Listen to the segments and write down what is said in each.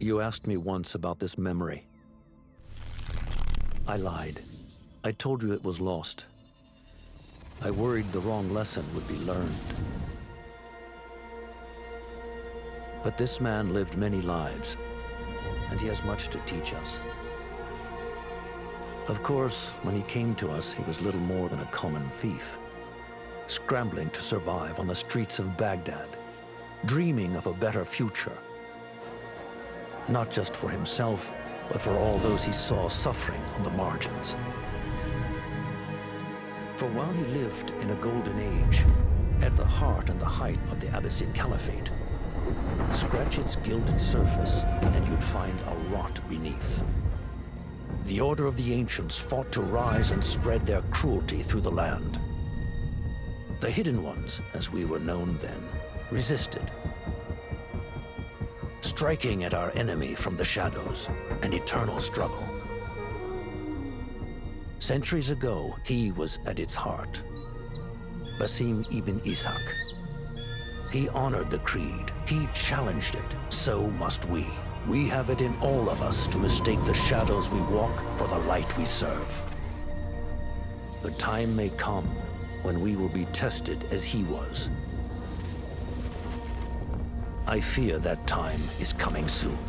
You asked me once about this memory. I lied. I told you it was lost. I worried the wrong lesson would be learned. But this man lived many lives, and he has much to teach us. Of course, when he came to us, he was little more than a common thief, scrambling to survive on the streets of Baghdad, dreaming of a better future. Not just for himself, but for all those he saw suffering on the margins. For while he lived in a golden age, at the heart and the height of the Abbasid Caliphate, scratch its gilded surface and you'd find a rot beneath. The Order of the Ancients fought to rise and spread their cruelty through the land. The Hidden Ones, as we were known then, resisted, striking at our enemy from the shadows, an eternal struggle. Centuries ago, he was at its heart, Basim ibn Ishaq. He honored the creed, he challenged it, so must we. We have it in all of us to mistake the shadows we walk for the light we serve. The time may come when we will be tested as he was. I fear that time is coming soon.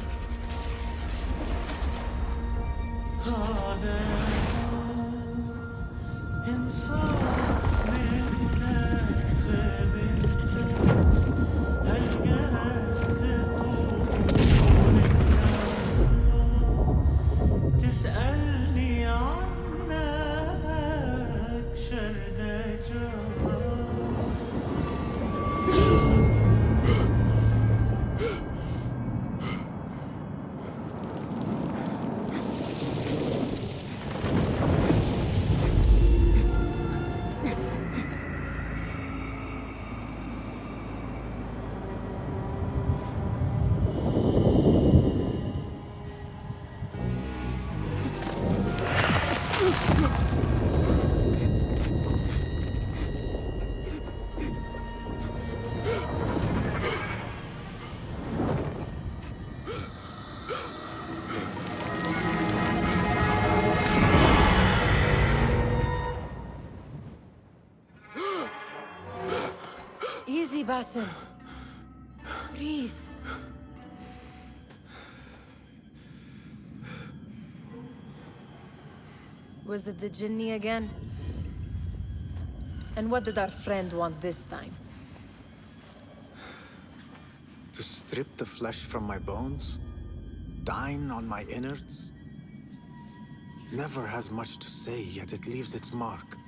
Basim. Breathe. Was it the Jinni again? And what did our friend want this time? To strip the flesh from my bones? Dine on my innards? Never has much to say, yet it leaves its mark.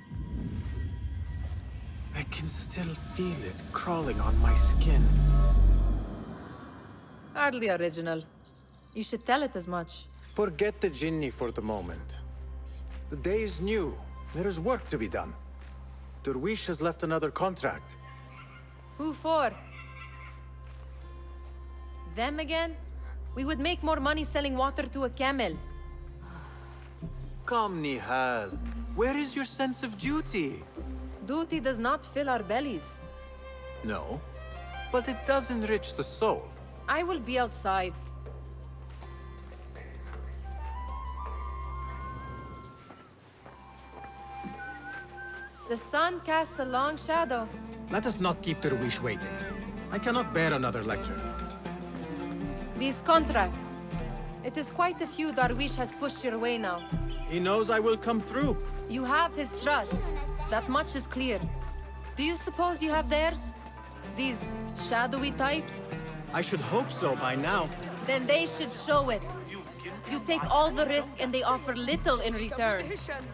I can still feel it crawling on my skin. Hardly original. You should tell it as much. Forget the Jinni for the moment. The day is new. There is work to be done. Derwish has left another contract. Who for? Them again? We would make more money selling water to a camel. Come, Nihal. Where is your sense of duty? Duty does not fill our bellies. No, but it does enrich the soul. I will be outside. The sun casts a long shadow. Let us not keep Derwish waiting. I cannot bear another lecture. These contracts. It is quite a few Darwish has pushed your way now. He knows I will come through. You have his trust. That much is clear. Do you suppose you have theirs? These shadowy types? I should hope so by now. Then they should show it. You take all the risk and they offer little in return.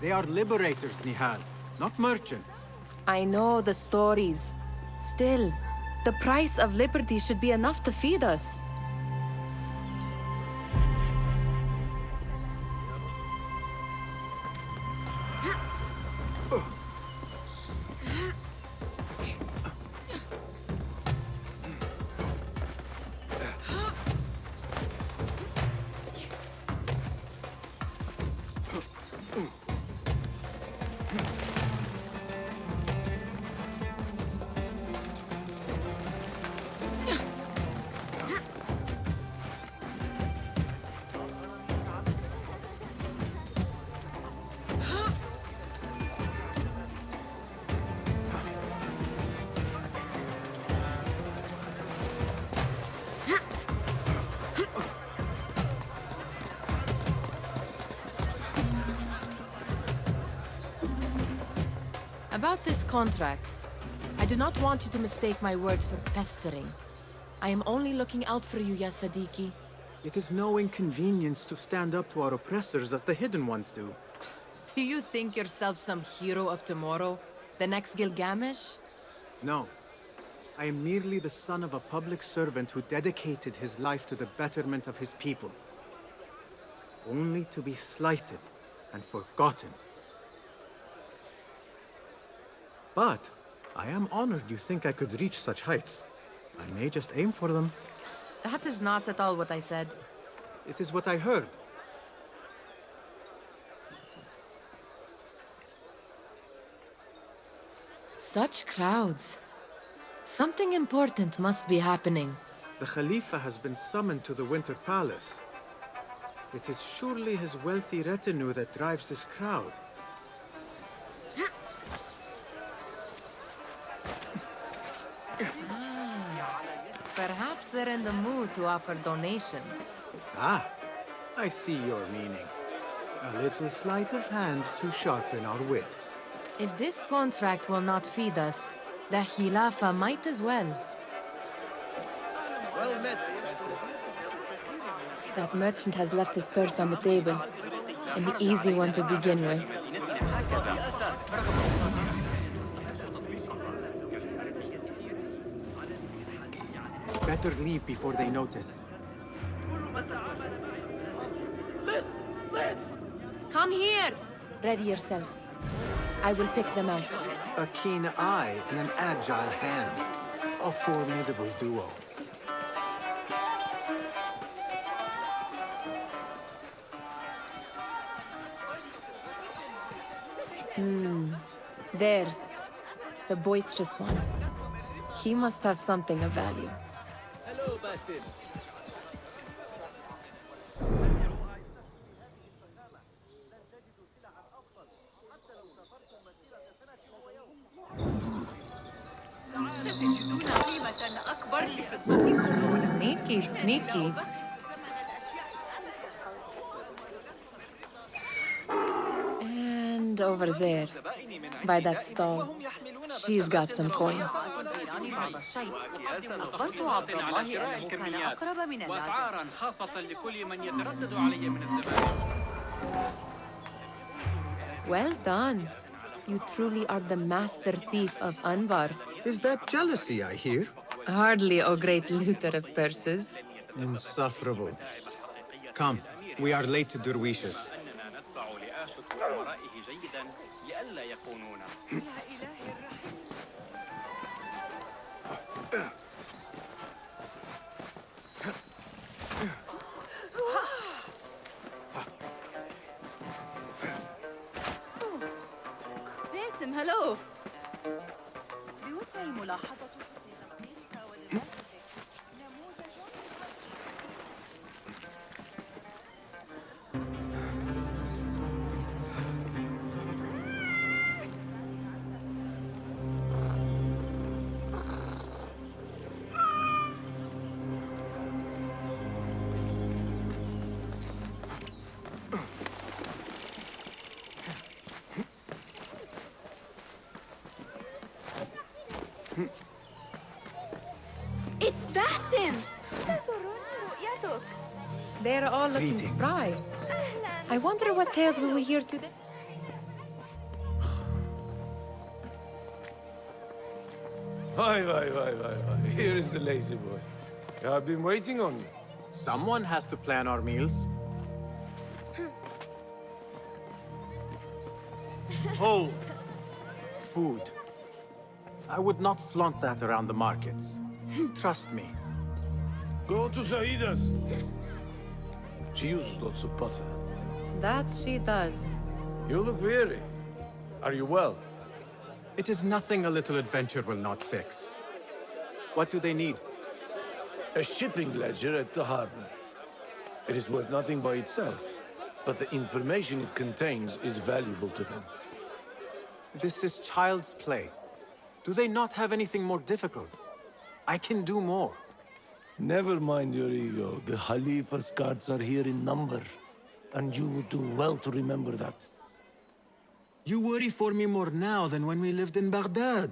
They are liberators, Nihal, not merchants. I know the stories. Still, the price of liberty should be enough to feed us. About this contract, I do not want you to mistake my words for pestering. I am only looking out for you, ya Sadiki. It is no inconvenience to stand up to our oppressors as the Hidden Ones do. Do you think yourself some hero of tomorrow? The next Gilgamesh? No. I am merely the son of a public servant who dedicated his life to the betterment of his people. Only to be slighted and forgotten. But I am honored you think I could reach such heights. I may just aim for them. That is not at all what I said. It is what I heard. Such crowds. Something important must be happening. The Khalifa has been summoned to the Winter Palace. It is surely his wealthy retinue that drives this crowd. Perhaps they're in the mood to offer donations. Ah, I see your meaning. A little sleight of hand to sharpen our wits. If this contract will not feed us, the Khilafa might as well. Well met. That merchant has left his purse on the table. An easy one to begin with. Better leave before they notice. Come here! Ready yourself. I will pick them out. A keen eye and an agile hand. A formidable duo. There. The boisterous one. He must have something of value. Hello, Basim. Sneaky, sneaky. And over there, by that stall, she's got some coin. Well done. You truly are the master thief of Anbar. Is that jealousy I hear? Hardly, O great looter of purses. Insufferable. Come, we are late to Derwishes. باسم هلو بوسع الملاحظة It's Basim! تسرني رؤيتك They're all looking Greetings. spry. I wonder what tales we will hear today. Hi. Here is the lazy boy. I've been waiting on you. Someone has to plan our meals. Hold! Food. I would not flaunt that around the markets. Trust me. Go to Saida's. She uses lots of butter. That she does. You look weary. Are you well? It is nothing a little adventure will not fix. What do they need? A shipping ledger at the harbor. It is worth nothing by itself, but the information it contains is valuable to them. This is child's play. Do they not have anything more difficult? I can do more. Never mind your ego. The Khalifa's guards are here in number, and you would do well to remember that. You worry for me more now than when we lived in Baghdad.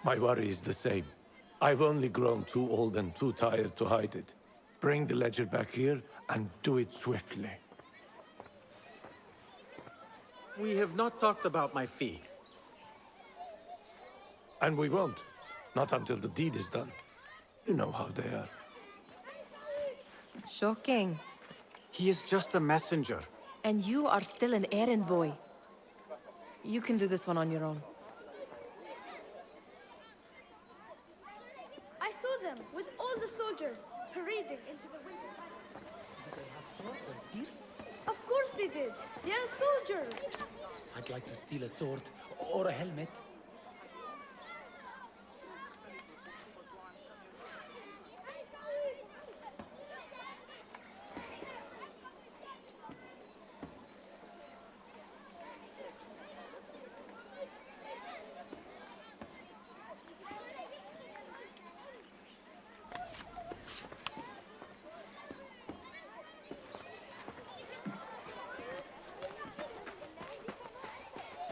My worry is the same. I've only grown too old and too tired to hide it. Bring the ledger back here and do it swiftly. We have not talked about my fee. And we won't. Not until the deed is done. You know how they are. Shocking. He is just a messenger. And you are still an errand boy. You can do this one on your own. I saw them with all the soldiers parading into the winter. Do they have swords and spears? Of course they did. They are soldiers. I'd like to steal a sword or a helmet.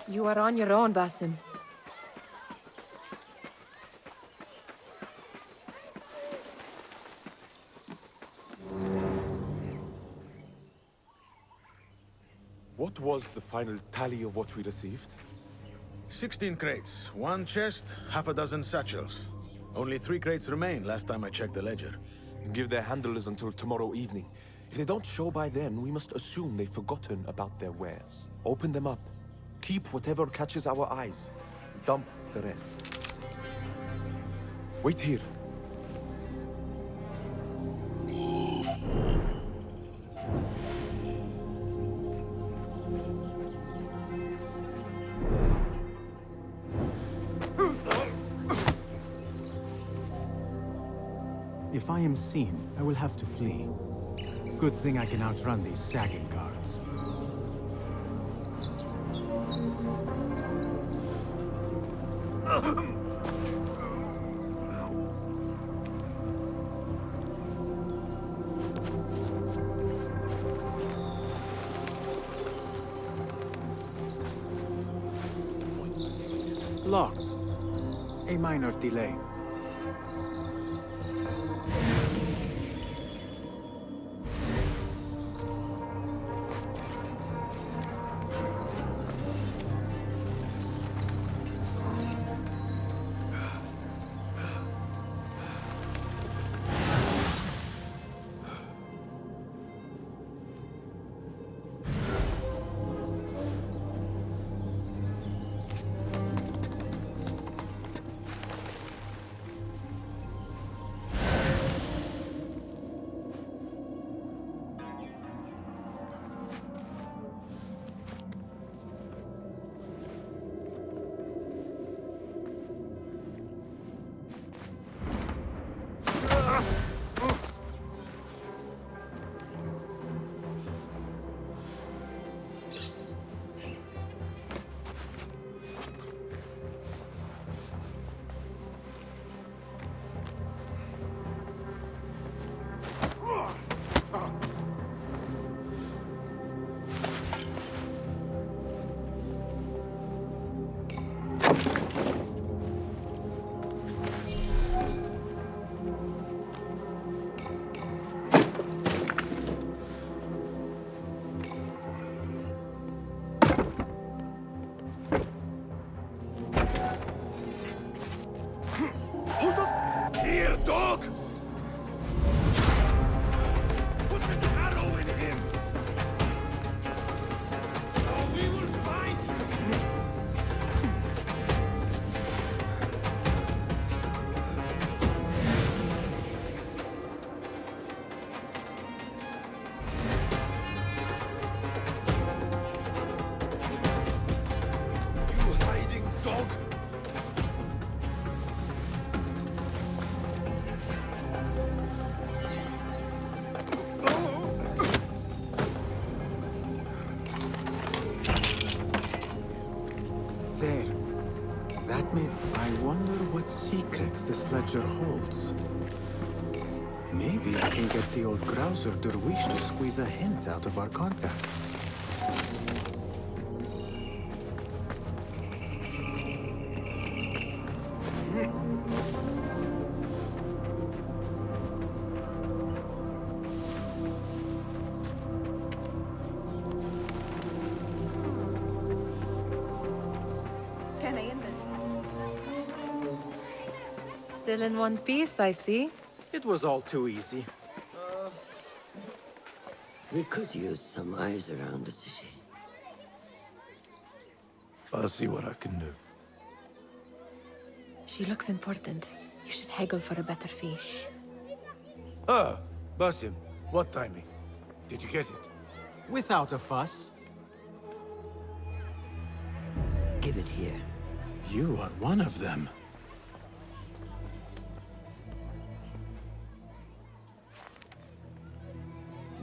You are on your own, Basim. What was the final tally of what we received? 16 crates, 1 chest, half a dozen satchels. Only 3 crates remain last time I checked the ledger. Give their handlers until tomorrow evening. If they don't show by then, we must assume they've forgotten about their wares. Open them up. Keep whatever catches our eyes. Dump the rest. Wait here. If I am seen, I will have to flee. Good thing I can outrun these sagging guards. Locked. A minor delay. This ledger holds. Maybe I can get the old grouser Derwish to squeeze a hint out of our contact. Still in one piece, I see. It was all too easy. We could use some eyes around the city. I'll see what I can do. She looks important. You should haggle for a better fee. Ah, Basim, what timing? Did you get it? Without a fuss. Give it here. You are one of them.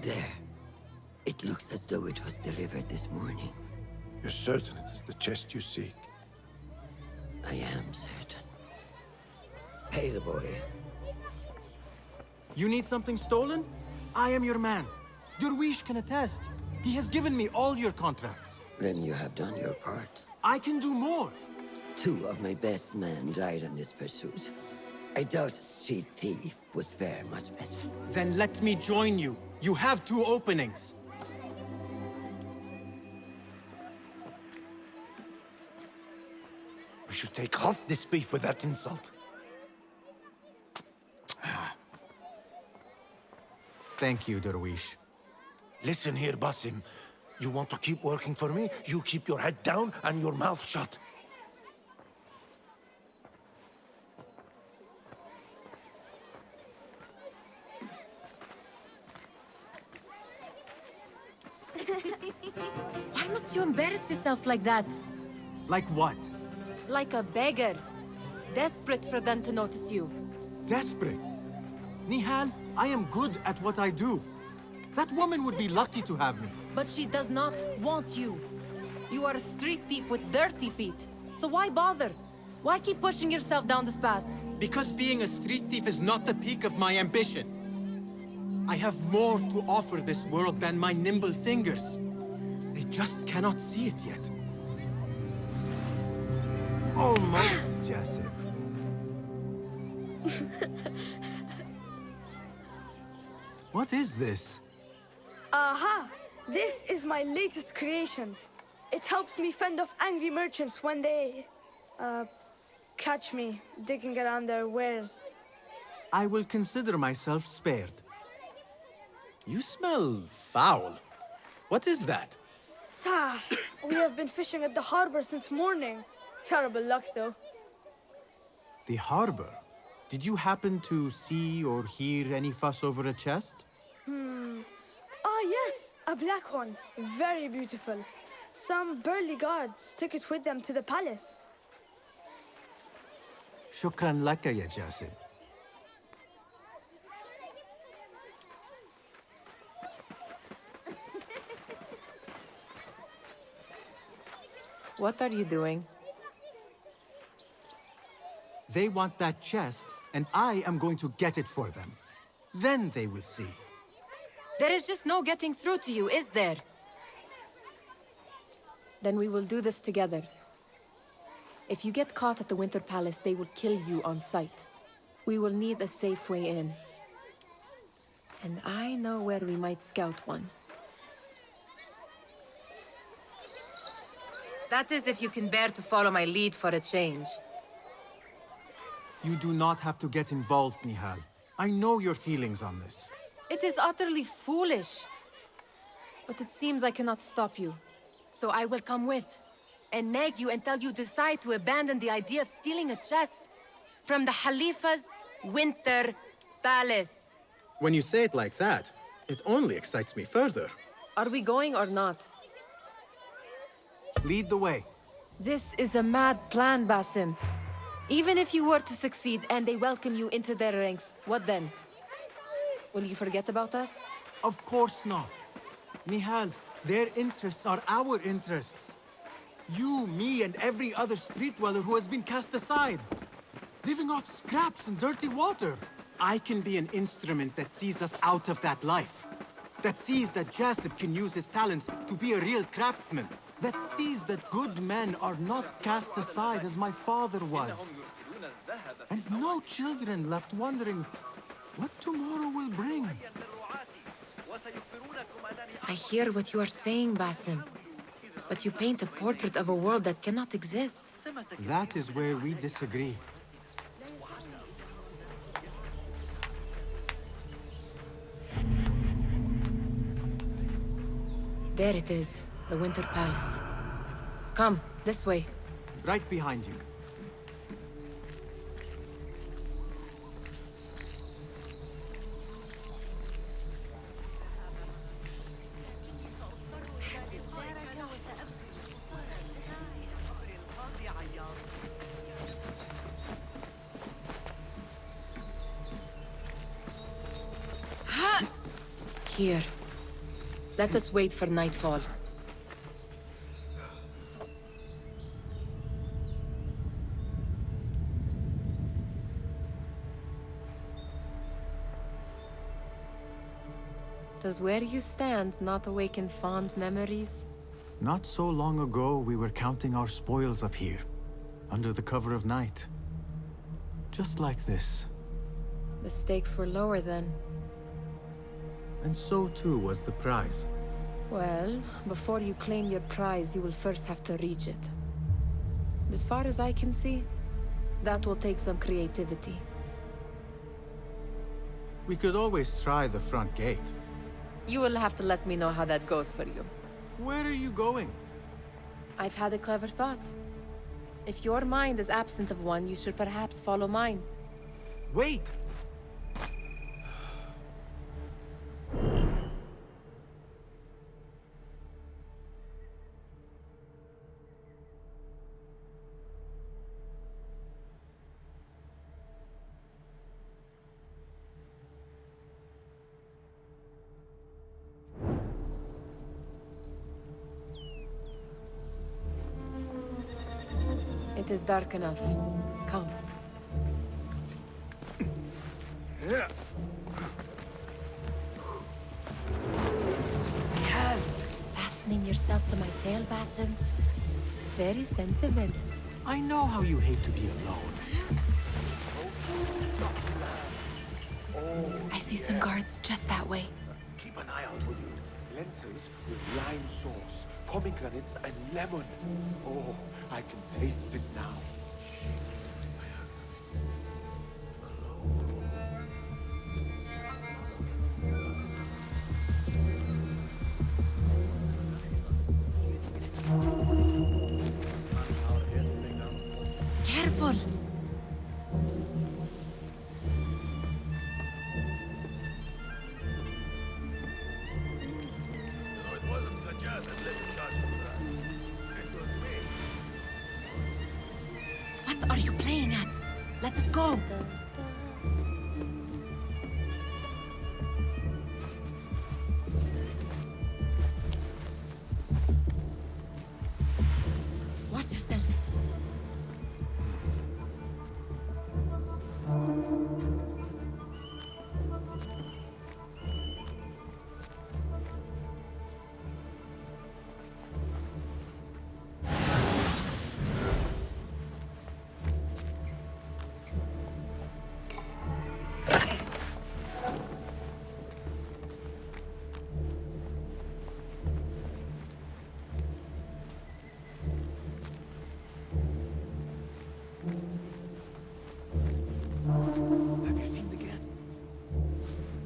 There. It looks as though it was delivered this morning. You're certain it is the chest you seek? I am certain. Pay the boy. You need something stolen? I am your man. Durwish can attest. He has given me all your contracts. Then you have done your part. I can do more. 2 of my best men died in this pursuit. I doubt a street thief would fare much better. Then let me join you. You have 2 openings. We should take half this beef with that insult. Thank you, Durwish. Listen here, Basim. You want to keep working for me? You keep your head down and your mouth shut. Why must you embarrass yourself like that? Like what? Like a beggar. Desperate for them to notice you. Desperate? Nihal, I am good at what I do. That woman would be lucky to have me. But she does not want you. You are a street thief with dirty feet. So why bother? Why keep pushing yourself down this path? Because being a street thief is not the peak of my ambition. I have more to offer this world than my nimble fingers. They just cannot see it yet. Almost, Jessup. What is this? Aha! This is my latest creation. It helps me fend off angry merchants when they... catch me digging around their wares. I will consider myself spared. You smell foul. What is that? Tah! We have been fishing at the harbor since morning. Terrible luck, though. The harbor? Did you happen to see or hear any fuss over a chest? Ah, yes! A black one. Very beautiful. Some burly guards took it with them to the palace. Shukran laka, ya Jasib. What are you doing? They want that chest, and I am going to get it for them. Then they will see. There is just no getting through to you, is there? Then we will do this together. If you get caught at the Winter Palace, they will kill you on sight. We will need a safe way in. And I know where we might scout one. That is if you can bear to follow my lead for a change. You do not have to get involved, Nihal. I know your feelings on this. It is utterly foolish. But it seems I cannot stop you. So I will come with, and nag you until you decide to abandon the idea of stealing a chest from the Khalifa's Winter Palace. When you say it like that, it only excites me further. Are we going or not? Lead the way. This is a mad plan, Basim. Even if you were to succeed and they welcome you into their ranks, what then? Will you forget about us? Of course not. Nihal, their interests are our interests. You, me, and every other street dweller who has been cast aside. Living off scraps and dirty water. I can be an instrument that sees us out of that life. That sees that Jasip can use his talents to be a real craftsman. That sees that good men are not cast aside as my father was. And no children left wondering what tomorrow will bring. I hear what you are saying, Basim. But you paint a portrait of a world that cannot exist. That is where we disagree. There it is, the Winter Palace. Come, this way. Right behind you. Here. Let us wait for nightfall. Does where you stand not awaken fond memories? Not so long ago, we were counting our spoils up here, under the cover of night. Just like this. The stakes were lower then. And so too was the prize. Well, before you claim your prize, you will first have to reach it. As far as I can see, that will take some creativity. We could always try the front gate. You will have to let me know how that goes for you. Where are you going? I've had a clever thought. If your mind is absent of one, you should perhaps follow mine. Wait! It is dark enough. Come. Fastening yourself to my tail, Basim. Very sensible. I know how you hate to be alone. I see some guards just that way. Keep an eye out for you. Lentils with lime sauce, pomegranates, and lemon. Oh, I can taste it now. Careful! What are you playing at? Let us go! Watch yourself. Have you seen the guests?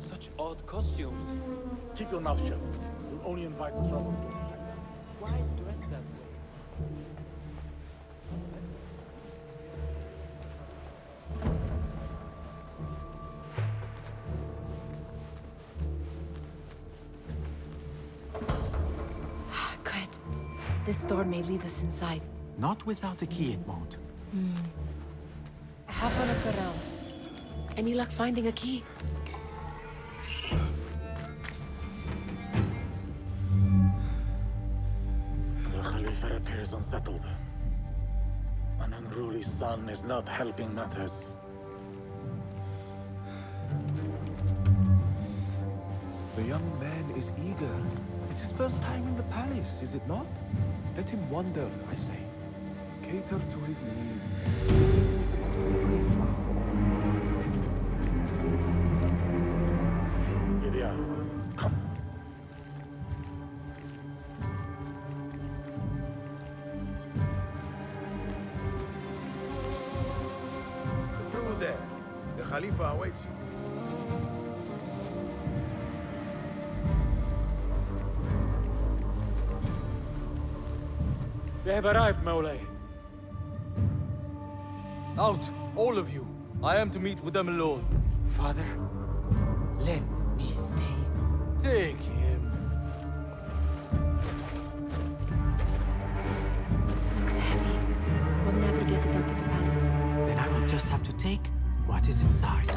Such odd costumes. Keep your mouth shut. You'll only invite trouble. Why dress that way? Good. This door may lead us inside. Not without a key, it won't. Have a look around. Any luck finding a key? The Khalifa appears unsettled. An unruly son is not helping matters. The young man is eager. It's his first time in the palace, is it not? Let him wander, I say. Cater to his needs. Here are. Come. Through there. The Khalifa awaits you. They have arrived, Maulay. Out, all of you. I am to meet with them alone. Father, let me stay. Take him. Looks heavy. We'll never get it out of the palace. Then I will just have to take what is inside.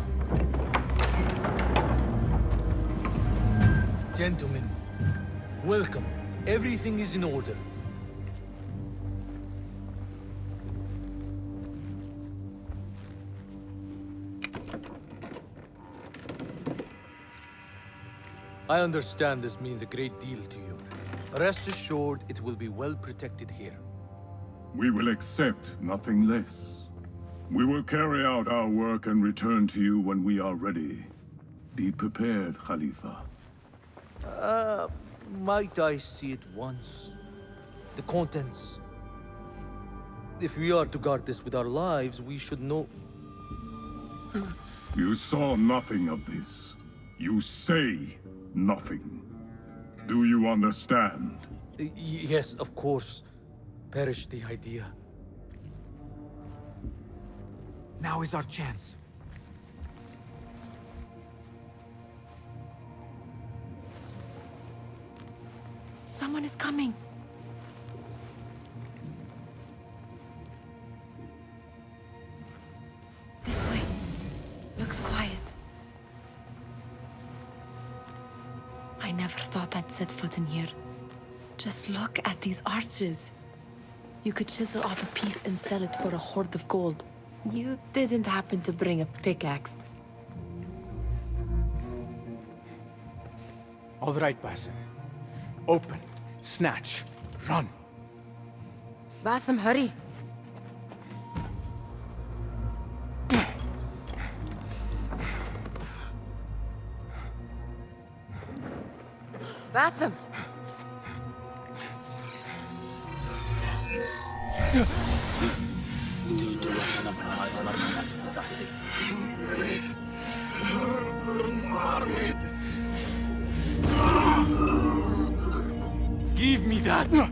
Gentlemen, welcome. Everything is in order. I understand this means a great deal to you. Rest assured, it will be well protected here. We will accept nothing less. We will carry out our work and return to you when we are ready. Be prepared, Khalifa. Might I see it once? The contents. If we are to guard this with our lives, we should know... You saw nothing of this. You say nothing. Do you understand? Yes, of course. Perish the idea. Now is our chance. Someone is coming. This way. Looks quiet. I never thought I'd set foot in here. Just look at these arches. You could chisel off a piece and sell it for a hoard of gold. You didn't happen to bring a pickaxe. All right, Basim. Open, snatch, run. Basim, hurry. Basim! Give me that! No!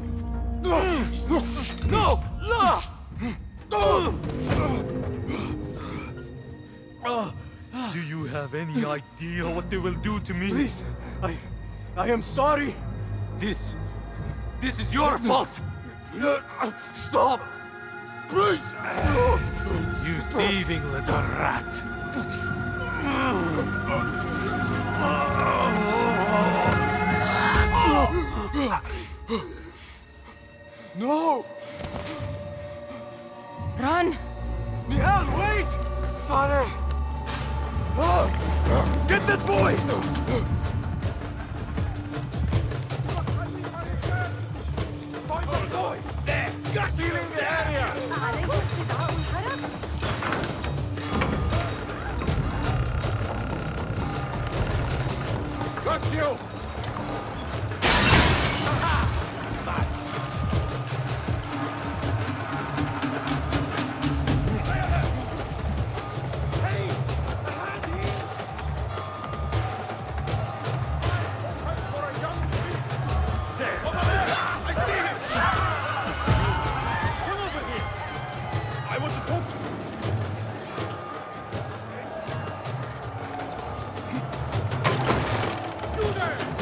No! Do you have any idea what they will do to me? Please, I am sorry. This is your fault! Stop! Please! You thieving little rat! No! Run! Nihal, wait! Father! Get that boy! Find that boy! There! Sealing the area! Got you! Shooter!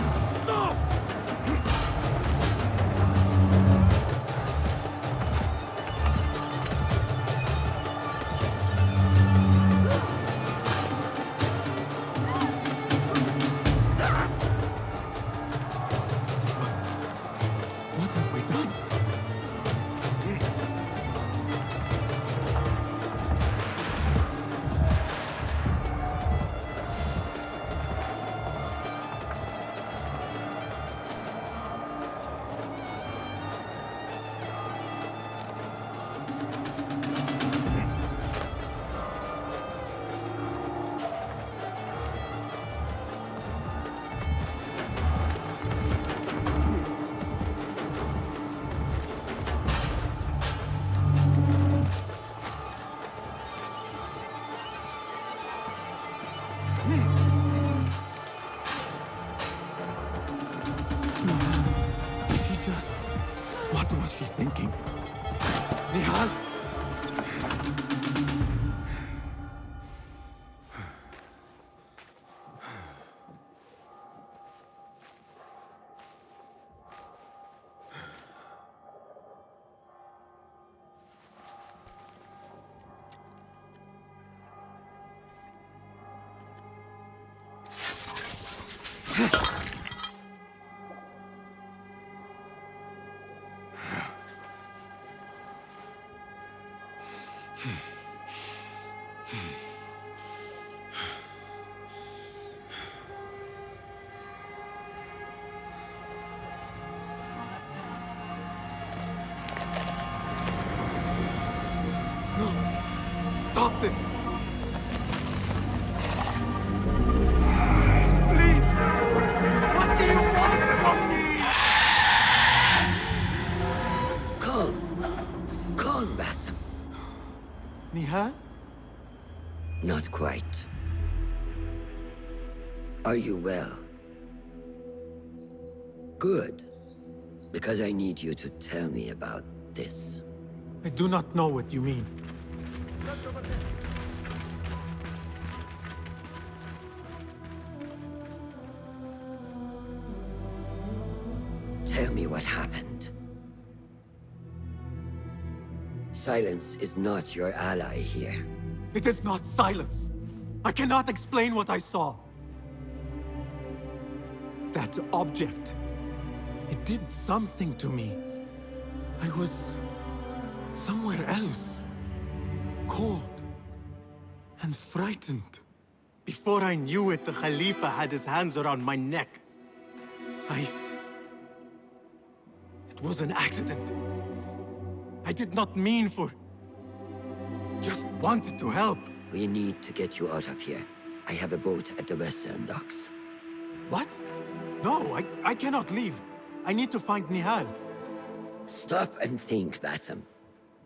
Stop this! Please! What do you want from me? Calm, Basim. Nihal? Not quite. Are you well? Good. Because I need you to tell me about this. I do not know what you mean. Tell me what happened. Silence is not your ally here. It is not silence. I cannot explain what I saw. That object. It did something to me. I was somewhere else. Cold and frightened. Before I knew it, the Khalifa had his hands around my neck. It was an accident. I did not mean for... Just wanted to help. We need to get you out of here. I have a boat at the western docks. What? No, I cannot leave. I need to find Nihal. Stop and think, Basim.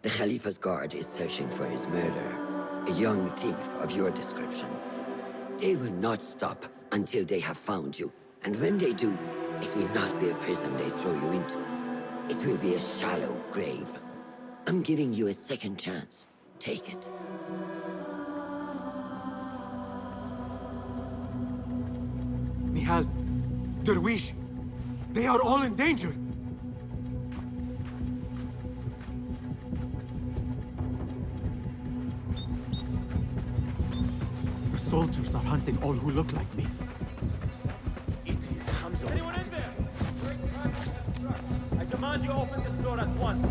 The Khalifa's guard is searching for his murderer, a young thief of your description. They will not stop until they have found you. And when they do, it will not be a prison they throw you into. It will be a shallow grave. I'm giving you a second chance. Take it. Nihal, Derwish, they are all in danger. The soldiers are hunting all who look like me. Anyone in there? I demand you open this door at once.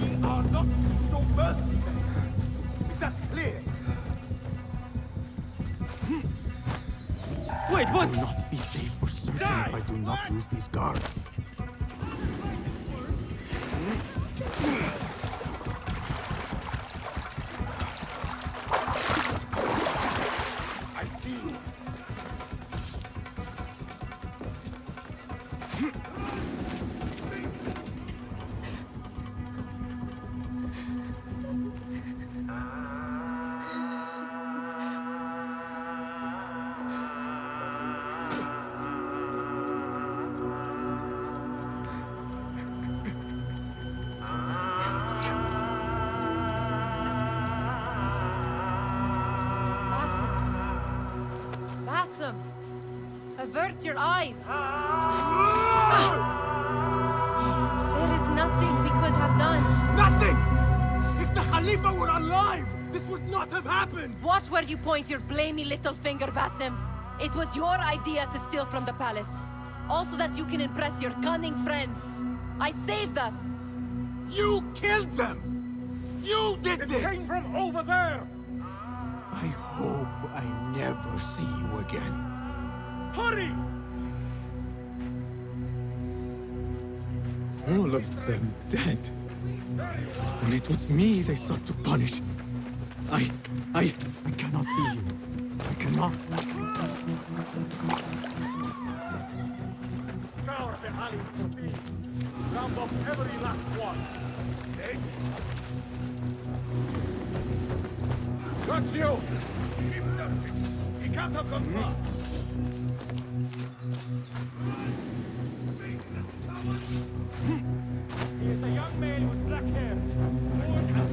We are not so mercy. Is that clear? Wait, what? I will not be safe for certain if I do not lose these guards. I see you. Avert your eyes! There is nothing we could have done. Nothing! If the Khalifa were alive, this would not have happened! Watch where you point your blamey little finger, Basim. It was your idea to steal from the palace. Also that you can impress your cunning friends. I saved us! You killed them! You did this! It came from over there! I hope I never see you again. Hurry! All of them dead. And it was me they sought to punish. I cannot be you. I cannot. Scour the alleys for me. Round up every last one. Got you! He can't have gone far. He is a young man with black hair. Born as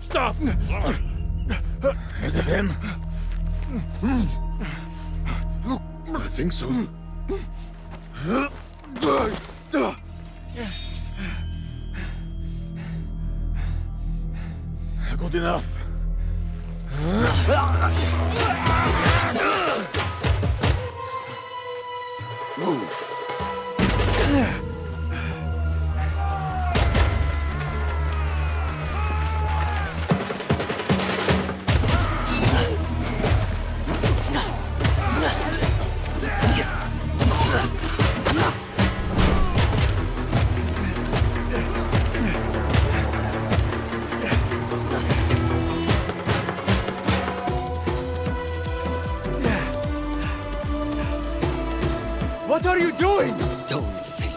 Stop! Is it him? Look, I think so. Good enough. Move. What are you doing? Don't think.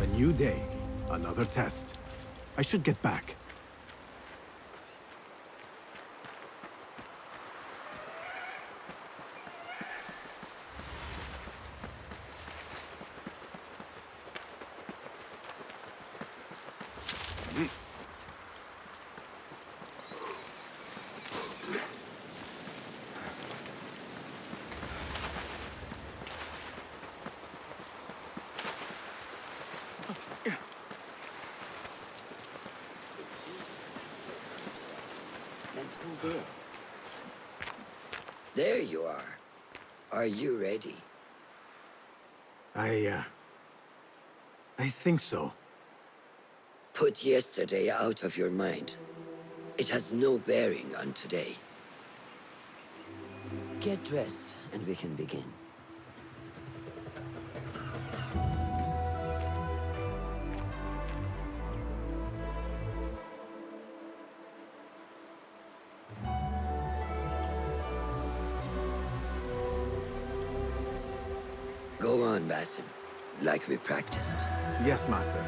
A new day, another test. I should get back. There you are. Are you ready? I think so. Put yesterday out of your mind. It has no bearing on today. Get dressed, and we can begin. Go on, Basim, like we practiced. Yes, Master.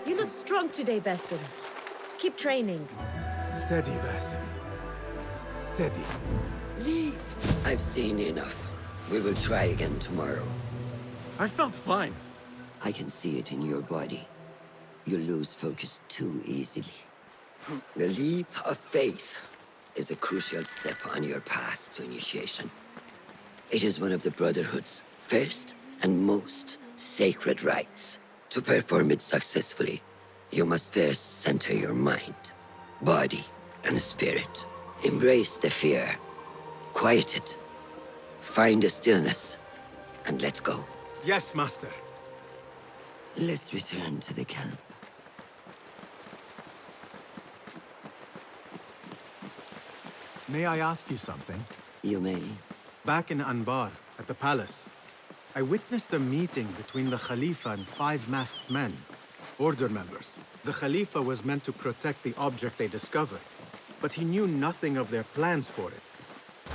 You look strong today, Basim. Keep training. Steady, Basim. Steady. Leave. I've seen enough. We will try again tomorrow. I felt fine. I can see it in your body. You lose focus too easily. The leap of faith is a crucial step on your path to initiation. It is one of the Brotherhood's first and most sacred rites. To perform it successfully, you must first center your mind, body, and spirit. Embrace the fear. Quiet it. Find a stillness, and let go. Yes, Master. Let's return to the camp. May I ask you something? You may. Back in Anbar, at the palace, I witnessed a meeting between the Khalifa and 5 masked men, Order members. The Khalifa was meant to protect the object they discovered, but he knew nothing of their plans for it.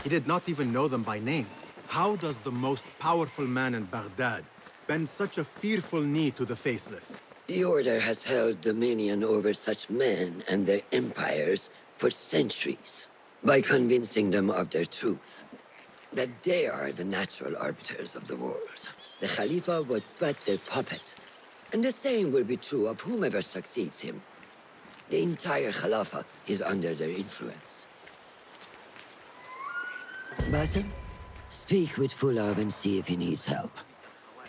He did not even know them by name. How does the most powerful man in Baghdad bend such a fearful knee to the faceless? The Order has held dominion over such men and their empires for centuries, by convincing them of their truth, that they are the natural arbiters of the world. The Khalifa was but their puppet, and the same will be true of whomever succeeds him. The entire Khalifa is under their influence. Basim, speak with Fulab and see if he needs help.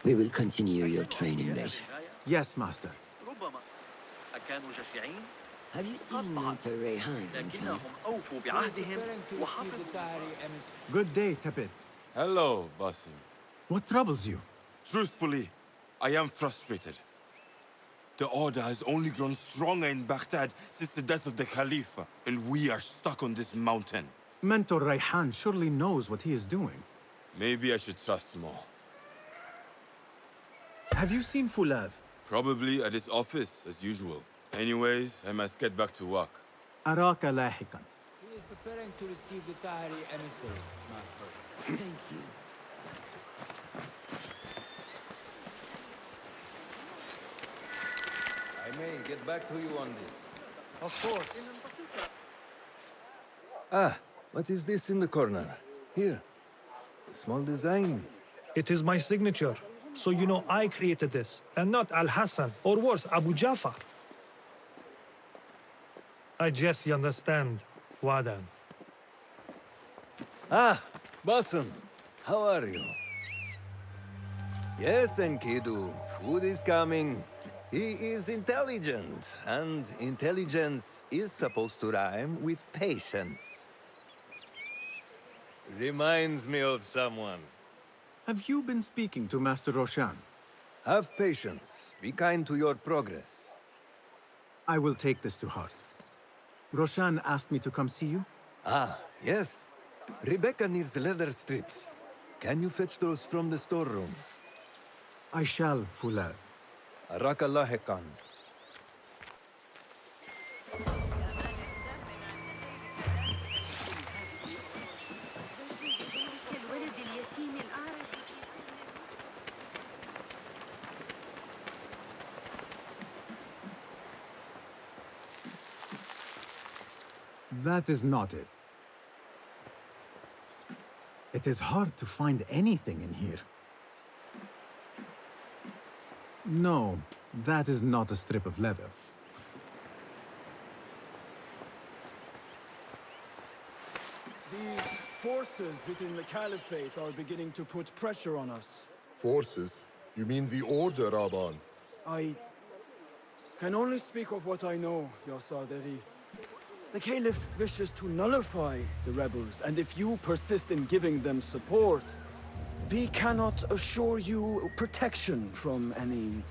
We will continue your training later. Yes, Master. Have you seen Mentor Rayhan in camp? Good day, Tepid. Hello, Basim. What troubles you? Truthfully, I am frustrated. The Order has only grown stronger in Baghdad since the death of the Khalifa, and we are stuck on this mountain. Mentor Rayhan surely knows what he is doing. Maybe I should trust more. Have you seen Fulad? Probably at his office, as usual. Anyways, I must get back to work. Araka lahikan. He is preparing to receive the Tahiri emissary, Master. Thank you. I may get back to you on this. Of course. Ah, what is this in the corner? Here. A small design. It is my signature. So you know I created this, and not Al-Hassan, or worse, Abu Jafar. I guess you understand, Wadan. Ah, Basim. How are you? Yes, Enkidu. Food is coming. He is intelligent, and intelligence is supposed to rhyme with patience. Reminds me of someone. Have you been speaking to Master Roshan? Have patience. Be kind to your progress. I will take this to heart. Roshan asked me to come see you? Ah, yes. Rebecca needs leather strips. Can you fetch those from the storeroom? I shall, Fulad. Arakallah Khan. That is not it. It is hard to find anything in here. No, that is not a strip of leather. These forces within the Caliphate are beginning to put pressure on us. Forces? You mean the Order, Aban? I can only speak of what I know, Ya Saderi. The Caliph wishes to nullify the rebels, and if you persist in giving them support, we cannot assure you protection from any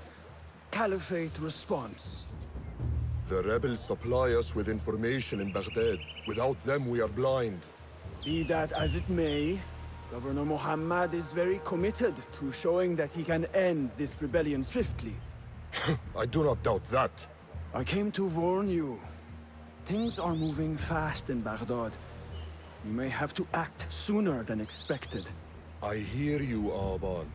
Caliphate response. The rebels supply us with information in Baghdad. Without them, we are blind. Be that as it may, Governor Muhammad is very committed to showing that he can end this rebellion swiftly. I do not doubt that. I came to warn you. Things are moving fast in Baghdad. You may have to act sooner than expected. I hear you, Aban.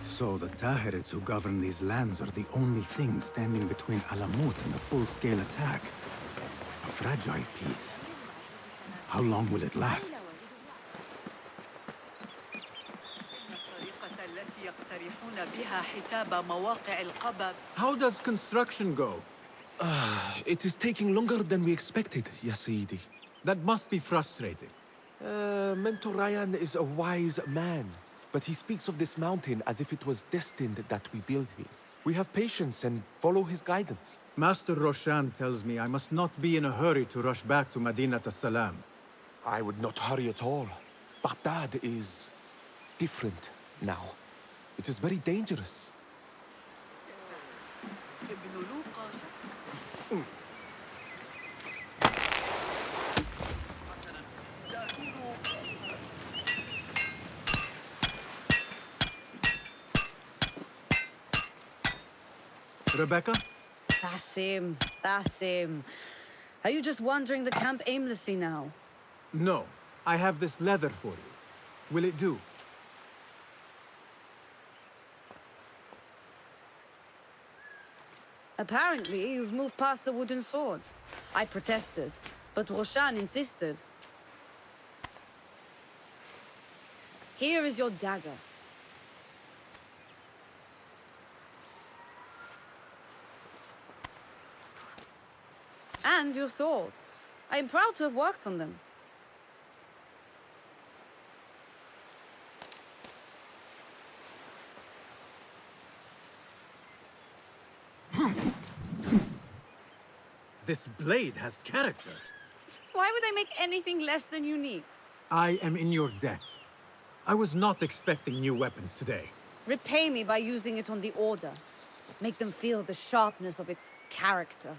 So the Tahirids who govern these lands are the only thing standing between Alamut and a full-scale attack. A fragile peace. How long will it last? How does construction go? It is taking longer than we expected, Ya Sayyidi. That must be frustrating. Mentor Ryan is a wise man, but he speaks of this mountain as if it was destined that we build here. We have patience and follow his guidance. Master Roshan tells me I must not be in a hurry to rush back to Madinat as-Salam. I would not hurry at all. Baghdad is different now. It is very dangerous. Rebecca? Basim, Basim. Are you just wandering the camp aimlessly now? No. I have this leather for you. Will it do? Apparently, you've moved past the wooden swords. I protested, but Roshan insisted. Here is your dagger. And your sword. I am proud to have worked on them. This blade has character. Why would I make anything less than unique? I am in your debt. I was not expecting new weapons today. Repay me by using it on the Order. Make them feel the sharpness of its character.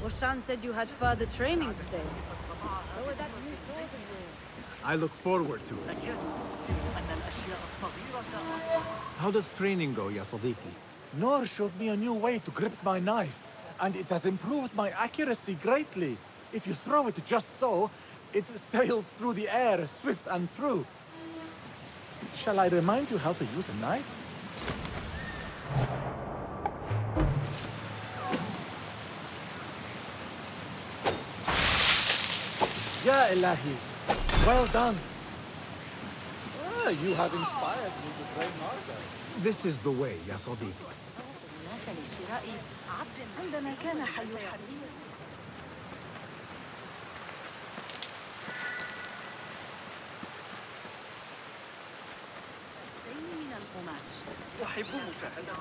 Roshan said you had further training today. So is that new sword of yours. I look forward to it. How does training go, ya Sadiqi? Noor showed me a new way to grip my knife, and it has improved my accuracy greatly. If you throw it just so, it sails through the air, swift and true. Shall I remind you how to use a knife? Ya Ilahi, well done. You have inspired me to train harder. This is the way, ya Sadiqi. أحب مشاهدة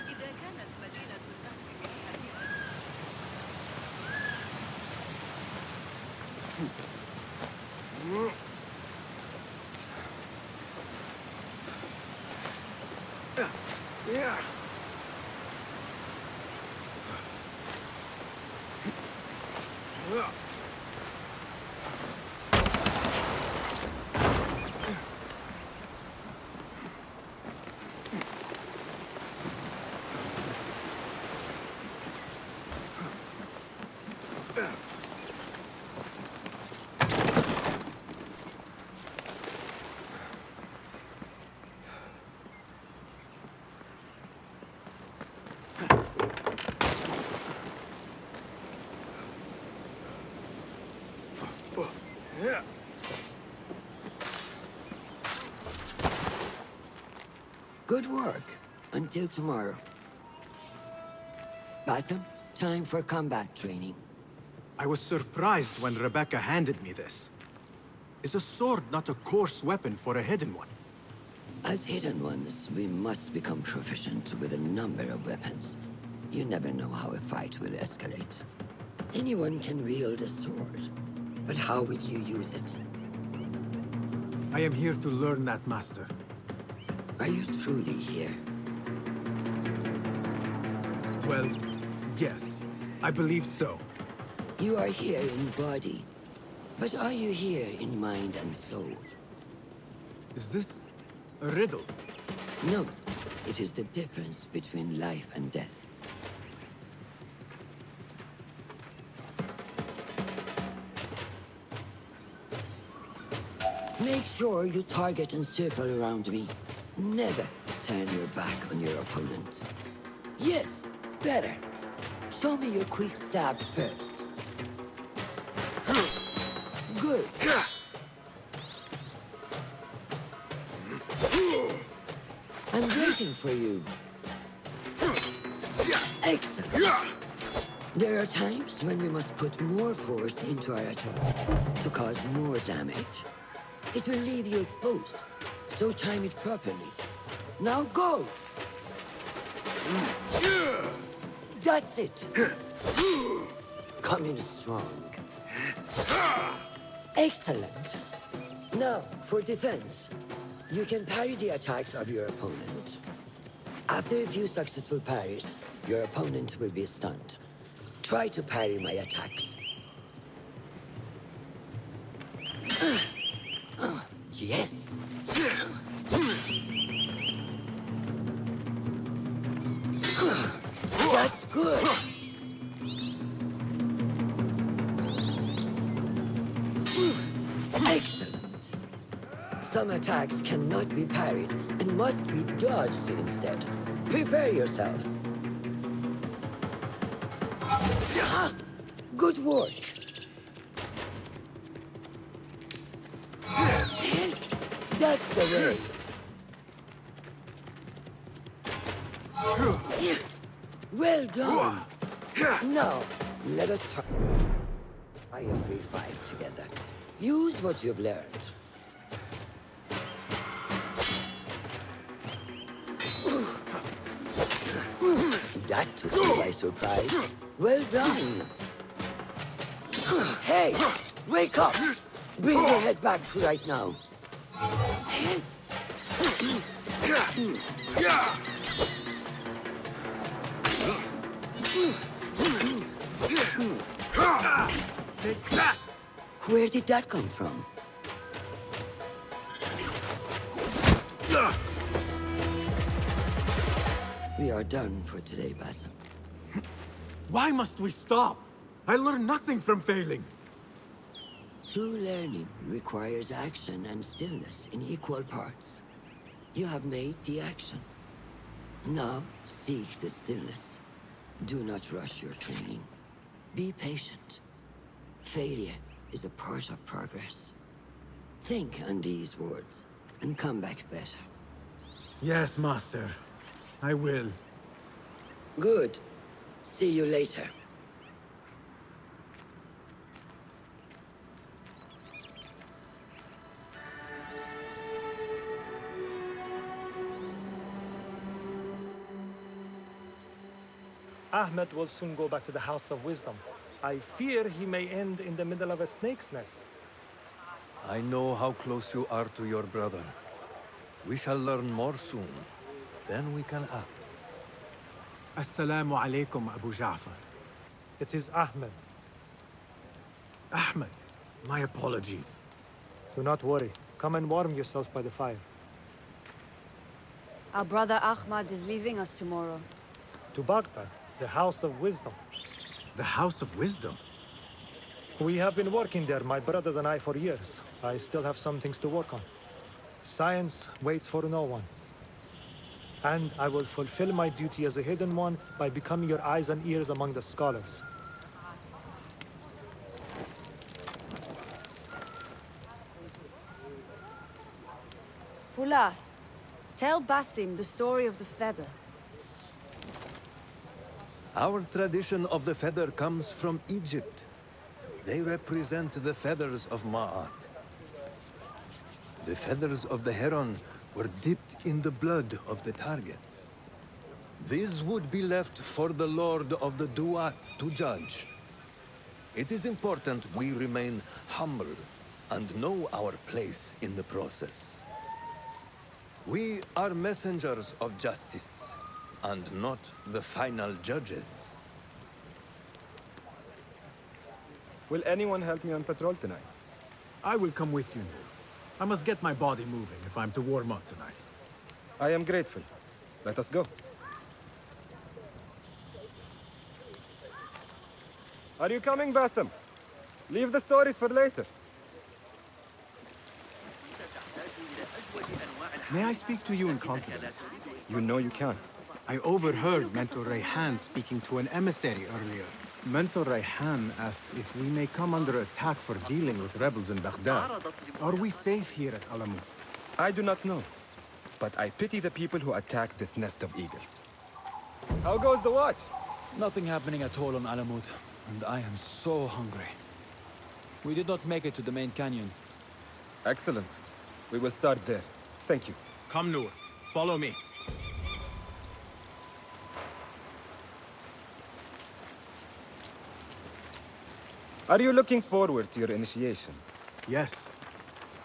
إذا كانت مدينة Yeah. Good work. Until tomorrow. Bassam, time for combat training. I was surprised when Rebecca handed me this. Is a sword not a coarse weapon for a hidden one? As hidden ones, we must become proficient with a number of weapons. You never know how a fight will escalate. Anyone can wield a sword, but how will you use it? I am here to learn that, Master. Are you truly here? Well, yes. I believe so. You are here in body, but are you here in mind and soul? Is this a riddle? No. It is the difference between life and death. Make sure you target and circle around me. Never turn your back on your opponent. Yes, better. Show me your quick stab first. Good. I'm waiting for you. Excellent. There are times when we must put more force into our attack to cause more damage. It will leave you exposed, so time it properly. Now go! That's it! Come in strong. Excellent. Now, for defense. You can parry the attacks of your opponent. After a few successful parries, your opponent will be stunned. Try to parry my attacks. Yes. That's good. Excellent. Some attacks cannot be parried and must be dodged instead. Prepare yourself. Good work. That's the way. Well done. Now, let us try a free fight together. Use what you've learned. That took you by surprise. Well done. Hey, wake up! Bring your head back right now. Take that! Where did that come from? We are done for today, Basim. Why must we stop? I learned nothing from failing. True learning requires action and stillness in equal parts. You have made the action. Now, seek the stillness. Do not rush your training. Be patient. Failure is a part of progress. Think on these words, and come back better. Yes, Master. I will. Good. See you later. Ahmed will soon go back to the House of Wisdom. I fear he may end in the middle of a snake's nest. I know how close you are to your brother. We shall learn more soon. Then we can act. Assalamu alaikum, Abu Ja'far. It is Ahmed. Ahmed, my apologies. Do not worry. Come and warm yourselves by the fire. Our brother Ahmad is leaving us tomorrow. To Baghdad, the House of Wisdom. The House of Wisdom? We have been working there, my brothers and I, for years. I still have some things to work on. Science waits for no one. And I will fulfill my duty as a hidden one by becoming your eyes and ears among the scholars. Fulath, tell Basim the story of the feather. Our tradition of the feather comes from Egypt. They represent the feathers of Ma'at. The feathers of the heron were dipped in the blood of the targets. These would be left for the Lord of the Duat to judge. It is important we remain humble and know our place in the process. We are messengers of justice, and not the final judges. Will anyone help me on patrol tonight? I will come with you, Noor. I must get my body moving if I'm to warm up tonight. I am grateful. Let us go. Are you coming, Basim? Leave the stories for later. May I speak to you in confidence? You know you can. I overheard Mentor Rayhan speaking to an emissary earlier. Mentor Rayhan asked if we may come under attack for dealing with rebels in Baghdad. Are we safe here at Alamut? I do not know, but I pity the people who attack this nest of eagles. How goes the watch? Nothing happening at all on Alamut, and I am so hungry. We did not make it to the main canyon. Excellent. We will start there. Thank you. Come, Noor. Follow me. Are you looking forward to your initiation? Yes.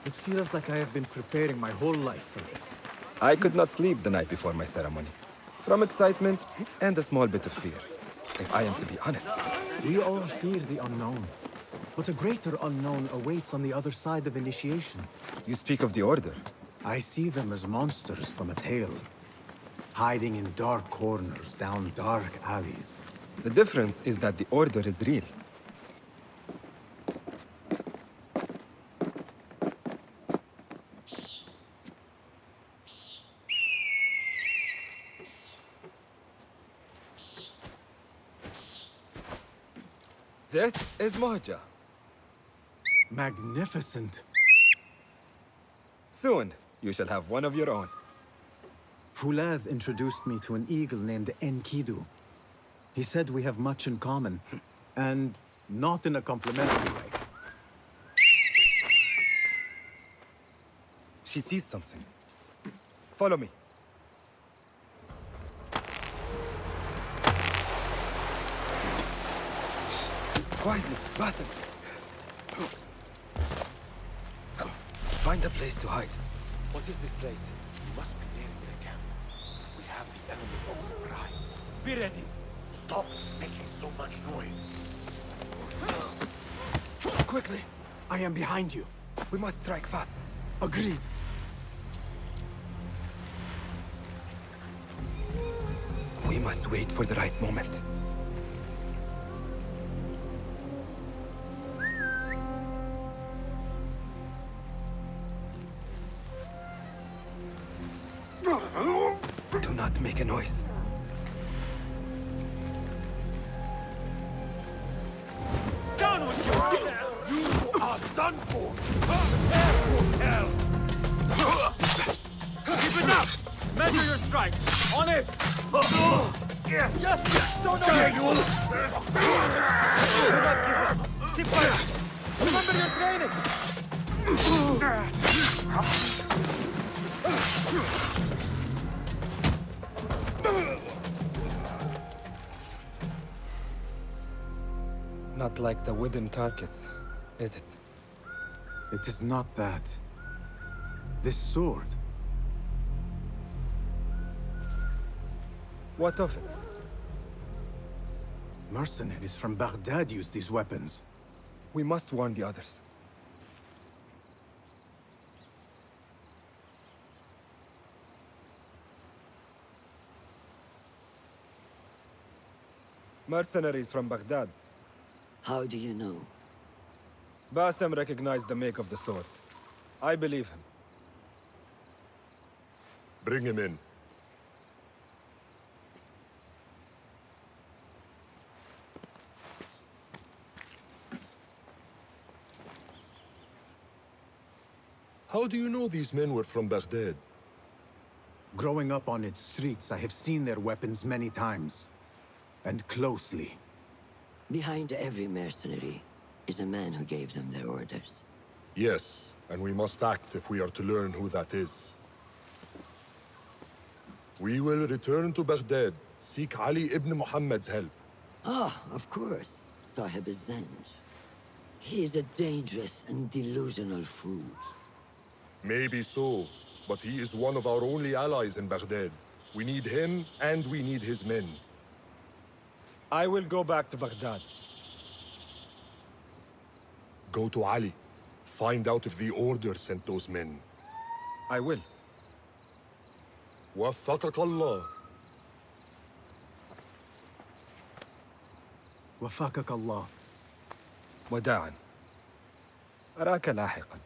It feels like I have been preparing my whole life for this. I could not sleep the night before my ceremony. From excitement and a small bit of fear, if I am to be honest. We all fear the unknown. But a greater unknown awaits on the other side of initiation. You speak of the Order. I see them as monsters from a tale. Hiding in dark corners, down dark alleys. The difference is that the Order is real. This is Mohaja. Magnificent. Soon, you shall have one of your own. Fulath introduced me to an eagle named Enkidu. He said we have much in common, and not in a complimentary way. She sees something. Follow me. Quietly, Basim. Find a place to hide. What is this place? We must be nearing the camp. We have the element of surprise. Be ready. Stop making so much noise. Quickly! I am behind you. We must strike fast. Agreed. We must wait for the right moment. Do not make a noise. Down with you! You are done for! Keep it up! Measure your strikes! On it! Yes! So no! Do not give up! Keep fighting! Remember your training! Not like the wooden targets, is it? It is not that. This sword. What of it? Mercenaries from Baghdad use these weapons. We must warn the others. Mercenaries from Baghdad. How do you know? Basim recognized the make of the sword. I believe him. Bring him in. How do you know these men were from Baghdad? Growing up on its streets, I have seen their weapons many times. And closely. Behind every mercenary is a man who gave them their orders. Yes, and we must act if we are to learn who that is. We will return to Baghdad, seek Ali ibn Muhammad's help. Ah, of course. Sahib is Zanj. He is a dangerous and delusional fool. Maybe so, but he is one of our only allies in Baghdad. We need him, and we need his men. I will go back to Baghdad. Go to Ali. Find out if the Order sent those men. I will. وفقك الله. وفقك الله. وداعا. أراك لاحقا.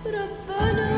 ربنا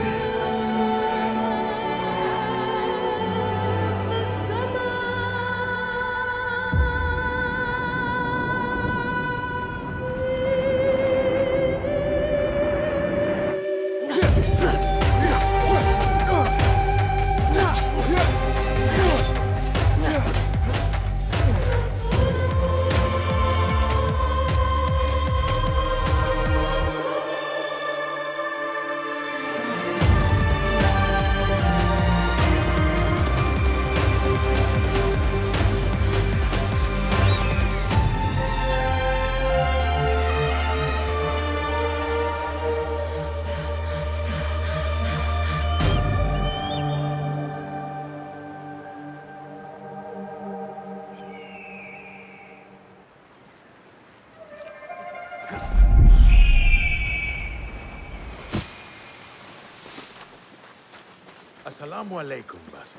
Assalamu alaikum, Basim.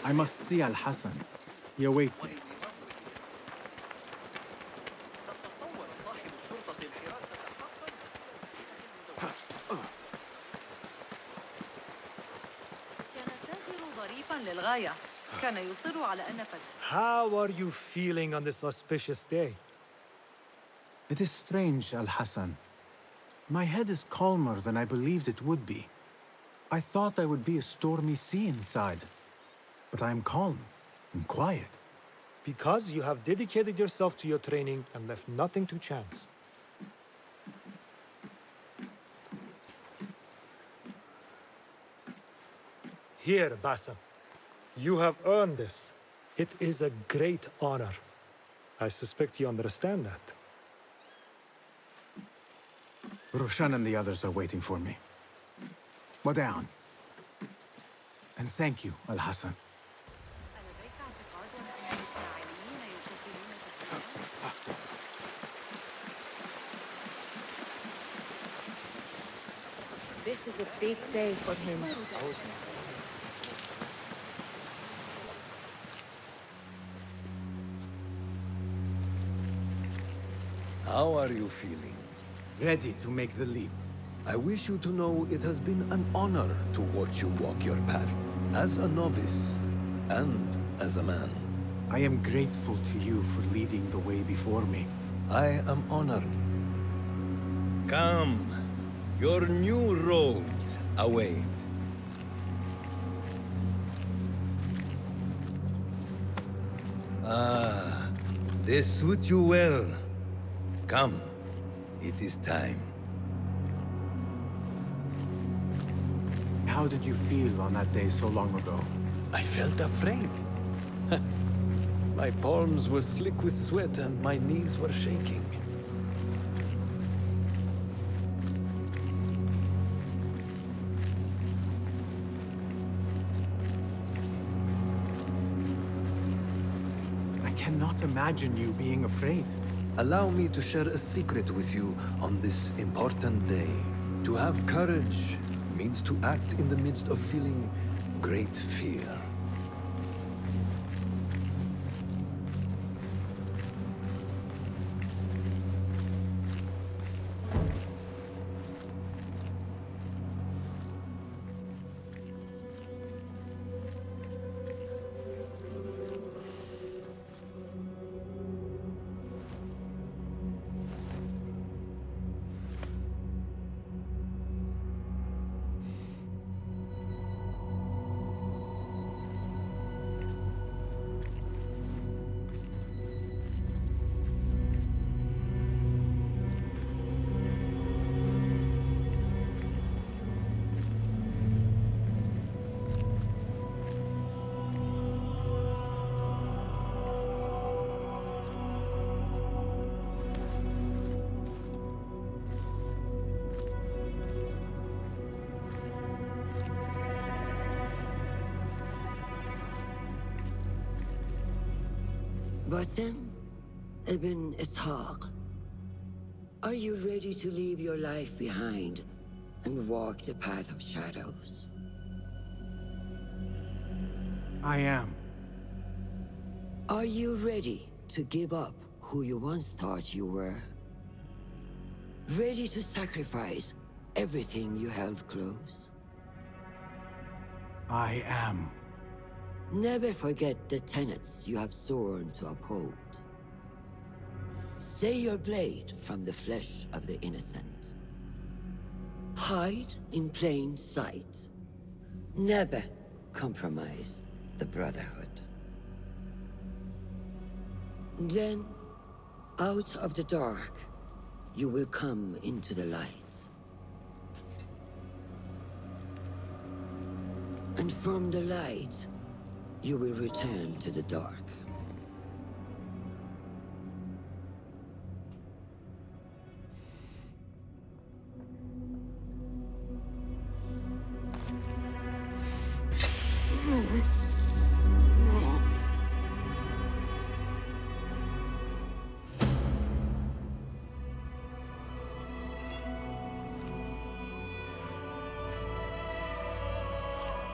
I must see Al-Hassan. He awaits me. How are you feeling on this auspicious day? It is strange, Al-Hassan. My head is calmer than I believed it would be. I thought I would be a stormy sea inside. But I am calm and quiet. Because you have dedicated yourself to your training and left nothing to chance. Here, Basim. You have earned this. It is a great honor. I suspect you understand that. Roshan and the others are waiting for me. Wada'an. And thank you, Al-Hassan. This is a big day for him. How are you feeling? Ready to make the leap. I wish you to know it has been an honor to watch you walk your path, as a novice and as a man. I am grateful to you for leading the way before me. I am honored. Come, your new robes await. Ah, they suit you well. Come, it is time. How did you feel on that day so long ago? I felt afraid. My palms were slick with sweat and my knees were shaking. I cannot imagine you being afraid. Allow me to share a secret with you on this important day. To have courage means to act in the midst of feeling great fear. Basim ibn Ishaq, are you ready to leave your life behind and walk the path of shadows? I am. Are you ready to give up who you once thought you were? Ready to sacrifice everything you held close? I am. Never forget the tenets you have sworn to uphold. Stay your blade from the flesh of the innocent. Hide in plain sight. Never compromise the Brotherhood. Then, out of the dark, you will come into the light. And from the light, you will return to the dark.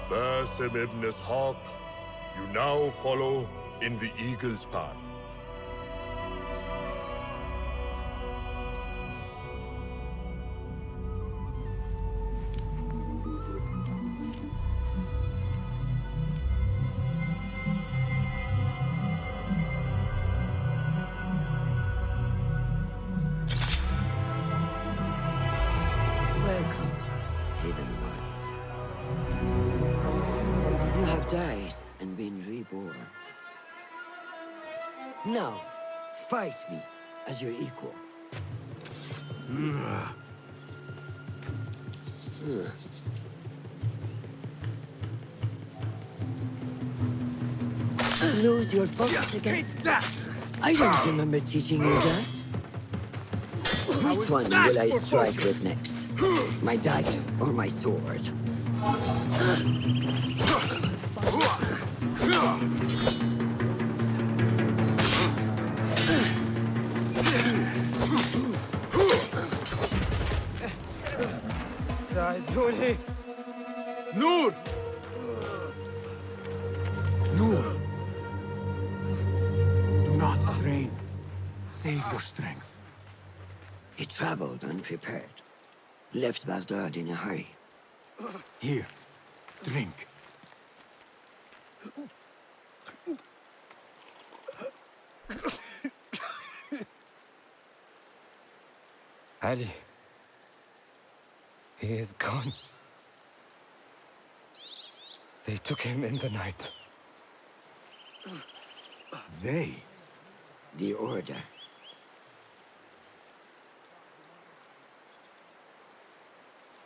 Basim ibn Ishaq, you now follow in the Eagle's path. Welcome, Hidden One. You have died and been reborn. Now, fight me as your equal. Lose your focus again? I don't remember teaching you that. Which one will I strike with next? My dagger or my sword? Noor! Noor! Do not strain. Save your strength. He traveled unprepared. Left Baghdad in a hurry. Here, drink. Ali. He is gone. They took him in the night. They? The Order.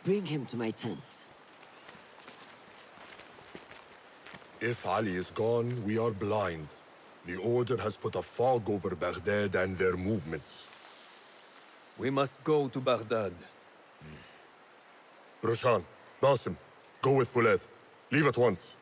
Bring him to my tent. If Ali is gone, we are blind. The Order has put a fog over Baghdad and their movements. We must go to Baghdad. Roshan, Basim, go with Fulad. Leave at once.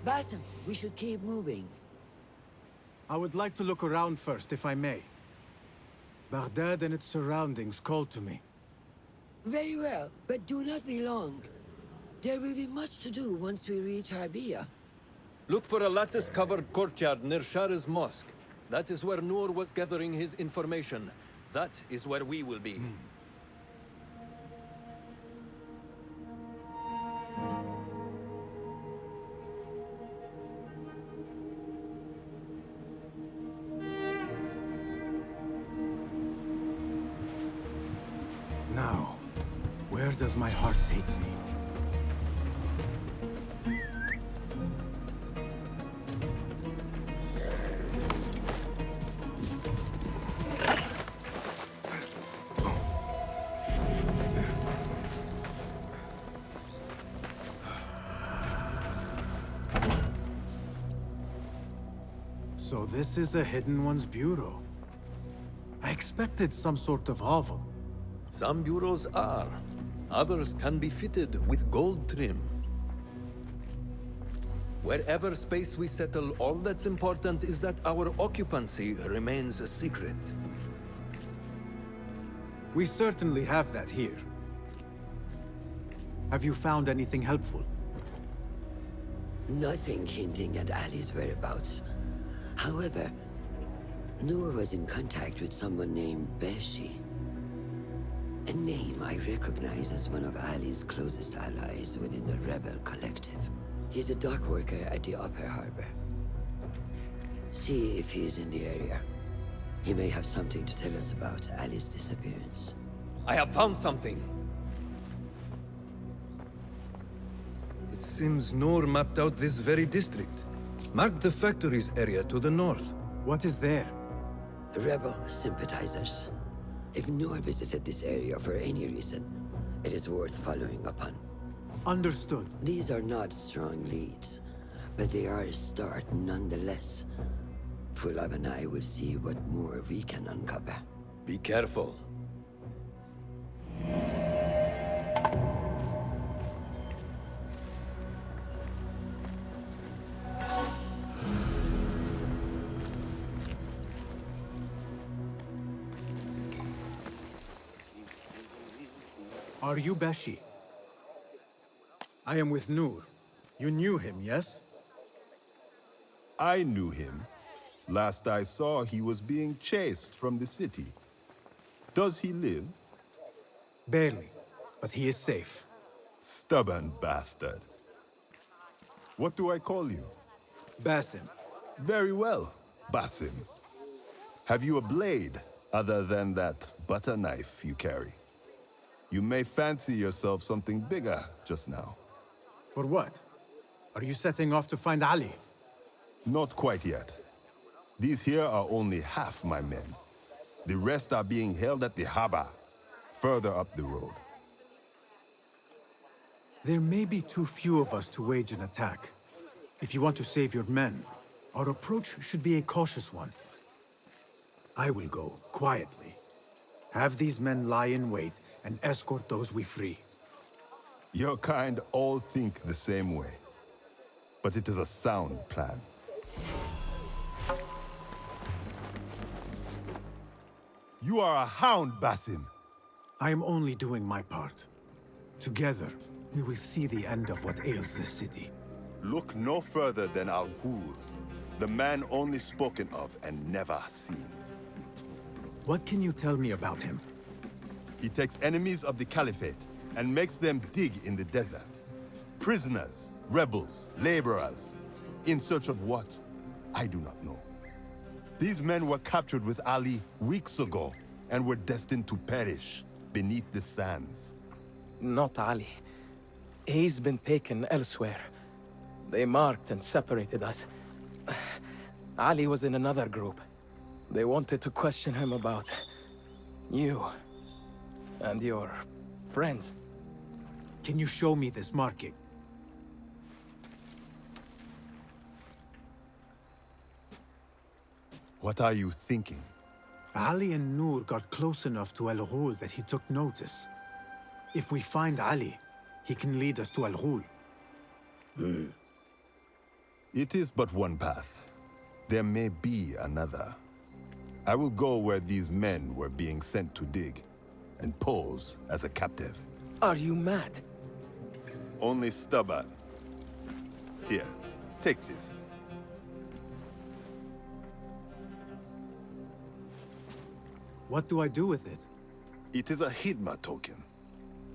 Basim, we should keep moving. I would like to look around first, if I may. Baghdad and its surroundings call to me. Very well, but do not be long. There will be much to do once we reach Harbiya. Look for a lattice-covered courtyard near Shah's mosque. That is where Noor was gathering his information. That is where we will be. Now, where does my heart take me? So this is a Hidden Ones bureau. I expected some sort of hovel. Some bureaus are. Others can be fitted with gold trim. Wherever space we settle, all that's important is that our occupancy remains a secret. We certainly have that here. Have you found anything helpful? Nothing hinting at Ali's whereabouts. However, Noor was in contact with someone named Beshi. A name I recognize as one of Ali's closest allies within the Rebel Collective. He's a dock worker at the Upper Harbor. See if he's in the area. He may have something to tell us about Ali's disappearance. I have found something. It seems Noor mapped out this very district. Marked the factories area to the north. What is there? Rebel sympathizers. If Noor visited this area for any reason, it is worth following up on. Understood. These are not strong leads, but they are a start nonetheless. Fulab and I will see what more we can uncover. Be careful. Are you Beshi? I am with Noor. You knew him, yes? I knew him. Last I saw, he was being chased from the city. Does he live? Barely, but he is safe. Stubborn bastard. What do I call you? Basim. Very well, Basim. Have you a blade other than that butter knife you carry? You may fancy yourself something bigger just now. For what? Are you setting off to find Ali? Not quite yet. These here are only half my men. The rest are being held at the harbor, further up the road. There may be too few of us to wage an attack. If you want to save your men, our approach should be a cautious one. I will go quietly. Have these men lie in wait and escort those we free. Your kind all think the same way. But it is a sound plan. You are a hound, Basim. I am only doing my part. Together, we will see the end of what ails this city. Look no further than Al-Ghul, the man only spoken of and never seen. What can you tell me about him? He takes enemies of the Caliphate and makes them dig in the desert. Prisoners, rebels, laborers. In search of what? I do not know. These men were captured with Ali weeks ago and were destined to perish beneath the sands. Not Ali. He's been taken elsewhere. They marked and separated us. Ali was in another group. They wanted to question him about you and your friends. Can you show me this marking? What are you thinking? Ali and Noor got close enough to Al-Ghul that he took notice. If we find Ali, he can lead us to Al-Ghul. It is but one path. There may be another. I will go where these men were being sent to dig, and pose as a captive. Are you mad? Only stubborn. Here, take this. What do I do with it? It is a Hidma token.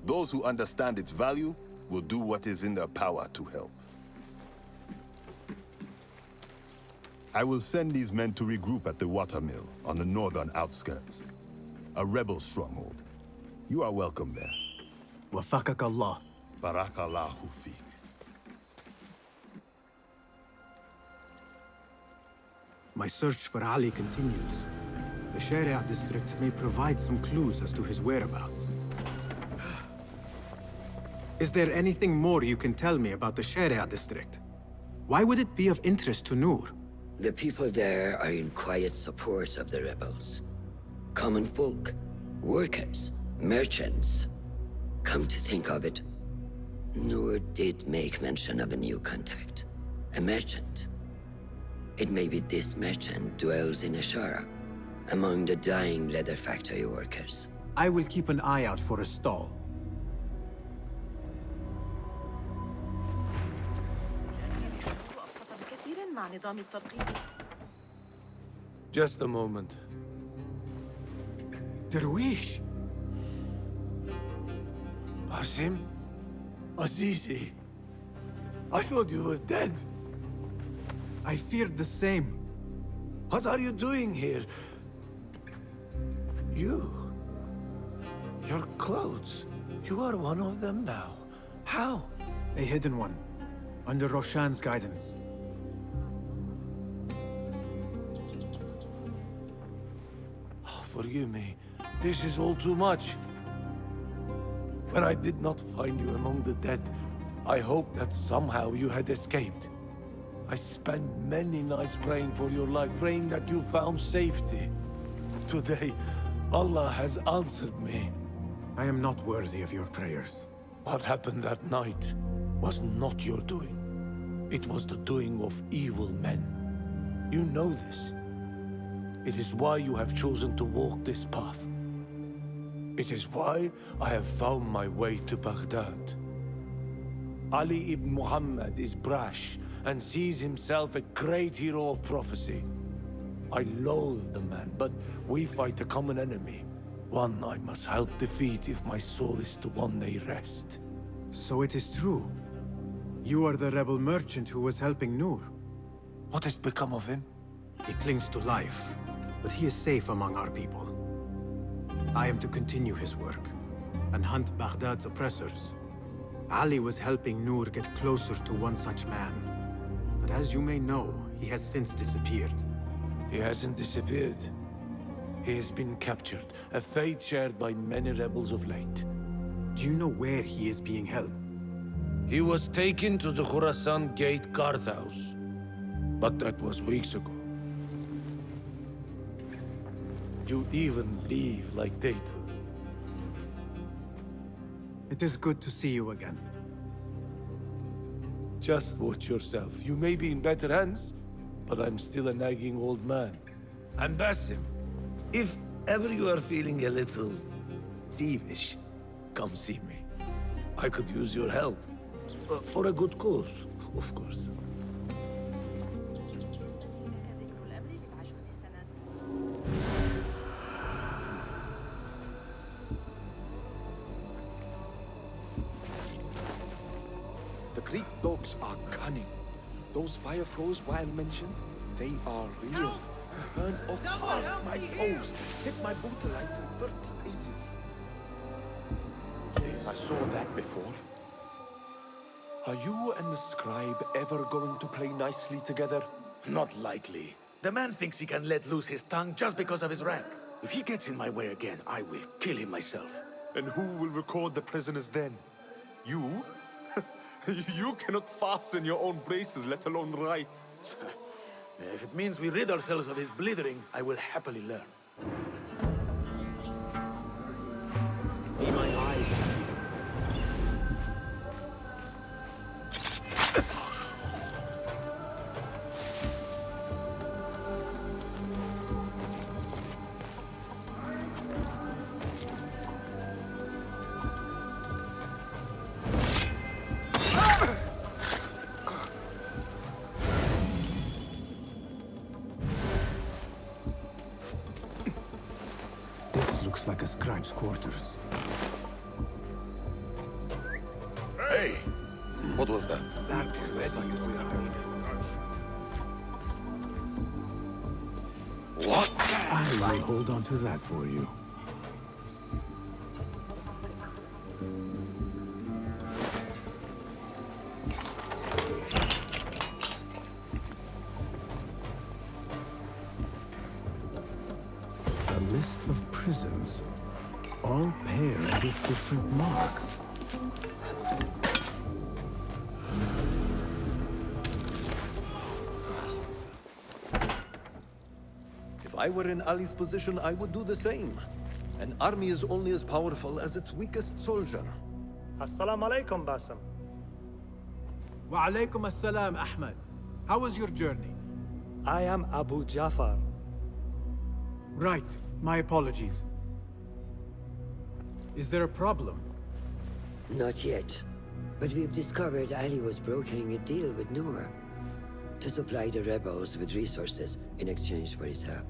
Those who understand its value will do what is in their power to help. I will send these men to regroup at the watermill on the northern outskirts. A rebel stronghold. You are welcome there. Wafakak Allah. Barakallahu fiq. My search for Ali continues. The Sharia district may provide some clues as to his whereabouts. Is there anything more you can tell me about the Sharia district? Why would it be of interest to Noor? The people there are in quiet support of the rebels. Common folk, workers, merchants. Come to think of it, Noor did make mention of a new contact. A merchant. It may be this merchant dwells in Ashara, among the dying leather factory workers. I will keep an eye out for a stall. Just a moment. Darwish! Basim? Azizi? I thought you were dead. I feared the same. What are you doing here? You? Your clothes? You are one of them now. How? A hidden one. Under Roshan's guidance. Oh, forgive me. This is all too much. When I did not find you among the dead, I hoped that somehow you had escaped. I spent many nights praying for your life, praying that you found safety. Today, Allah has answered me. I am not worthy of your prayers. What happened that night was not your doing. It was the doing of evil men. You know this. It is why you have chosen to walk this path. It is why I have found my way to Baghdad. Ali ibn Muhammad is brash and sees himself a great hero of prophecy. I loathe the man, but we fight a common enemy. One I must help defeat if my soul is to one day rest. So it is true. You are the rebel merchant who was helping Noor. What has become of him? He clings to life, but he is safe among our people. I am to continue his work and hunt Baghdad's oppressors. Ali was helping Noor get closer to one such man. But as you may know, he has since disappeared. He hasn't disappeared. He has been captured, a fate shared by many rebels of late. Do you know where he is being held? He was taken to the Khurasan Gate guardhouse. But that was weeks ago. You even leave like they do. It is good to see you again. Just watch yourself. You may be in better hands, but I'm still a nagging old man. And Basim, if ever you are feeling a little peevish, come see me. I could use your help. For a good cause, of course. The Greek dogs are cunning. Those fire throws Wild mentioned, they are real. Burn off half my toes, hit my boot like 30 pieces. I saw that before. Are you and the scribe ever going to play nicely together? Not likely. The man thinks he can let loose his tongue just because of his rank. If he gets in my way again, I will kill him myself. And who will record the prisoners then? You? You cannot fasten your own braces, let alone write. If it means we rid ourselves of his blithering, I will happily learn. Be my eyes. Like a scribe's quarters. Hey! What was that? That ready if we are needed. What? I will hold on to that for you. A list of prisons, all paired with different marks. I were in Ali's position, I would do the same. An army is only as powerful as its weakest soldier. Assalamu alaikum, Basim. Wa alaikum assalam, Ahmed. How was your journey? I am Abu Jafar. Right. My apologies. Is there a problem? Not yet. But we've discovered Ali was brokering a deal with Noor to supply the rebels with resources in exchange for his help.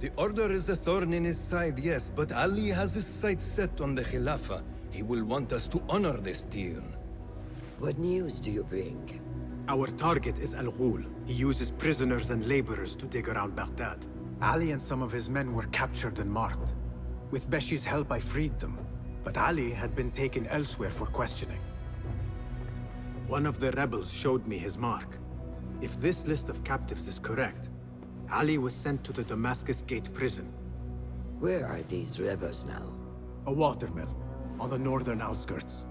The Order is a thorn in his side, yes, but Ali has his sights set on the Khilafah. He will want us to honor this deal. What news do you bring? Our target is Al-Ghul. He uses prisoners and laborers to dig around Baghdad. Ali and some of his men were captured and marked. With Beshi's help, I freed them. But Ali had been taken elsewhere for questioning. One of the rebels showed me his mark. If this list of captives is correct, Ali was sent to the Damascus Gate prison. Where are these rebels now? A watermill, on the northern outskirts.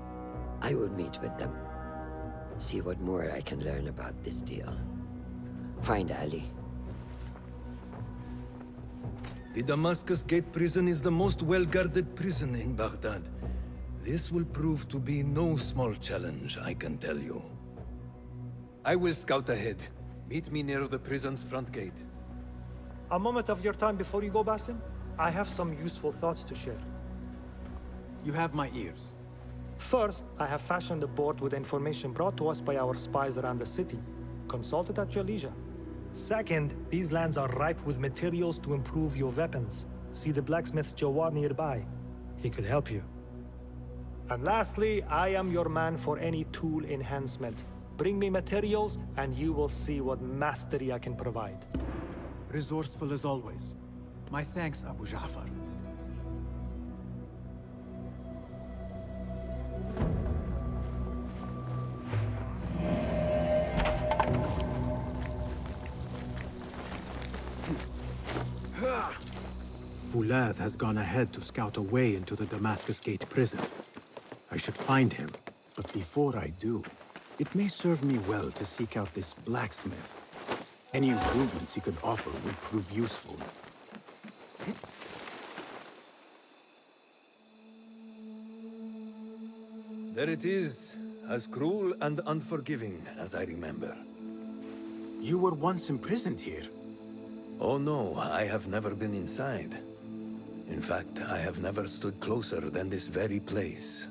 I will meet with them. See what more I can learn about this deal. Find Ali. The Damascus Gate prison is the most well-guarded prison in Baghdad. This will prove to be no small challenge, I can tell you. I will scout ahead. Meet me near the prison's front gate. A moment of your time before you go, Basim. I have some useful thoughts to share. You have my ears. First, I have fashioned a board with information brought to us by our spies around the city. Consult it at your leisure. Second, these lands are ripe with materials to improve your weapons. See the blacksmith Jawar nearby. He could help you. And lastly, I am your man for any tool enhancement. Bring me materials, and you will see what mastery I can provide. Resourceful as always. My thanks, Abu Ja'far. Fulath has gone ahead to scout a way into the Damascus Gate prison. I should find him, but before I do, it may serve me well to seek out this blacksmith. Any improvements he could offer would prove useful. There it is, as cruel and unforgiving as I remember. You were once imprisoned here. Oh no, I have never been inside. In fact, I have never stood closer than this very place.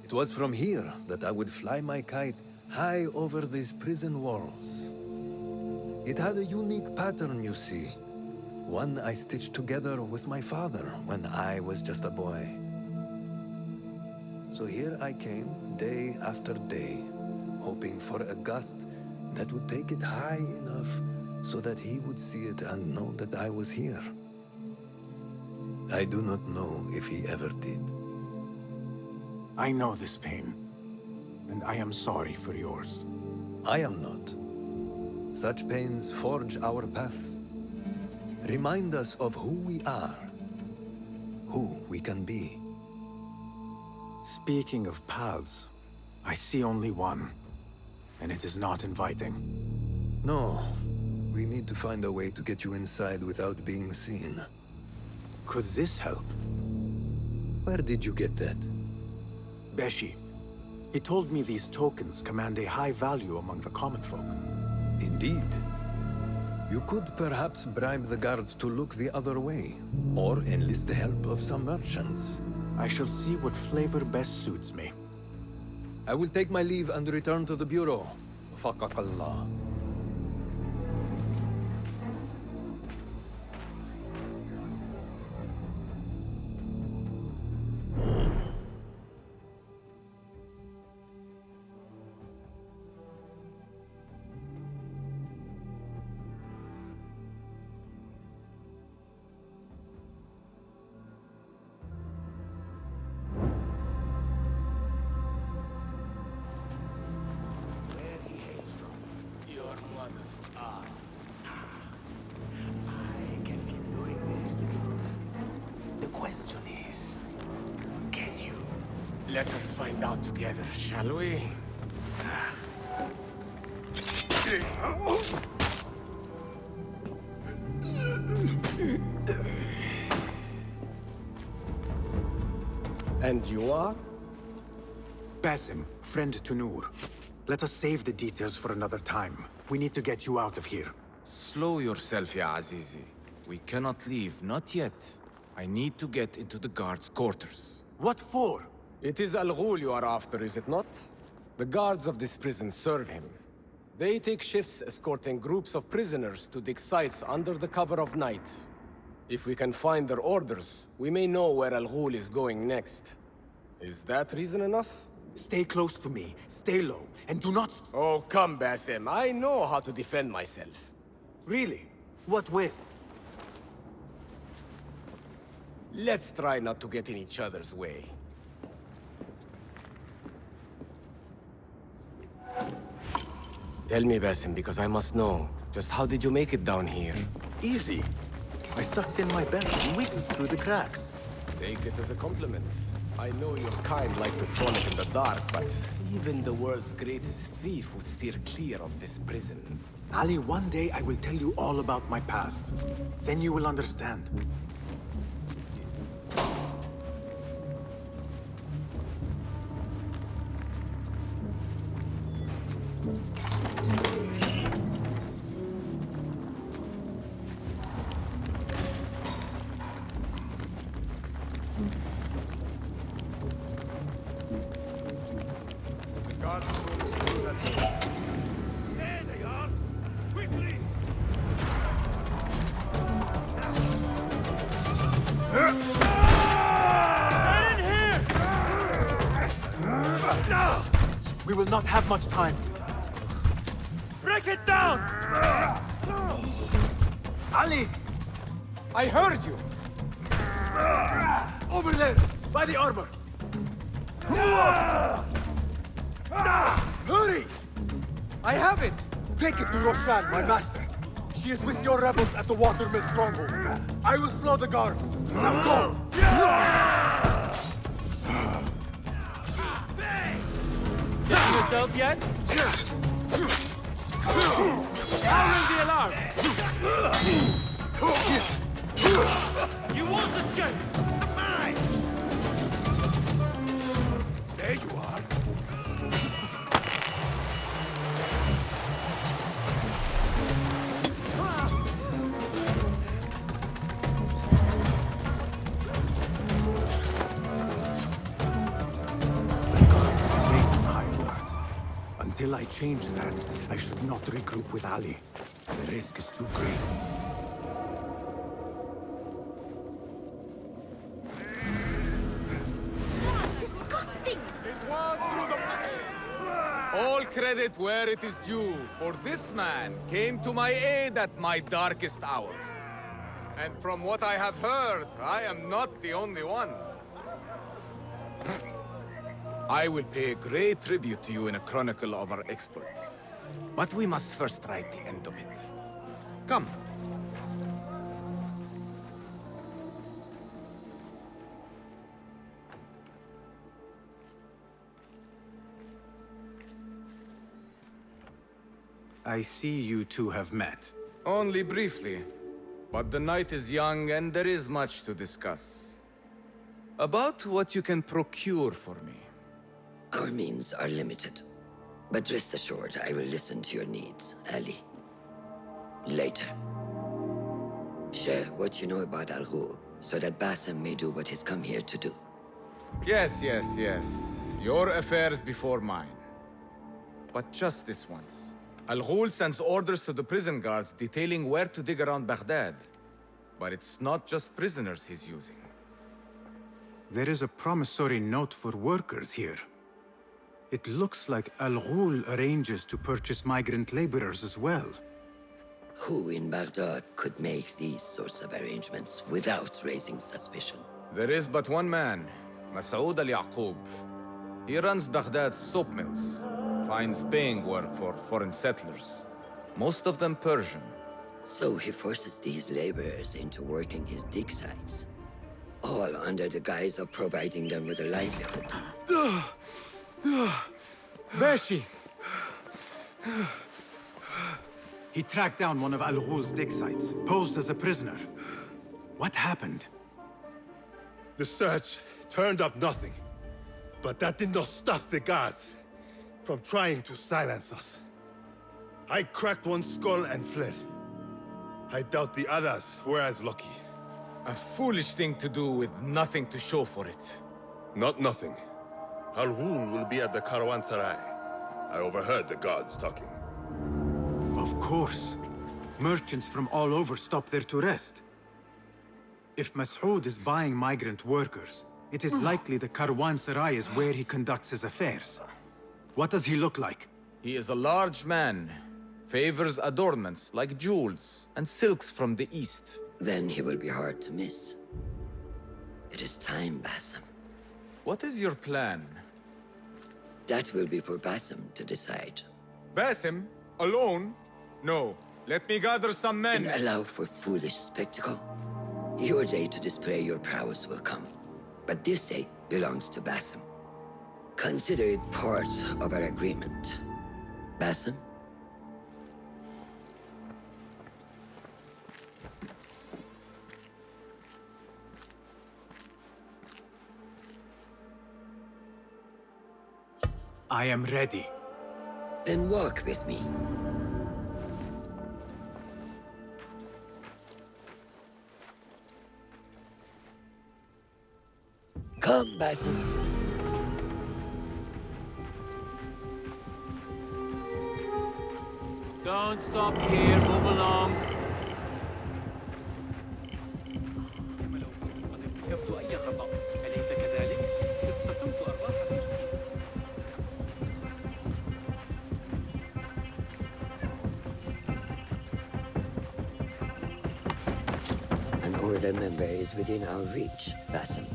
It was from here that I would fly my kite high over these prison walls. It had a unique pattern, you see. One I stitched together with my father when I was just a boy. So here I came, day after day, hoping for a gust that would take it high enough so that he would see it and know that I was here. I do not know if he ever did. I know this pain, and I am sorry for yours. I am not. Such pains forge our paths. Remind us of who we are, who we can be. Speaking of paths, I see only one, and it is not inviting. No, we need to find a way to get you inside without being seen. Could this help? Where did you get that? Beshi. He told me these tokens command a high value among the common folk. Indeed. You could perhaps bribe the guards to look the other way, or enlist the help of some merchants. I shall see what flavor best suits me. I will take my leave and return to the bureau. Faqaqallah. Let us find out together, shall we? And you are? Basim, friend to Noor. Let us save the details for another time. We need to get you out of here. Slow yourself, ya Azizi. We cannot leave, not yet. I need to get into the guards' quarters. What for? It is Al Ghul you are after, is it not? The guards of this prison serve him. They take shifts escorting groups of prisoners to dig sites under the cover of night. If we can find their orders, we may know where Al Ghul is going next. Is that reason enough? Stay close to me, stay low, and do not... Oh, come, Basim. I know how to defend myself. Really? What with? Let's try not to get in each other's way. Tell me, Basim, because I must know. Just how did you make it down here? Easy. I sucked in my belt and wiggled through the cracks. Take it as a compliment. I know your kind like to frolic in the dark, but even the world's greatest thief would steer clear of this prison. Ali, one day I will tell you all about my past. Then you will understand. We will not have much time. Break it down! Ali! I heard you! Over there, by the armor! Hurry! I have it! Take it to Roshan, my master. She is with your rebels at the Watermill stronghold. I will slow the guards. Now go! Yourself yet? Sound the alarm! You want the check? Mine! There you are. Until I change that, I should not regroup with Ali. The risk is too great. Disgusting! All credit where it is due, for this man came to my aid at my darkest hour. And from what I have heard, I am not the only one. I will pay a great tribute to you in a chronicle of our exploits. But we must first write the end of it. Come. I see you two have met. Only briefly. But the night is young and there is much to discuss. About what you can procure for me. Our means are limited. But rest assured, I will listen to your needs, Ali. Later. Share what you know about Al Ghul, so that Basim may do what he's come here to do. Yes. Your affairs before mine. But just this once. Al Ghul sends orders to the prison guards detailing where to dig around Baghdad. But it's not just prisoners he's using. There is a promissory note for workers here. It looks like Al Ghul arranges to purchase migrant laborers as well. Who in Baghdad could make these sorts of arrangements without raising suspicion? There is but one man, Masoud al-Yaqub. He runs Baghdad's soap mills, finds paying work for foreign settlers, most of them Persian. So he forces these laborers into working his dig sites, all under the guise of providing them with a livelihood. Beshi! He tracked down one of Al Ghul's dig sites, posed as a prisoner. What happened? The search turned up nothing. But that did not stop the guards from trying to silence us. I cracked one skull and fled. I doubt the others were as lucky. A foolish thing to do with nothing to show for it. Not nothing. Al Ghul will be at the Caravanserai. I overheard the guards talking. Of course. Merchants from all over stop there to rest. If Mas'ud is buying migrant workers, it is likely the Caravanserai is where he conducts his affairs. What does he look like? He is a large man. Favors adornments like jewels and silks from the east. Then he will be hard to miss. It is time, Basim. What is your plan? That will be for Basim to decide. Basim? Alone? No. Let me gather some men. And allow for foolish spectacle. Your day to display your prowess will come. But this day belongs to Basim. Consider it part of our agreement. Basim? I am ready. Then walk with me. Come, Basim. Don't stop here, move along. يبدو أي خطأ، أليس كذلك؟ اقتسمت أرواح An order member is within our reach, Basim.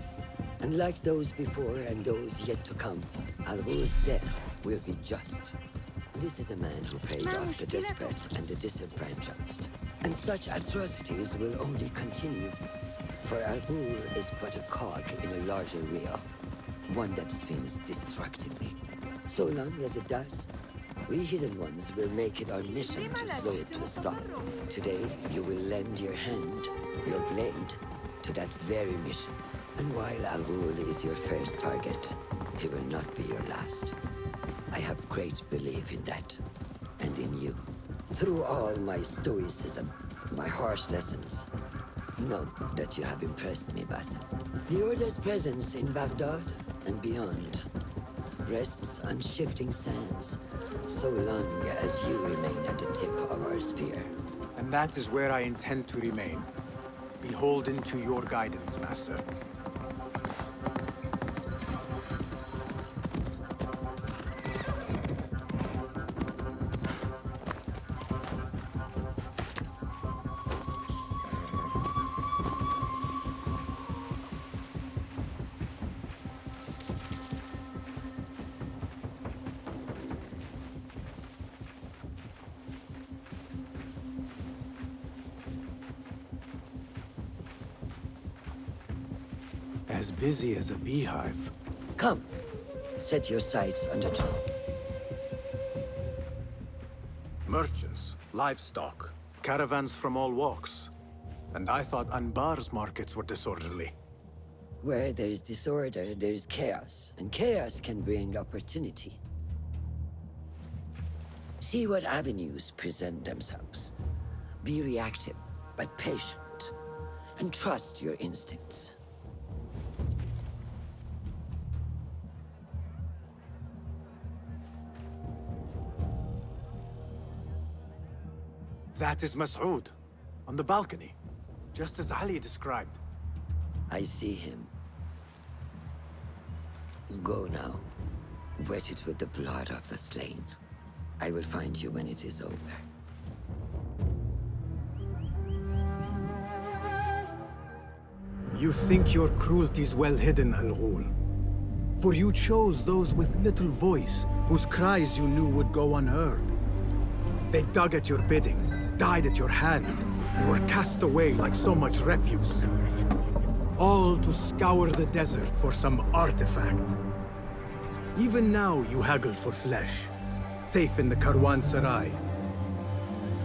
And like those before and those yet to come, Al Ghul's death will be just. This is a man who preys off the desperate and the disenfranchised. And such atrocities will only continue. For Al Ghul is but a cog in a larger wheel, one that spins destructively. So long as it does, we hidden ones will make it our mission to slow it to a stop. Today, you will lend your hand, your blade, to that very mission. And while Al Ghul is your first target, he will not be your last. I have great belief in that, and in you. Through all my stoicism, my harsh lessons, know that you have impressed me, Basim. The Order's presence in Baghdad and beyond rests on shifting sands, so long as you remain at the tip of our spear. And that is where I intend to remain. Beholden to your guidance, Master. As busy as a beehive. Come, set your sights on the door. Merchants, livestock, caravans from all walks. And I thought Anbar's markets were disorderly. Where there is disorder, there is chaos, and chaos can bring opportunity. See what avenues present themselves. Be reactive, but patient, and trust your instincts. That is Mas'ud, on the balcony, just as Ali described. I see him. Go now. Wet it with the blood of the slain. I will find you when it is over. You think your cruelties well hidden, Al Ghul. For you chose those with little voice, whose cries you knew would go unheard. They dug at your bidding, died at your hand, and were cast away like so much refuse. All to scour the desert for some artifact. Even now you haggle for flesh, safe in the Caravanserai.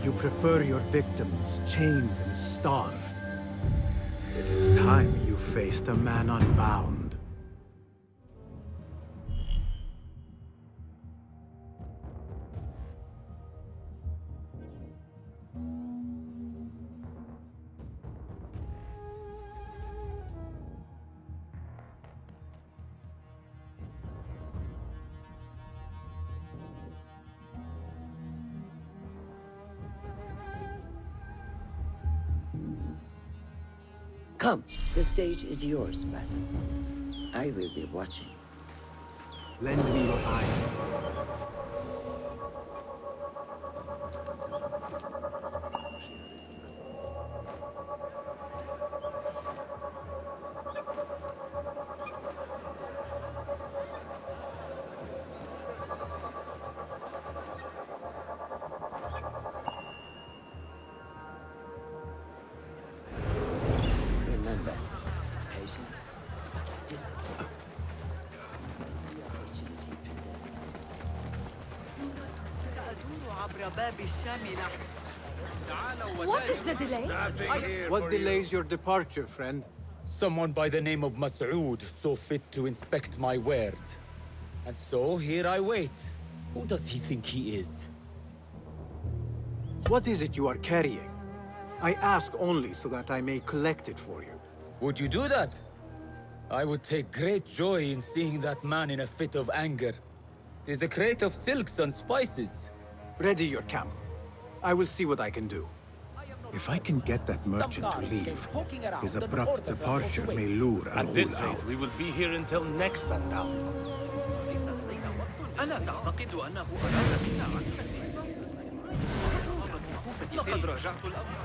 You prefer your victims chained and starved. It is time you faced a man unbound. Come, the stage is yours, Basim. I will be watching. Lend me your eye. Remember, patience, discipline. The opportunity presents. What is the delay? What delays your departure, friend? Someone by the name of Mas'ud saw fit to inspect my wares. And so here I wait. Who does he think he is? What is it you are carrying? I ask only so that I may collect it for you. Would you do that? I would take great joy in seeing that man in a fit of anger. It is a crate of silks and spices. Ready your camel. I will see what I can do. If I can get that merchant to leave, his abrupt departure may lure At this Al-Ghul rate, out. we will be here until next sundown. ألا تعتقد أنه أراد منا عن لقد راجعت الأمر.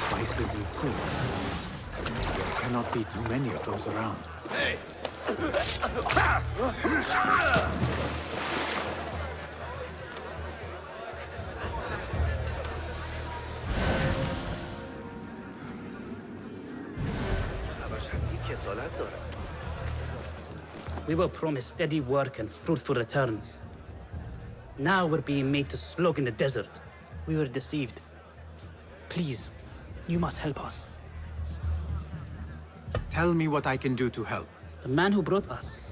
Spices and silks. There cannot be too many of those around. Hey! We were promised steady work and fruitful returns. Now we're being made to slog in the desert. We were deceived. Please, you must help us. Tell me what I can do to help. The man who brought us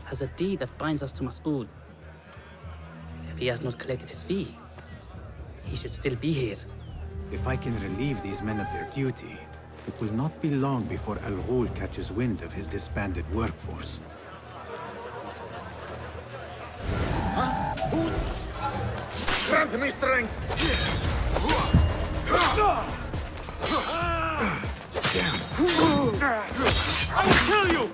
has a deed that binds us to Mas'ud. If he has not collected his fee, he should still be here. If I can relieve these men of their duty, it will not be long before Al-Ghul catches wind of his disbanded workforce. Grant me strength! I will kill you!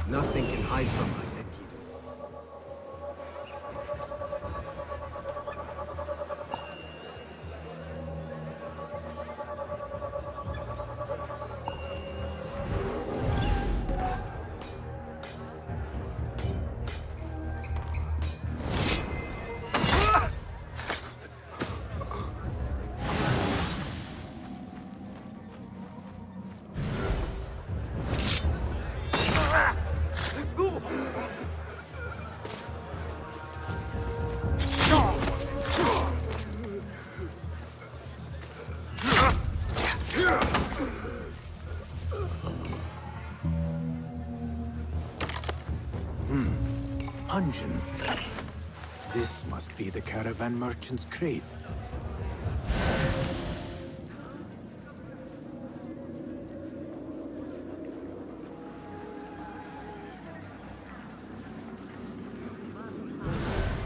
Nothing can hide from us, Enkidu. Pungent. This must be the caravan merchant's crate.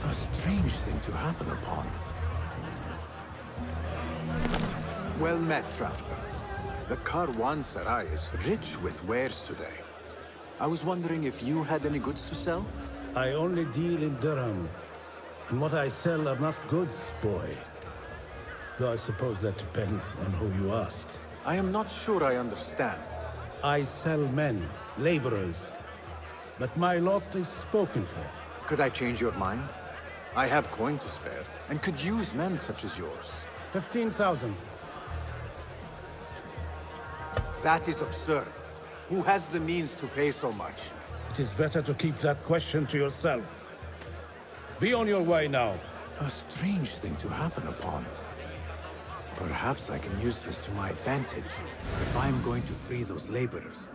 A strange thing to happen upon. Well met, traveler. The Karwan Sarai is rich with wares today. I was wondering if you had any goods to sell? I only deal in dirham, and what I sell are not goods, boy. Though I suppose that depends on who you ask. I am not sure I understand. I sell men, laborers. But my lot is spoken for. Could I change your mind? I have coin to spare, and could use men such as yours. 15,000. That is absurd. Who has the means to pay so much? It is better to keep that question to yourself. Be on your way now. A strange thing to happen upon. Perhaps I can use this to my advantage. If I am going to free those laborers,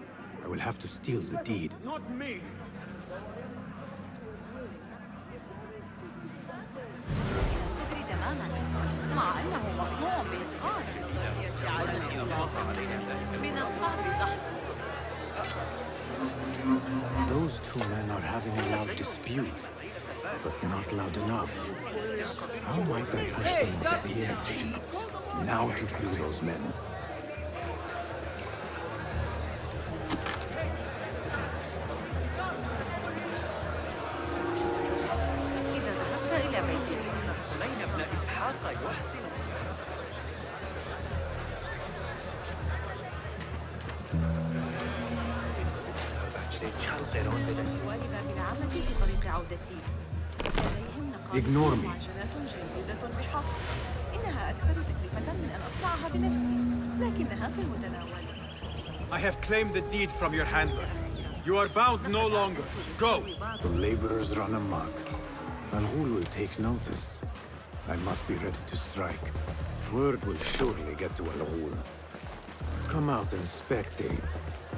I will have to steal the deed. Not me! Those two men are having a loud dispute, but not loud enough. How might I push them over the edge? Now to free those men. Ignore me. I have claimed the deed from your handler. You are bound no longer. Go! The laborers run amok. Al-Ghul will take notice. I must be ready to strike. Word will surely get to Al-Ghul. Come out and spectate,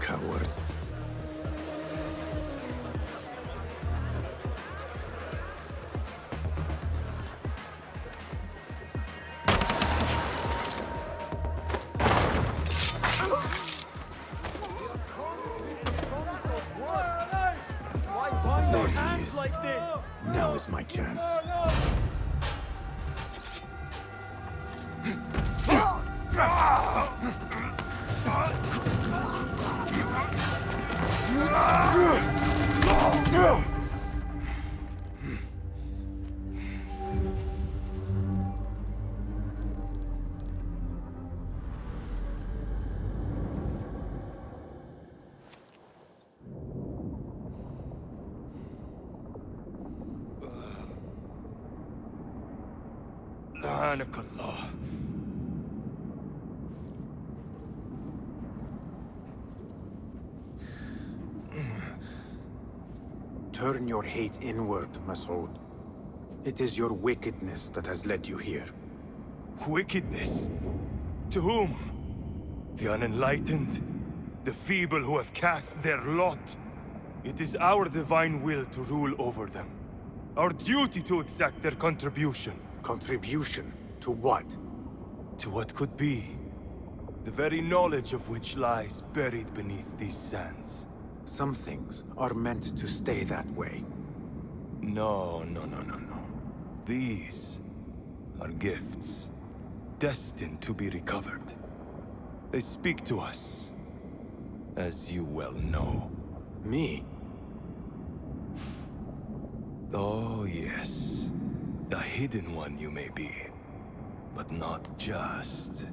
coward. There he is. Now is my chance. Subhanakallah. Turn your hate inward, Masood. It is your wickedness that has led you here. Wickedness? To whom? The unenlightened? The feeble who have cast their lot? It is our divine will to rule over them. Our duty to exact their contribution. Contribution? To what? To what could be. The very knowledge of which lies buried beneath these sands. Some things are meant to stay that way. No. These are gifts, destined to be recovered. They speak to us, as you well know. Me? Oh, yes. The hidden one you may be, but not just.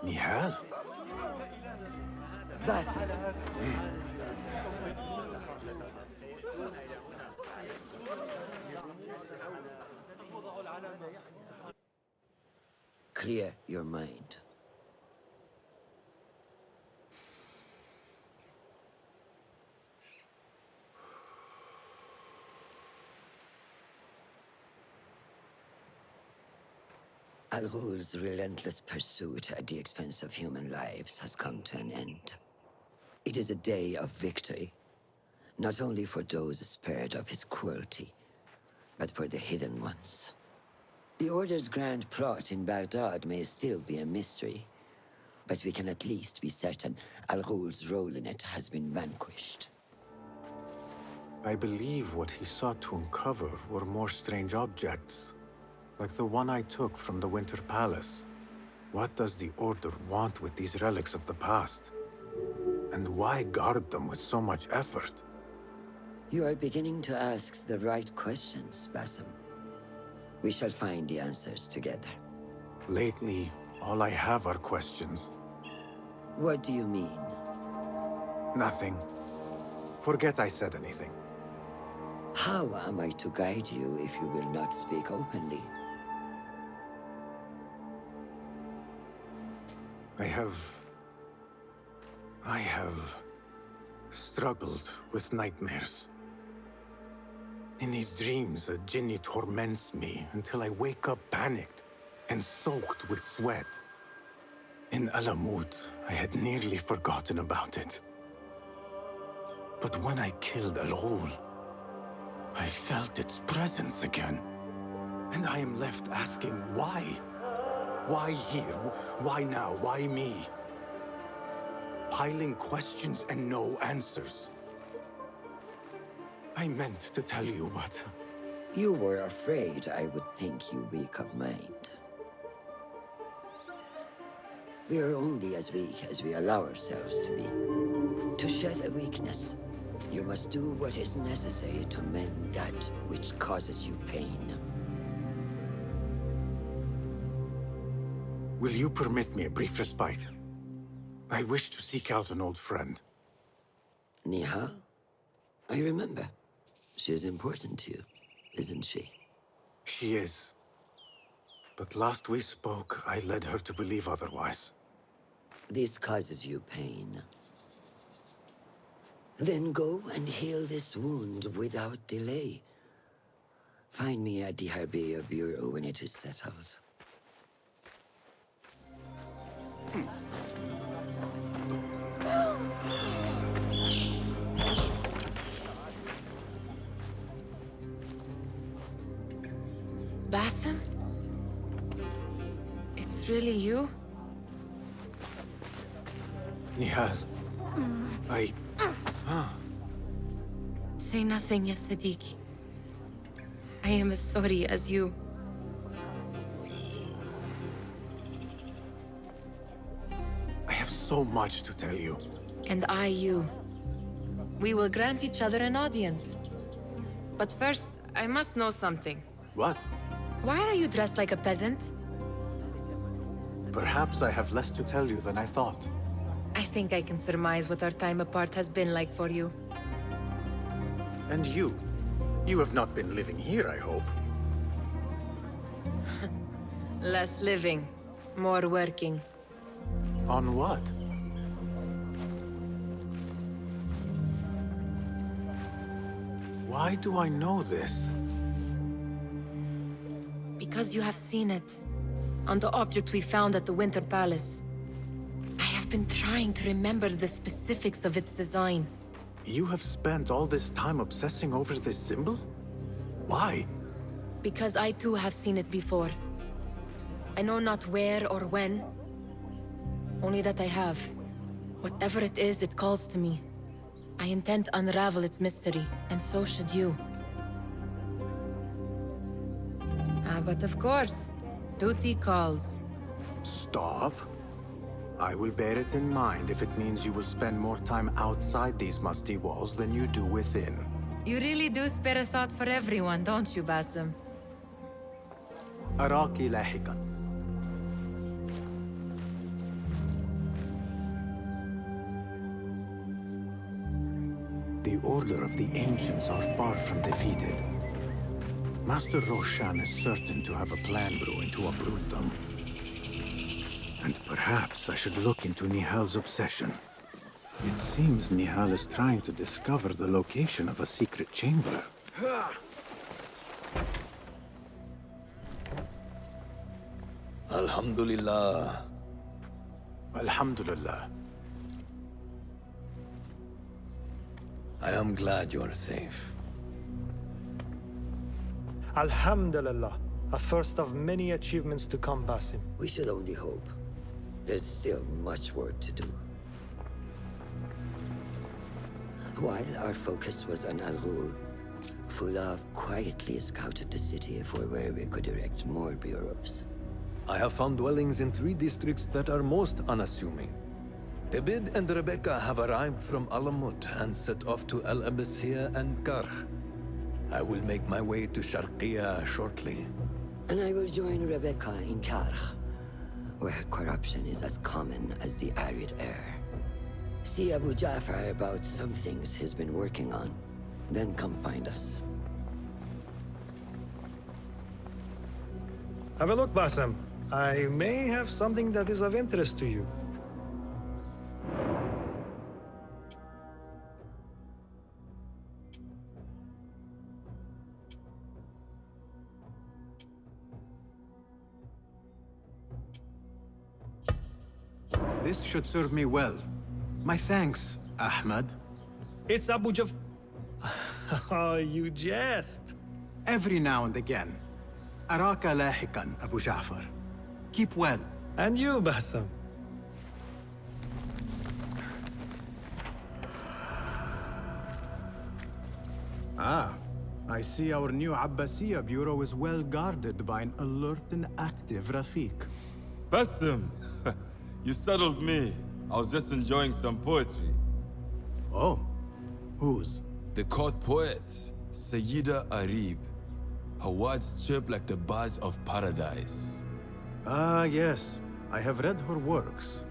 Nihal? Basim. Clear your mind. Al Ghul's relentless pursuit at the expense of human lives has come to an end. It is a day of victory, not only for those spared of his cruelty, but for the hidden ones. The Order's grand plot in Baghdad may still be a mystery, but we can at least be certain Al Ghul's role in it has been vanquished. I believe what he sought to uncover were more strange objects, like the one I took from the Winter Palace. What does the Order want with these relics of the past? And why guard them with so much effort? You are beginning to ask the right questions, Basim. We shall find the answers together. Lately, all I have are questions. What do you mean? Nothing. Forget I said anything. How am I to guide you if you will not speak openly? I have struggled with nightmares. In these dreams, a jinni torments me until I wake up panicked and soaked with sweat. In Alamut, I had nearly forgotten about it. But when I killed Al Ghul, I felt its presence again. And I am left asking why? Why here? Why now? Why me? Piling questions and no answers. I meant to tell you, but... You were afraid I would think you weak of mind. We are only as weak as we allow ourselves to be. To shed a weakness, you must do what is necessary to mend that which causes you pain. Will you permit me a brief respite? I wish to seek out an old friend. Nihal? I remember. She is important to you, isn't she? She is. But last we spoke, I led her to believe otherwise. This causes you pain. Then go and heal this wound without delay. Find me at the Harbiya Bureau when it is settled. Basim? It's really you? Nihal, Say nothing, ya Sadiqi. I am as sorry as you. I have so much to tell you. And I you. We will grant each other an audience. But first, I must know something. What? Why are you dressed like a peasant? Perhaps I have less to tell you than I thought. I think I can surmise what our time apart has been like for you. And you? You have not been living here, I hope. Less living, more working. On what? Why do I know this? Because you have seen it. On the object we found at the Winter Palace. I have been trying to remember the specifics of its design. You have spent all this time obsessing over this symbol? Why? Because I too have seen it before. I know not where or when. Only that I have. Whatever it is, it calls to me. I intend to unravel its mystery, and so should you. But of course, duty calls. Stop. I will bear it in mind if it means you will spend more time outside these musty walls than you do within. You really do spare a thought for everyone, don't you, Basim? أراك لاحقا. The Order of the Ancients are far from defeated. Master Roshan is certain to have a plan brewing to uproot them. And perhaps I should look into Nihal's obsession. It seems Nihal is trying to discover the location of a secret chamber. Alhamdulillah. Alhamdulillah. I am glad you are safe. Alhamdulillah. A first of many achievements to come, Basim. We should only hope. There's still much work to do. While our focus was on Al Ghul, Fulaf quietly scouted the city for where we could erect more bureaus. I have found dwellings in 3 districts that are most unassuming. Abid and Rebecca have arrived from Alamut and set off to Al Abbasiyah and Karh. I will make my way to Sharqiyah shortly. And I will join Rebecca in Karh, where corruption is as common as the arid air. See Abu Ja'far about some things he's been working on, then come find us. Have a look, Basim. I may have something that is of interest to you. This should serve me well. My thanks, Ahmad. It's Abu Jaf... Oh, you jest. Every now and again. Araka lahikan, Abu Ja'far. Keep well. And you, Basim. Ah, I see our new Abbasiyah bureau is well guarded by an alert and active Rafiq. Basim! You startled me. I was just enjoying some poetry. Oh? Whose? The court poet, Sayyida Arib. Her words chirp like the birds of paradise. Ah, yes. I have read her works.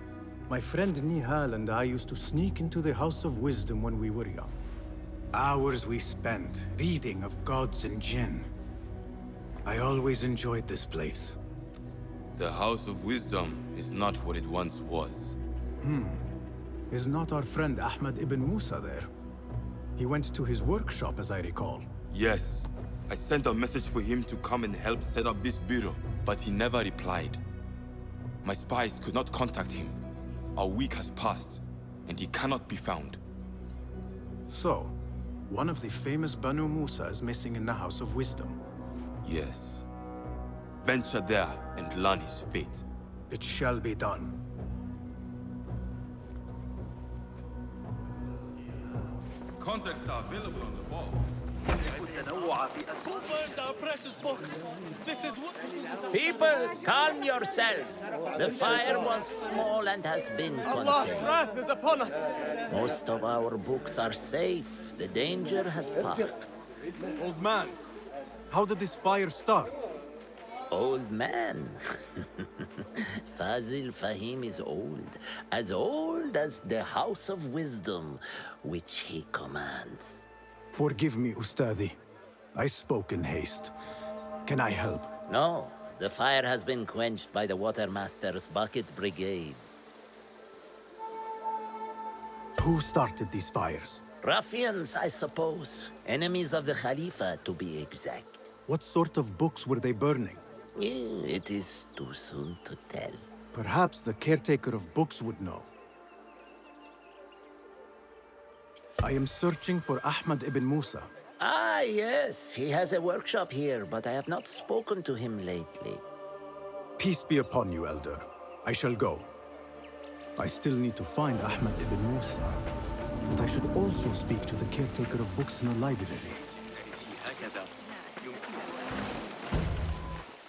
My friend Nihal and I used to sneak into the House of Wisdom when we were young. Hours we spent reading of gods and jinn. I always enjoyed this place. The House of Wisdom is not what it once was. Is not our friend Ahmad ibn Musa there? He went to his workshop, as I recall. Yes. I sent a message for him to come and help set up this bureau, but he never replied. My spies could not contact him. A week has passed, and he cannot be found. So, one of the famous Banu Musa is missing in the House of Wisdom. Yes. Venture there and learn his fate. It shall be done. Contracts are available on the wall. Who burned our precious books? This is what... People, calm yourselves. The fire was small and has been Allah's contained. wrath is upon us. Most of our books are safe. The danger has passed. Old man, how did this fire start? Old man. Fazil Fahim is old as the House of Wisdom, which he commands. Forgive me, Ustadi. I spoke in haste. Can I help? No, the fire has been quenched by the Watermaster's bucket brigades. Who started these fires? Ruffians, I suppose. Enemies of the Khalifa, to be exact. What sort of books were they burning? It is too soon to tell. Perhaps the caretaker of books would know. I am searching for Ahmad ibn Musa. Ah, yes. He has a workshop here, but I have not spoken to him lately. Peace be upon you, Elder. I shall go. I still need to find Ahmad ibn Musa. But I should also speak to the caretaker of books in the library.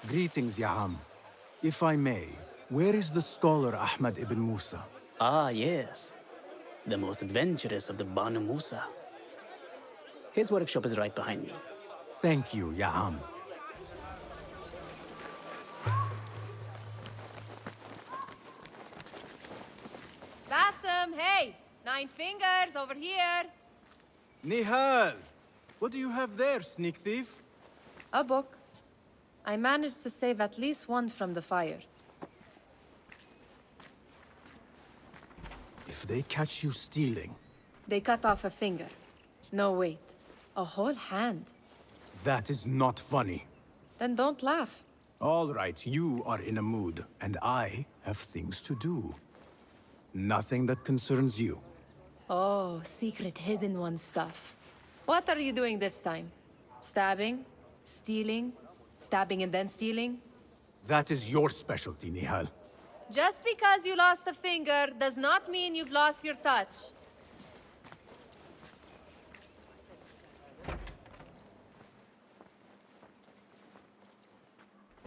Greetings, Ya'am. If I may, where is the scholar Ahmad ibn Musa? Ah, yes. The most adventurous of the Banu Musa. His workshop is right behind me. Thank you, Ya'am. Basim, hey! 9 fingers over here! Nihal! What do you have there, sneak thief? A book. I managed to save at least one from the fire. If they catch you stealing... They cut off a finger. No, wait. A whole hand. That is not funny. Then don't laugh. All right, you are in a mood, and I have things to do. Nothing that concerns you. Oh, secret hidden one stuff. What are you doing this time? Stabbing? Stealing? Stabbing and then stealing? That is your specialty, Nihal. Just because you lost a finger does not mean you've lost your touch.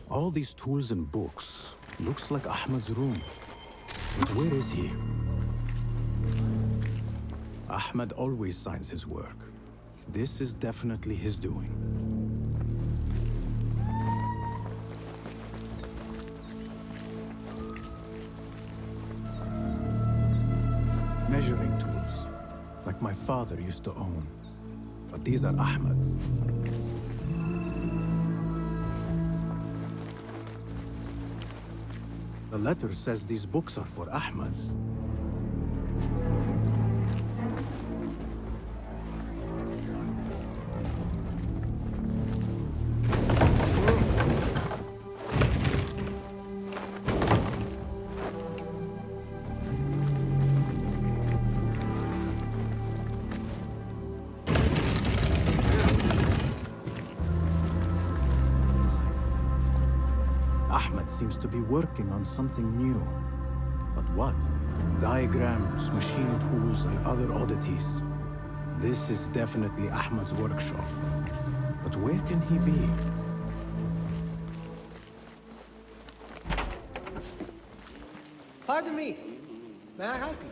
All these tools and books. Looks like Ahmad's room. But where is he? Ahmad always signs his work. This is definitely his doing. Measuring tools, like my father used to own. But these are Ahmad's. The letter says these books are for Ahmad. Ahmad seems to be working on something new. But what? Diagrams, machine tools, and other oddities. This is definitely Ahmad's workshop. But where can he be? Pardon me. May I help you?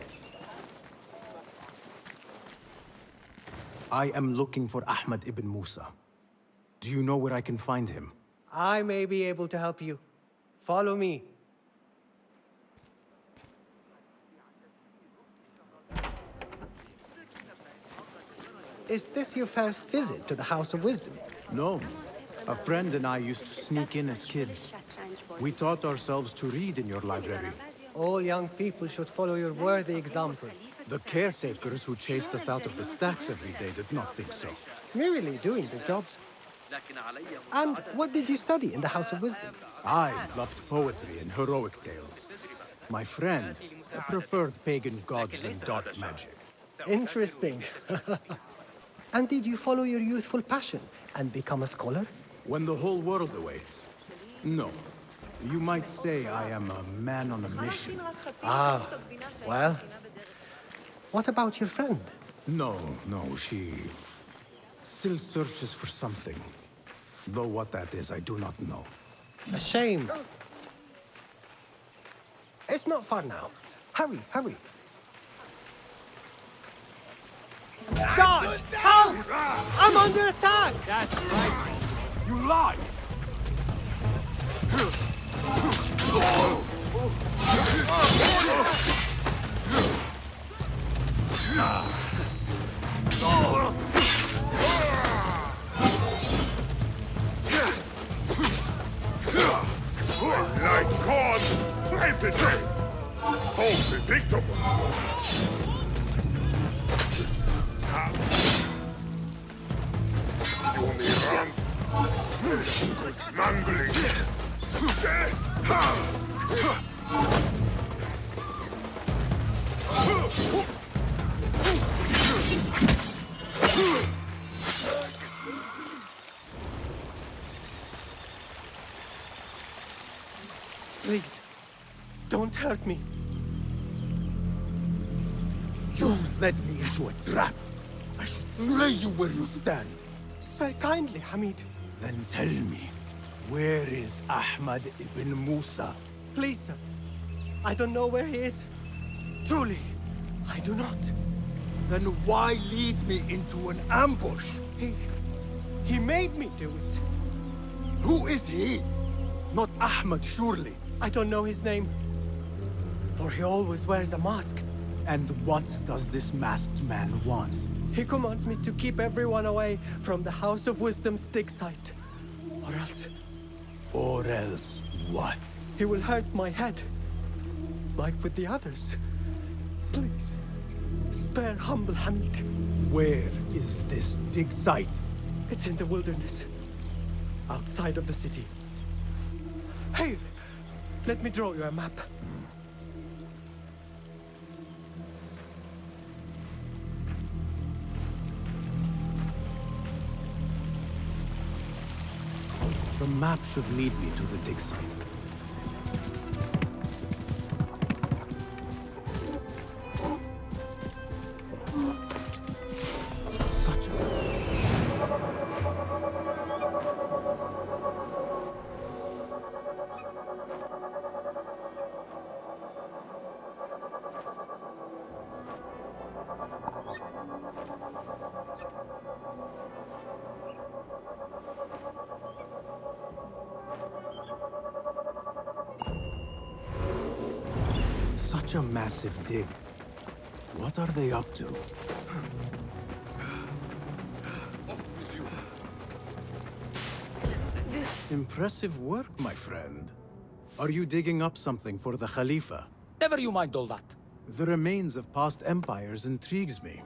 I am looking for Ahmad ibn Musa. Do you know where I can find him? I may be able to help you. Follow me. Is this your first visit to the House of Wisdom? No. A friend and I used to sneak in as kids. We taught ourselves to read in your library. All young people should follow your worthy example. The caretakers who chased us out of the stacks every day did not think so. Merely doing their jobs. And what did you study in the House of Wisdom? I loved poetry and heroic tales. My friend preferred pagan gods and dark magic. Interesting. And did you follow your youthful passion and become a scholar? When the whole world awaits. No. You might say I am a man on a mission. Ah, well. What about your friend? No, she still searches for something. Though what that is, I do not know. A shame. It's not far now. Hurry, hurry. God! Help! I'm under attack! That's right. You lie! Like God, everything! So predictable! You may run! Mangling! Please, don't hurt me. You led me into a trap. I should slay you where you stand. Spare kindly, Hamid. Then tell me, where is Ahmad ibn Musa? Please, sir. I don't know where he is. Truly, I do not. Then why lead me into an ambush? He made me do it. Who is he? Not Ahmad, surely. I don't know his name. For he always wears a mask. And what does this masked man want? He commands me to keep everyone away from the House of Wisdom's dig site. Or else... Or else what? He will hurt my head. Like with the others. Please, spare humble Hamid. Where is this dig site? It's in the wilderness. Outside of the city. Hey! Let me draw you a map. The map should lead me to the dig site. Such a... Such a massive dig. What are they up to? Impressive work, my friend. Are you digging up something for the Khalifa? Never you mind all that. The remains of past empires intrigues me.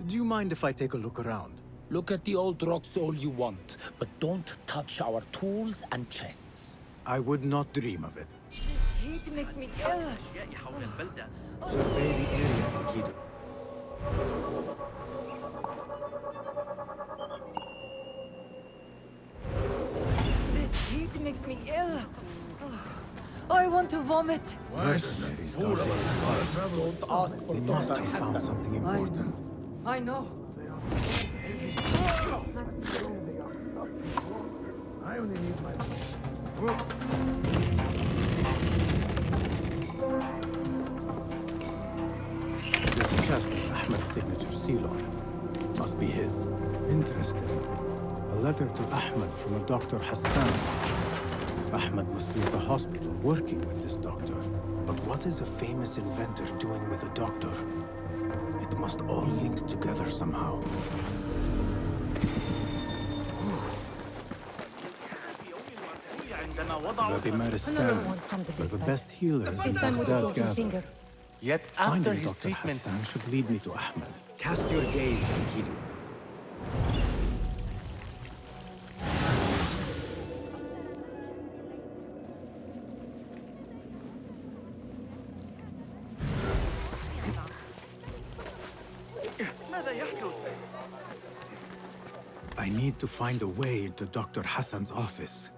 Do you mind if I take a look around? Look at the old rocks all you want, but don't touch our tools and chests. I would not dream of it. Heat makes me ill. Survey the area, Enkidu. This heat makes me ill. I want to vomit. Mercenaries guarding the site. Don't ask for They must Dr. have found Hassan. something important. I know. I only need my... This chest has Ahmed's signature seal on it. Must be his. Interesting. A letter to Ahmed from a Dr. Hassan. Ahmed must be at the hospital working with this doctor. But what is a famous inventor doing with a doctor? It must all link together somehow. The Bimaristan are the best healers in Baghdad gather. Yet after Finding his Dr. treatment... Hassan should lead me to Ahmed. Cast your gaze, Enkidu. I need to find a way into Dr. Hassan's office.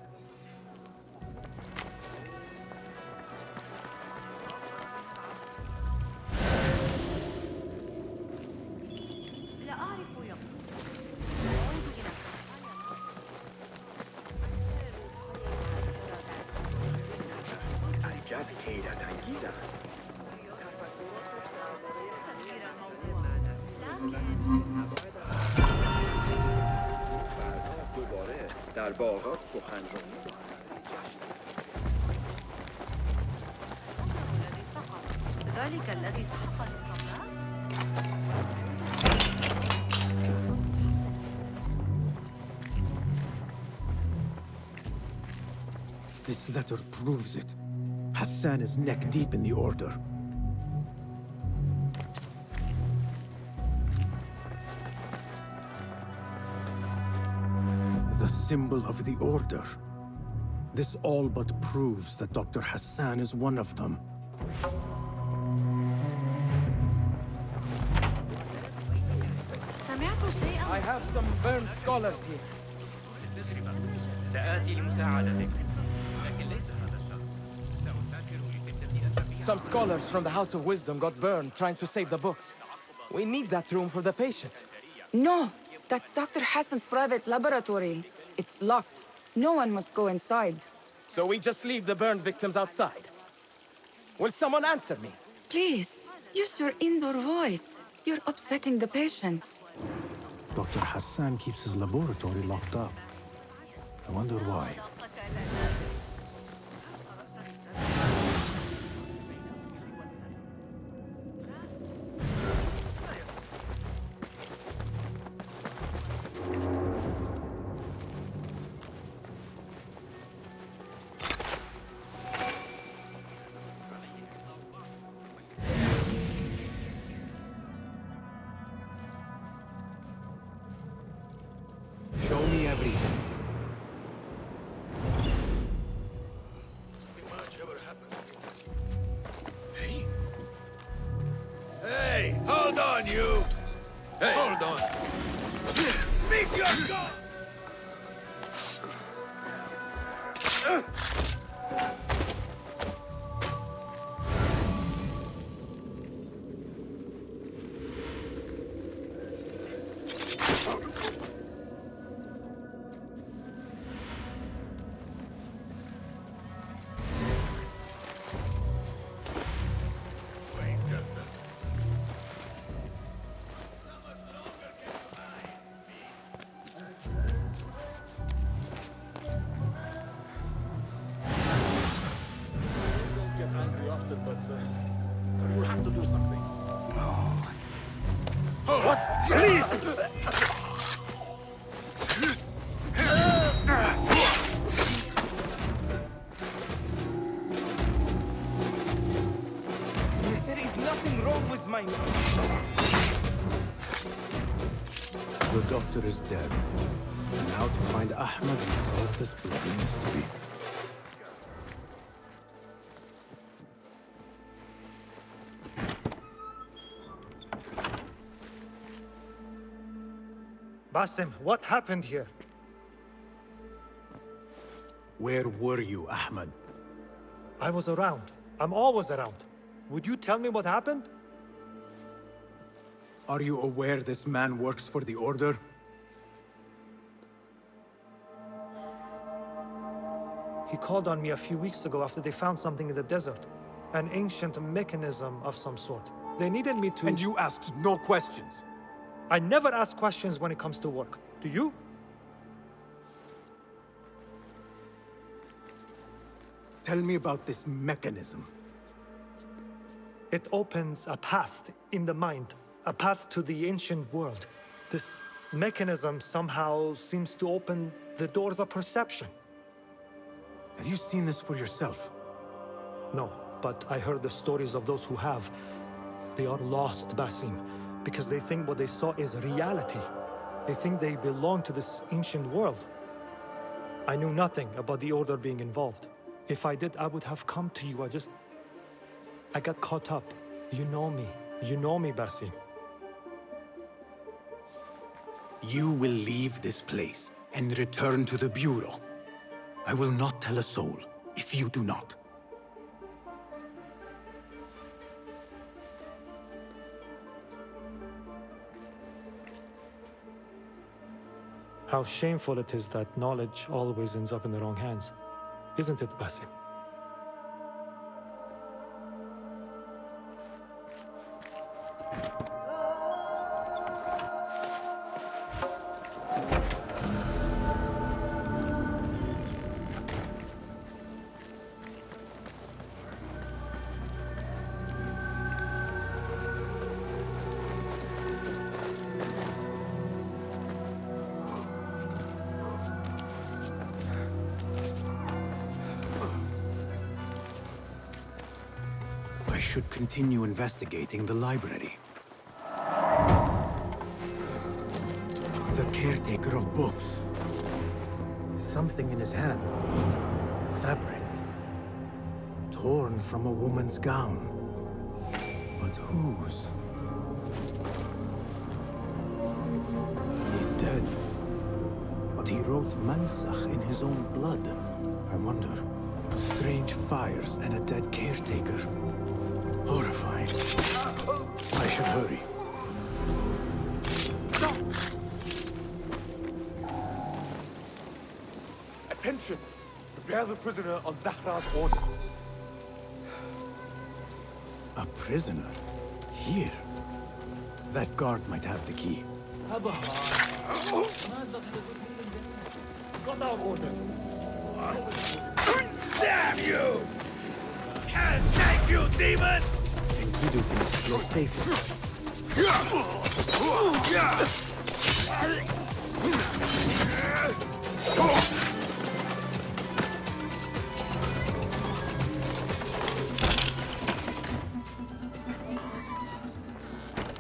در باغات سخنرانی ذلك الذي سحق This letter proves it. Hassan is neck deep in the Order. The symbol of the Order. This all but proves that Dr. Hassan is one of them. I have some burned scholars here. سآتي لمساعدتك. Some scholars from the House of Wisdom got burned trying to save the books. We need that room for the patients. No, that's Dr. Hassan's private laboratory. It's locked. No one must go inside. So we just leave the burned victims outside. Will someone answer me? Please, use your indoor voice. You're upsetting the patients. Dr. Hassan keeps his laboratory locked up. I wonder why. Hey, hold on, you! Hey. Hold on! Make your go! We'll have to do something. No. Oh, what? Please! There is nothing wrong with my... The doctor is dead. Now to find Ahmed and solve this bloody mystery. Basim, what happened here? Where were you, Ahmed? I was around. I'm always around. Would you tell me what happened? Are you aware this man works for the Order? He called on me a few weeks ago after they found something in the desert. An ancient mechanism of some sort. They needed me to... And you asked no questions? I never ask questions when it comes to work. Do you? Tell me about this mechanism. It opens a path in the mind, a path to the ancient world. This mechanism somehow seems to open the doors of perception. Have you seen this for yourself? No, but I heard the stories of those who have. They are lost, Basim, because they think what they saw is reality. They think they belong to this ancient world. I knew nothing about the Order being involved. If I did, I would have come to you. I got caught up. You know me. You know me, Basim. You will leave this place and return to the Bureau. I will not tell a soul if you do not. How shameful it is that knowledge always ends up in the wrong hands. Isn't it, Basim? I should continue investigating the library. The caretaker of books. Something in his hand. Fabric. Torn from a woman's gown. But whose? He's dead. But he wrote Mansach in his own blood. I wonder. Strange fires and a dead caretaker. Horrifying. I should hurry. Attention! Prepare the prisoner on Zahra's order. A prisoner? Here? That guard might have the key. Got our orders. Damn you! Can't take you, demon! Enkidu can explore safely.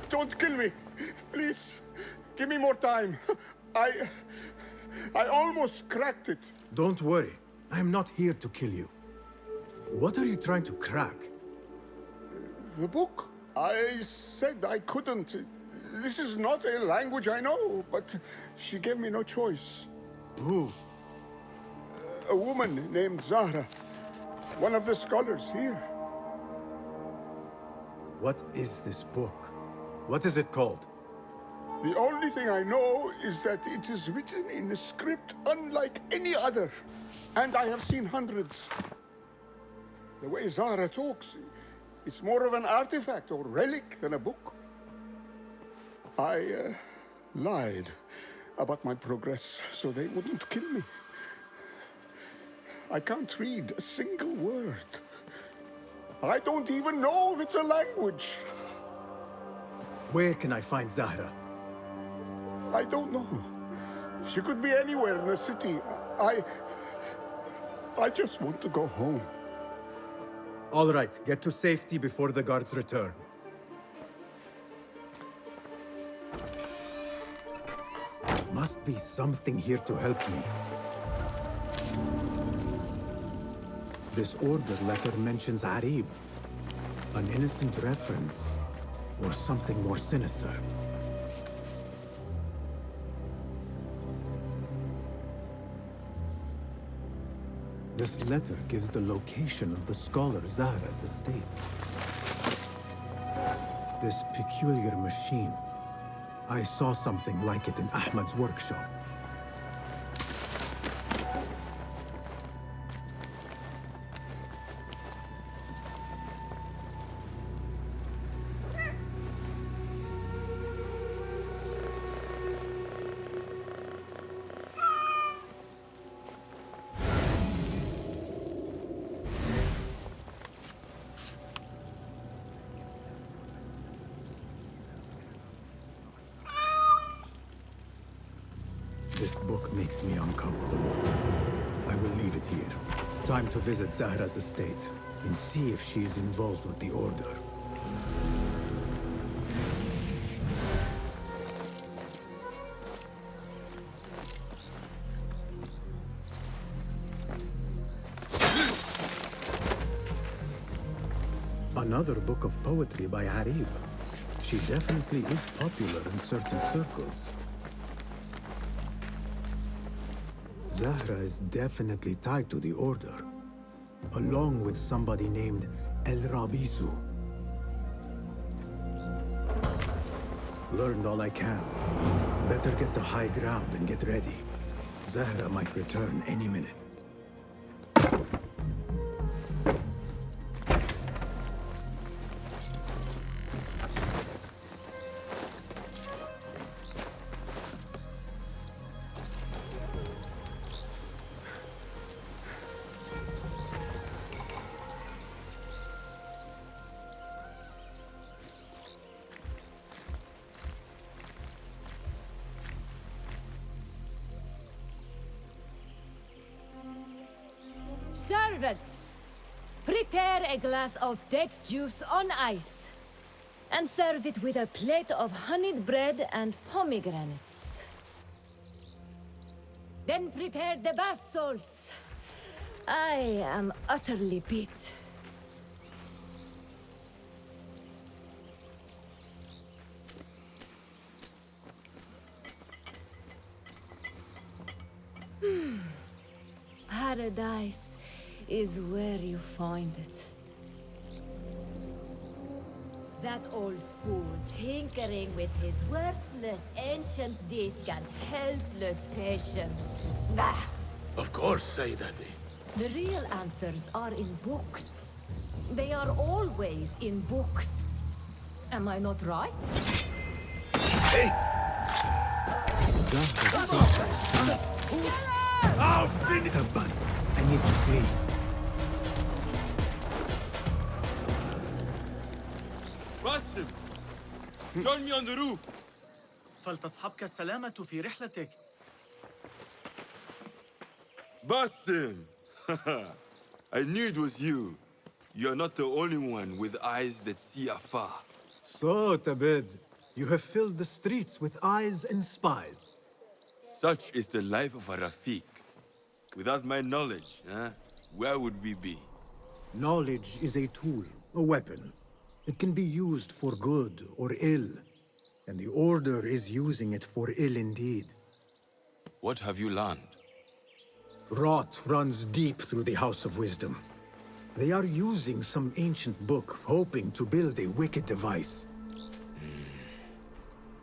Don't kill me! Please, give me more time. I almost cracked it. Don't worry. I'm not here to kill you. What are you trying to crack? The book? I said I couldn't. This is not a language I know, but she gave me no choice. Who? A woman named Zahra. One of the scholars here. What is this book? What is it called? The only thing I know is that it is written in a script unlike any other. And I have seen hundreds. The way Zahra talks, it's more of an artifact or relic than a book. I lied about my progress so they wouldn't kill me. I can't read a single word. I don't even know if it's a language. Where can I find Zahra? I don't know. She could be anywhere in the city. I just want to go home. All right, get to safety before the guards return. Must be something here to help me. This order letter mentions Arib. An innocent reference, or something more sinister. This letter gives the location of the scholar Zahra's estate. This peculiar machine. I saw something like it in Ahmad's workshop. This book makes me uncomfortable. I will leave it here. Time to visit Zahra's estate and see if she is involved with the Order. Another book of poetry by Arib. She definitely is popular in certain circles. Zahra is definitely tied to the Order, along with somebody named El Rabisu. Learned all I can. Better get to high ground and get ready. Zahra might return any minute. Servants, prepare a glass of date juice on ice, and serve it with a plate of honeyed bread and pomegranates. Then prepare the bath salts. I am utterly beat. Paradise is where you find it. That old fool tinkering with his worthless ancient disc and helpless patience. Bah! Of course, Sayyidati. The real answers are in books. They are always in books. Am I not right? Hey! Out! Tabban, I need to flee. Basim! Join me on the roof! فلتصحبك السلامة في رحلتك. Basim! I knew it was you. You're not the only one with eyes that see afar. So, Tabid, you have filled the streets with eyes and spies. Such is the life of a Rafiq. Without my knowledge, where would we be? Knowledge is a tool, a weapon. It can be used for good or ill, and the Order is using it for ill indeed. What have you learned? Rot runs deep through the House of Wisdom. They are using some ancient book, hoping to build a wicked device.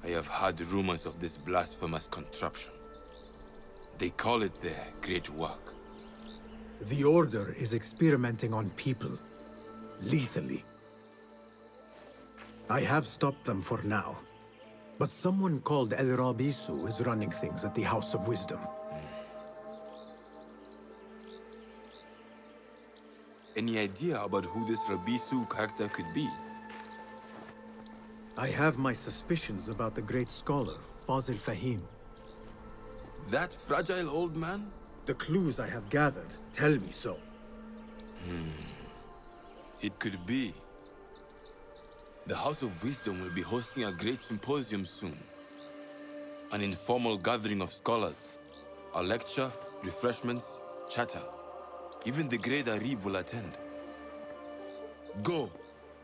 I have heard rumors of this blasphemous contraption. They call it their great work. The Order is experimenting on people, lethally. I have stopped them for now, but someone called El Rabisu is running things at the House of Wisdom. Any idea about who this Rabisu character could be? I have my suspicions about the great scholar, Fazil Fahim. That fragile old man? The clues I have gathered tell me so. It could be. The House of Wisdom will be hosting a great symposium soon. An informal gathering of scholars. A lecture, refreshments, chatter. Even the great Arib will attend. Go,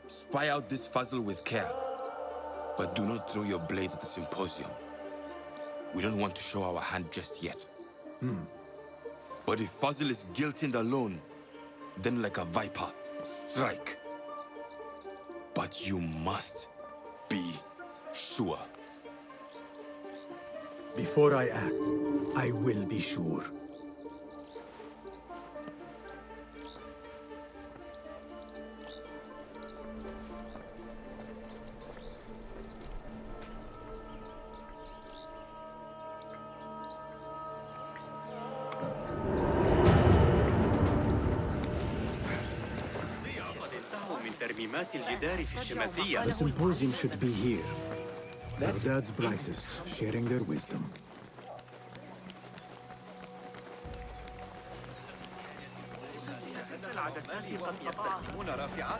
spy out this puzzle with care. But do not throw your blade at the symposium. We don't want to show our hand just yet. But if Fazil is guilty and alone, then like a viper, strike. But you must be sure. Before I act, I will be sure. The symposium should be here. Our dad's brightest, sharing their wisdom.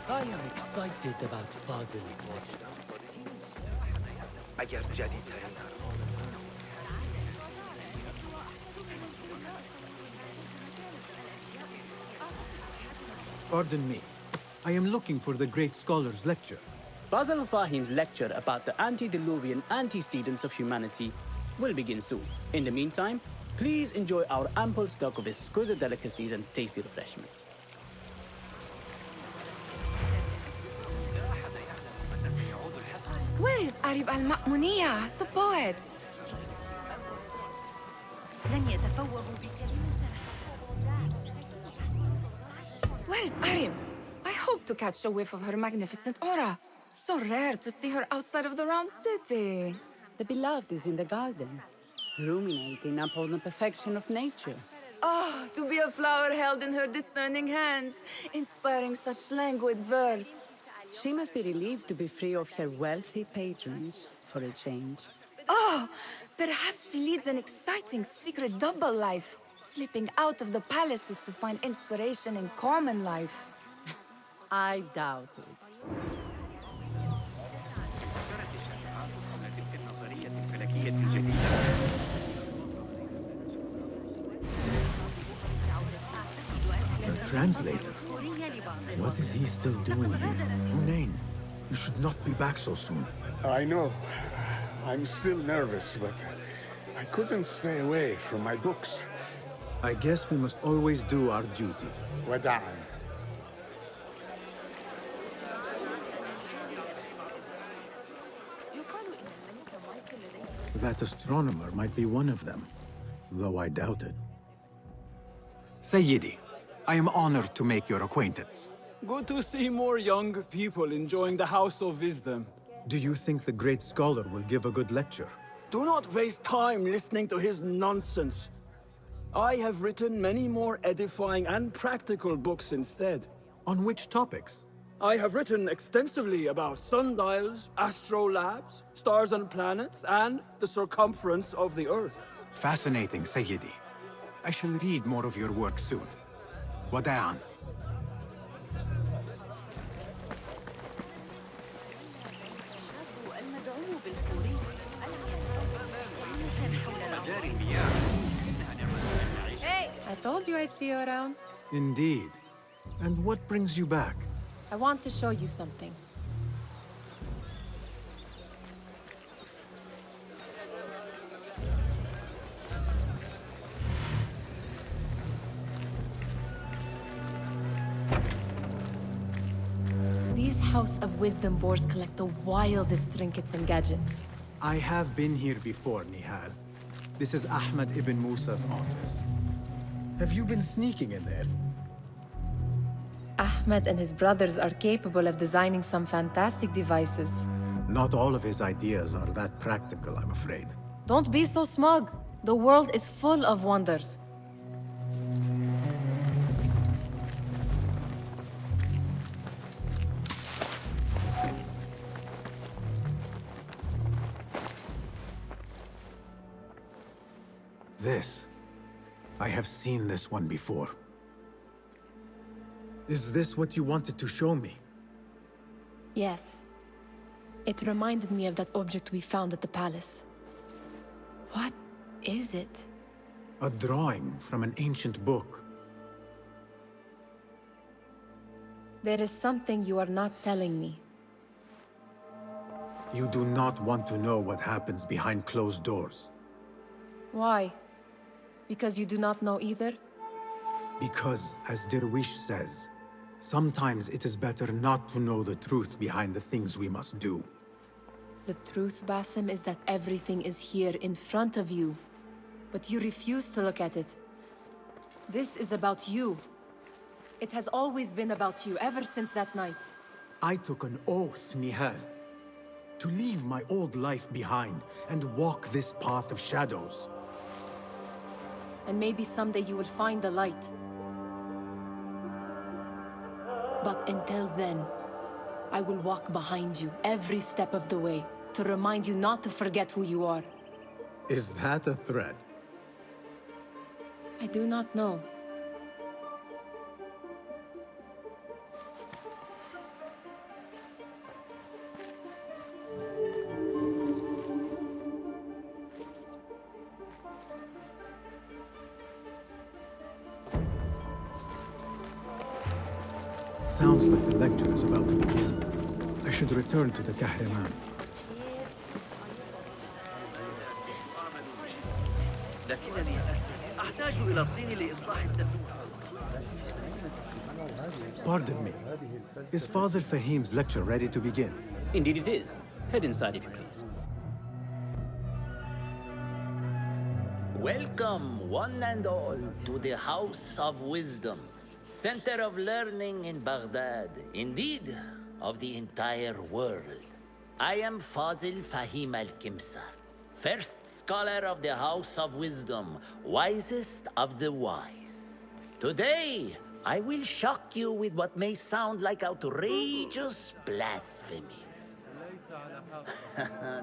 I am excited about Fazil's lecture. Pardon me. I am looking for the great scholar's lecture. Fazil Fahim's lecture about the antediluvian antecedents of humanity will begin soon. In the meantime, please enjoy our ample stock of exquisite delicacies and tasty refreshments. Where is Arib al-Ma'muniya, the poet? Where is Arib? I hope to catch a whiff of her magnificent aura. So rare to see her outside of the round city. The beloved is in the garden, ruminating upon the perfection of nature. Oh, to be a flower held in her discerning hands, inspiring such languid verse. She must be relieved to be free of her wealthy patrons for a change. Oh, perhaps she leads an exciting secret double life, slipping out of the palaces to find inspiration in common life. I doubt it. The translator? What is he still doing here? Hunain, you should not be back so soon. I know. I'm still nervous, but I couldn't stay away from my books. I guess we must always do our duty. Wada'an. That astronomer might be one of them, though I doubt it. Sayyidi, I am honored to make your acquaintance. Good to see more young people enjoying the House of Wisdom. Do you think the great scholar will give a good lecture? Do not waste time listening to his nonsense. I have written many more edifying and practical books instead. On which topics? I have written extensively about sundials, astrolabes, stars and planets, and the circumference of the Earth. Fascinating, Sayyidi. I shall read more of your work soon. Wada'an. Hey! I told you I'd see you around. Indeed. And what brings you back? I want to show you something. House of Wisdom boars collect the wildest trinkets and gadgets. I have been here before, Nihal. This is Ahmed ibn Musa's office. Have you been sneaking in there? Ahmed and his brothers are capable of designing some fantastic devices. Not all of his ideas are that practical, I'm afraid. Don't be so smug. The world is full of wonders. This. I have seen this one before. Is this what you wanted to show me? Yes. It reminded me of that object we found at the palace. What is it? A drawing from an ancient book. There is something you are not telling me. You do not want to know what happens behind closed doors. Why? Because you do not know either? Because, as Derwish says, sometimes it is better not to know the truth behind the things we must do. The truth, Basim, is that everything is here in front of you. But you refuse to look at it. This is about you. It has always been about you, ever since that night. I took an oath, Nihal, to leave my old life behind and walk this path of shadows. And maybe someday you will find the light. But until then, I will walk behind you every step of the way to remind you not to forget who you are. Is that a threat? I do not know. Sounds like the lecture is about to begin. I should return to the Kahraman. لكنني أحتاج إلى الطين لإصلاح التنور. Pardon me. Is Fazil Fahim's lecture ready to begin? Indeed it is. Head inside if you please. Welcome, one and all, to the House of Wisdom, center of learning in Baghdad, indeed, of the entire world. I am Fazil Fahim al-Kimsa, first scholar of the House of Wisdom, wisest of the wise. Today, I will shock you with what may sound like outrageous blasphemies.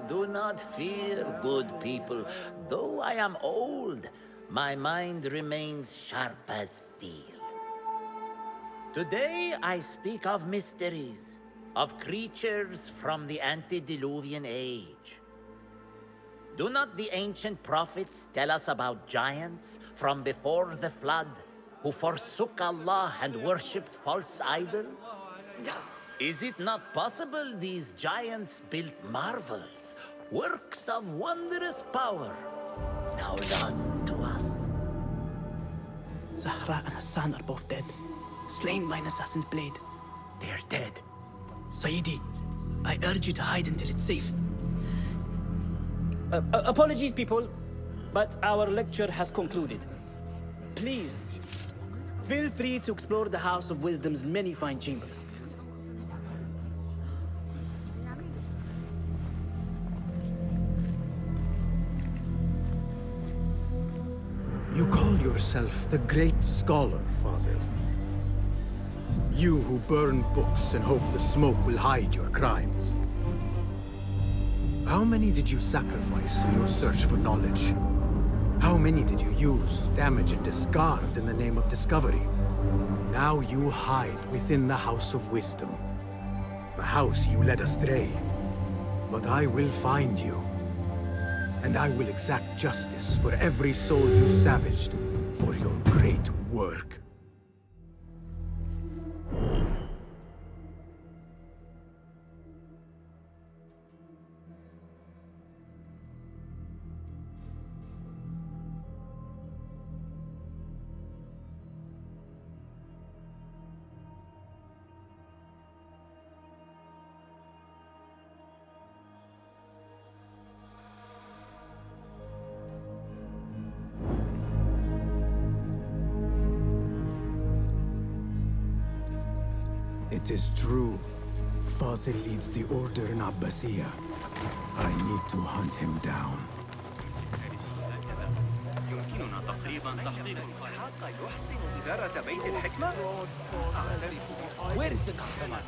Do not fear, good people. Though I am old, my mind remains sharp as steel. Today, I speak of mysteries, of creatures from the antediluvian age. Do not the ancient prophets tell us about giants from before the flood who forsook Allah and worshipped false idols? Is it not possible these giants built marvels, works of wondrous power, now lost to us? Zahra and Hassan are both dead, slain by an assassin's blade. They're dead. Sayyidi, I urge you to hide until it's safe. Apologies, people, but our lecture has concluded. Please, feel free to explore the House of Wisdom's many fine chambers. You call yourself the great scholar, Fazil. You who burn books and hope the smoke will hide your crimes. How many did you sacrifice in your search for knowledge? How many did you use, damage, and discard in the name of discovery? Now you hide within the House of Wisdom. The house you led astray. But I will find you. And I will exact justice for every soul you savaged for your great work. It is true. Fazil leads the order in Abbasiyah. I need to hunt him down. يمكننا تقريبا تحقيق إسحاق يحسن إدارة بيت الحكمة؟ Where is the kahraman?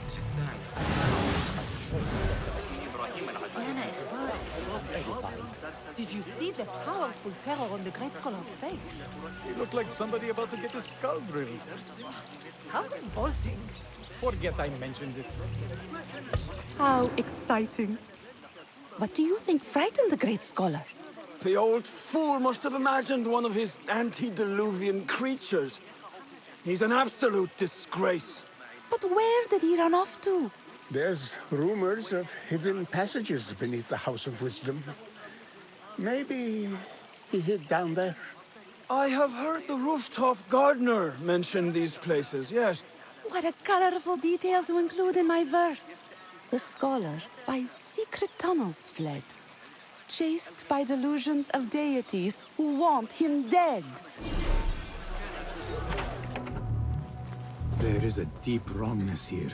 Did you see the powerful terror on the Great Scholar's face? He looked like somebody about to get his skull drilled. How revolting. Forget I mentioned it. How exciting. What do you think frightened the Great Scholar? The old fool must have imagined one of his antediluvian creatures. He's an absolute disgrace. But where did he run off to? There's rumors of hidden passages beneath the House of Wisdom. Maybe he hid down there. I have heard the rooftop gardener mention these places, yes. What a colorful detail to include in my verse. The scholar by secret tunnels fled, chased by delusions of deities who want him dead. There is a deep wrongness here.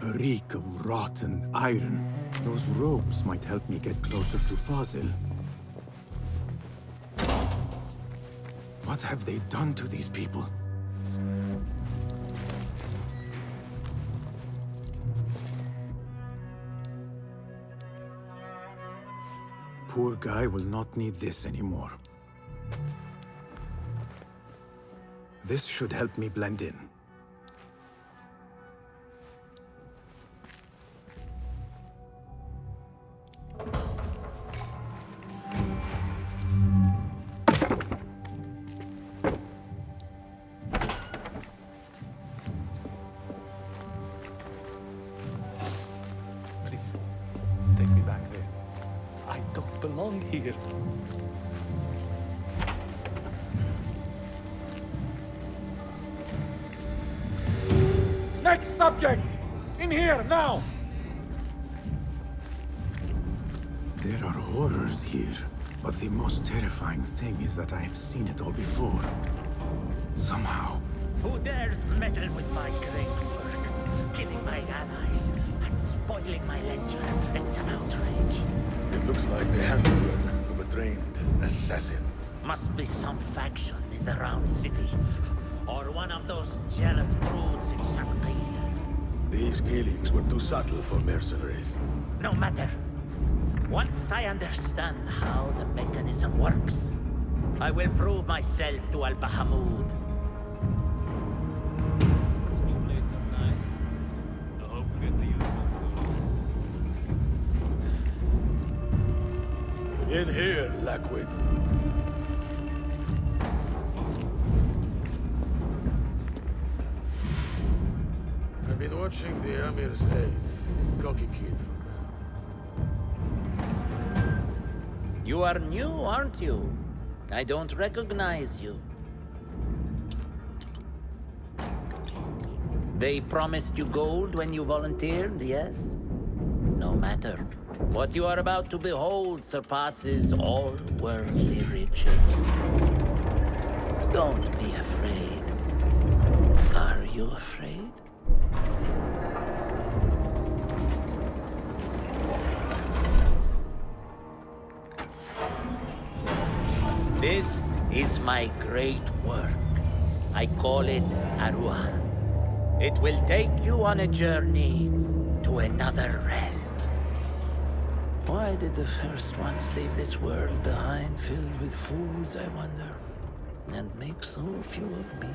A reek of rotten iron. Those robes might help me get closer to Fazil. What have they done to these people? Poor guy will not need this anymore. This should help me blend in. Take me back there. I don't belong here. Next subject! In here, now! There are horrors here, but the most terrifying thing is that I have seen it all before. Somehow. Who dares meddle with my great work? Killing my allies and spoiling my lecture. It's an outrage. It looks like the handiwork of a trained assassin. Must be some faction in the Round City. Or one of those jealous broods in Sharqiyya. These killings were too subtle for mercenaries. No matter. Once I understand how the mechanism works, I will prove myself to Al-Bahamud. Those new blades look nice. I hope we get to use them soon. In here, Lackwit. I've been watching the Amir's aide, cocky kid. You are new, aren't you? I don't recognize you. They promised you gold when you volunteered, yes? No matter. What you are about to behold surpasses all worldly riches. Don't be afraid. Are you afraid? This is my great work. I call it Arwah. It will take you on a journey to another realm. Why did the first ones leave this world behind filled with fools, I wonder, and make so few of me?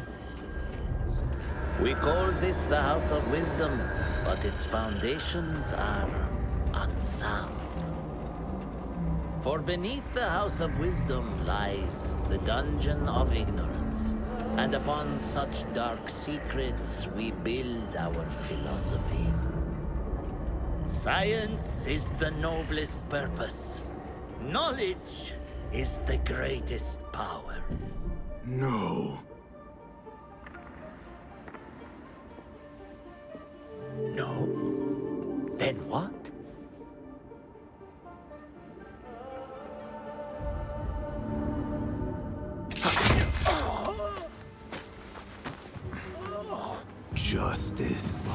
We call this the House of Wisdom, but its foundations are unsound. For beneath the House of Wisdom lies the Dungeon of Ignorance, and upon such dark secrets we build our philosophies. Science is the noblest purpose. Knowledge is the greatest power. No. No? Then what? Justice.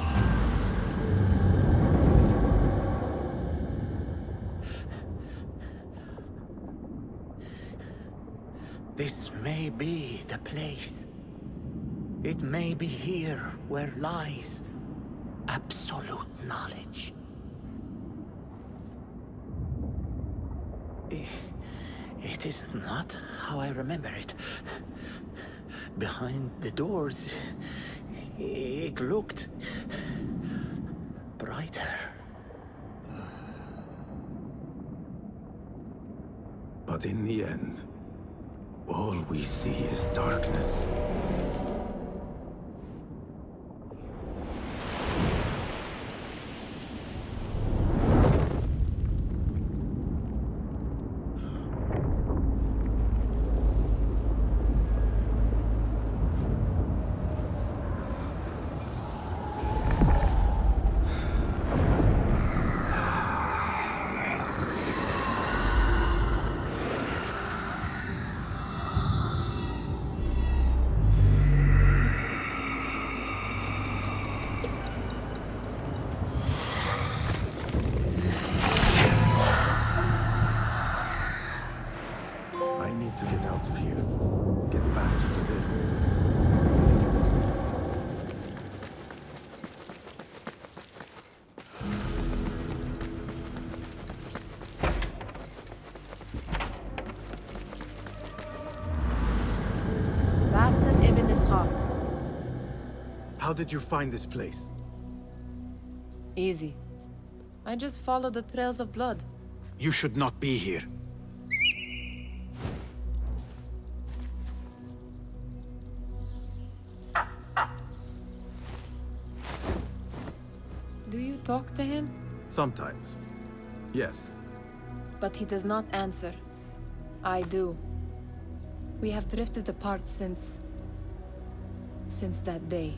This may be the place. It may be here where lies absolute knowledge. It is not how I remember it. Behind the doors, it looked brighter. But in the end, all we see is darkness. To get out of here. Get back to the bed. Basim ibn Ishaq. How did you find this place? Easy. I just followed the trails of blood. You should not be here. Do you talk to him? Sometimes. Yes. But he does not answer. I do. We have drifted apart since that day.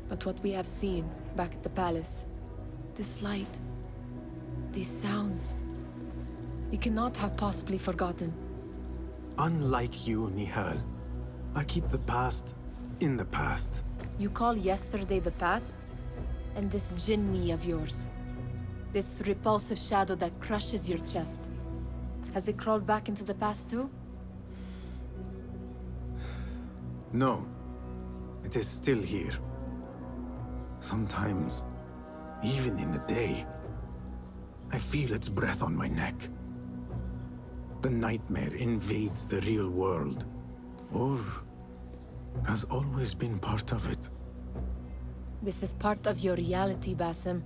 But what we have seen back at the palace, this light, these sounds, we cannot have possibly forgotten. Unlike you, Nihal, I keep the past in the past. You call yesterday the past? And this jinni of yours, this repulsive shadow that crushes your chest, has it crawled back into the past too? No. It is still here. Sometimes, even in the day, I feel its breath on my neck. The nightmare invades the real world, or has always been part of it. This is part of your reality, Basim.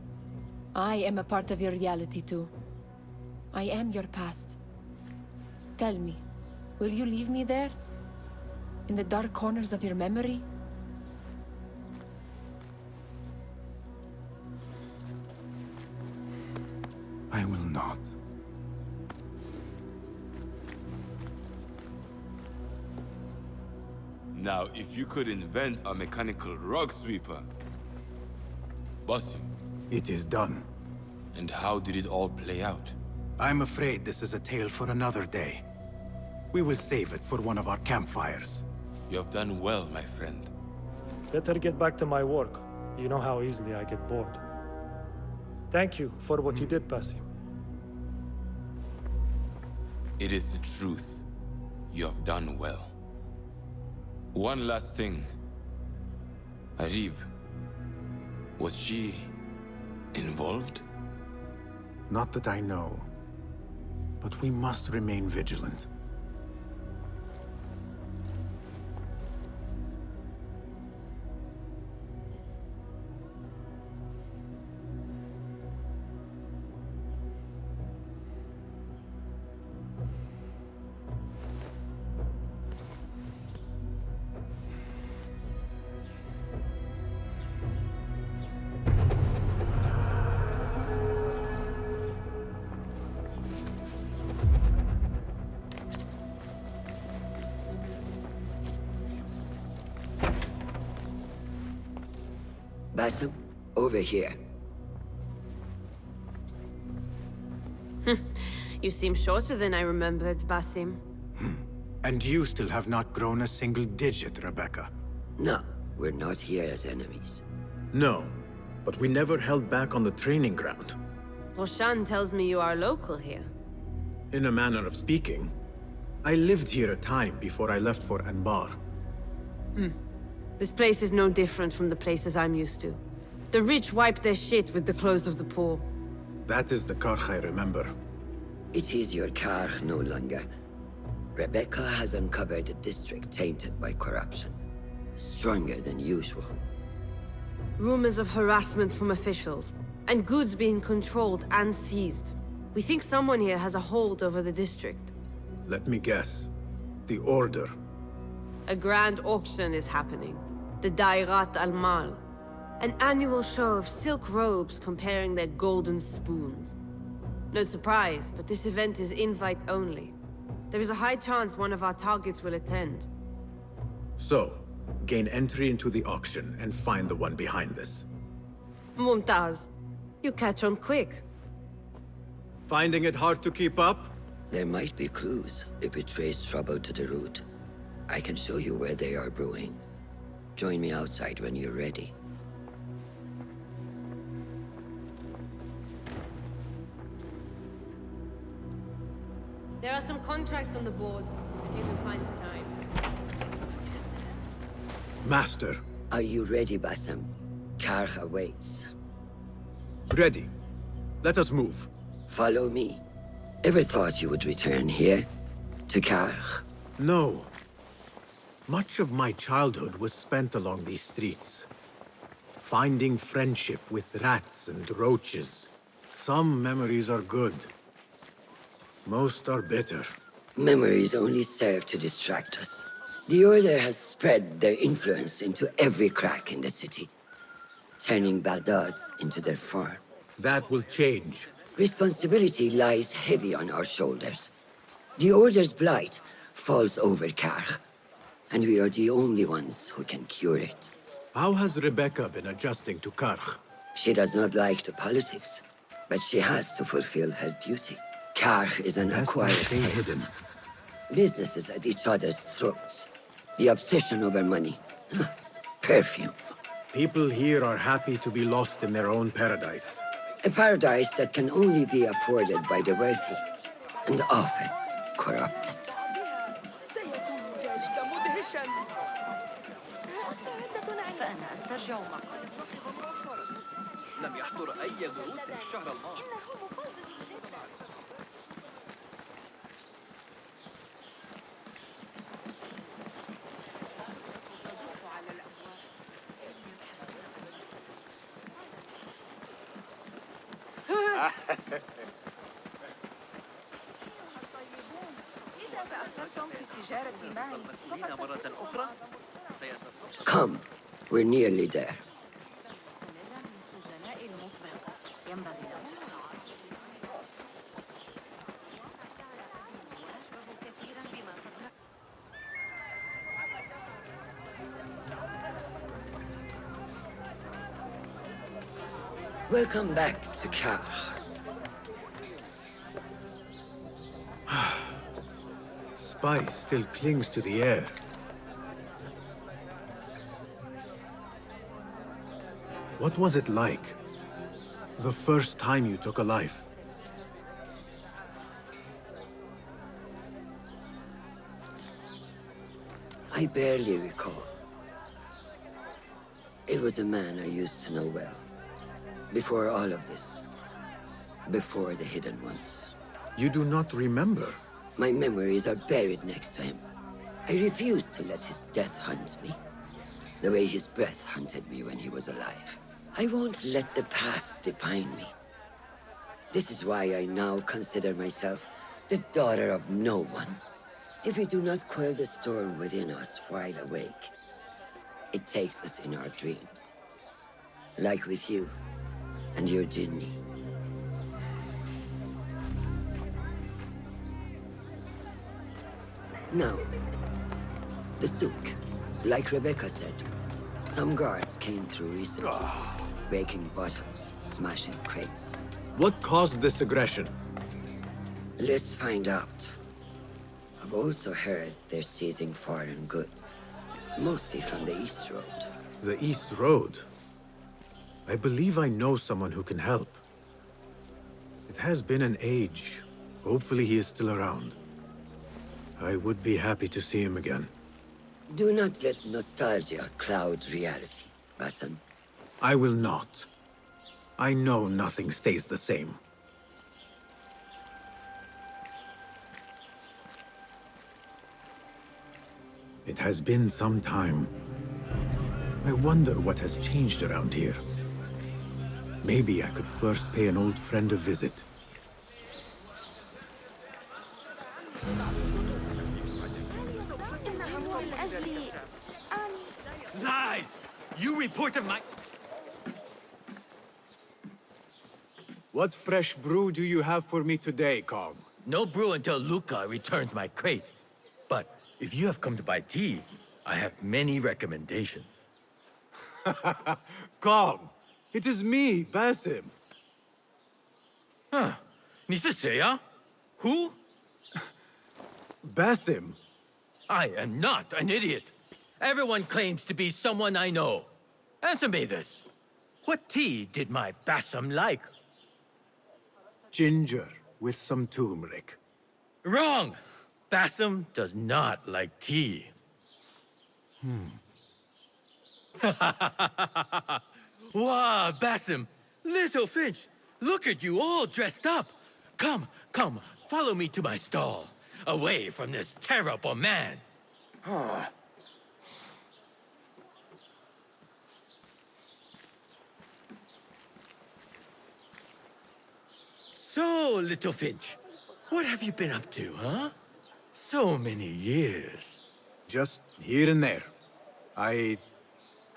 I am a part of your reality too. I am your past. Tell me, will you leave me there? In the dark corners of your memory? I will not. Now, if you could invent a mechanical rug sweeper, Basim. It is done. And how did it all play out? I'm afraid this is a tale for another day. We will save it for one of our campfires. You have done well, my friend. Better get back to my work. You know how easily I get bored. Thank you for what you did, Basim. It is the truth. You have done well. One last thing. Arib, was she involved? Not that I know. But we must remain vigilant. Basim, over here. You seem shorter than I remembered, Basim. And you still have not grown a single digit, Rebecca. No, we're not here as enemies. No, but we never held back on the training ground. Roshan tells me you are local here. In a manner of speaking. I lived here a time before I left for Anbar. This place is no different from the places I'm used to. The rich wipe their shit with the clothes of the poor. That is the Karch I remember. It is your Karch no longer. Rebecca has uncovered a district tainted by corruption. Stronger than usual. Rumors of harassment from officials, and goods being controlled and seized. We think someone here has a hold over the district. Let me guess. The Order. A grand auction is happening. The Dairat al-Mal. An annual show of silk robes comparing their golden spoons. No surprise, but this event is invite only. There is a high chance one of our targets will attend. So, gain entry into the auction and find the one behind this. Mumtaz, you catch on quick. Finding it hard to keep up? There might be clues if we trace trouble to the root. I can show you where they are brewing. Join me outside when you're ready. There are some contracts on the board, if you can find the time. Master. Are you ready, Basim? Karch awaits. Ready. Let us move. Follow me. Ever thought you would return here? To Karch? No. Much of my childhood was spent along these streets. Finding friendship with rats and roaches. Some memories are good. Most are bitter. Memories only serve to distract us. The Order has spread their influence into every crack in the city, turning Baghdad into their farm. That will change. Responsibility lies heavy on our shoulders. The Order's blight falls over Karch, and we are the only ones who can cure it. How has Rebecca been adjusting to Karch? She does not like the politics, but she has to fulfill her duty. Karch is an acquired taste. Businesses at each other's throats. The obsession over money. Perfume. People here are happy to be lost in their own paradise. A paradise that can only be afforded by the wealthy, and often corrupted. لم يحضر أي دروس الشهر الماضي. Come, we're nearly there. Welcome back to Karch. Spice still clings to the air. What was it like? The first time you took a life? I barely recall. It was a man I used to know well. Before all of this. Before the Hidden Ones. You do not remember? My memories are buried next to him. I refuse to let his death hunt me. The way his breath hunted me when he was alive. I won't let the past define me. This is why I now consider myself the daughter of no one. If we do not quell the storm within us while awake, it takes us in our dreams. Like with you and your Jinni. Now, the souk, like Rebecca said, some guards came through recently, breaking bottles, smashing crates. What caused this aggression? Let's find out. I've also heard they're seizing foreign goods, mostly from the East Road. The East Road? I believe I know someone who can help. It has been an age. Hopefully he is still around. I would be happy to see him again. Do not let nostalgia cloud reality, Basim. I will not. I know nothing stays the same. It has been some time. I wonder what has changed around here. Maybe I could first pay an old friend a visit. Lies! You reported my... What fresh brew do you have for me today, Kong? No brew until Luca returns my crate. But if you have come to buy tea, I have many recommendations. Kong! It is me, Basim. Huh. 你是谁啊? Who? Basim. I am not an idiot. Everyone claims to be someone I know. Answer me this. What tea did my Basim like? Ginger with some turmeric. Wrong! Basim does not like tea. Wow, Basim! Little Finch! Look at you all dressed up! Come, come, follow me to my stall. Away from this terrible man. So, Little Finch, what have you been up to, huh? So many years. Just here and there. I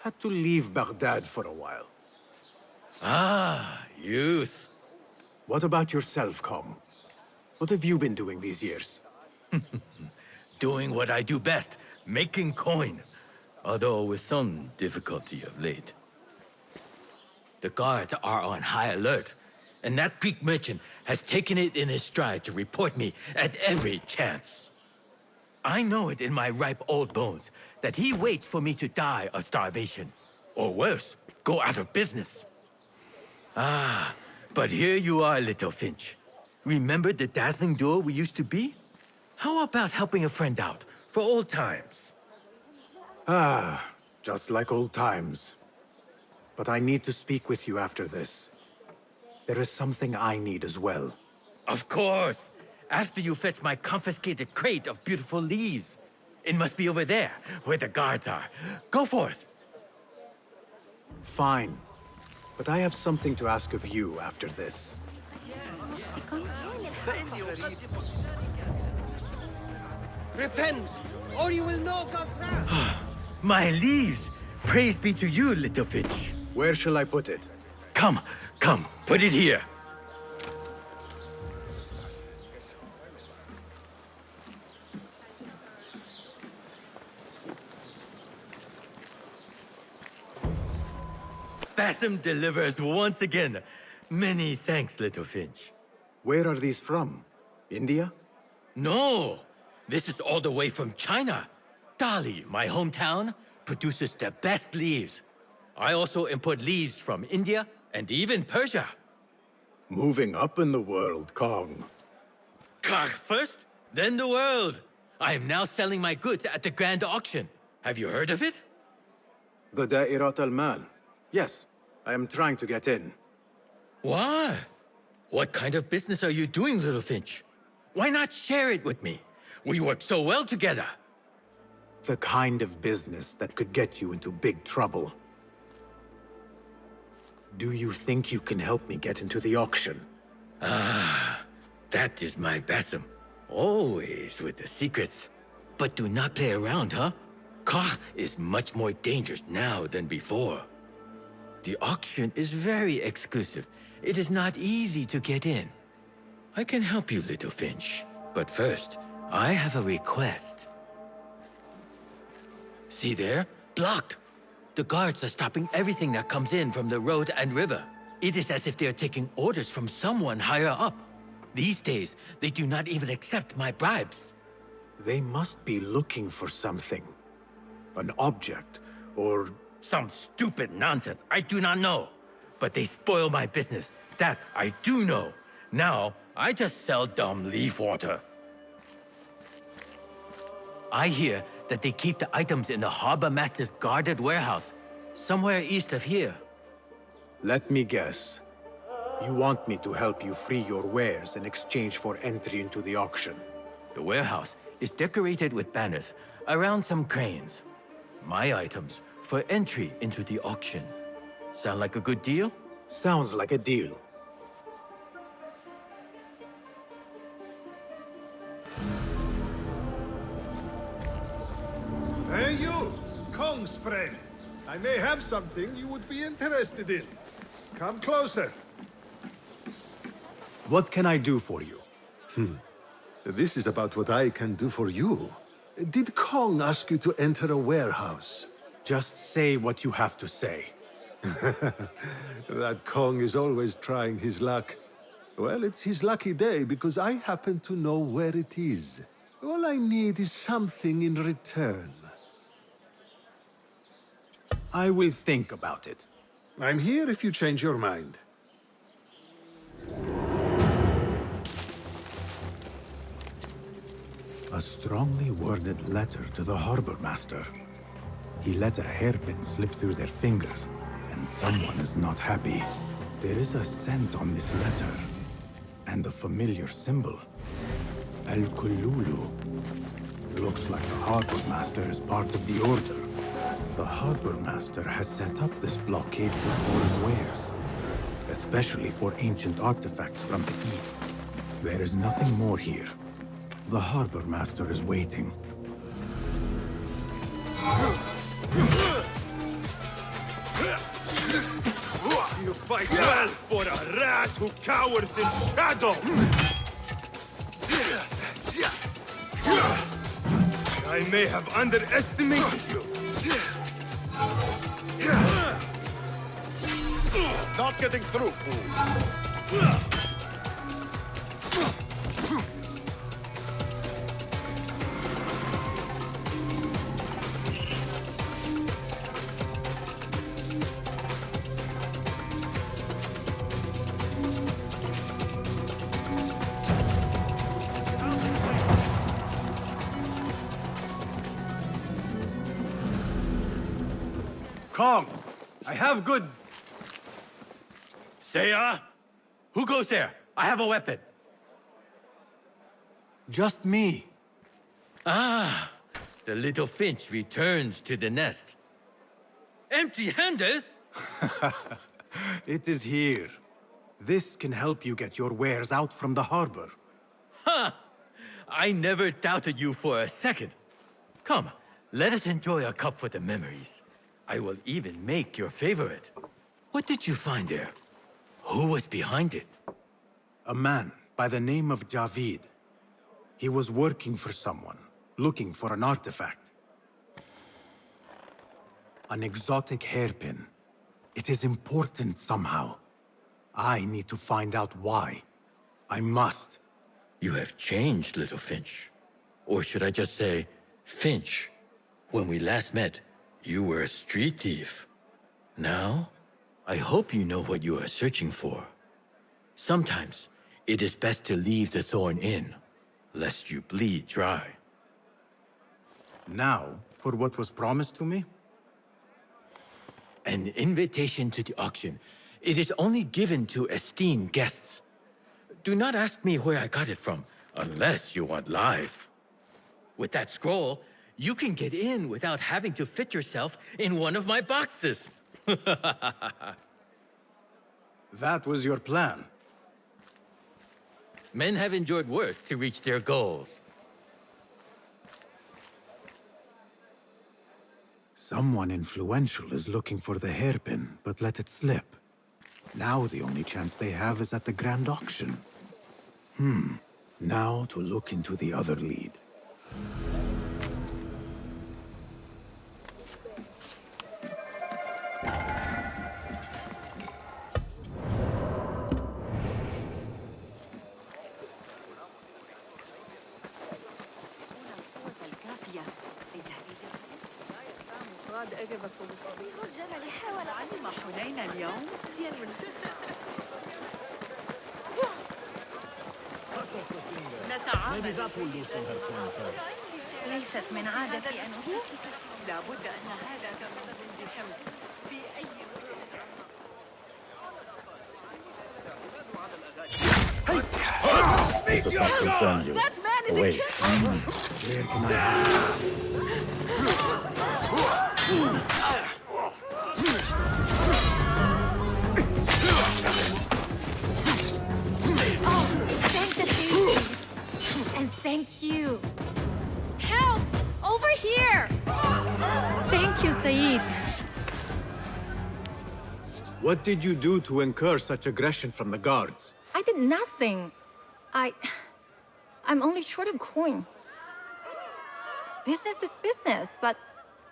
had to leave Baghdad for a while. Ah, youth. What about yourself, Kong? What have you been doing these years? Doing what I do best, making coin. Although with some difficulty of late. The guards are on high alert, and that Greek merchant has taken it in his stride to report me at every chance. I know it in my ripe old bones that he waits for me to die of starvation. Or worse, go out of business. Ah, but here you are, Little Finch. Remember the dazzling duo we used to be? How about helping a friend out, for old times? Ah, just like old times. But I need to speak with you after this. There is something I need as well. Of course! After you fetch my confiscated crate of beautiful leaves. It must be over there, where the guards are. Go forth! Fine. But I have something to ask of you after this. Repent, or you will know God's wrath. My leaves! Praise be to you, Little Finch. Where shall I put it? Come, come, put it here. Basim delivers once again. Many thanks, Little Finch. Where are these from? India? No! This is all the way from China. Dali, my hometown, produces the best leaves. I also import leaves from India and even Persia. Moving up in the world, Kong. Kah first, then the world. I am now selling my goods at the grand auction. Have you heard of it? The Da'irat al-Mal. Yes, I am trying to get in. Why? What kind of business are you doing, Little Finch? Why not share it with me? We work so well together. The kind of business that could get you into big trouble. Do you think you can help me get into the auction? Ah, that is my Basim. Always with the secrets. But do not play around, huh? Kah is much more dangerous now than before. The auction is very exclusive. It is not easy to get in. I can help you, Little Finch. But first, I have a request. See there? Blocked. The guards are stopping everything that comes in from the road and river. It is as if they are taking orders from someone higher up. These days, they do not even accept my bribes. They must be looking for something. An object, or... Some stupid nonsense I do not know. But they spoil my business. That I do know. Now, I just sell dumb leaf water. I hear that they keep the items in the harbor master's guarded warehouse, somewhere east of here. Let me guess. You want me to help you free your wares in exchange for entry into the auction. The warehouse is decorated with banners around some cranes. My items for entry into the auction. Sound like a good deal? Sounds like a deal. Hey you, Kong's friend. I may have something you would be interested in. Come closer. What can I do for you? This is about what I can do for you. Did Kong ask you to enter a warehouse? Just say what you have to say. That Kong is always trying his luck. Well, it's his lucky day because I happen to know where it is. All I need is something in return. I will think about it. I'm here if you change your mind. A strongly worded letter to the harbor master. He let a hairpin slip through their fingers, and someone is not happy. There is a scent on this letter, and a familiar symbol. Al-Kululu. Looks like the harbor master is part of the order. The harbor master has set up this blockade for foreign wares, especially for ancient artifacts from the east. There is nothing more here. The harbor master is waiting. You fight well for a rat who cowers in shadow! I may have underestimated you. Not getting through, fool. Kong! I have good... Seiya? Who goes there? I have a weapon. Just me. Ah, the little finch returns to the nest. Empty-handed? It is here. This can help you get your wares out from the harbor. Ha! I never doubted you for a second. Come, let us enjoy a cup for the memories. I will even make your favorite. What did you find there? Who was behind it? A man by the name of Javid. He was working for someone, looking for an artifact. An exotic hairpin. It is important somehow. I need to find out why. I must. You have changed, little Finch. Or should I just say, Finch. When we last met, you were a street thief. Now, I hope you know what you are searching for. Sometimes, it is best to leave the thorn in, lest you bleed dry. Now, for what was promised to me? An invitation to the auction. It is only given to esteemed guests. Do not ask me where I got it from, unless you want lies. With that scroll, you can get in without having to fit yourself in one of my boxes. That was your plan. Men have endured worse to reach their goals. Someone influential is looking for the hairpin, but let it slip. Now the only chance they have is at the grand auction. Now to look into the other lead. Maybe that will loosen her temper. ليست من عادتي أن أشكك. لابد أن هذا تنقضي بحمص في أي This does not concern you. That man is Wait. a killer! Where can I Thank the safety. And thank you. Help! Over here! Thank you, Saeed. What did you do to incur such aggression from the guards? I did nothing. I'm only short of coin. Business is business, but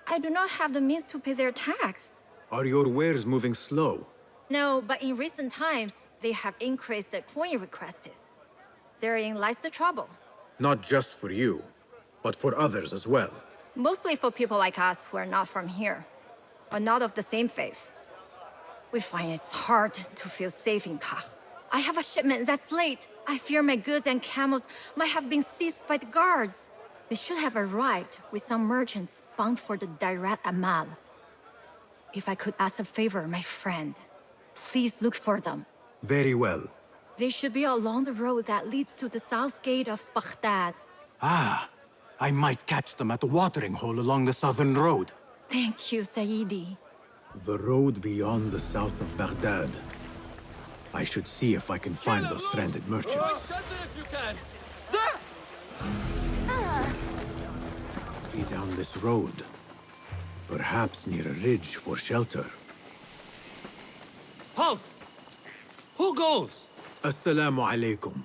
I do not have the means to pay their tax. Are your wares moving slow? No, but in recent times, they have increased the coin requested. Therein lies the trouble. Not just for you, but for others as well. Mostly for people like us who are not from here, or not of the same faith. We find it's hard to feel safe in Kah. I have a shipment that's late. I fear my goods and camels might have been seized by the guards. They should have arrived with some merchants bound for the Dairat Amal. If I could ask a favor, my friend, please look for them. Very well. They should be along the road that leads to the south gate of Baghdad. Ah, I might catch them at the watering hole along the southern road. Thank you, Saidi. The road beyond the south of Baghdad. I should see if I can find those stranded merchants. Be down this road. Perhaps near a ridge for shelter. Halt! Who goes? Assalamu alaikum.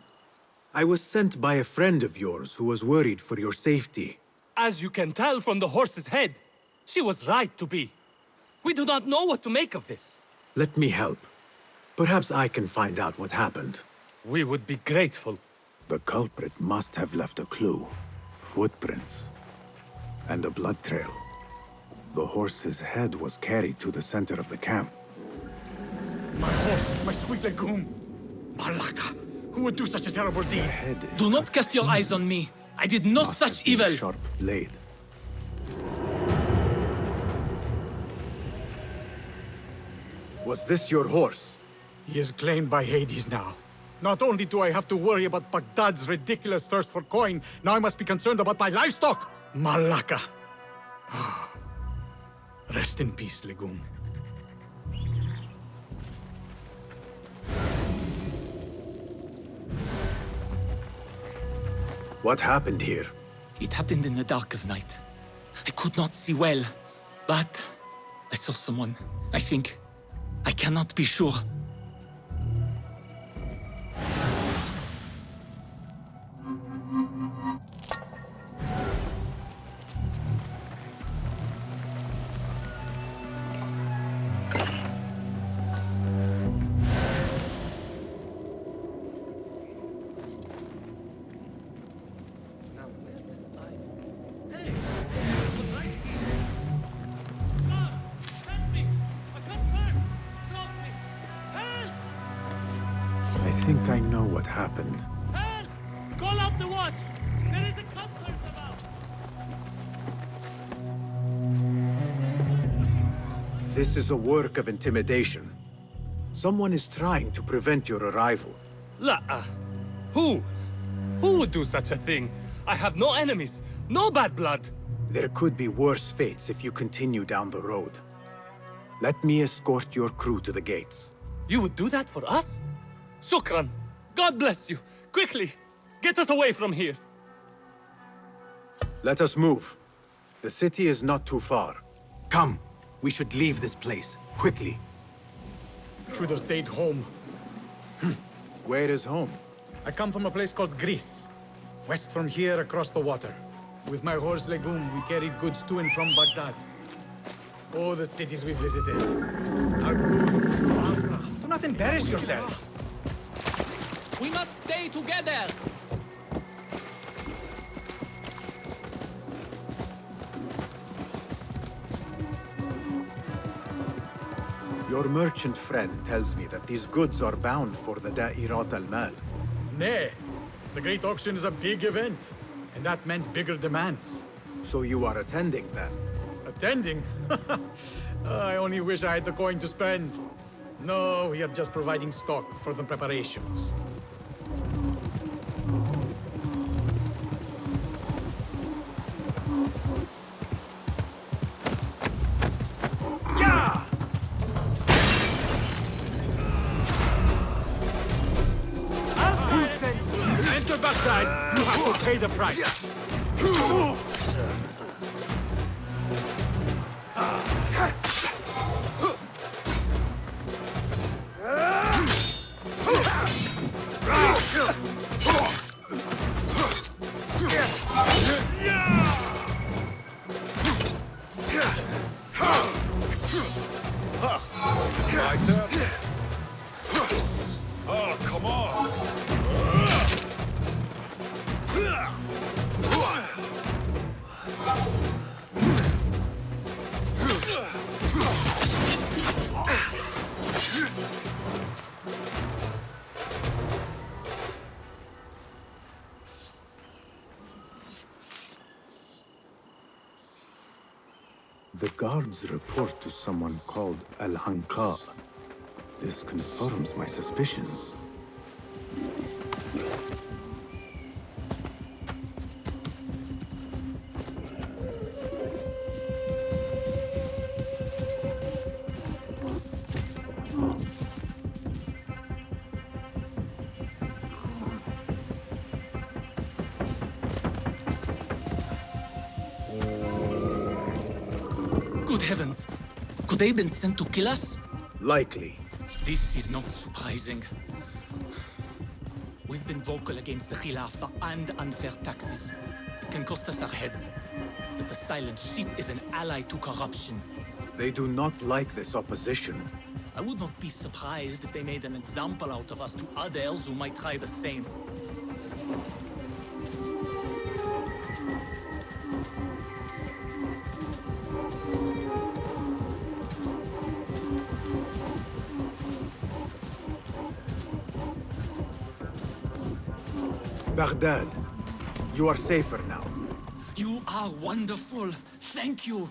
I was sent by a friend of yours who was worried for your safety. As you can tell from the horse's head, she was right to be. We do not know what to make of this. Let me help. Perhaps I can find out what happened. We would be grateful. The culprit must have left a clue. Footprints. And a blood trail. The horse's head was carried to the center of the camp. My horse, my sweet legume. Malaka, who would do such a terrible deed? Do not cast your eyes on me. I did no such evil. Sharp blade. Was this your horse? He is claimed by Hades now. Not only do I have to worry about Baghdad's ridiculous thirst for coin, now I must be concerned about my livestock! Malaka. Rest in peace, legume. What happened here? It happened in the dark of night. I could not see well, but I saw someone, I think. I cannot be sure. I think I know what happened. Help! Call out the watch! There is a conference about! This is a work of intimidation. Someone is trying to prevent your arrival. La! Who? Who would do such a thing? I have no enemies, no bad blood. There could be worse fates if you continue down the road. Let me escort your crew to the gates. You would do that for us? Shukran. God bless you. Quickly, get us away from here. Let us move. The city is not too far. Come, we should leave this place, quickly. Should have stayed home. Where is home? I come from a place called Greece. West from here, across the water. With my horse Legume, we carried goods to and from Baghdad. Oh, the cities we visited. Al-Quds, Basra. Do not embarrass yourself. We must stay together. Your merchant friend tells me that these goods are bound for the Da'irat al-Mal. Nay, the Great Auction is a big event, and that meant bigger demands. So you are attending then? Attending? I only wish I had the coin to spend. No, we are just providing stock for the preparations. Yeah! Who said to enter Baghdad, you have to pay the price. Oh, come on! The guards report to someone called Al-Anqa. This confirms my suspicions. Good heavens! Could they have been sent to kill us? Likely. This is not surprising. We've been vocal against the Khilafah and unfair taxes. It can cost us our heads. But the silent sheep is an ally to corruption. They do not like this opposition. I would not be surprised if they made an example out of us to others who might try the same. Baghdad, you are safer now. You are wonderful. Thank you.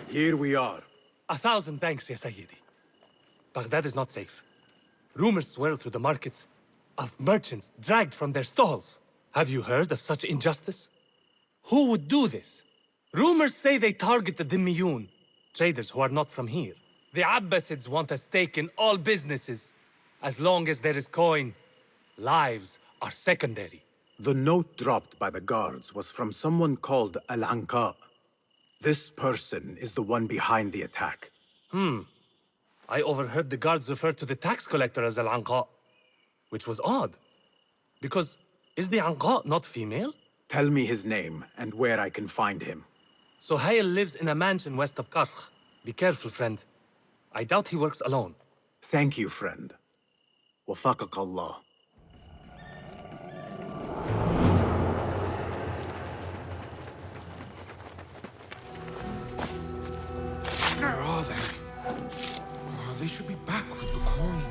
Here we are. 1,000 thanks, Ya Sayyidi. Baghdad is not safe. Rumors swirl through the markets of merchants dragged from their stalls. Have you heard of such injustice? Who would do this? Rumors say they target the Dhimmiyun, traders who are not from here. The Abbasids want a stake in all businesses. As long as there is coin, lives are secondary. The note dropped by the guards was from someone called Al-Anqa. This person is the one behind the attack. I overheard the guards refer to the tax collector as Al-Anqa, which was odd. Because is the Anqa not female? Tell me his name and where I can find him. Suhail lives in a mansion west of Karkh. Be careful, friend. I doubt he works alone. Thank you, friend. Wafaqak Allah. Where are they? They should be back with the coin.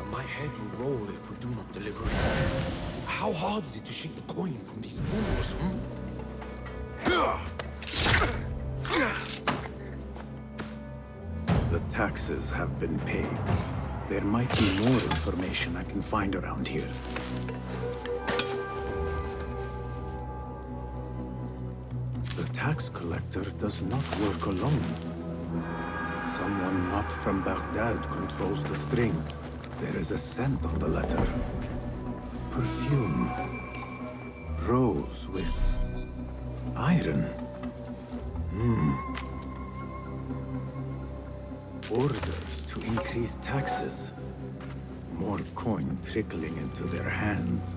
My head will roll if we do not deliver it. How hard is it to shake the coin from these fools, The taxes have been paid. There might be more information I can find around here. The tax collector does not work alone. Someone not from Baghdad controls the strings. There is a scent on the letter. Perfume. Rose with iron. Orders to increase taxes. More coin trickling into their hands.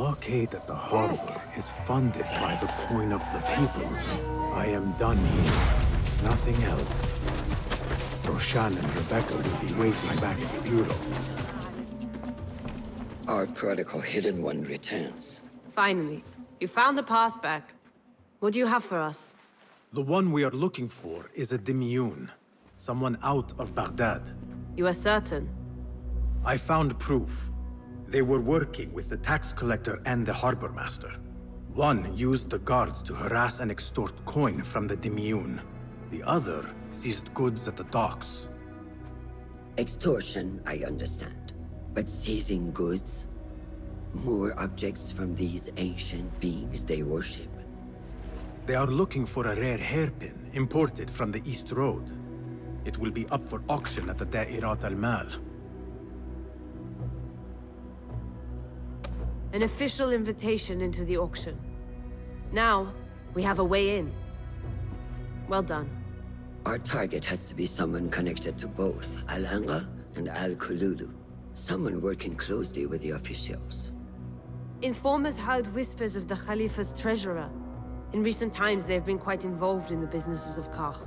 blockade at the harbor is funded by the coin of the peoples. I am done here. Nothing else. Roshan and Rebecca will be waiting back at the bureau. Our prodigal hidden one returns. Finally, you found the path back. What do you have for us? The one we are looking for is a Dimyun. Someone out of Baghdad. You are certain? I found proof. They were working with the tax collector and the harbor master. One used the guards to harass and extort coin from the Dimyun. The other seized goods at the docks. Extortion, I understand. But seizing goods? More objects from these ancient beings they worship. They are looking for a rare hairpin imported from the East Road. It will be up for auction at the Da'irat al-Mal. An official invitation into the auction. Now, we have a way in. Well done. Our target has to be someone connected to both Al-Anga and Al-Kululu. Someone working closely with the officials. Informers heard whispers of the Khalifa's treasurer. In recent times, they have been quite involved in the businesses of Kar.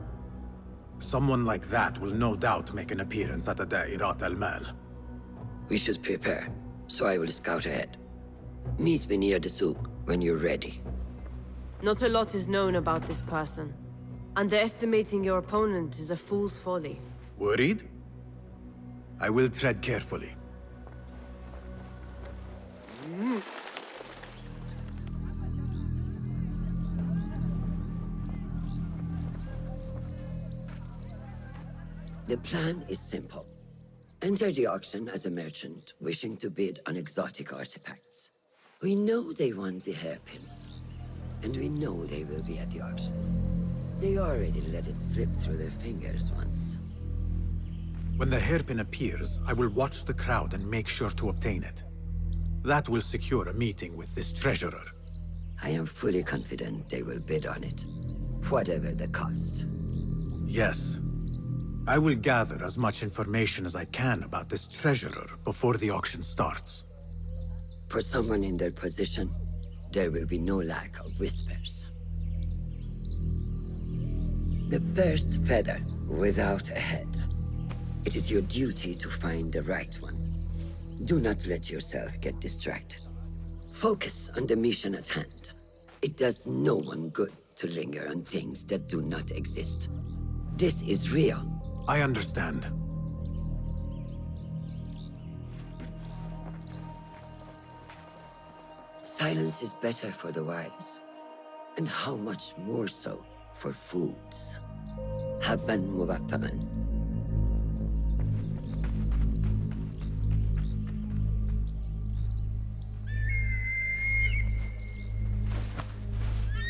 Someone like that will no doubt make an appearance at the Da'irat al-Mal. We should prepare, so I will scout ahead. Meet me near the souk when you're ready. Not a lot is known about this person. Underestimating your opponent is a fool's folly. Worried? I will tread carefully. The plan is simple. Enter the auction as a merchant wishing to bid on exotic artifacts. We know they want the hairpin, and we know they will be at the auction. They already let it slip through their fingers once. When the hairpin appears, I will watch the crowd and make sure to obtain it. That will secure a meeting with this treasurer. I am fully confident they will bid on it, whatever the cost. Yes. I will gather as much information as I can about this treasurer before the auction starts. For someone in their position, there will be no lack of whispers. The first feather without a head. It is your duty to find the right one. Do not let yourself get distracted. Focus on the mission at hand. It does no one good to linger on things that do not exist. This is real. I understand. Silence is better for the wise, and how much more so for fools. Habban muwaffaqan.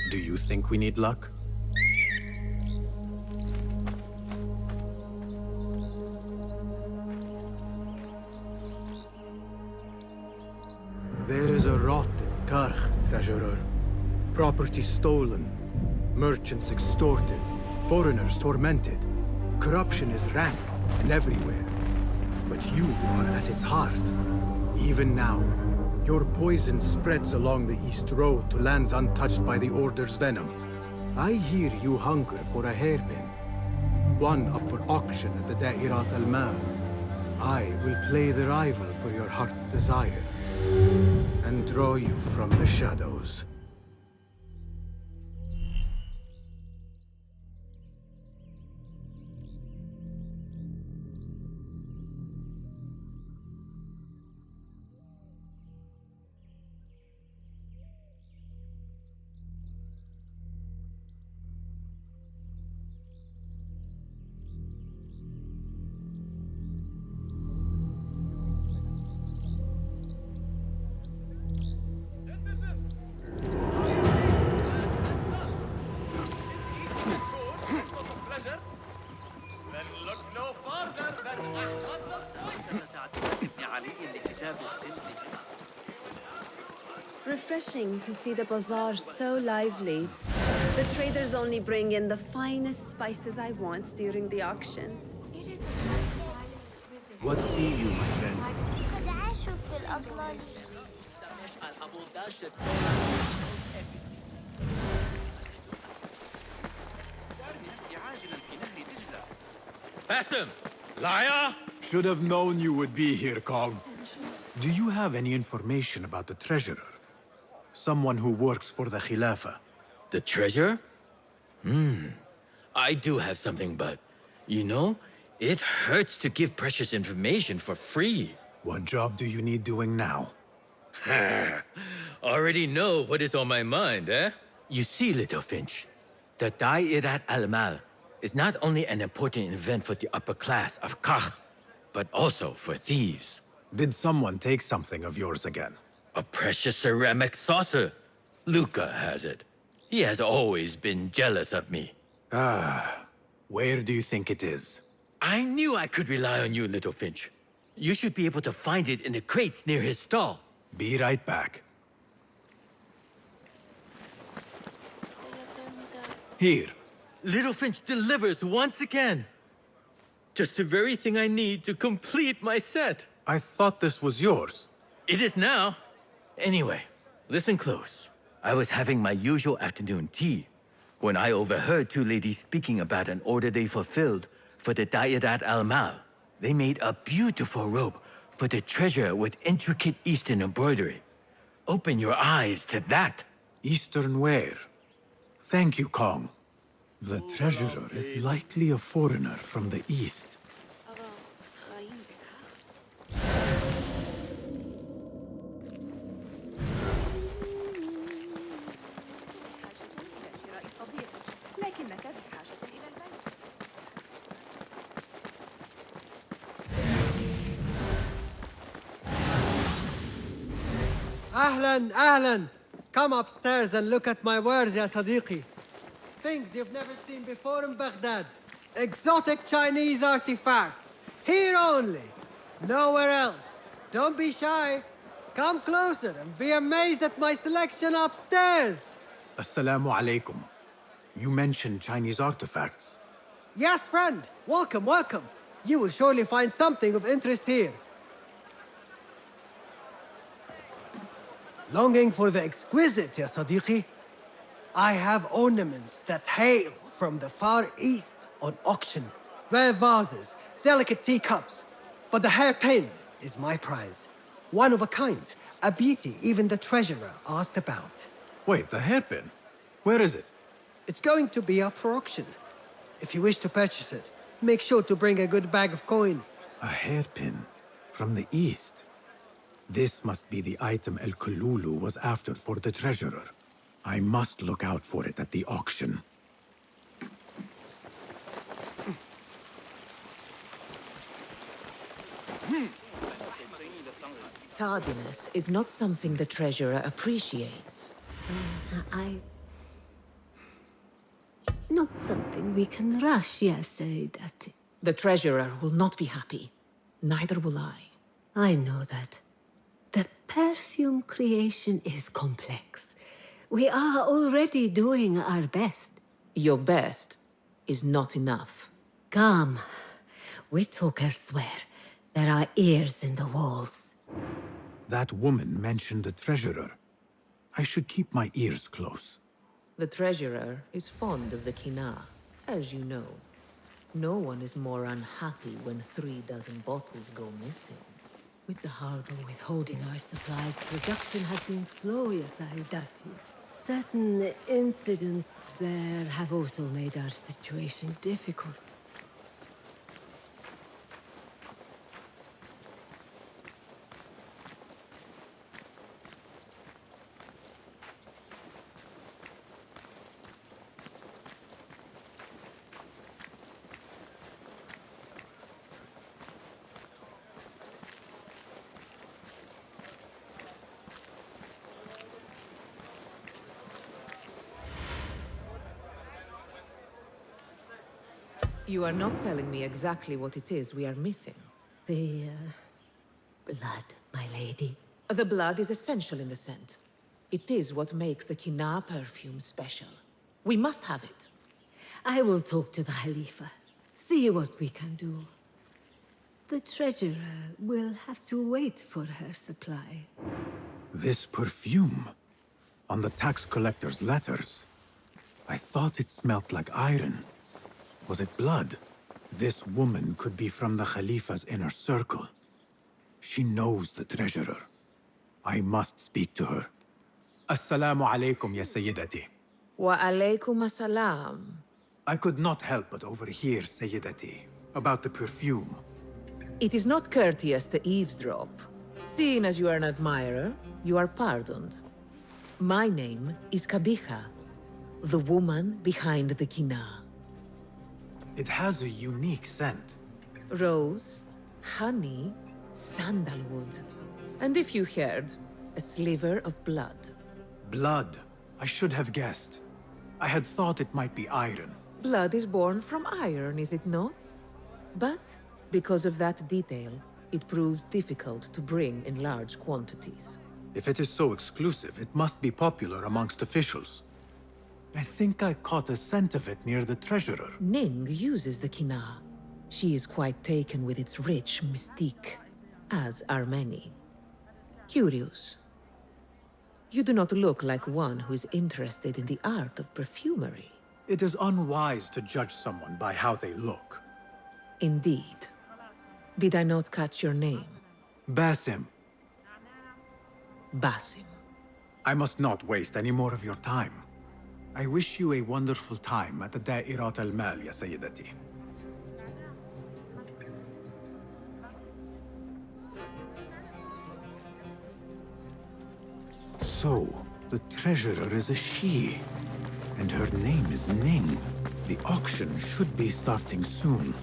Do you think we need luck? There is a rot in Karch, treasurer. Property stolen, merchants extorted, foreigners tormented. Corruption is rank and everywhere. But you are at its heart. Even now, your poison spreads along the East Road to lands untouched by the Order's venom. I hear you hunger for a hairpin. One up for auction at the Da'irat al-Mal. I will play the rival for your heart's desire. And draw you from the shadows. Refreshing to see the bazaar so lively. The traders only bring in the finest spices I want during the auction. What see you, my friend? Basim! Liar! Should have known you would be here, Kong. Do you have any information about the treasurer? Someone who works for the Khilafah. The treasure? I do have something, but... You know, it hurts to give precious information for free. What job do you need doing now? Already know what is on my mind, eh? You see, little Finch, the Da'irat al-Mal is not only an important event for the upper class of Kach, but also for thieves. Did someone take something of yours again? A precious ceramic saucer. Luca has it. He has always been jealous of me. Where do you think it is? I knew I could rely on you, little Finch. You should be able to find it in the crates near his stall. Be right back. Here. Little Finch delivers once again. Just the very thing I need to complete my set. I thought this was yours. It is now. Anyway, listen close. I was having my usual afternoon tea when I overheard two ladies speaking about an order they fulfilled for the Da'irat al-Mal. They made a beautiful robe for the treasure with intricate Eastern embroidery. Open your eyes to that. Eastern wear. Thank you, Kong. The treasurer is likely a foreigner from the East. Ahlan, ahlan. Come upstairs and look at my wares, ya Sadiqi. Things you've never seen before in Baghdad. Exotic Chinese artifacts. Here only. Nowhere else. Don't be shy. Come closer and be amazed at my selection upstairs. Assalamu alaikum. You mentioned Chinese artifacts. Yes, friend. Welcome, welcome. You will surely find something of interest here. Longing for the exquisite, ya Sadiqi? I have ornaments that hail from the Far East on auction. Rare vases, delicate teacups. But the hairpin is my prize. One of a kind. A beauty even the treasurer asked about. Wait, the hairpin? Where is it? It's going to be up for auction. If you wish to purchase it, make sure to bring a good bag of coin. A hairpin from the East. This must be the item El Kululu was after for the treasurer. I must look out for it at the auction. Tardiness is not something the treasurer appreciates. Not something we can rush, yes, Saidati. The treasurer will not be happy. Neither will I. I know that. The perfume creation is complex. We are already doing our best. Your best is not enough. Come. We talk elsewhere. There are ears in the walls. That woman mentioned the treasurer. I should keep my ears close. The treasurer is fond of the Kina, as you know. No one is more unhappy when 36 bottles go missing. With the harbor withholding our supplies, production has been slow, yes, Saidati. Certain incidents there have also made our situation difficult. You are not telling me exactly what it is we are missing. The, blood, my lady. The blood is essential in the scent. It is what makes the Kina perfume special. We must have it. I will talk to the Khalifa. See what we can do. The treasurer will have to wait for her supply. This perfume on the tax collector's letters. I thought it smelt like iron. Was it blood? This woman could be from the Khalifa's inner circle. She knows the treasurer. I must speak to her. Assalamu alaikum, ya Sayyidati. Wa alaykum assalam. I could not help but overhear, Sayyidati, about the perfume. It is not courteous to eavesdrop. Seeing as you are an admirer, you are pardoned. My name is Kabiha, the woman behind the kina. It has a unique scent. Rose, honey, sandalwood. And if you heard, a sliver of blood. Blood. I should have guessed. I had thought it might be iron. Blood is born from iron, is it not? But because of that detail, it proves difficult to bring in large quantities. If it is so exclusive, it must be popular amongst officials. I think I caught a scent of it near the treasurer. Ning uses the kina. She is quite taken with its rich mystique, as are many. Curious. You do not look like one who is interested in the art of perfumery. It is unwise to judge someone by how they look. Indeed. Did I not catch your name? Basim. Basim. I must not waste any more of your time. I wish you a wonderful time at the Da'irat al-Mal, ya Sayyidati. So, the treasurer is a she, and her name is Ning. The auction should be starting soon.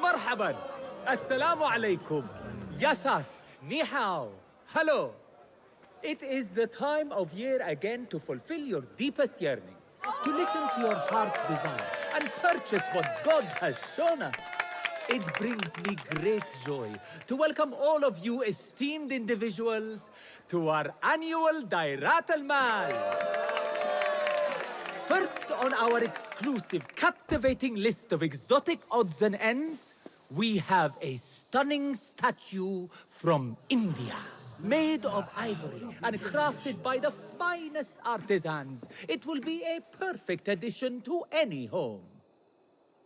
مرحبا السلام عليكم Yasas Ni hao Hello. It is the time of year again to fulfill your deepest yearning, to listen to your heart's desire and purchase what God has shown us. It brings me great joy to welcome all of you esteemed individuals to our annual Dairat al-Mal. First on our exclusive, captivating list of exotic odds and ends, we have a stunning statue from India. Made of ivory and crafted by the finest artisans, it will be a perfect addition to any home.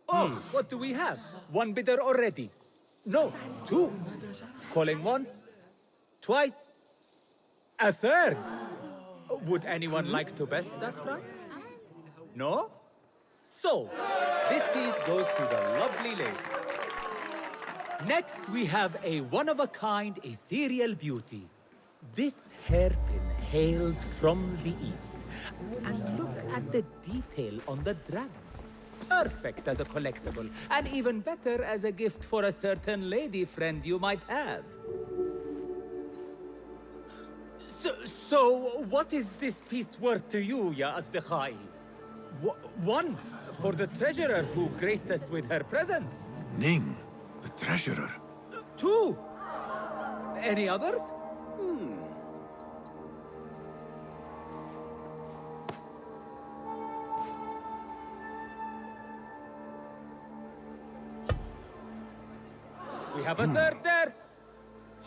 Oh, what do we have? One bidder already. No, two. Calling once, twice, a third. Would anyone like to best that price? No? So, this piece goes to the lovely lady. Next, we have a one-of-a-kind ethereal beauty. This hairpin hails from the east. And look at the detail on the dragon. Perfect as a collectible, and even better as a gift for a certain lady friend you might have. So what is this piece worth to you, Ya Asdikhai? One, for the treasurer who graced us with her presence. Ning, the treasurer. Two. Any others? We have a third there.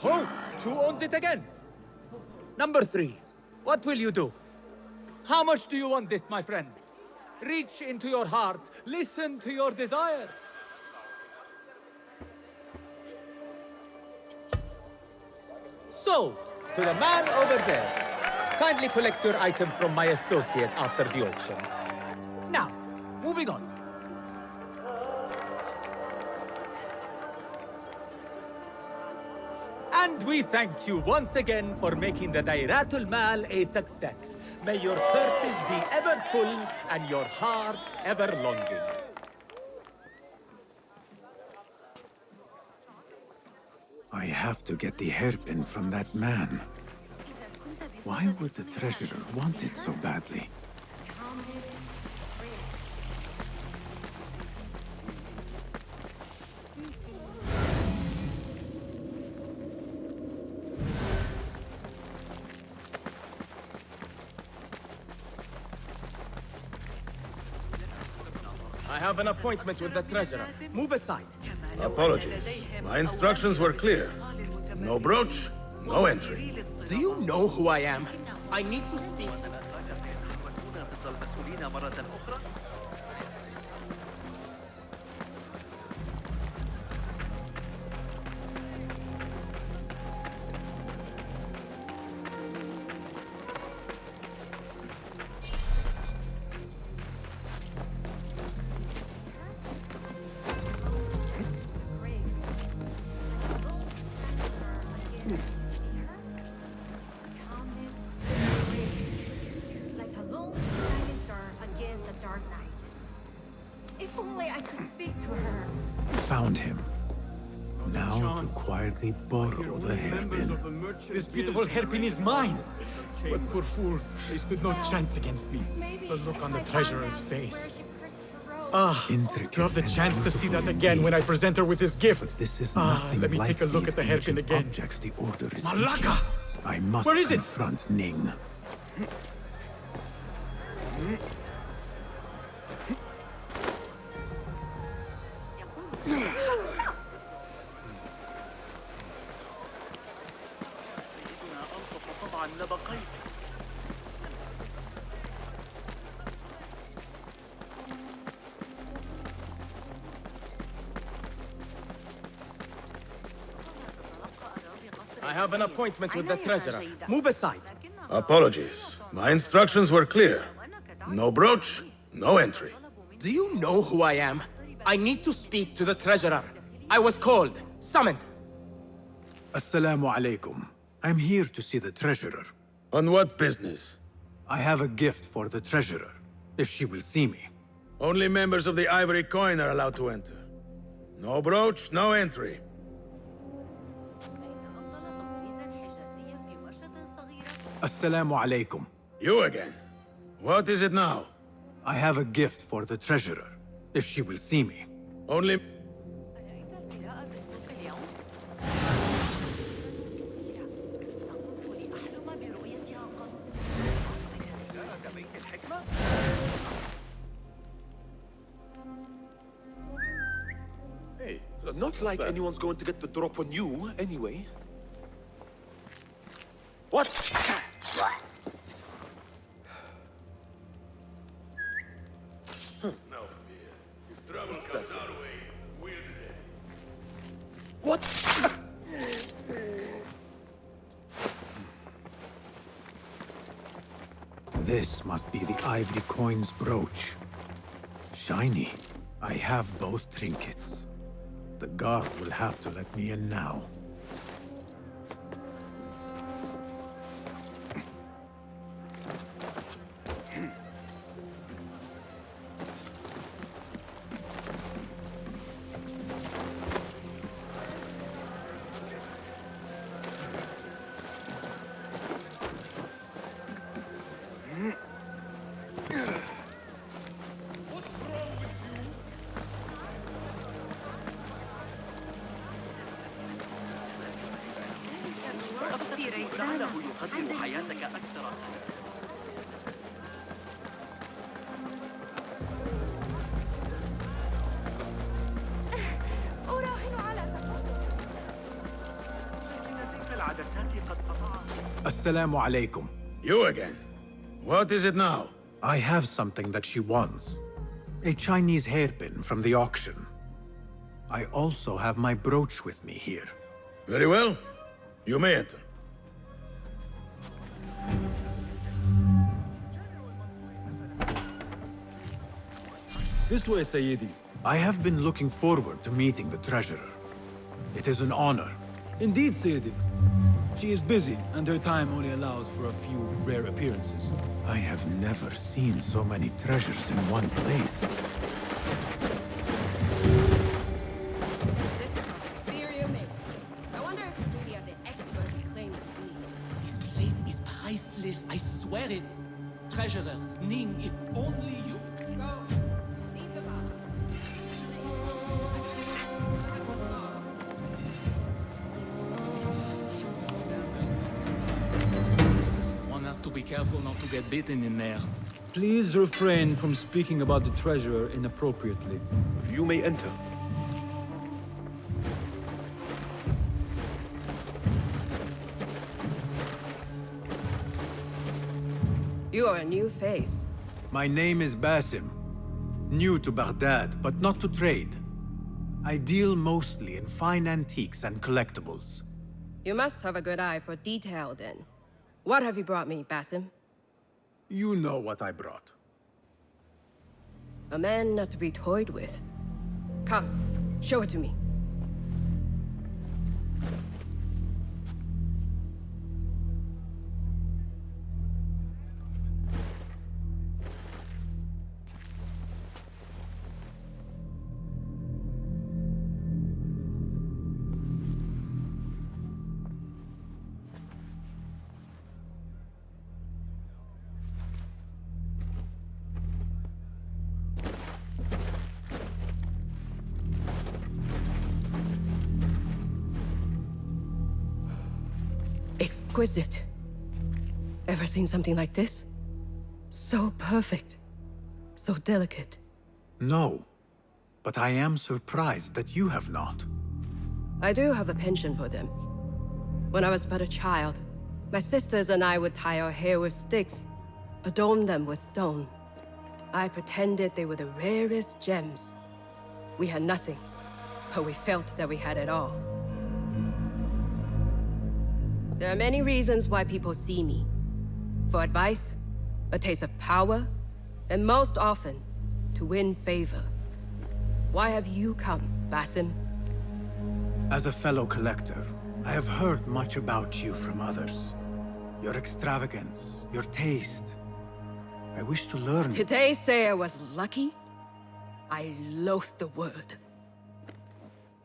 Oh, who owns it again? Number 3. What will you do? How much do you want this, my friends? Reach into your heart. Listen to your desire. Sold to the man over there. Kindly collect your item from my associate after the auction. Now, moving on. And we thank you once again for making the Dairatul Mal a success. May your purses be ever full and your heart ever longing. I have to get the hairpin from that man. Why would the treasurer want it so badly? I have an appointment with the treasurer. Move aside. Apologies. My instructions were clear. No brooch, no entry. Do you know who I am? I need to speak. Like a lone shining star against the dark night. If only I could speak to her. Found him. Now to quietly borrow the hairpin. This beautiful hairpin is mine. But poor fools, they stood no chance against me. The look on the treasurer's face. Ah, to have the chance to see that again when I present her with his gift. But this is nothing let me like take a look these at the hairpin ancient again. objects the order is Malaka! seeking. I must Where is it? confront Ning. I have an appointment with the treasurer. Move aside. Apologies. My instructions were clear. No brooch, no entry. Do you know who I am? I need to speak to the treasurer. I was called, summoned. Assalamu alaikum. I'm here to see the treasurer. On what business? I have a gift for the treasurer, if she will see me. Only members of the Ivory Coin are allowed to enter. No brooch, no entry. Assalamu alaikum. You again. What is it now? I have a gift for the treasurer, if she will see me. Only... Hey, not like anyone's going to get the drop on you, anyway. What? No fear. If trouble comes our way, we'll be there. What? This must be the Ivory Coin's brooch. Shiny. I have both trinkets. The guard will have to let me in now. لعله يقدر حياتك أكثر. أراهن على تلك العدسات قد قطعت. Assalamu alaikum. You again. What is it now? I have something that she wants. A Chinese hairpin from the auction. I also have my brooch with me here. Very well. You may enter. This way, Sayyidi. I have been looking forward to meeting the treasurer. It is an honor. Indeed, Sayyidi. She is busy, and her time only allows for a few rare appearances. I have never seen so many treasures in one place. I wonder if it's really the expert he claimed to be. This plate is priceless, I swear it. Treasurer, Ning, if only you... Go. Leave the bar. One has to be careful not to get bitten in there. Please refrain from speaking about the treasurer inappropriately. You may enter. You are a new face. My name is Basim. New to Baghdad, but not to trade. I deal mostly in fine antiques and collectibles. You must have a good eye for detail, then. What have you brought me, Basim? You know what I brought. A man not to be toyed with. Come, show it to me. Exquisite. Ever seen something like this? So perfect. So delicate. No, but I am surprised that you have not. I do have a penchant for them. When I was but a child, my sisters and I would tie our hair with sticks, adorn them with stone. I pretended they were the rarest gems. We had nothing, but we felt that we had it all. There are many reasons why people see me. For advice, a taste of power, and most often, to win favor. Why have you come, Basim? As a fellow collector, I have heard much about you from others. Your extravagance, your taste. I wish to learn. Did they say I was lucky? I loathe the word.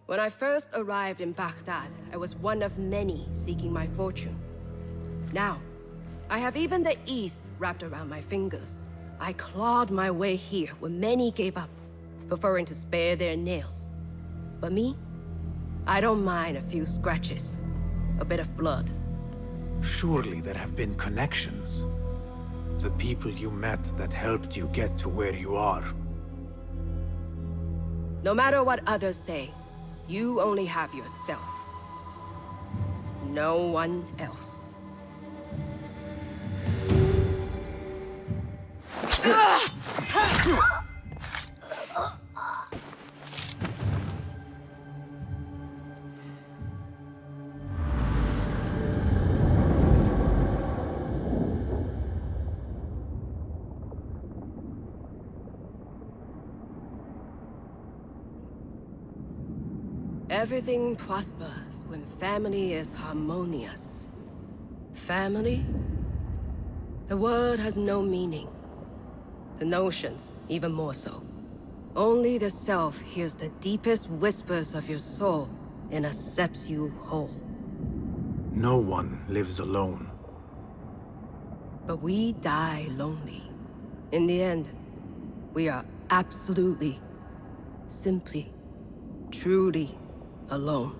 When I first arrived in Baghdad, I was one of many seeking my fortune. Now, I have even the East wrapped around my fingers. I clawed my way here when many gave up, preferring to spare their nails. But me? I don't mind a few scratches, a bit of blood. Surely there have been connections. The people you met that helped you get to where you are. No matter what others say, you only have yourself. No one else. Everything prospers when family is harmonious. Family? The word has no meaning. The notions, even more so. Only the self hears the deepest whispers of your soul and accepts you whole. No one lives alone. But we die lonely. In the end, we are absolutely, simply, truly alone.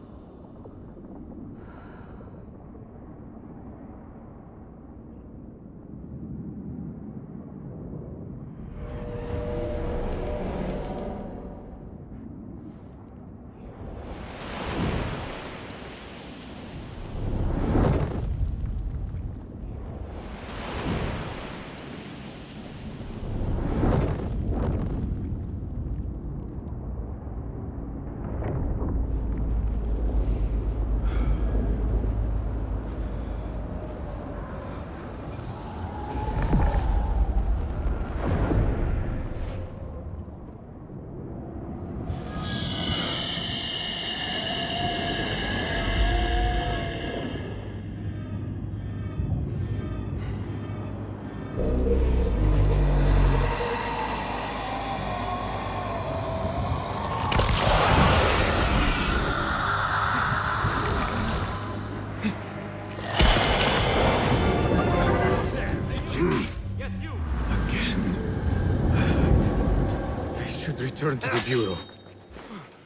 bureau.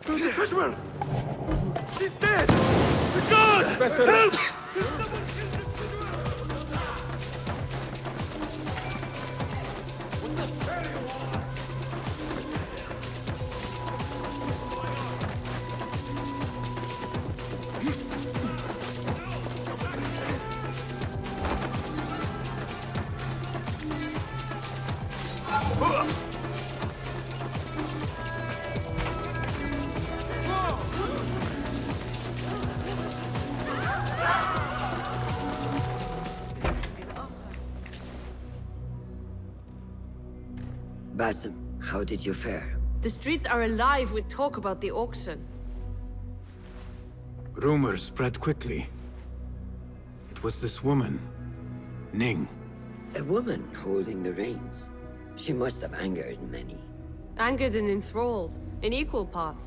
The treasurer! She's dead! The guards! Help! Basim, how did you fare? The streets are alive with talk about the auction. Rumors spread quickly. It was this woman, Ning. A woman holding the reins. She must have angered many. Angered and enthralled, in equal parts.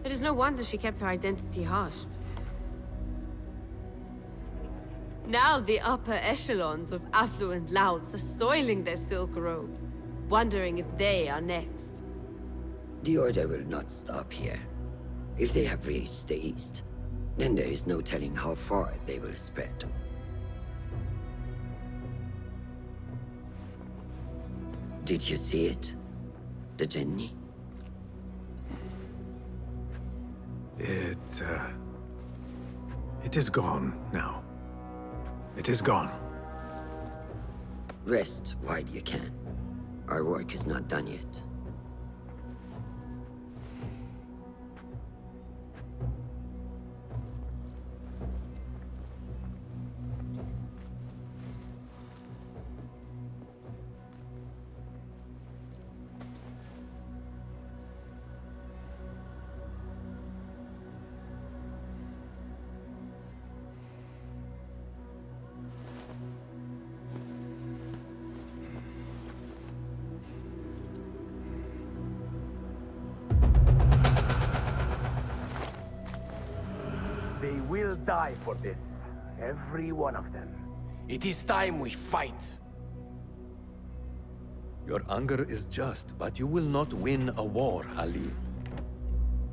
It is no wonder she kept her identity hushed. Now the upper echelons of affluent louts are soiling their silk robes, wondering if they are next. The Order will not stop here. If they have reached the east, then there is no telling how far they will spread. Did you see it? The Jinni? It is gone now. It is gone. Rest while you can. Our work is not done yet. They will die for this. Every one of them. It is time we fight. Your anger is just, but you will not win a war, Ali.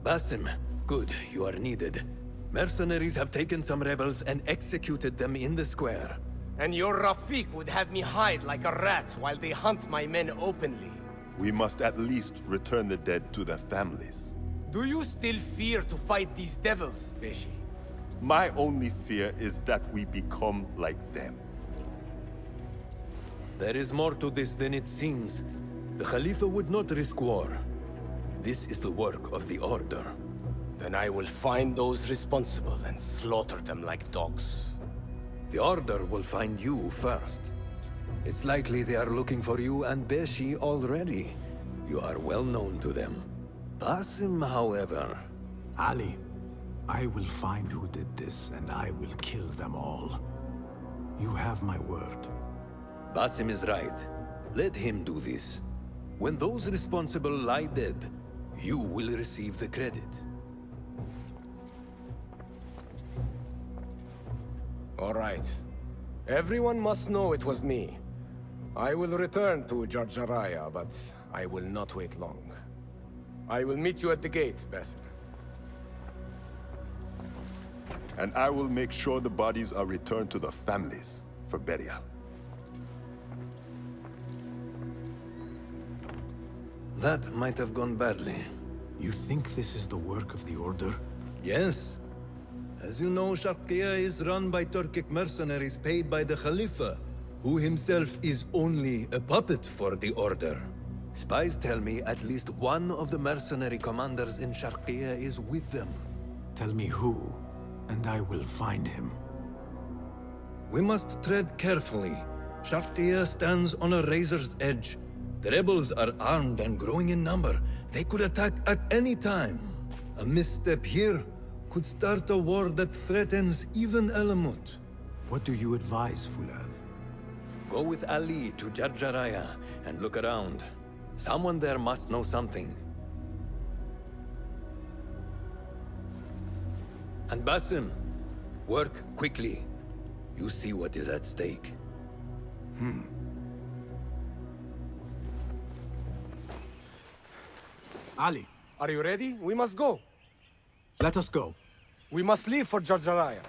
Basim, good, you are needed. Mercenaries have taken some rebels and executed them in the square. And your Rafik would have me hide like a rat while they hunt my men openly. We must at least return the dead to their families. Do you still fear to fight these devils, Beshi? My only fear is that we become like them. There is more to this than it seems. The Khalifa would not risk war. This is the work of the Order. Then I will find those responsible and slaughter them like dogs. The Order will find you first. It's likely they are looking for you and Beshi already. You are well known to them. Basim, however... Ali, I will find who did this, and I will kill them all. You have my word. Basim is right. Let him do this. When those responsible lie dead, you will receive the credit. All right. Everyone must know it was me. I will return to Jarjaraya, but I will not wait long. I will meet you at the gate, Basim. And I will make sure the bodies are returned to the families for burial. That might have gone badly. You think this is the work of the Order? Yes. As you know, Sharqiya is run by Turkic mercenaries paid by the Khalifa, who himself is only a puppet for the Order. Spies tell me at least one of the mercenary commanders in Sharqiya is with them. Tell me who, and I will find him. We must tread carefully. Sharqiya stands on a razor's edge. The rebels are armed and growing in number. They could attack at any time. A misstep here could start a war that threatens even Alamut. What do you advise, Fulad? Go with Ali to Jarjaraya and look around. Someone there must know something. And Basim, work quickly. You see what is at stake. Ali, Are you ready? We must go. Let us go. We must leave for Jarjaraya.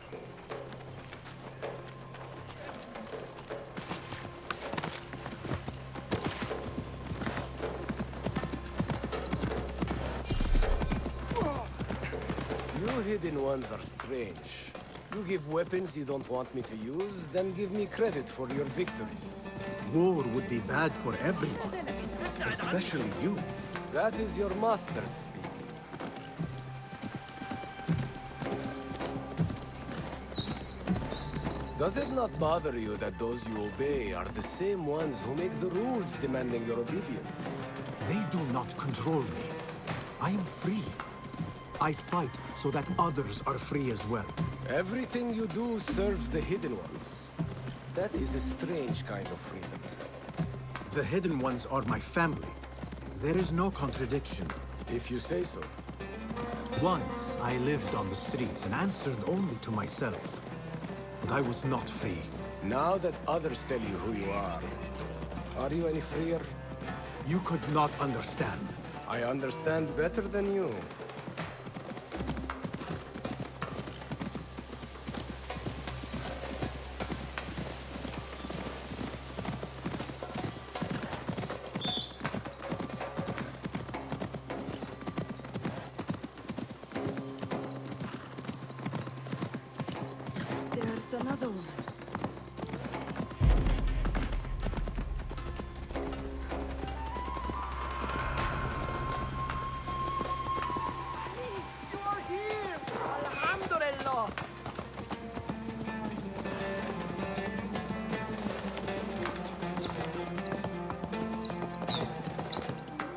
You hidden ones are strange. You give weapons you don't want me to use, then give me credit for your victories. War would be bad for everyone, especially you. That is your master speaking. Does it not bother you that those you obey are the same ones who make the rules demanding your obedience? They do not control me. I am free. I fight so that others are free as well. Everything you do serves the hidden ones. That is a strange kind of freedom. The hidden ones are my family. There is no contradiction. If you say so. Once I lived on the streets and answered only to myself. But I was not free. Now that others tell you who you are you any freer? You could not understand. I understand better than you. There's another one. You are here! Alhamdulillah!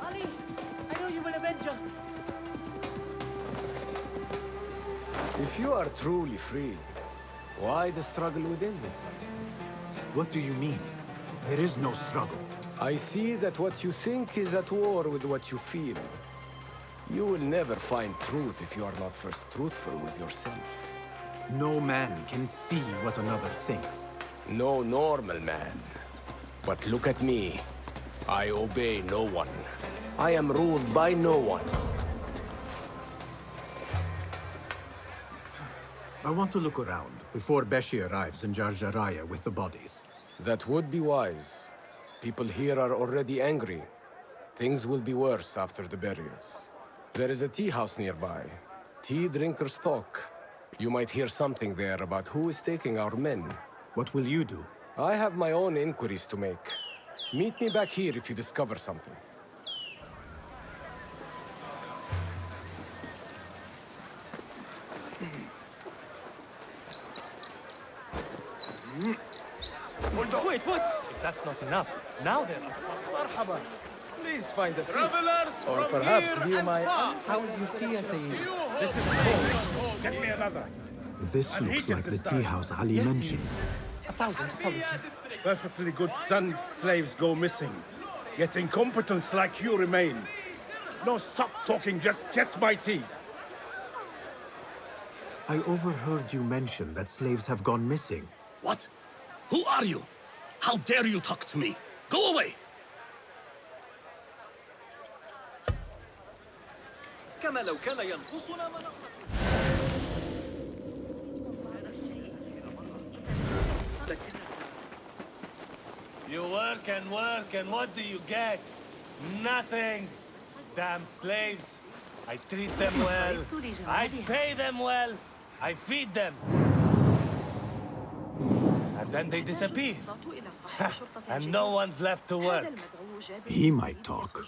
Ali, I know you will avenge us. If you are truly free, why the struggle within? What do you mean? There is no struggle. I see that what you think is at war with what you feel. You will never find truth if you are not first truthful with yourself. No man can see what another thinks. No normal man. But look at me. I obey no one. I am ruled by no one. I want to look around before Beshi arrives in Jarjaraya with the bodies. That would be wise. People here are already angry. Things will be worse after the burials. There is a tea house nearby. Tea drinkers talk. You might hear something there about who is taking our men. What will you do? I have my own inquiries to make. Meet me back here if you discover something. Wait, what? If that's not enough, now then. Marhaba. Please find a seat. Travelers Or from perhaps near view and my... far. How is your tea, Sayyid? This is cold. Get me another. This looks like the tea house Ali mentioned. 1,000 apologies. Perfectly good sons, slaves go missing. Yet incompetents like you remain. No, stop talking, just get my tea. I overheard you mention that slaves have gone missing. What? Who are you? How dare you talk to me? Go away! كما لو كان ينقصنا ما نقدر. You work, and what do you get? Nothing. Damn slaves. I treat them well. I pay them well. I feed them. And then they disappear. And no one's left to work. He might talk,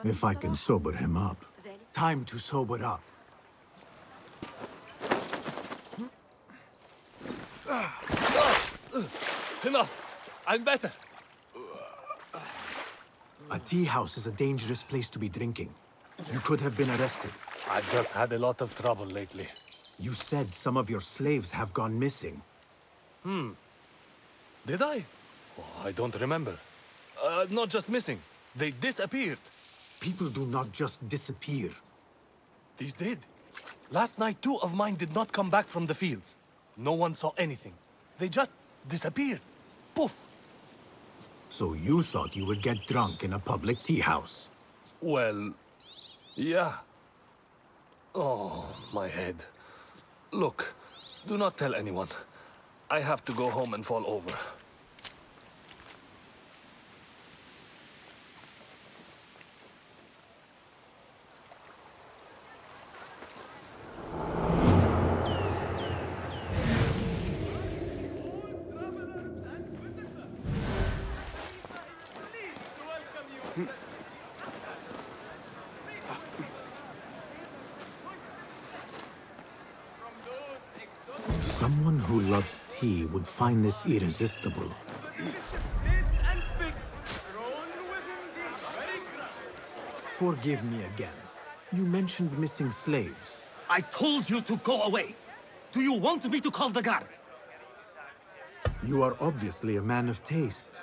if I can sober him up. Time to sober up. Enough. I'm better. A tea house is a dangerous place to be drinking. You could have been arrested. I've just had a lot of trouble lately. You said some of your slaves have gone missing. Did I? Oh, I don't remember. Not just missing. They disappeared. People do not just disappear. These did. Last night, 2 of mine did not come back from the fields. No one saw anything. They just disappeared. Poof. So you thought you would get drunk in a public tea house? Well, yeah. Oh, my head. Look, do not tell anyone. I have to go home and fall over. Someone who loves tea would find this irresistible. Forgive me again. You mentioned missing slaves. I told you to go away. Do you want me to call the guard? You are obviously a man of taste.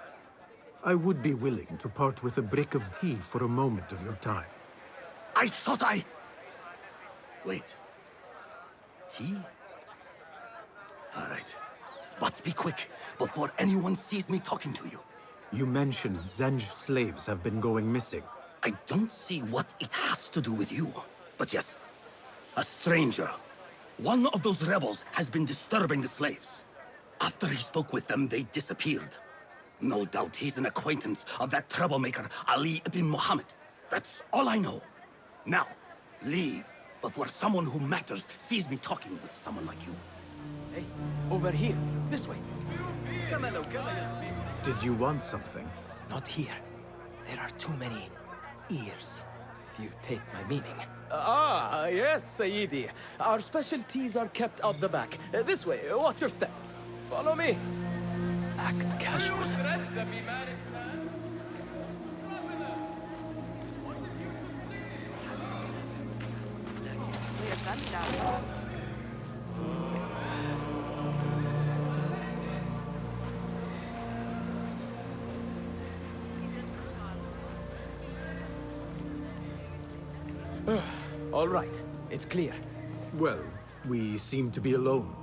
I would be willing to part with a brick of tea for a moment of your time. I thought I... Wait. Tea? All right. But be quick, before anyone sees me talking to you. You mentioned Zenj slaves have been going missing. I don't see what it has to do with you. But yes, a stranger. One of those rebels has been disturbing the slaves. After he spoke with them, they disappeared. No doubt he's an acquaintance of that troublemaker, Ali ibn Muhammad. That's all I know. Now, leave before someone who matters sees me talking with someone like you. Hey, over here. This way. Did you want something? Not here. There are too many ears, if you take my meaning. Ah, yes, Sayyidi. Our specialties are kept out the back. This way, watch your step. Follow me. Act casual. All right, it's clear. Well, we seem to be alone.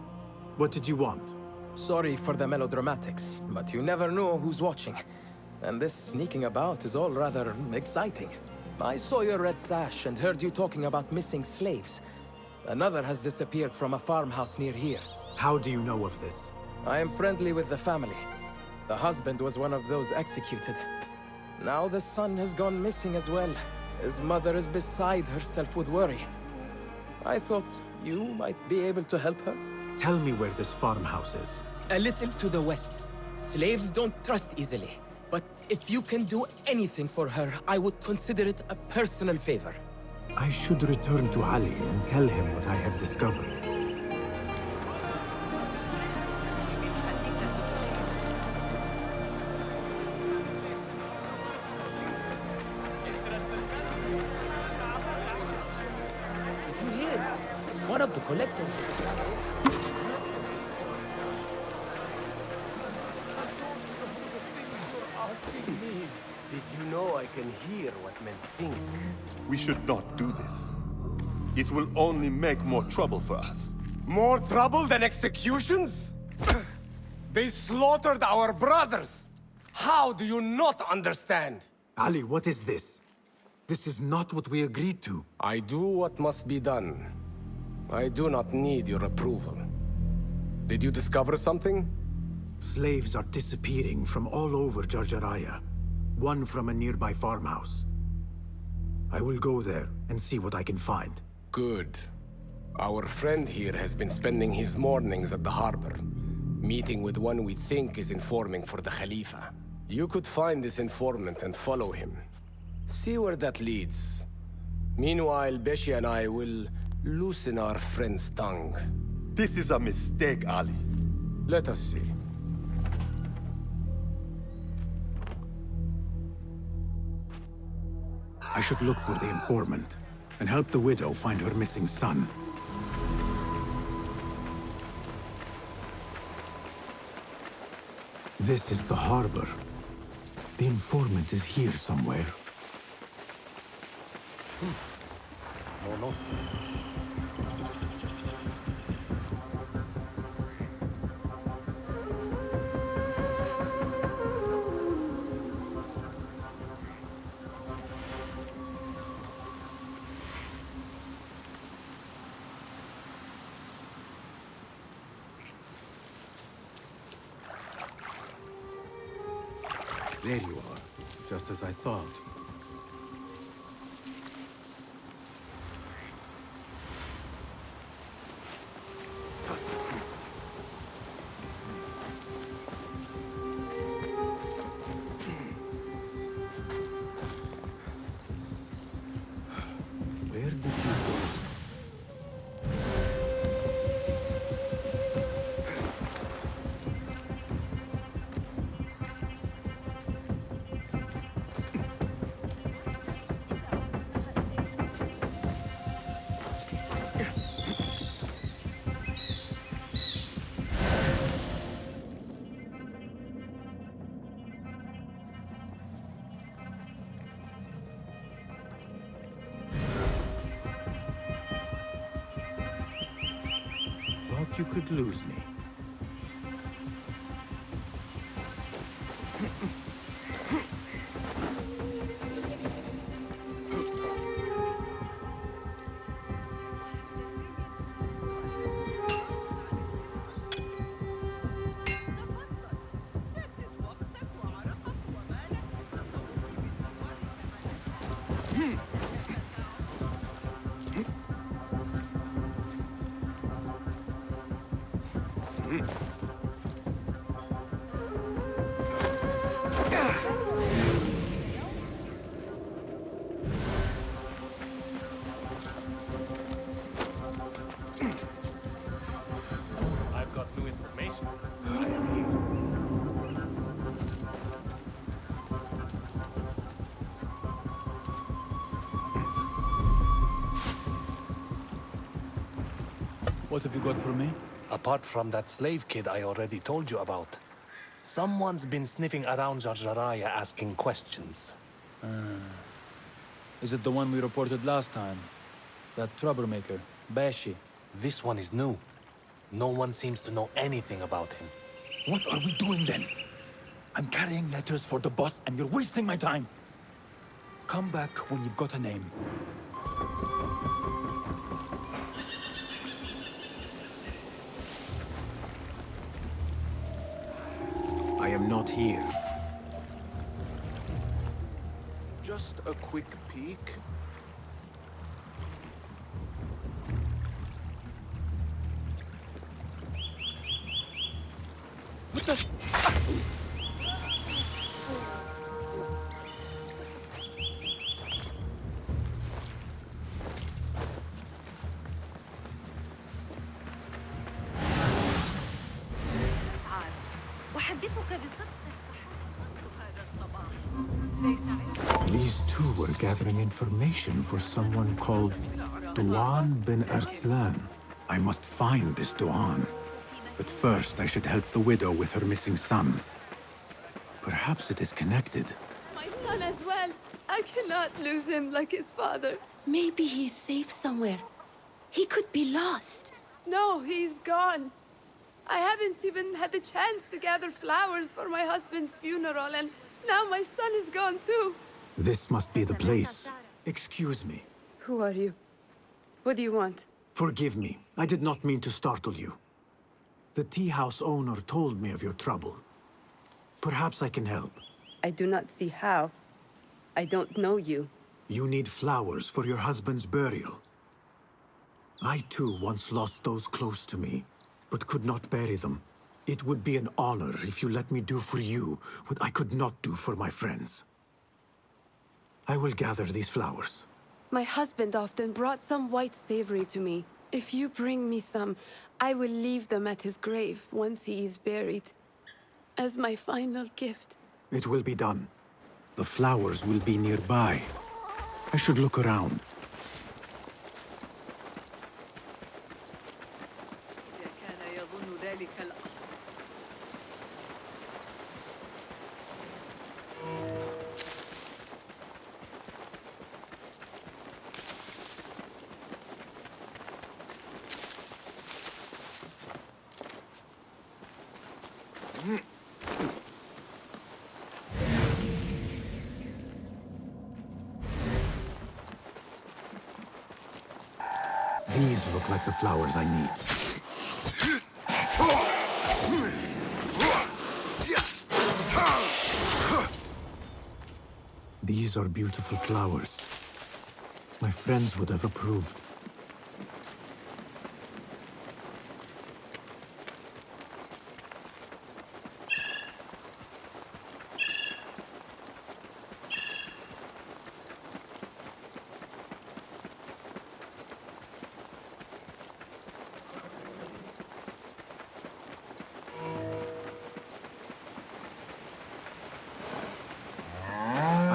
What did you want? Sorry for the melodramatics, but you never know who's watching. And this sneaking about is all rather exciting. I saw your red sash and heard you talking about missing slaves. Another has disappeared from a farmhouse near here. How do you know of this? I am friendly with the family. The husband was one of those executed. Now the son has gone missing as well. His mother is beside herself with worry. I thought you might be able to help her. Tell me where this farmhouse is. A little to the west. Slaves don't trust easily. But if you can do anything for her, I would consider it a personal favor. I should return to Ali and tell him what I have discovered. Did you hear? One of the collectors. Did you know I can hear what men think? We should not do this. It will only make more trouble for us. More trouble than executions? They slaughtered our brothers! How do you not understand? Ali, what is this? This is not what we agreed to. I do what must be done. I do not need your approval. Did you discover something? Slaves are disappearing from all over Jarjaraya. One from a nearby farmhouse. I will go there and see what I can find. Good. Our friend here has been spending his mornings at the harbor, meeting with one we think is informing for the Khalifa. You could find this informant and follow him. See where that leads. Meanwhile, Beshi and I will loosen our friend's tongue. This is a mistake, Ali. Let us see. I should look for the informant and help the widow find her missing son. This is the harbor. The informant is here somewhere. No, no. There you are, just as I thought. Where did you go? Thought you could lose me. I've got new information. What have you got for me? Apart from that slave kid I already told you about, someone's been sniffing around Jarjaraya asking questions. Is it the one we reported last time? That troublemaker, Bashi? This one is new. No one seems to know anything about him. What are we doing then? I'm carrying letters for the boss and you're wasting my time. Come back when you've got a name. I am not here. Just a quick peek. What the? These two were gathering information for someone called Duan bin Arslan. I must find this Duan. But first, I should help the widow with her missing son. Perhaps it is connected. My son as well. I cannot lose him like his father. Maybe he's safe somewhere. He could be lost. No, he's gone. I haven't even had the chance to gather flowers for my husband's funeral, and now my son is gone too. This must be the place. Excuse me. Who are you? What do you want? Forgive me. I did not mean to startle you. The tea house owner told me of your trouble. Perhaps I can help. I do not see how. I don't know you. You need flowers for your husband's burial. I too once lost those close to me, but could not bury them. It would be an honor if you let me do for you what I could not do for my friends. I will gather these flowers. My husband often brought some white savory to me. If you bring me some, I will leave them at his grave once he is buried. As my final gift. It will be done. The flowers will be nearby. I should look around. These look like the flowers I need. These are beautiful flowers. My friends would have approved.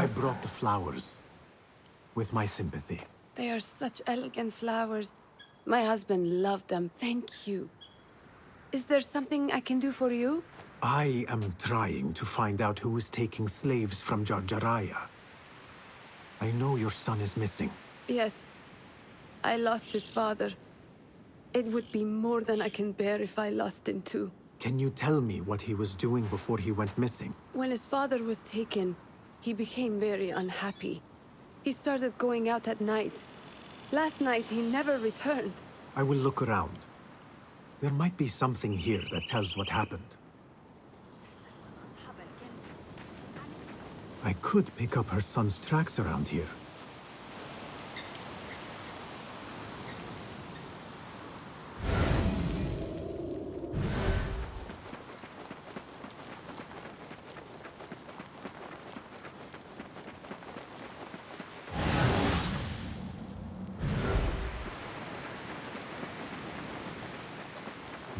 I brought the flowers with my sympathy. They are such elegant flowers. My husband loved them. Thank you. Is there something I can do for you? I am trying to find out who is taking slaves from Jarjaraya. I know your son is missing. Yes. I lost his father. It would be more than I can bear if I lost him too. Can you tell me what he was doing before he went missing? When his father was taken, he became very unhappy. He started going out at night. Last night, he never returned. I will look around. There might be something here that tells what happened. I could pick up her son's tracks around here.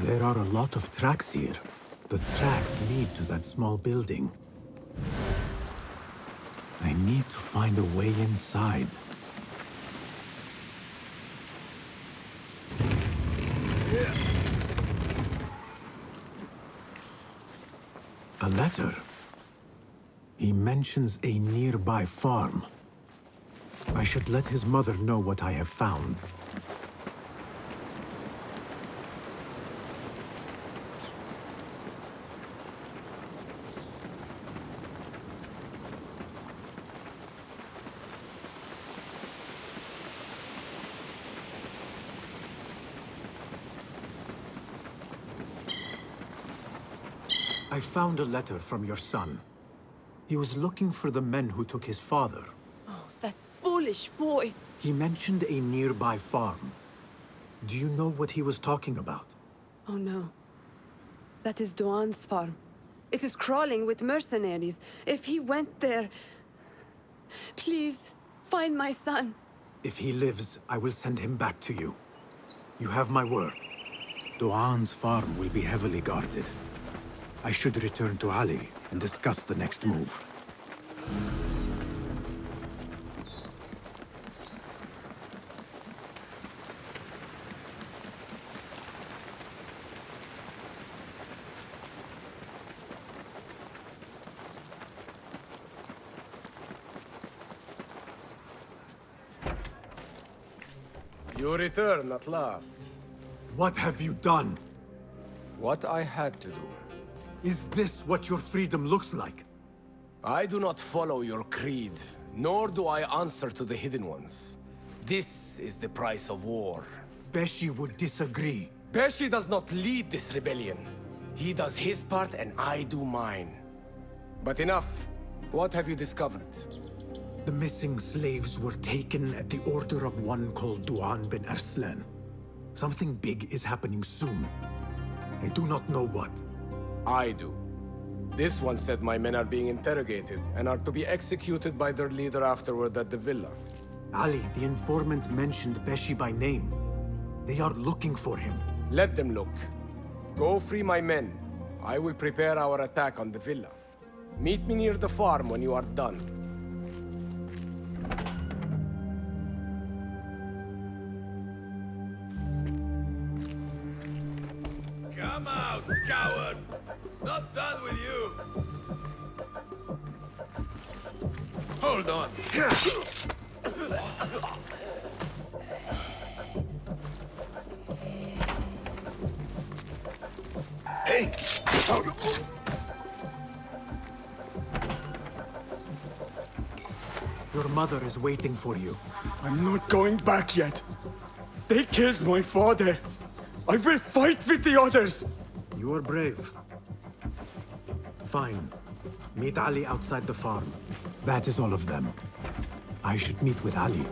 There are a lot of tracks here. The tracks lead to that small building. I need to find a way inside. A letter. He mentions a nearby farm. I should let his mother know what I have found. I found a letter from your son. He was looking for the men who took his father. Oh, that foolish boy! He mentioned a nearby farm. Do you know what he was talking about? Oh no. That is Duan's farm. It is crawling with mercenaries. If he went there... Please, find my son. If he lives, I will send him back to you. You have my word. Duan's farm will be heavily guarded. I should return to Ali and discuss the next move. You return at last. What have you done? What I had to do. Is this what your freedom looks like? I do not follow your creed, nor do I answer to the Hidden Ones. This is the price of war. Beshi would disagree. Beshi does not lead this rebellion. He does his part and I do mine. But enough. What have you discovered? The missing slaves were taken at the order of one called Duan bin Arslan. Something big is happening soon. I do not know what. I do. This one said my men are being interrogated and are to be executed by their leader afterward at the villa. Ali, the informant, mentioned Beshi by name. They are looking for him. Let them look. Go free my men. I will prepare our attack on the villa. Meet me near the farm when you are done. Come out, coward! Not done with you! Hold on! Hey! Your mother is waiting for you. I'm not going back yet. They killed my father. I will fight with the others. You are brave. Fine. Meet Ali outside the farm. That is all of them. I should meet with Ali.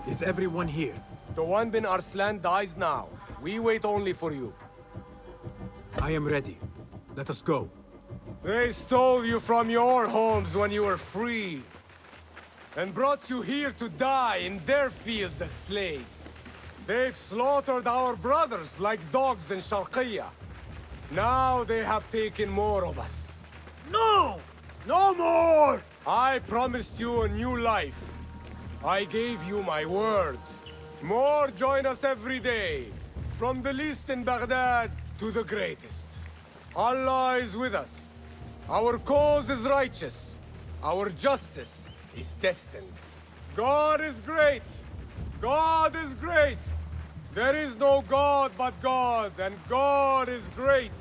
Is everyone here? The one bin Arslan dies now. We wait only for you. I am ready. Let us go. They stole you from your homes when you were free, and brought you here to die in their fields as slaves. They've slaughtered our brothers like dogs in Sharqiyya. Now they have taken more of us. No! No more! I promised you a new life. I gave you my word. More join us every day, from the least in Baghdad to the greatest. Allah is with us. Our cause is righteous. Our justice is destined. God is great. God is great. There is no God but God, and God is great.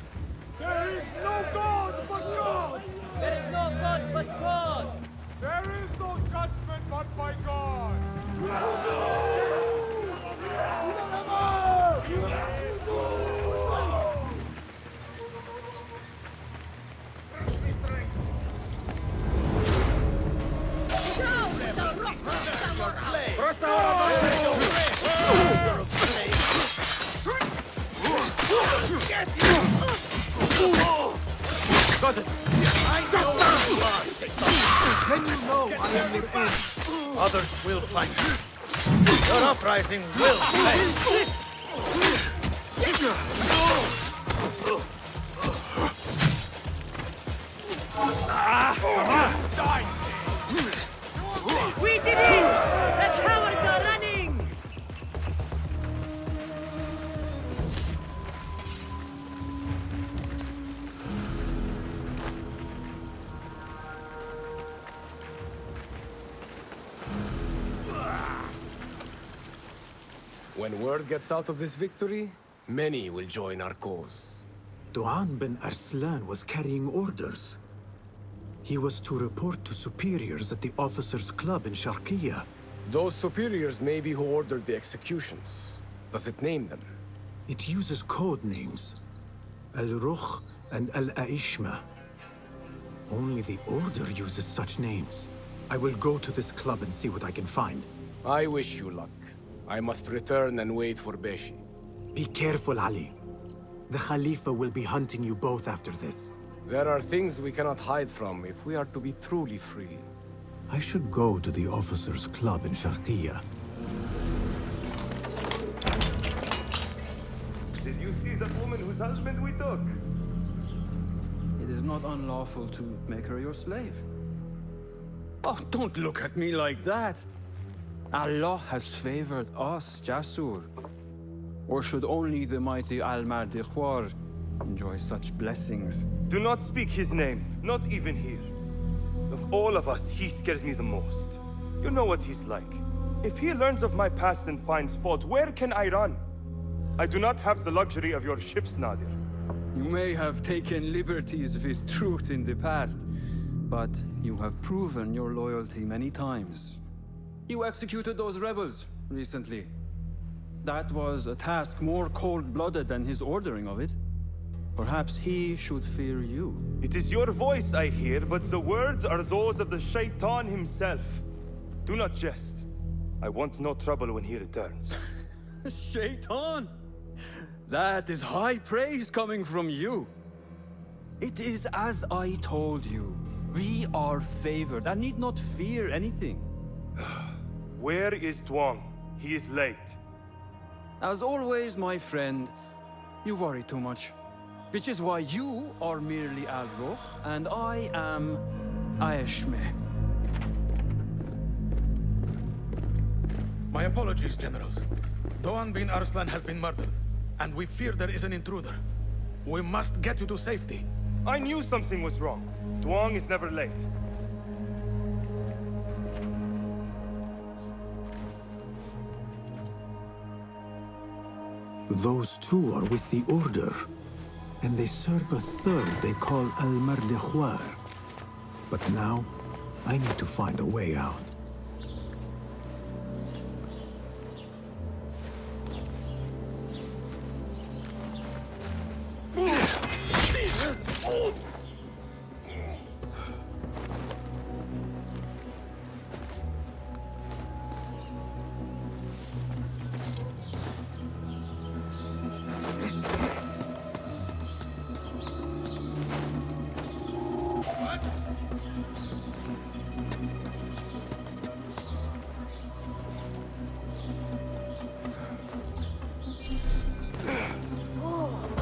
There is no God but God. There is no God but God. There is no judgment but by God. Got it! Then you know I am your end. Others will find you. Your uprising will pay. Die! We did it! The cowards are running! When word gets out of this victory, many will join our cause. Duan bin Arslan was carrying orders. He was to report to superiors at the officers' club in Sharqiyya. Those superiors may be who ordered the executions. Does it name them? It uses code names. Al-Rukh and Al-Aishma. Only the Order uses such names. I will go to this club and see what I can find. I wish you luck. I must return and wait for Beshi. Be careful, Ali. The Khalifa will be hunting you both after this. There are things we cannot hide from if we are to be truly free. I should go to the officers' club in Sharqiyya. Did you see that woman whose husband we took? It is not unlawful to make her your slave. Oh, don't look at me like that. Allah has favored us, Jasur. Or should only the mighty Al-Mardikhwar enjoy such blessings? Do not speak his name, not even here. Of all of us, he scares me the most. You know what he's like. If he learns of my past and finds fault, where can I run? I do not have the luxury of your ships, Nadir. You may have taken liberties with truth in the past, but you have proven your loyalty many times. You executed those rebels recently. That was a task more cold-blooded than his ordering of it. Perhaps he should fear you. It is your voice I hear, but the words are those of the Shaitan himself. Do not jest. I want no trouble when he returns. Shaitan! That is high praise coming from you. It is as I told you. We are favored and need not fear anything. Where is Duang? He is late. As always, my friend, you worry too much. Which is why you are merely Al-Rukh, and I am Aishme. My apologies, generals. Doğan bin Arslan has been murdered, and we fear there is an intruder. We must get you to safety. I knew something was wrong. Duang is never late. Those two are with the Order, and they serve a third they call Al-Mardekhwar. But now, I need to find a way out.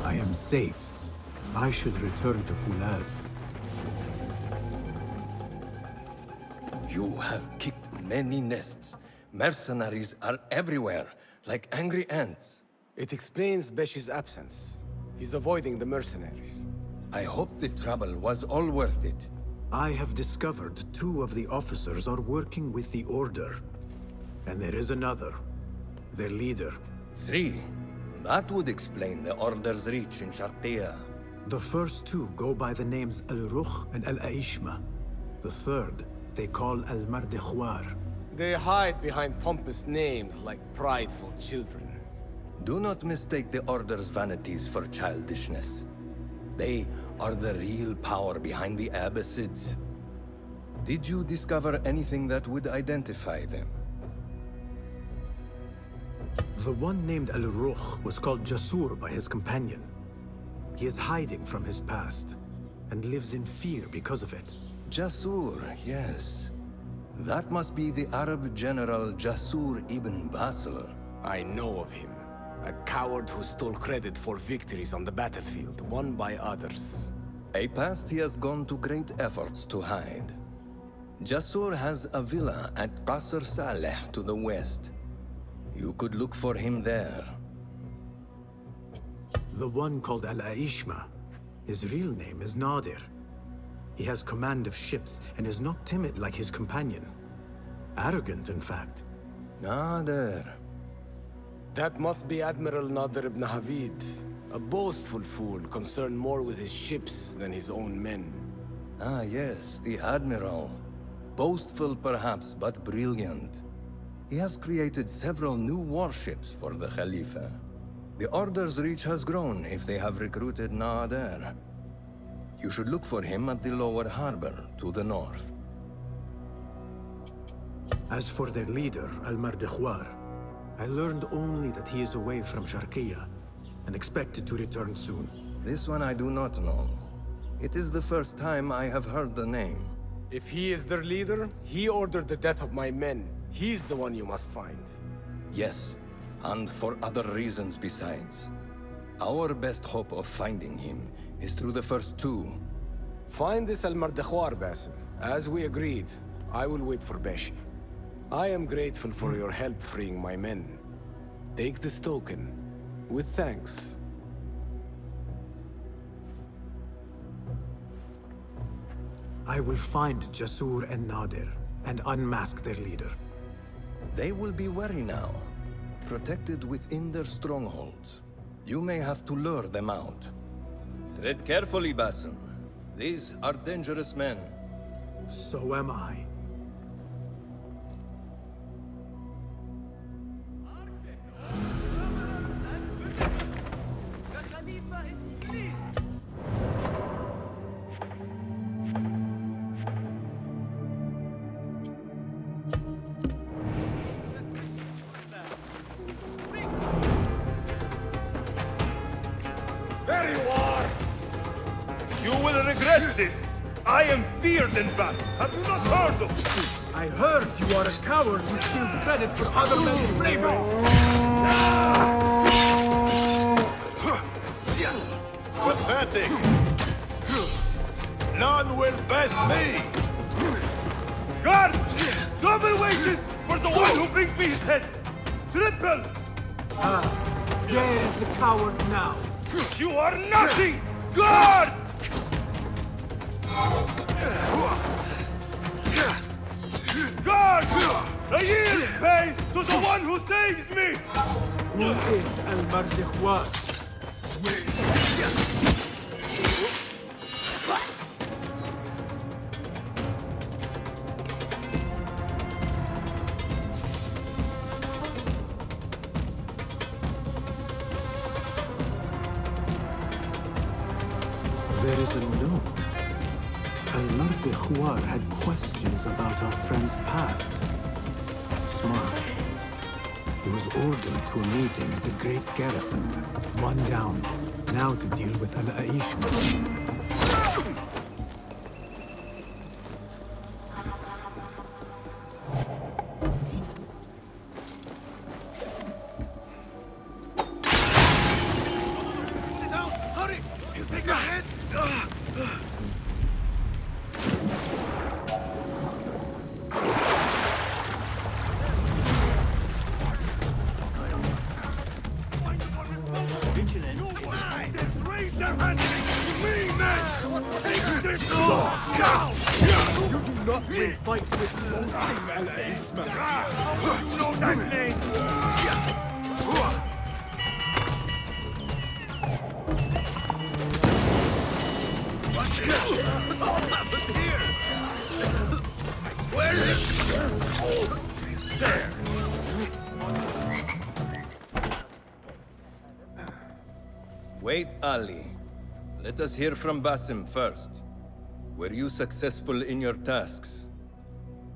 I am safe. I should return to Fulad. You have kicked many nests. Mercenaries are everywhere, like angry ants. It explains Besh's absence. He's avoiding the mercenaries. I hope the trouble was all worth it. I have discovered 2 of the officers are working with the Order. And there is another. Their leader. 3. That would explain the Order's reach in Sharqiya. The first 2 go by the names Al-Rukh and Al-Aishma. The third, they call Al-Mardekhwar. They hide behind pompous names like prideful children. Do not mistake the Order's vanities for childishness. They are the real power behind the Abbasids. Did you discover anything that would identify them? The one named Al-Rukh was called Jasur by his companion. He is hiding from his past, and lives in fear because of it. Jasur, yes. That must be the Arab general Jasur ibn Basil. I know of him. A coward who stole credit for victories on the battlefield, won by others. A past he has gone to great efforts to hide. Jasur has a villa at Qasr Saleh to the west. You could look for him there. The one called Al-Aishma, his real name is Nadir. He has command of ships and is not timid like his companion. Arrogant, in fact. Nadir. That must be Admiral Nadir ibn Havid. A boastful fool concerned more with his ships than his own men. Ah, yes, the Admiral. Boastful perhaps, but brilliant. He has created several new warships for the Khalifa. The Order's reach has grown if they have recruited Nadir. You should look for him at the lower harbor, to the north. As for their leader, Al-Mardekhwar, I learned only that he is away from Sharqiya, and expected to return soon. This one I do not know. It is the first time I have heard the name. If he is their leader, he ordered the death of my men. He's the one you must find. Yes, and for other reasons besides. Our best hope of finding him is through the first 2. Find this Al-Mardekhwar, Basim. As we agreed, I will wait for Beshi. I am grateful for your help freeing my men. Take this token, with thanks. I will find Jasur and Nadir, and unmask their leader. They will be wary now, protected within their strongholds. You may have to lure them out. Tread carefully, Basim. These are dangerous men. So am I. There you are! You will regret this! I am feared in battle! Have you not heard of me? I heard you are a coward who steals credit for other men's bravery! Pathetic! None will best me! Guards! Double wages for the one who brings me his head! Triple! There is the coward now! You are nothing! Guards! Guards! A year's pay to the one who saves me! Who is Al-Mardikhwar? There is a note. Al-Mardikhwar had questions about our friend's past. Smart. He was ordered to a meeting at the Great Garrison. One down. Now to deal with Al-Aishma. Wait, Ali. Let us hear from Basim first. Were you successful in your tasks?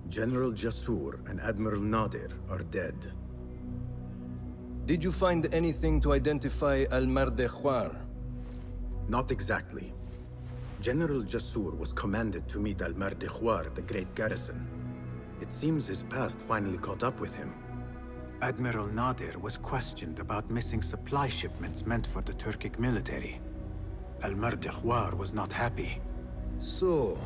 General Jasur and Admiral Nadir are dead. Did you find anything to identify Al-Mardikhwar? Not exactly. General Jasur was commanded to meet Al-Mardikhwar at the Great Garrison. It seems his past finally caught up with him. Admiral Nadir was questioned about missing supply shipments meant for the Turkic military. Al-Mardikhwar was not happy. So,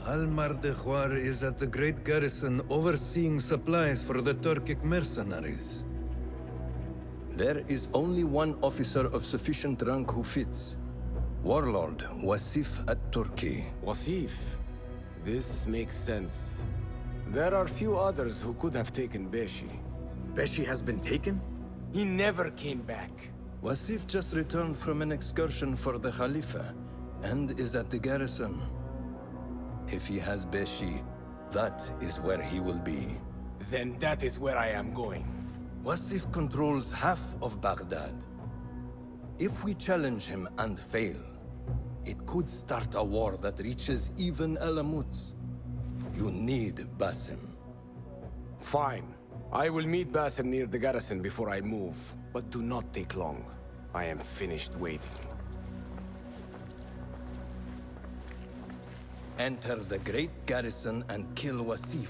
Al-Mardikhwar is at the Great Garrison overseeing supplies for the Turkic mercenaries. There is only one officer of sufficient rank who fits. Warlord Wasif at-Turki. Wasif? This makes sense. There are few others who could have taken Beshi. Beshi has been taken? He never came back. Wasif just returned from an excursion for the Khalifa, and is at the garrison. If he has Beshi, that is where he will be. Then that is where I am going. Wasif controls half of Baghdad. If we challenge him and fail, it could start a war that reaches even Alamut. You need Basim. Fine. I will meet Basim near the garrison before I move, but do not take long. I am finished waiting. Enter the great garrison and kill Wasif.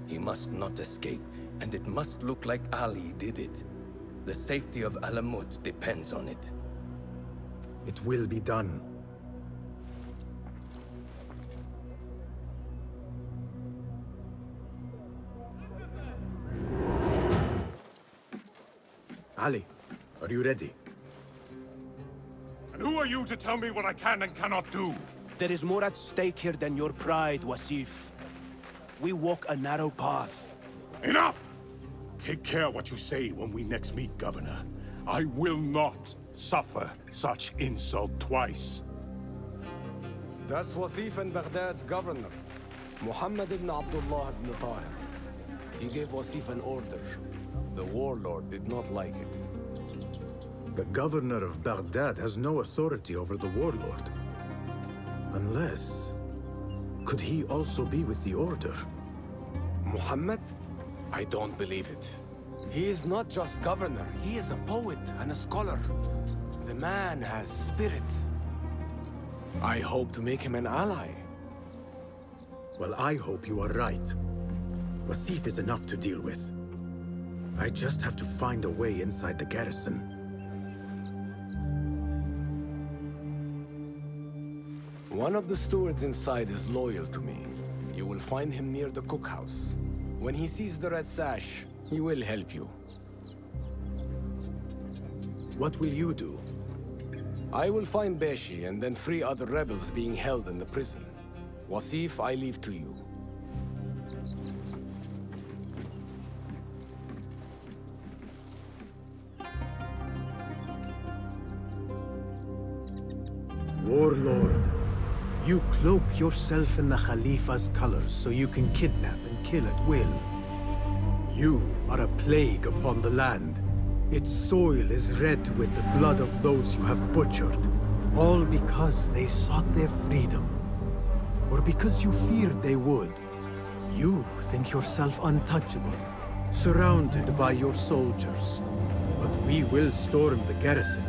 He must not escape, and it must look like Ali did it. The safety of Alamut depends on it. It will be done. Ali, are you ready? And who are you to tell me what I can and cannot do? There is more at stake here than your pride, Wasif. We walk a narrow path. Enough! Take care what you say when we next meet, Governor. I will not suffer such insult twice. That's Wasif and Baghdad's governor, Muhammad ibn Abdullah ibn Tahir. He gave Wasif an order. The warlord did not like it. The governor of Baghdad has no authority over the warlord. Unless... could he also be with the order? Muhammad? I don't believe it. He is not just governor, he is a poet and a scholar. The man has spirit. I hope to make him an ally. Well, I hope you are right. Wasif is enough to deal with. I just have to find a way inside the garrison. One of the stewards inside is loyal to me. You will find him near the cookhouse. When he sees the red sash, he will help you. What will you do? I will find Beshi and then free other rebels being held in the prison. Wasif, I leave to you. your lord. You cloak yourself in the Khalifa's colors so you can kidnap and kill at will. You are a plague upon the land. Its soil is red with the blood of those you have butchered, all because they sought their freedom, or because you feared they would. You think yourself untouchable, surrounded by your soldiers. But we will storm the garrison,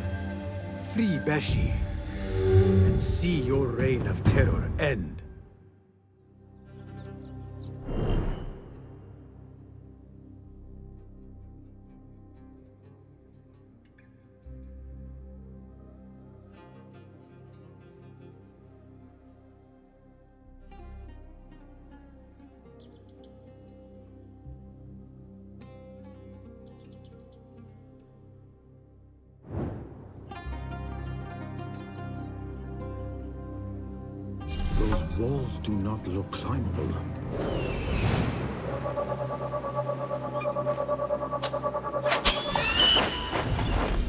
free Beshi, and see your reign of terror end. Those walls do not look climbable.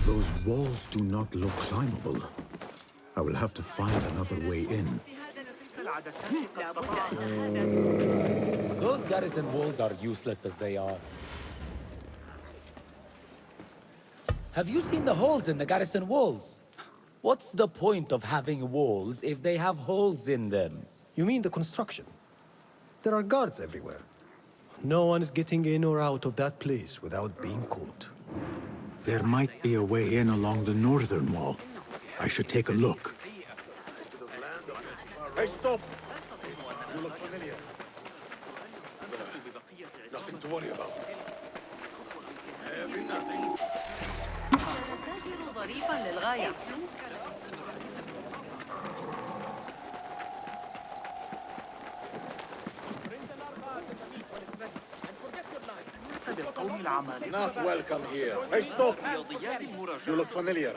Those walls do not look climbable. I will have to find another way in. Those garrison walls are useless as they are. Have you seen the holes in the garrison walls? What's the point of having walls if they have holes in them? You mean the construction? There are guards everywhere. No one is getting in or out of that place without being caught. There might be a way in along the northern wall. I should take a look. Hey, stop! You look familiar. Nothing to worry about. Nothing. Not welcome here. Hey, stop! You look familiar.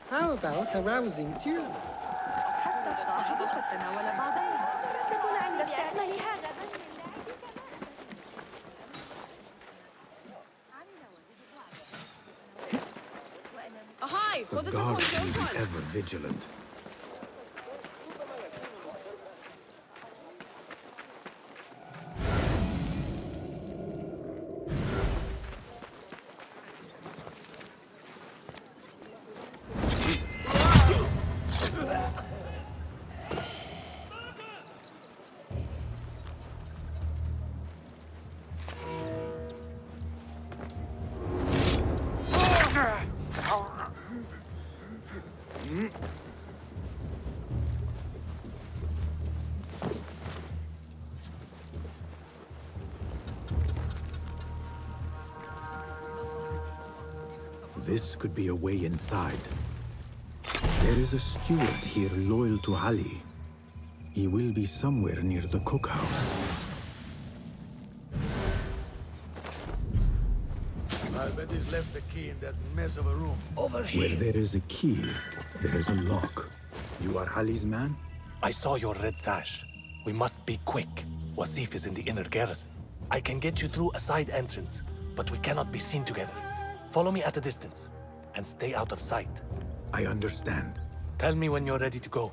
How about a rousing tune? The guards will be ever vigilant. This could be a way inside. There is a steward here loyal to Ali. He will be somewhere near the cookhouse. I bet he's left the key in that mess of a room. Over here. Where there is a key, there is a lock. You are Ali's man? I saw your red sash. We must be quick. Wasif is in the inner garrison. I can get you through a side entrance, but we cannot be seen together. Follow me at a distance, and stay out of sight. I understand. Tell me when you're ready to go.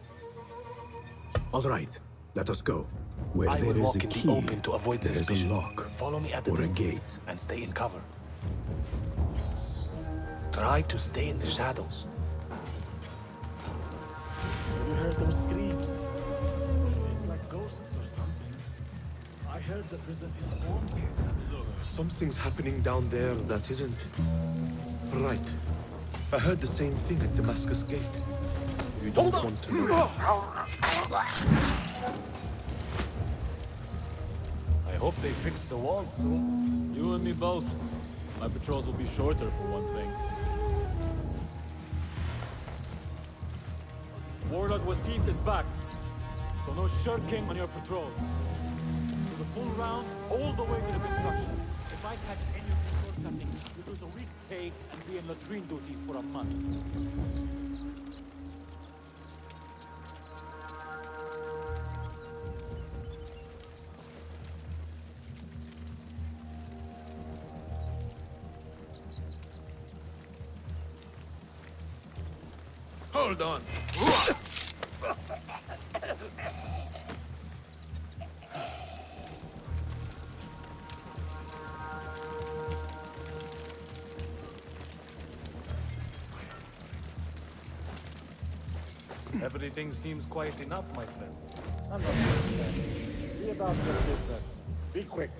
All right, let us go. Where I there will is walk a in key, the open to avoid there is a suspicion. lock. Follow me at a or a distance, gate. and stay in cover. Try to stay in the shadows. Have you heard those screams? It's like ghosts or something. I heard the prison is haunted. Something's happening down there that isn't right. I heard the same thing at Damascus Gate. You don't want to know. I hope they fix the walls soon. You and me both. My patrols will be shorter for one thing. Warlord Wasif is back, so no shirking on your patrols. Do the full round all the way to the construction. If I catch any of you shortcutting, you lose a week's pay and be in latrine duty for a month. Hold on. Everything seems quiet enough, my friend. I'm not going there. Be about your business. Be quick.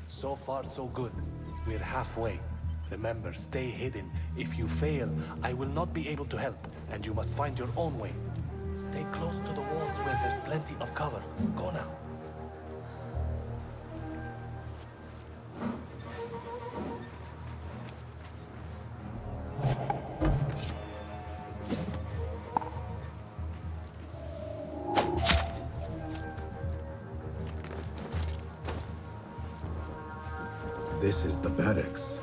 So far, so good. We're halfway. Remember, stay hidden. If you fail, I will not be able to help, and you must find your own way. Stay close to the walls where there's plenty of cover. Go now. This is the barracks.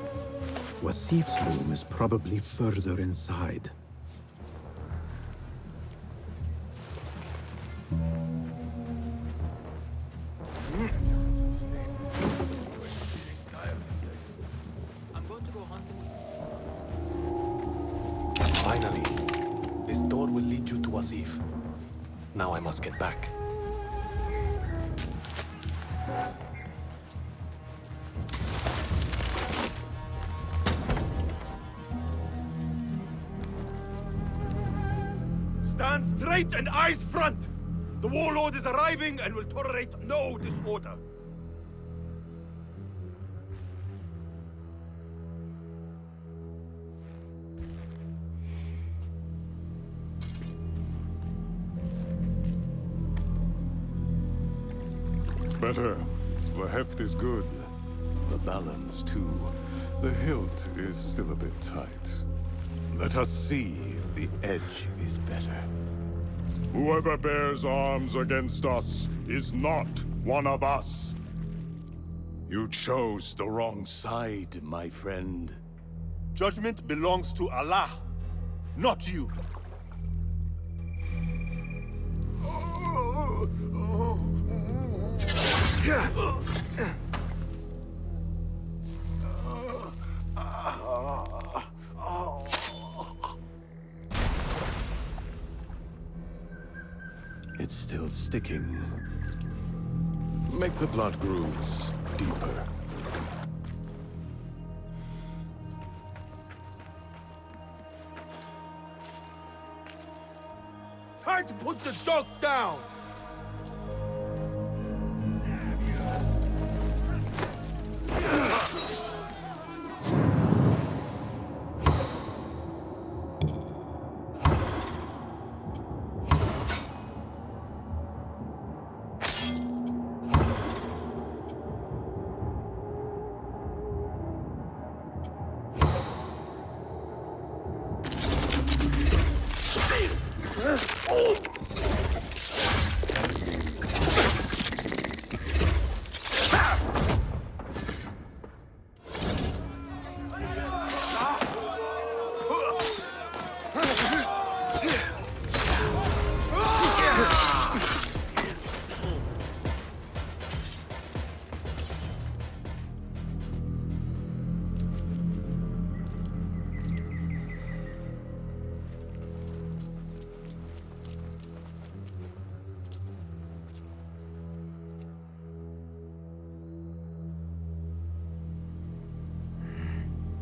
Wasif's room is probably further inside. Finally, this door will lead you to Wasif. Now I must get back. Stand straight and eyes front! The warlord is arriving and will tolerate no disorder. Better. The heft is good. The balance, too. The hilt is still a bit tight. Let us see if the edge is better. Whoever bears arms against us is not one of us. You chose the wrong side, my friend. Judgment belongs to Allah, not you. It's still sticking. Make the blood grooves deeper. Time to put the dog down!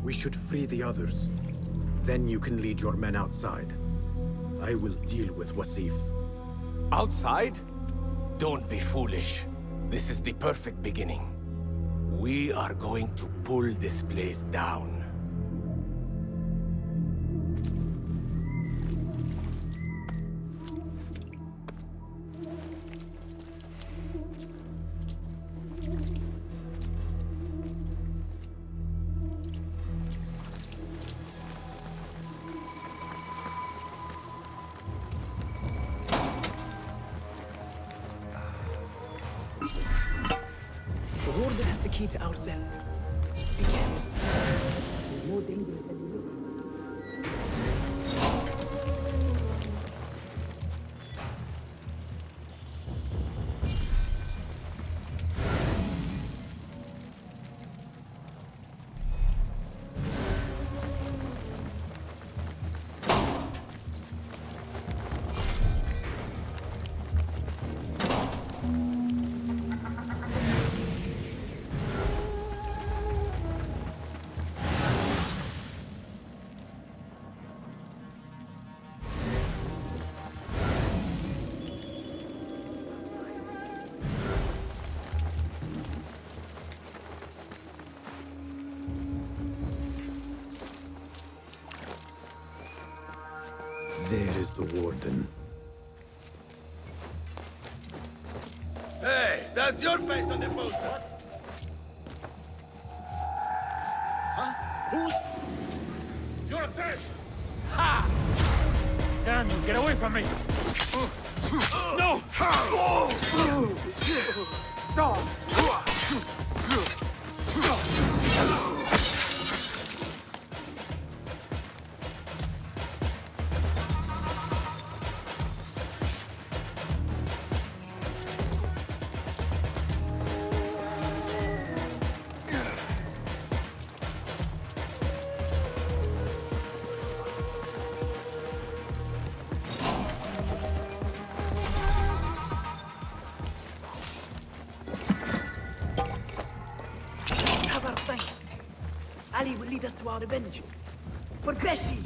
We should free the others. Then you can lead your men outside. I will deal with Wasif. Outside? Don't be foolish. This is the perfect beginning. We are going to pull this place down. The warden has the key to our cell. Be careful. It's more dangerous than you look. There is the warden. Hey, that's your face on the poster. Huh? Who's? You're dead. Ha! Damn you, get away from me! No! Ali will lead us to our revenge. For Beshi!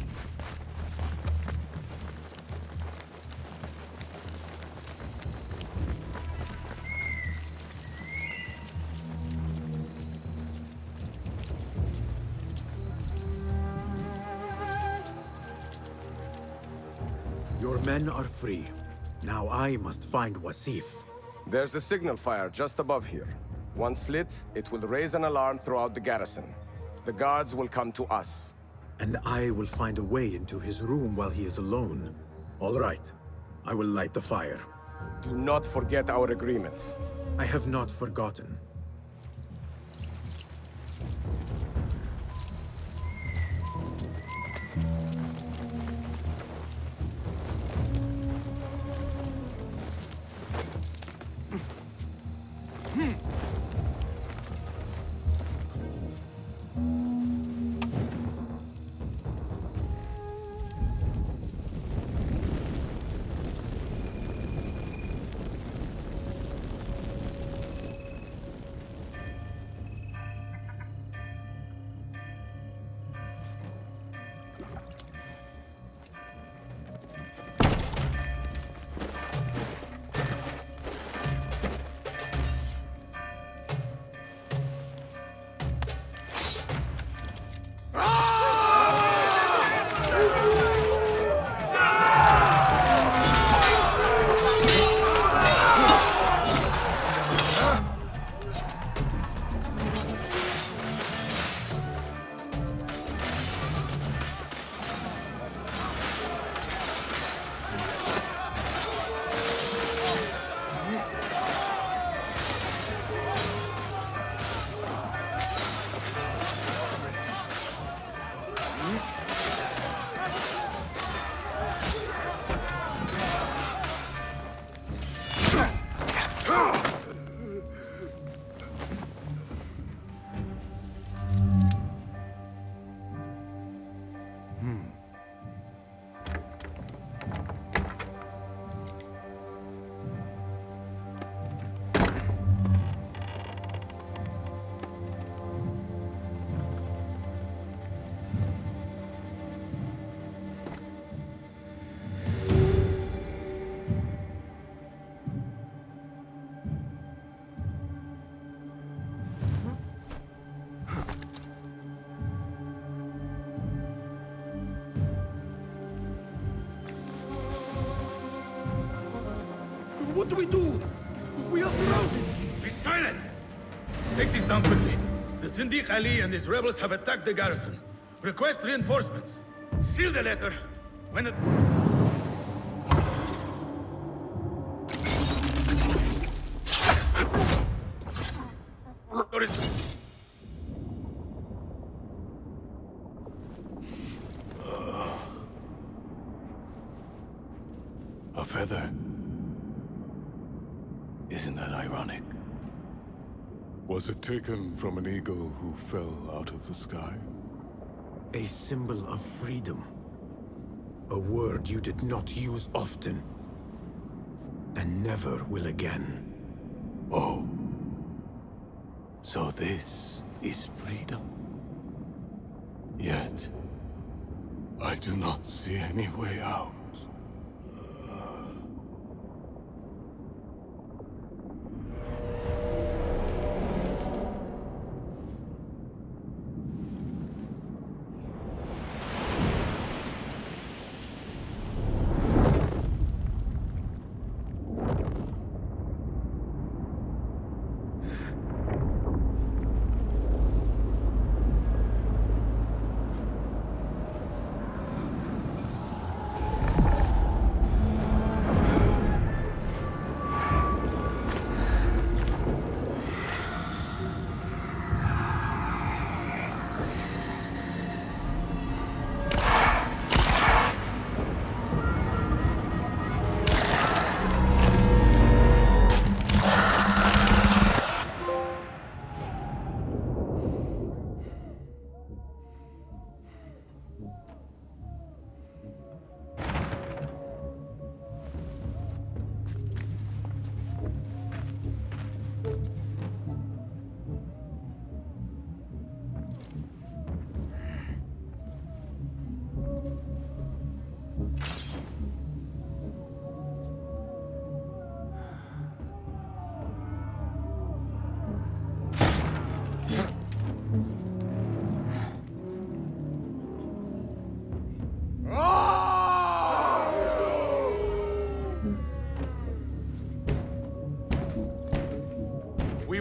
Your men are free. Now I must find Wasif. There's a signal fire just above here. Once lit, it will raise an alarm throughout the garrison. The guards will come to us. And I will find a way into his room while he is alone. All right. I will light the fire. Do not forget our agreement. I have not forgotten. What do we do? We are surrounded! Be silent! Take this down quickly. The Sindiq Ali and his rebels have attacked the garrison. Request reinforcements. Seal the letter. When it... A feather. Isn't that ironic? Was it taken from an eagle who fell out of the sky? A symbol of freedom. A word you did not use often. And never will again. Oh. So this is freedom. Yet, I do not see any way out.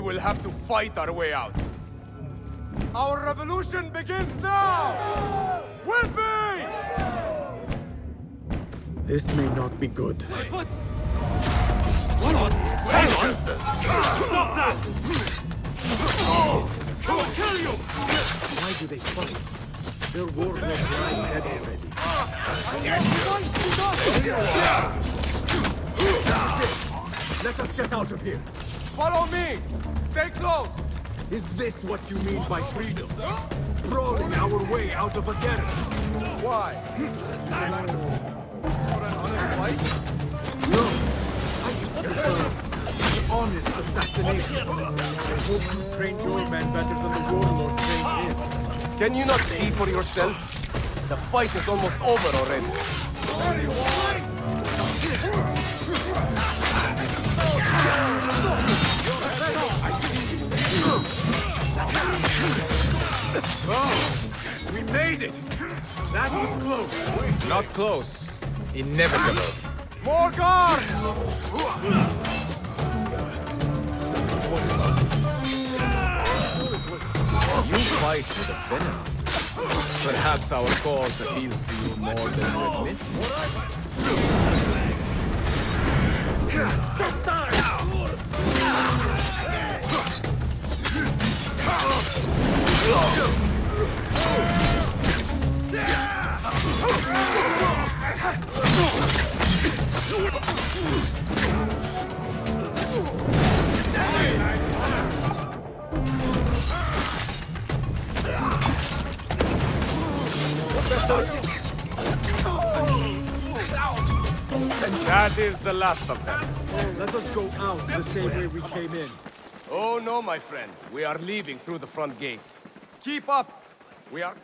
will have to fight our way out. Our revolution begins now! With me! This may not be good. Hang on! Stop that! I will kill you! Why do they fight? Their warlords lie dead already. Let us get out of here. Follow me! Stay close! Is this what you mean by freedom? Brawling our way out of a garrison? Why? For an honest fight? No. I just prefer honest assassination. I hope you trained your men better than the warlord trained his. Can you not see for yourself? The fight is almost over already. Oh, we made it! That was close. Not close. Inevitable. More guards! You fight with a venom. Perhaps our cause appeals to you more than you admit. That is the last of them. Let us go out the same way we came in. Oh no, my friend. We are leaving through the front gate. Keep up. We are...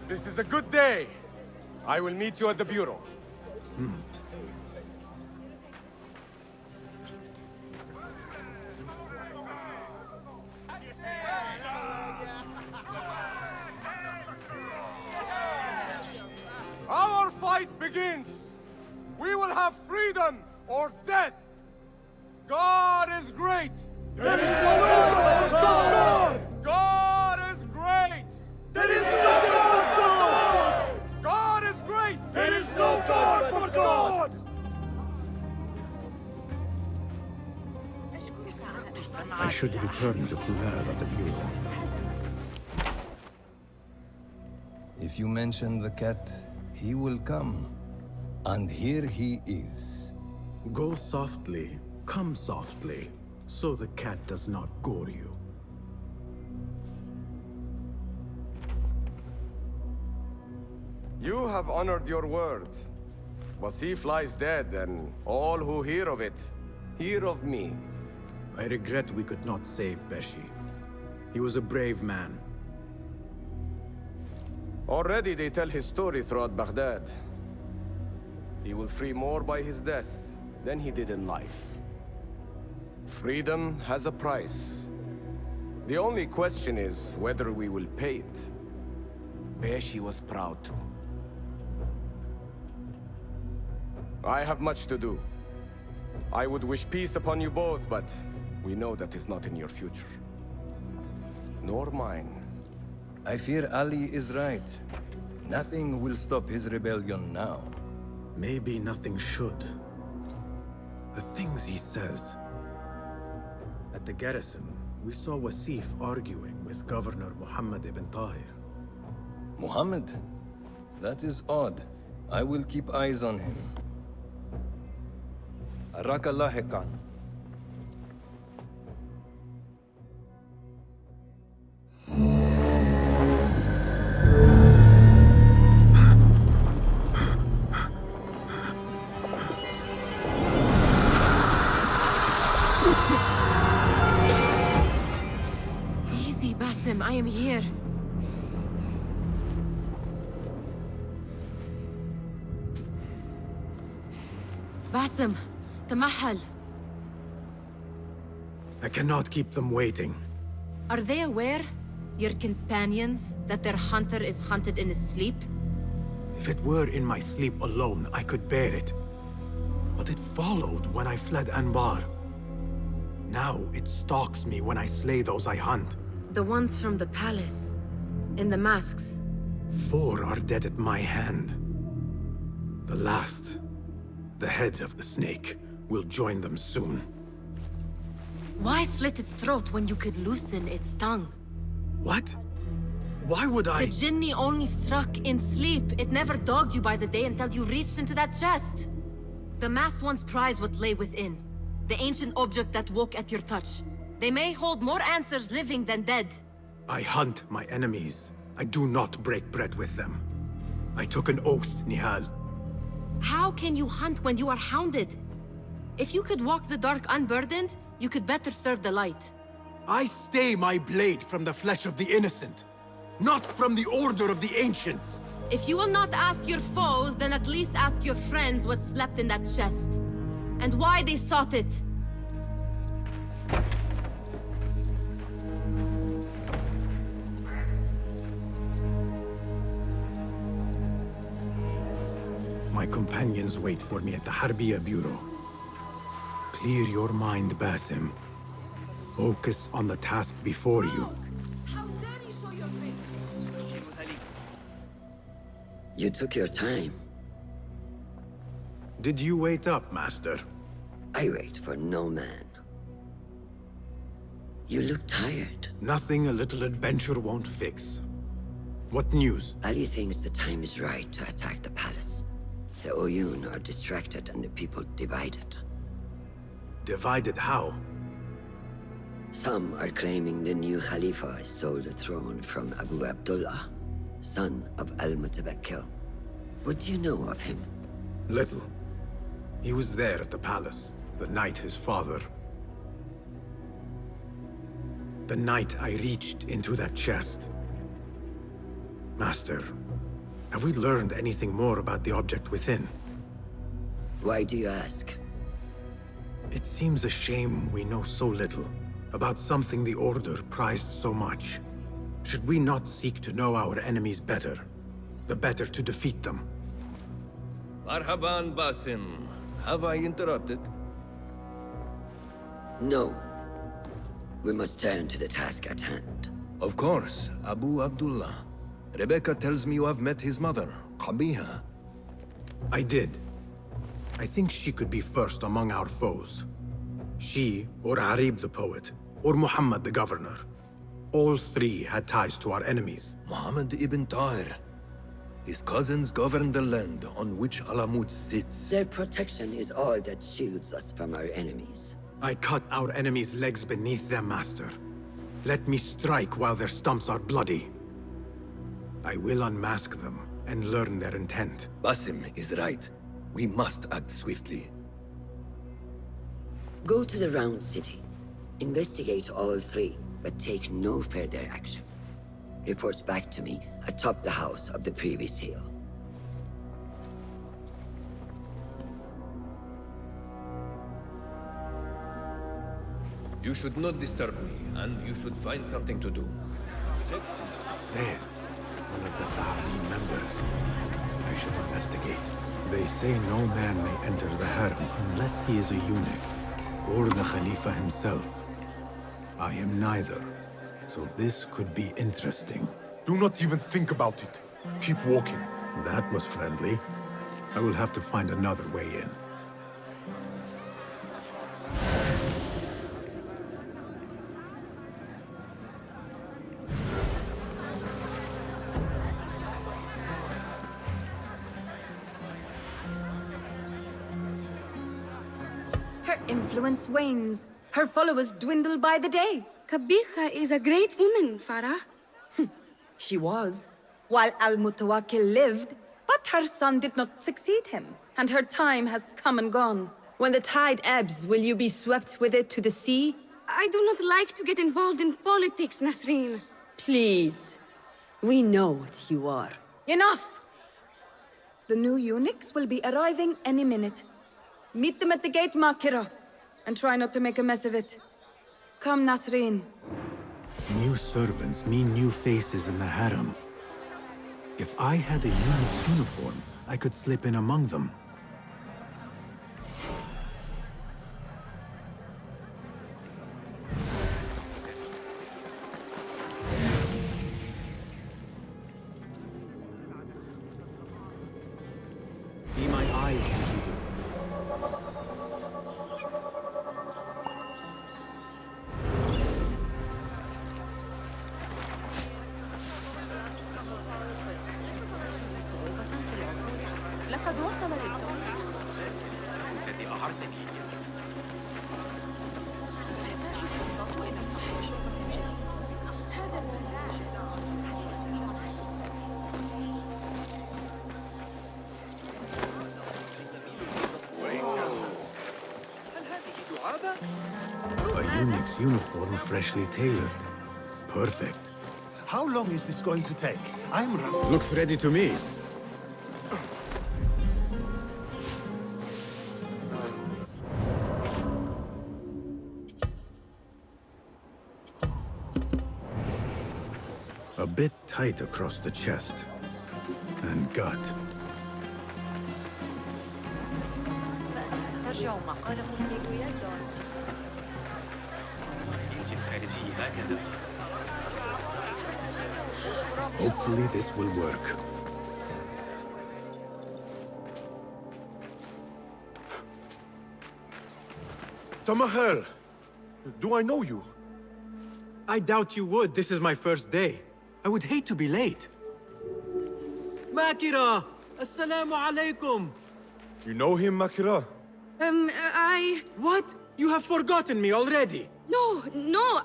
This is a good day. I will meet you at the bureau. Our fight begins. We will have freedom or death. God is great. There is no God but God. God is great. There is no God but God. God is great. There is no God but God. I should return to Fuller at the bureau. If you mention the cat, he will come. And here he is. Go softly, come softly, so the cat does not gore you. You have honored your word. Wasif lies dead, and all who hear of it, hear of me. I regret we could not save Beshi. He was a brave man. Already they tell his story throughout Baghdad. He will free more by his death than he did in life. Freedom has a price. The only question is whether we will pay it. Beshi was proud to. I have much to do. I would wish peace upon you both, but we know that is not in your future. Nor mine. I fear Ali is right. Nothing will stop his rebellion now. Maybe nothing should. The things he says. At the garrison, we saw Wasif arguing with Governor Muhammad ibn Tahir. Muhammad? That is odd. I will keep eyes on him. Arakallah Khan. Easy, Basim. I am here. Basim, تمهل. I cannot keep them waiting. Are they aware, your companions, that their hunter is hunted in his sleep? If it were in my sleep alone, I could bear it. But it followed when I fled Anbar. Now it stalks me when I slay those I hunt. The ones from the palace, in the masks. 4 are dead at my hand. The last, the head of the snake, will join them soon. Why slit its throat when you could loosen its tongue? What? Why would I? The Jinni only struck in sleep. It never dogged you by the day until you reached into that chest. The masked ones prize what lay within. The ancient object that woke at your touch. They may hold more answers living than dead. I hunt my enemies. I do not break bread with them. I took an oath, Nihal. How can you hunt when you are hounded? If you could walk the dark unburdened, you could better serve the light. I stay my blade from the flesh of the innocent, not from the order of the ancients. If you will not ask your foes, then at least ask your friends what slept in that chest. And why they sought it. My companions wait for me at the Harbiya Bureau. Clear your mind, Basim. Focus on the task before you. You took your time. Did you wait up, Master? I wait for no man. You look tired. Nothing a little adventure won't fix. What news? Ali thinks the time is right to attack the palace. The Oyun are distracted and the people divided. Divided how? Some are claiming the new Khalifa stole the throne from Abu Abdullah, son of Al-Mutabakkil. What do you know of him? Little. He was there at the palace, the night his father... The night I reached into that chest. Master, have we learned anything more about the object within? Why do you ask? It seems a shame we know so little about something the Order prized so much. Should we not seek to know our enemies better, the better to defeat them? Marhaban, Basim. Have I interrupted? No. We must turn to the task at hand. Of course, Abu Abdullah. Rebecca tells me you have met his mother, Qabiha. I did. I think she could be first among our foes. She, or Arib the poet, or Muhammad the governor. All 3 had ties to our enemies. Muhammad ibn Tahir. His cousins govern the land on which Alamut sits. Their protection is all that shields us from our enemies. I cut our enemies' legs beneath them, Master. Let me strike while their stumps are bloody. I will unmask them and learn their intent. Basim is right. We must act swiftly. Go to the Round City. Investigate all 3, but take no further action. Reports back to me atop the house of the previous hill. You should not disturb me, and you should find something to do. There, one of the Thali members. I should investigate. They say no man may enter the harem unless he is a eunuch, or the Khalifa himself. I am neither, so this could be interesting. Do not even think about it. Keep walking. That was friendly. I will have to find another way in. Her influence wanes. Her followers dwindle by the day. Qabiha is a great woman, Farah. She was, while Al-Mutawakkil lived, but her son did not succeed him, and her time has come and gone. When the tide ebbs, will you be swept with it to the sea? I do not like to get involved in politics, Nasreen. Please. We know what you are. Enough! The new eunuchs will be arriving any minute. Meet them at the gate, Makira, and try not to make a mess of it. Come, Nasreen. New servants mean new faces in the harem. If I had a eunuch's uniform, I could slip in among them. Be my eyes, Enkidu. لقد وصل للتوقيت الذي أعرتني A eunuch's uniform freshly tailored. Perfect. How long is this going to take? Looks ready to me. A bit tight across the chest and gut. Hopefully this will work. Tamahel, do I know you? I doubt you would. This is my first day. I would hate to be late. Makira! Assalamu alaikum! You know him, Makira? What? You have forgotten me already! No,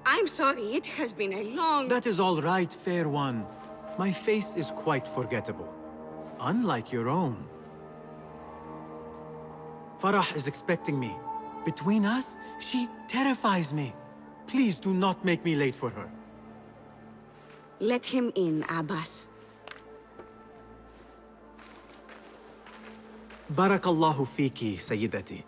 I'm sorry. It has been a long... That is all right, fair one. My face is quite forgettable. Unlike your own. Farah is expecting me. Between us, she terrifies me. Please do not make me late for her. Let him in, Abbas. Barakallahu fiki, Sayyidati.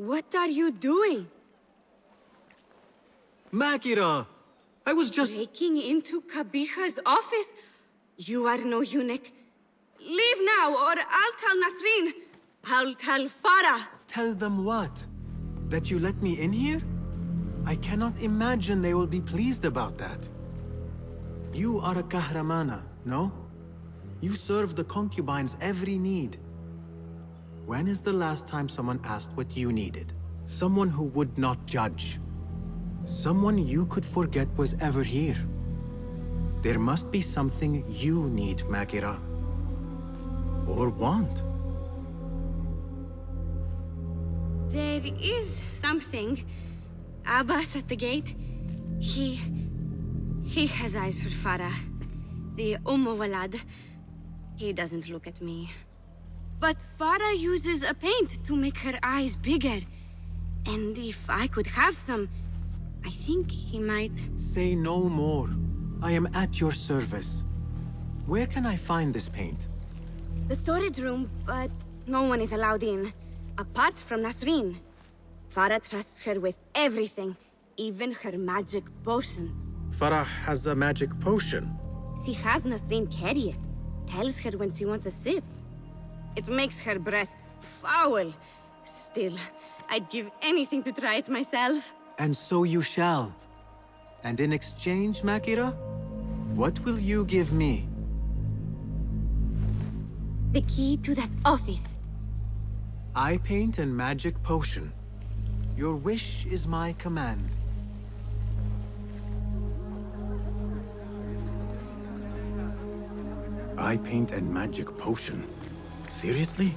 What are you doing? Makira! I was just... Breaking into Kabiha's office? You are no eunuch. Leave now, or I'll tell Nasreen. I'll tell Farah. Tell them what? That you let me in here? I cannot imagine they will be pleased about that. You are a kahramana, no? You serve the concubines every need. When is the last time someone asked what you needed? Someone who would not judge. Someone you could forget was ever here. There must be something you need, Makira. Or want. There is something. Abbas at the gate. He has eyes for Farah. The Walad. He doesn't look at me. But Farah uses a paint to make her eyes bigger. And if I could have some, I think he might... Say no more. I am at your service. Where can I find this paint? The storage room, but no one is allowed in. Apart from Nasreen. Farah trusts her with everything, even her magic potion. Farah has a magic potion. She has Nasreen carry it. Tells her when she wants a sip. It makes her breath foul. Still, I'd give anything to try it myself. And so you shall. And in exchange, Makira, what will you give me? The key to that office. Eye paint and magic potion. Your wish is my command. Eye paint and magic potion. Seriously?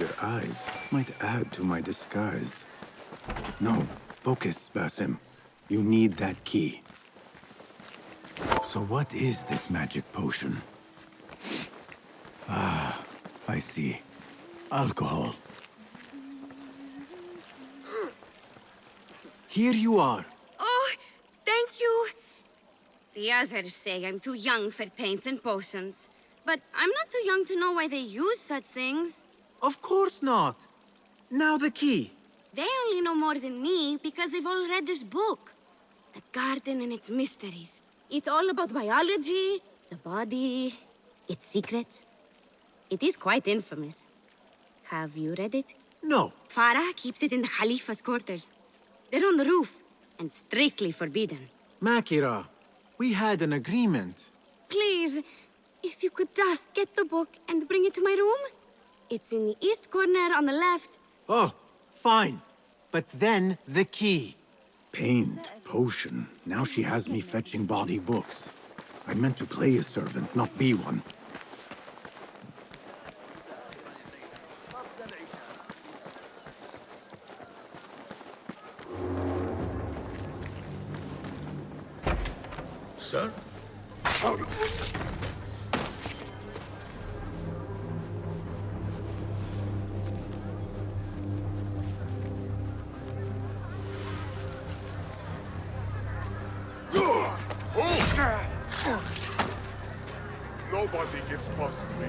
bigger eyes might add to my disguise. No, focus, Basim. You need that key. So what is this magic potion? Ah, I see. Alcohol. Here you are. Oh, thank you. The others say I'm too young for paints and potions. But I'm not too young to know why they use such things. Of course not. Now the key. They only know more than me because they've all read this book. The garden and its mysteries. It's all about biology, the body, its secrets. It is quite infamous. Have you read it? No. Farah keeps it in the Khalifa's quarters. They're on the roof, and strictly forbidden. Makira, we had an agreement. Please, if you could just get the book and bring it to my room? It's in the east corner on the left. Oh, fine. But then the key. Paint, potion. Now she has me fetching body books. I meant to play a servant, not be one. Sir? Nobody gets past me.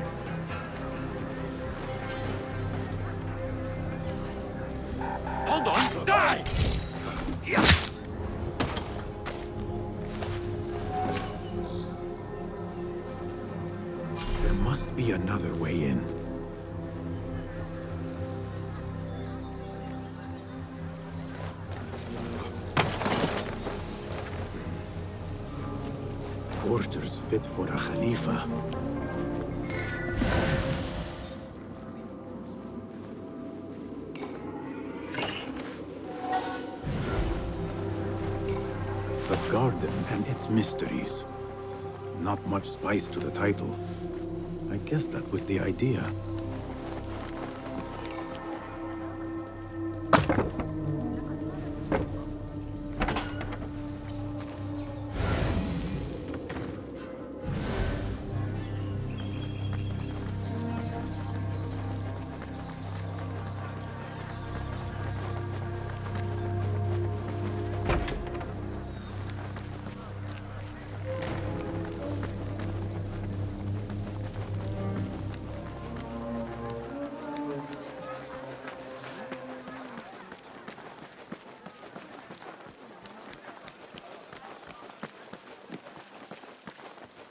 Hold on! Die! There must be another way in. Quarters fit for a Khalifa. The garden and its mysteries. Not much spice to the title. I guess that was the idea.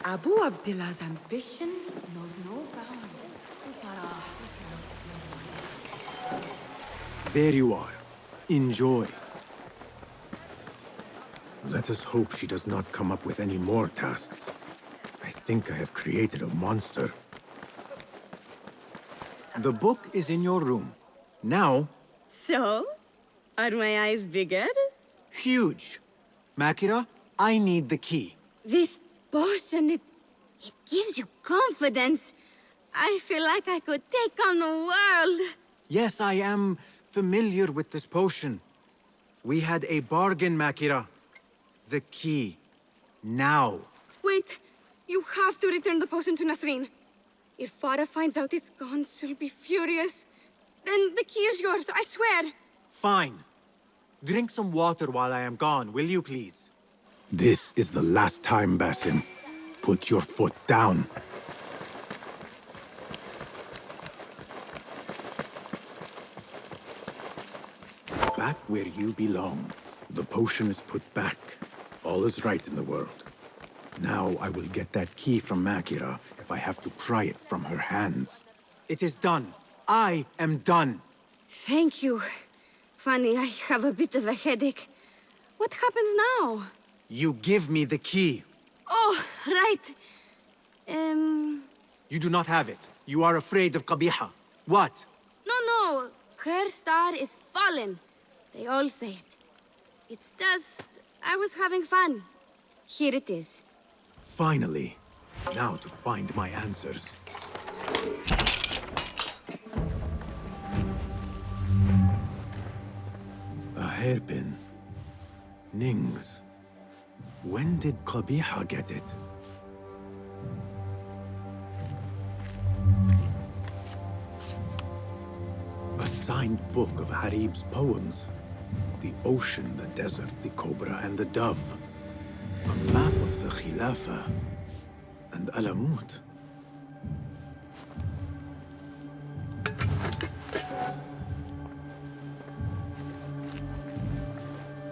Abu Abdullah's ambition knows no bounds. There you are. Enjoy. Let us hope she does not come up with any more tasks. I think I have created a monster. The book is in your room. Now... So? Are my eyes bigger? Huge. Makira, I need the key. This potion, it gives you confidence. I feel like I could take on the world. Yes, I am familiar with this potion. We had a bargain, Makira. The key. Now. Wait, you have to return the potion to Nasreen. If Farah finds out it's gone, she'll be furious. Then the key is yours, I swear. Fine. Drink some water while I am gone, will you please? This is the last time, Basim. Put your foot down. Back where you belong. The potion is put back. All is right in the world. Now I will get that key from Makira if I have to pry it from her hands. It is done. I am done. Thank you. Funny, I have a bit of a headache. What happens now? You give me the key. Oh, right. You do not have it. You are afraid of Qabiha. What? No. Her star is fallen. They all say it. It's just... I was having fun. Here it is. Finally. Now to find my answers. hairpin. Nings. When did Qabiha get it? A signed book of Harib's poems. The ocean, the desert, the cobra, and the dove. A map of the Khilafah and Alamut.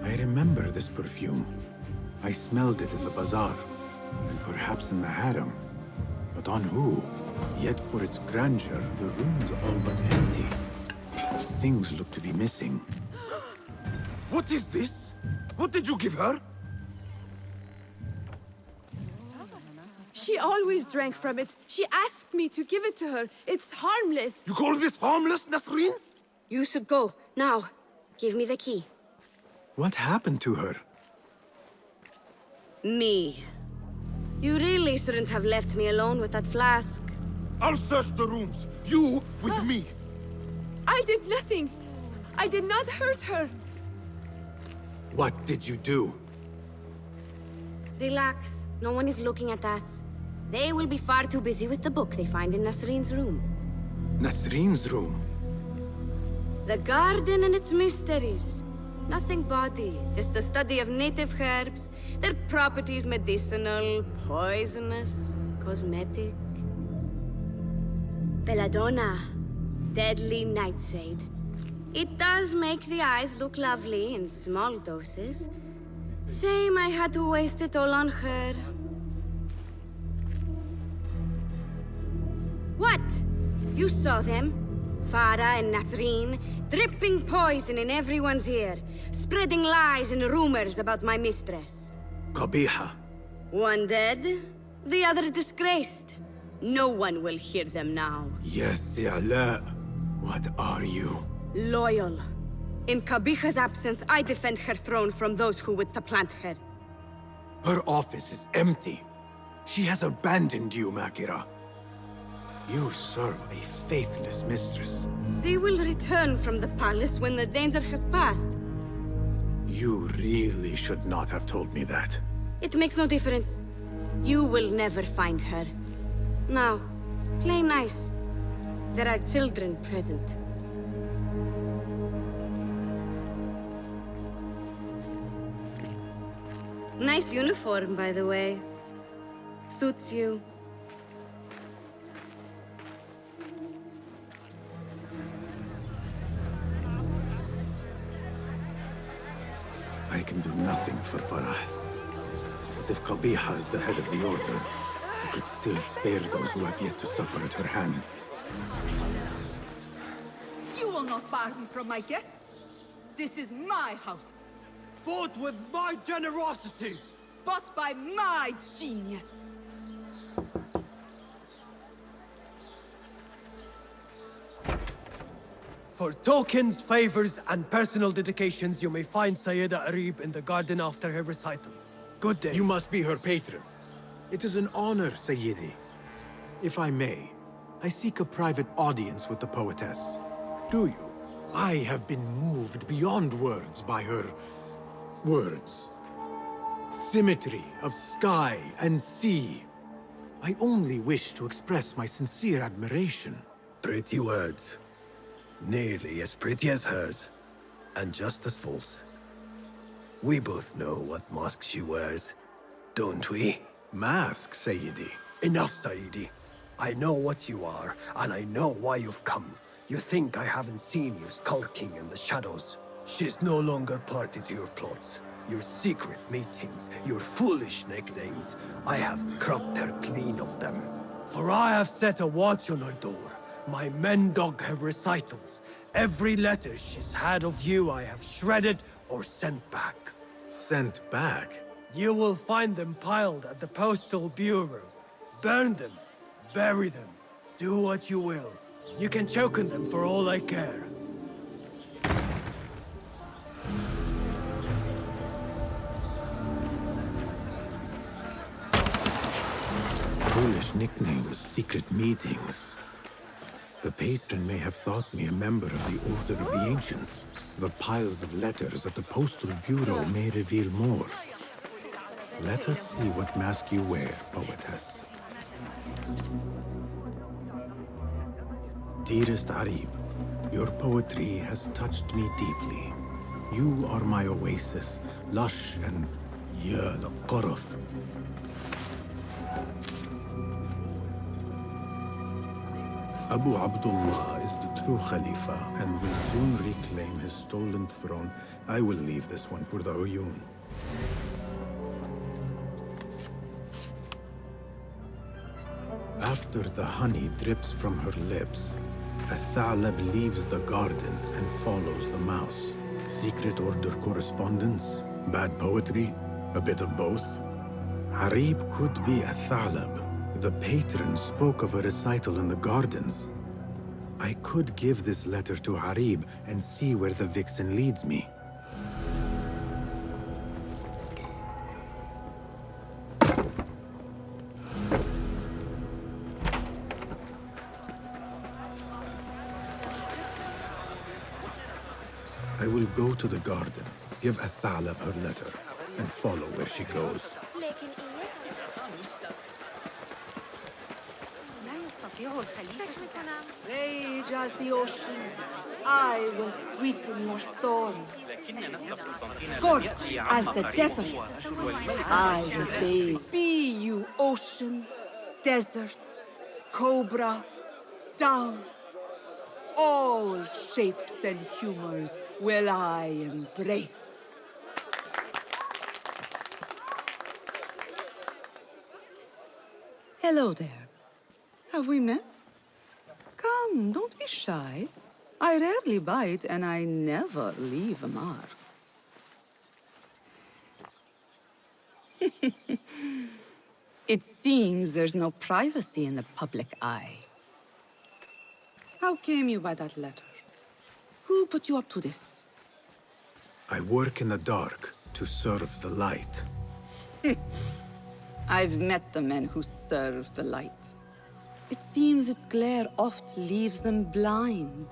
I remember this perfume. I smelled it in the bazaar, and perhaps in the harem. But on who? Yet for its grandeur, the room's all but empty. Things look to be missing. What is this? What did you give her? She always drank from it. She asked me to give it to her. It's harmless. You call this harmless, Nasreen? You should go. Now, give me the key. What happened to her? Me. You really shouldn't have left me alone with that flask. I'll search the rooms. You with me. I did nothing. I did not hurt her. What did you do? Relax. No one is looking at us. They will be far too busy with the book they find in Nasreen's room. Nasreen's room? The garden and its mysteries. Nothing bawdy, just a study of native herbs, their properties medicinal, poisonous, cosmetic. Belladonna, deadly nightshade. It does make the eyes look lovely in small doses. Shame I had to waste it all on her. What? You saw them? Farah and Nasreen, dripping poison in everyone's ear, spreading lies and rumors about my mistress. Qabiha. One dead, the other disgraced. No one will hear them now. Yes, Ya'la. What are you? Loyal. In Qabiha's absence, I defend her throne from those who would supplant her. Her office is empty. She has abandoned you, Makira. You serve a faithless mistress. She will return from the palace when the danger has passed. You really should not have told me that. It makes no difference. You will never find her. Now, play nice. There are children present. Nice uniform, by the way. Suits you. I can do nothing for Farah. But if Qabiha is the head of the Order, I could still spare those who have yet to suffer at her hands. You will not bar me from my guest. This is my house. Fought with my generosity! Bought by my genius. For tokens, favors, and personal dedications, you may find Sayyida Arib in the garden after her recital. Good day. You must be her patron. It is an honor, Sayyidi. If I may, I seek a private audience with the poetess. Do you? I have been moved beyond words by her words. Symmetry of sky and sea. I only wish to express my sincere admiration. Pretty words. Nearly as pretty as hers, and just as false. We both know what mask she wears, don't we? Mask, Sayyidi. Enough, Sayyidi. I know what you are, and I know why you've come. You think I haven't seen you skulking in the shadows. She's no longer party to your plots. Your secret meetings, your foolish nicknames. I have scrubbed her clean of them. For I have set a watch on her door. My men dog her recitals. Every letter she's had of you I have shredded or sent back. Sent back? You will find them piled at the Postal Bureau. Burn them. Bury them. Do what you will. You can choke on them for all I care. Foolish nicknames, secret meetings. The patron may have thought me a member of the Order of the Ancients. The piles of letters at the Postal Bureau may reveal more. Let us see what mask you wear, poetess. Dearest Arib, your poetry has touched me deeply. You are my oasis, lush and qurf. Abu Abdullah is the true Khalifa and will soon reclaim his stolen throne. I will leave this one for the Uyun. After the honey drips from her lips, a Thalab leaves the garden and follows the mouse. Secret order correspondence? Bad poetry? A bit of both? Arib could be a Thalab. The patron spoke of a recital in the gardens. I could give this letter to Arib and see where the vixen leads me. I will go to the garden, give a Thalab her letter, and follow where she goes. Rage as the ocean, I will sweeten your storms. Scorch as the desert, I will bathe. Be you ocean, desert, cobra, dove, all shapes and humors will I embrace. Hello there. Have we met? Come, don't be shy. I rarely bite and I never leave a mark. It seems there's no privacy in the public eye. How came you by that letter? Who put you up to this? I work in the dark to serve the light. I've met the men who serve the light. It seems its glare oft leaves them blind.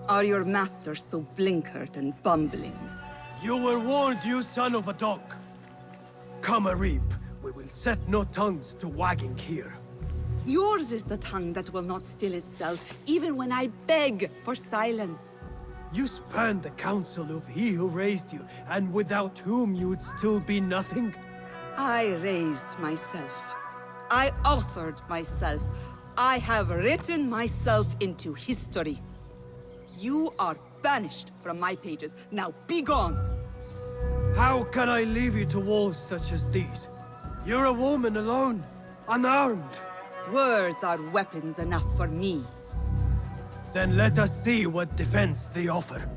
Are your masters so blinkered and bumbling? You were warned, you son of a dog. Come, Arib. We will set no tongues to wagging here. Yours is the tongue that will not still itself, even when I beg for silence. You spurned the counsel of he who raised you, and without whom you would still be nothing. I raised myself. I authored myself. I have written myself into history. You are banished from my pages. Now be gone! How can I leave you to wolves such as these? You're a woman alone, unarmed. Words are weapons enough for me. Then let us see what defense they offer.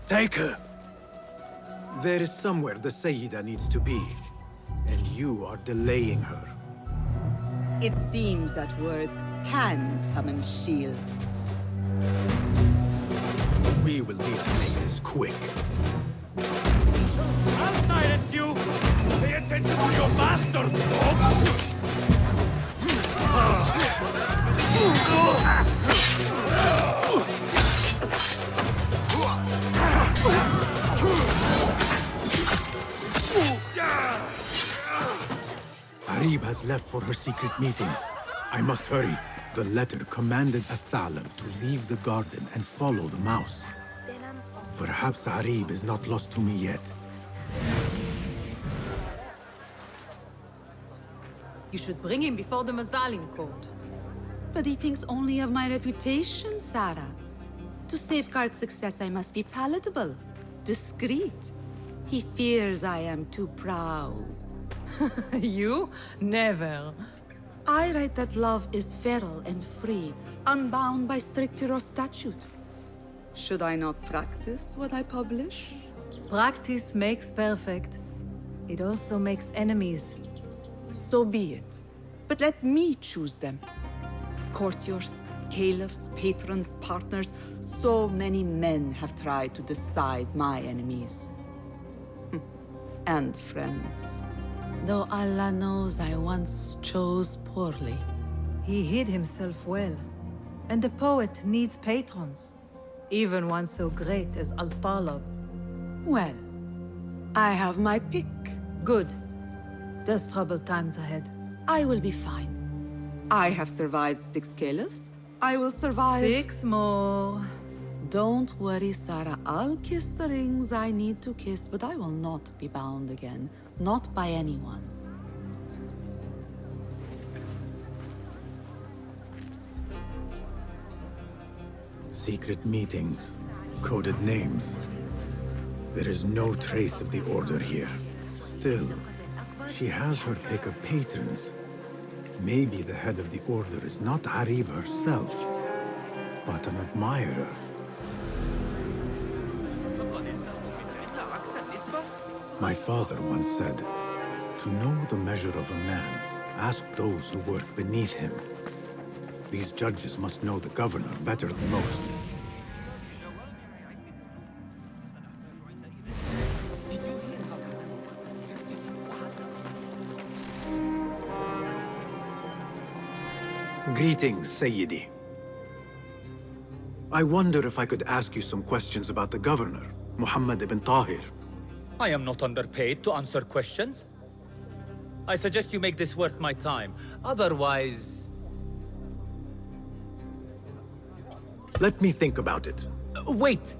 Take her. There is somewhere the Sayyida needs to be, and you are delaying her. It seems that words can summon shields. We will need to make this quick. I'll silence you! Pay attention to your master, Arib has left for her secret meeting. I must hurry. The letter commanded a Thalab to leave the garden and follow the mouse. Perhaps Arib is not lost to me yet. You should bring him before the Mathalim court. But he thinks only of my reputation, Sarah. To safeguard success, I must be palatable, discreet. He fears I am too proud. You? Never. I write that love is feral and free, unbound by stricture or statute. Should I not practice what I publish? Practice makes perfect. It also makes enemies. So be it. But let me choose them. Courtiers, caliphs, patrons, partners. So many men have tried to decide my enemies. And friends. Though Allah knows I once chose poorly. He hid himself well. And the poet needs patrons. Even one so great as Alpalov. Well, I have my pick. Good. There's troubled times ahead. I will be fine. I have survived 6 caliphs. I will survive 6 more. Don't worry, Sarah. I'll kiss the rings I need to kiss, but I will not be bound again. Not by anyone. Secret meetings, coded names. There is no trace of the Order here. Still, she has her pick of patrons. Maybe the head of the Order is not Harib herself, but an admirer. My father once said, to know the measure of a man, ask those who work beneath him. These judges must know the governor better than most. Greetings, Sayyidi. I wonder if I could ask you some questions about the governor, Muhammad ibn Tahir. I am not underpaid to answer questions. I suggest you make this worth my time. Otherwise... Let me think about it. Wait!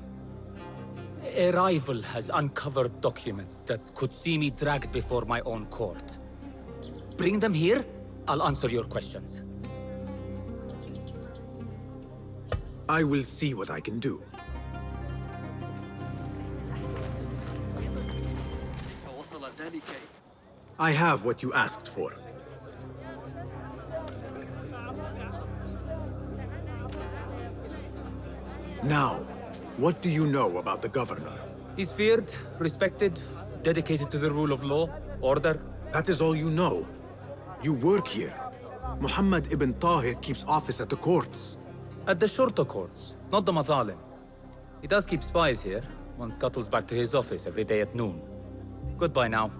A rival has uncovered documents that could see me dragged before my own court. Bring them here, I'll answer your questions. I will see what I can do. I have what you asked for. Now, what do you know about the governor? He's feared, respected, dedicated to the rule of law, order. That is all you know. You work here. Muhammad ibn Tahir keeps office at the courts. At the shorter courts, not the Mathalim. He does keep spies here. One scuttles back to his office every day at noon. Goodbye now.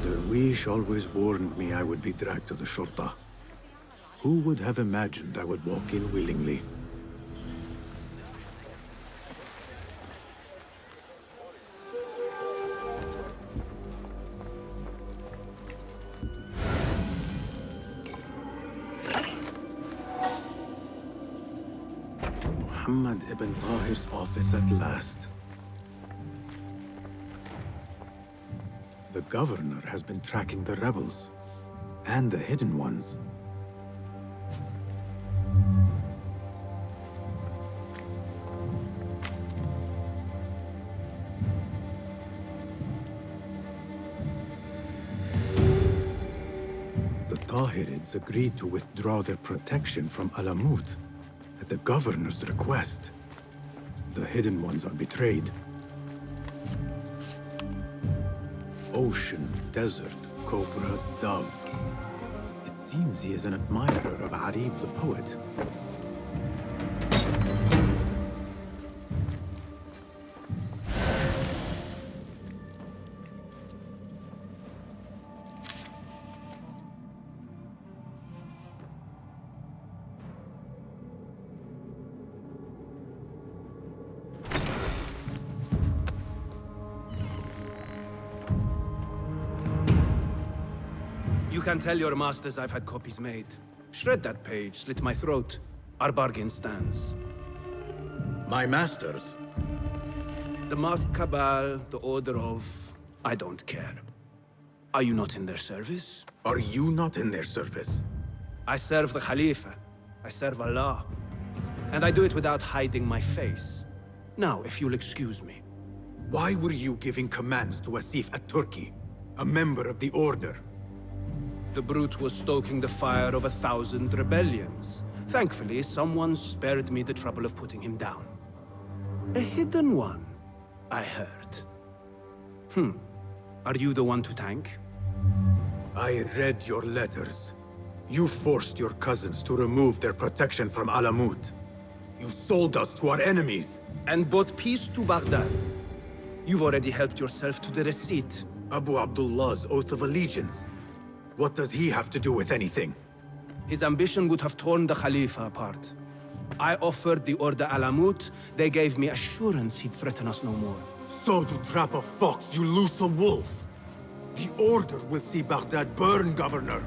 Darwish always warned me I would be dragged to the Shorta. Who would have imagined I would walk in willingly? Muhammad ibn Tahir's office at last. The governor has been tracking the rebels, and the hidden ones. The Tahirids agreed to withdraw their protection from Alamut at the governor's request. The hidden ones are betrayed. Ocean, desert, cobra, dove. It seems he is an admirer of Harib the poet. You can tell your masters I've had copies made. Shred that page, slit my throat. Our bargain stands. My masters? The masked cabal, the order of... I don't care. Are you not in their service? Are you not in their service? I serve the Khalifa. I serve Allah. And I do it without hiding my face. Now, if you'll excuse me. Why were you giving commands to Asif at Turkey, a member of the Order? The brute was stoking the fire of 1,000 rebellions. Thankfully, someone spared me the trouble of putting him down. A hidden one, I heard. Are you the one to thank? I read your letters. You forced your cousins to remove their protection from Alamut. You sold us to our enemies. And brought peace to Baghdad. You've already helped yourself to the receipt. Abu Abdullah's oath of allegiance. What does he have to do with anything? His ambition would have torn the Khalifa apart. I offered the Order Alamut. They gave me assurance he'd threaten us no more. So to trap a fox, you loose a wolf. The Order will see Baghdad burn, Governor.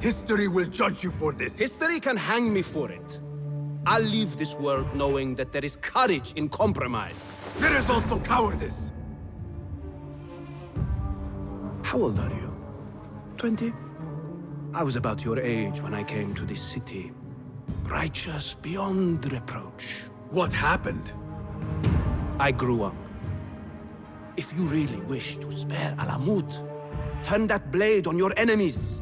History will judge you for this. History can hang me for it. I'll leave this world knowing that there is courage in compromise. There is also cowardice. How old are you? 20? I was about your age when I came to this city. Righteous beyond reproach. What happened? I grew up. If you really wish to spare Alamut, turn that blade on your enemies.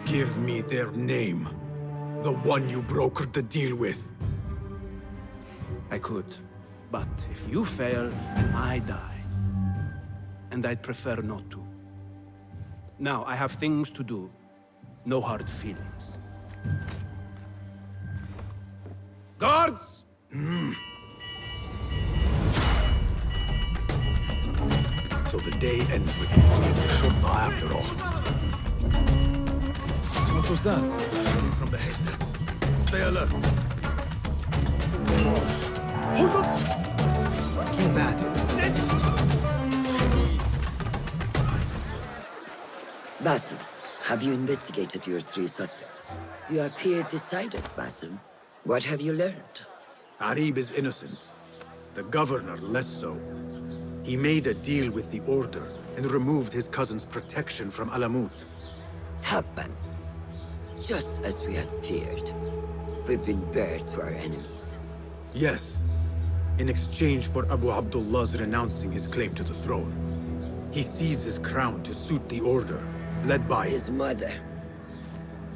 Give me their name. The one you brokered the deal with. I could. But if you fail, then I die. And I'd prefer not to. Now, I have things to do. No hard feelings. Guards! So the day ends with you leaving the Shurta after all. What was that? From the haystack. Stay alert. Hold on! Keep at it. Basim, have you investigated your 3 suspects? You appear decided, Basim. What have you learned? Arib is innocent. The governor less so. He made a deal with the Order and removed his cousin's protection from Alamut. Tabban. Just as we had feared. We've been bared to our enemies. Yes. In exchange for Abu Abdullah's renouncing his claim to the throne. He cedes his crown to suit the Order, led by his mother.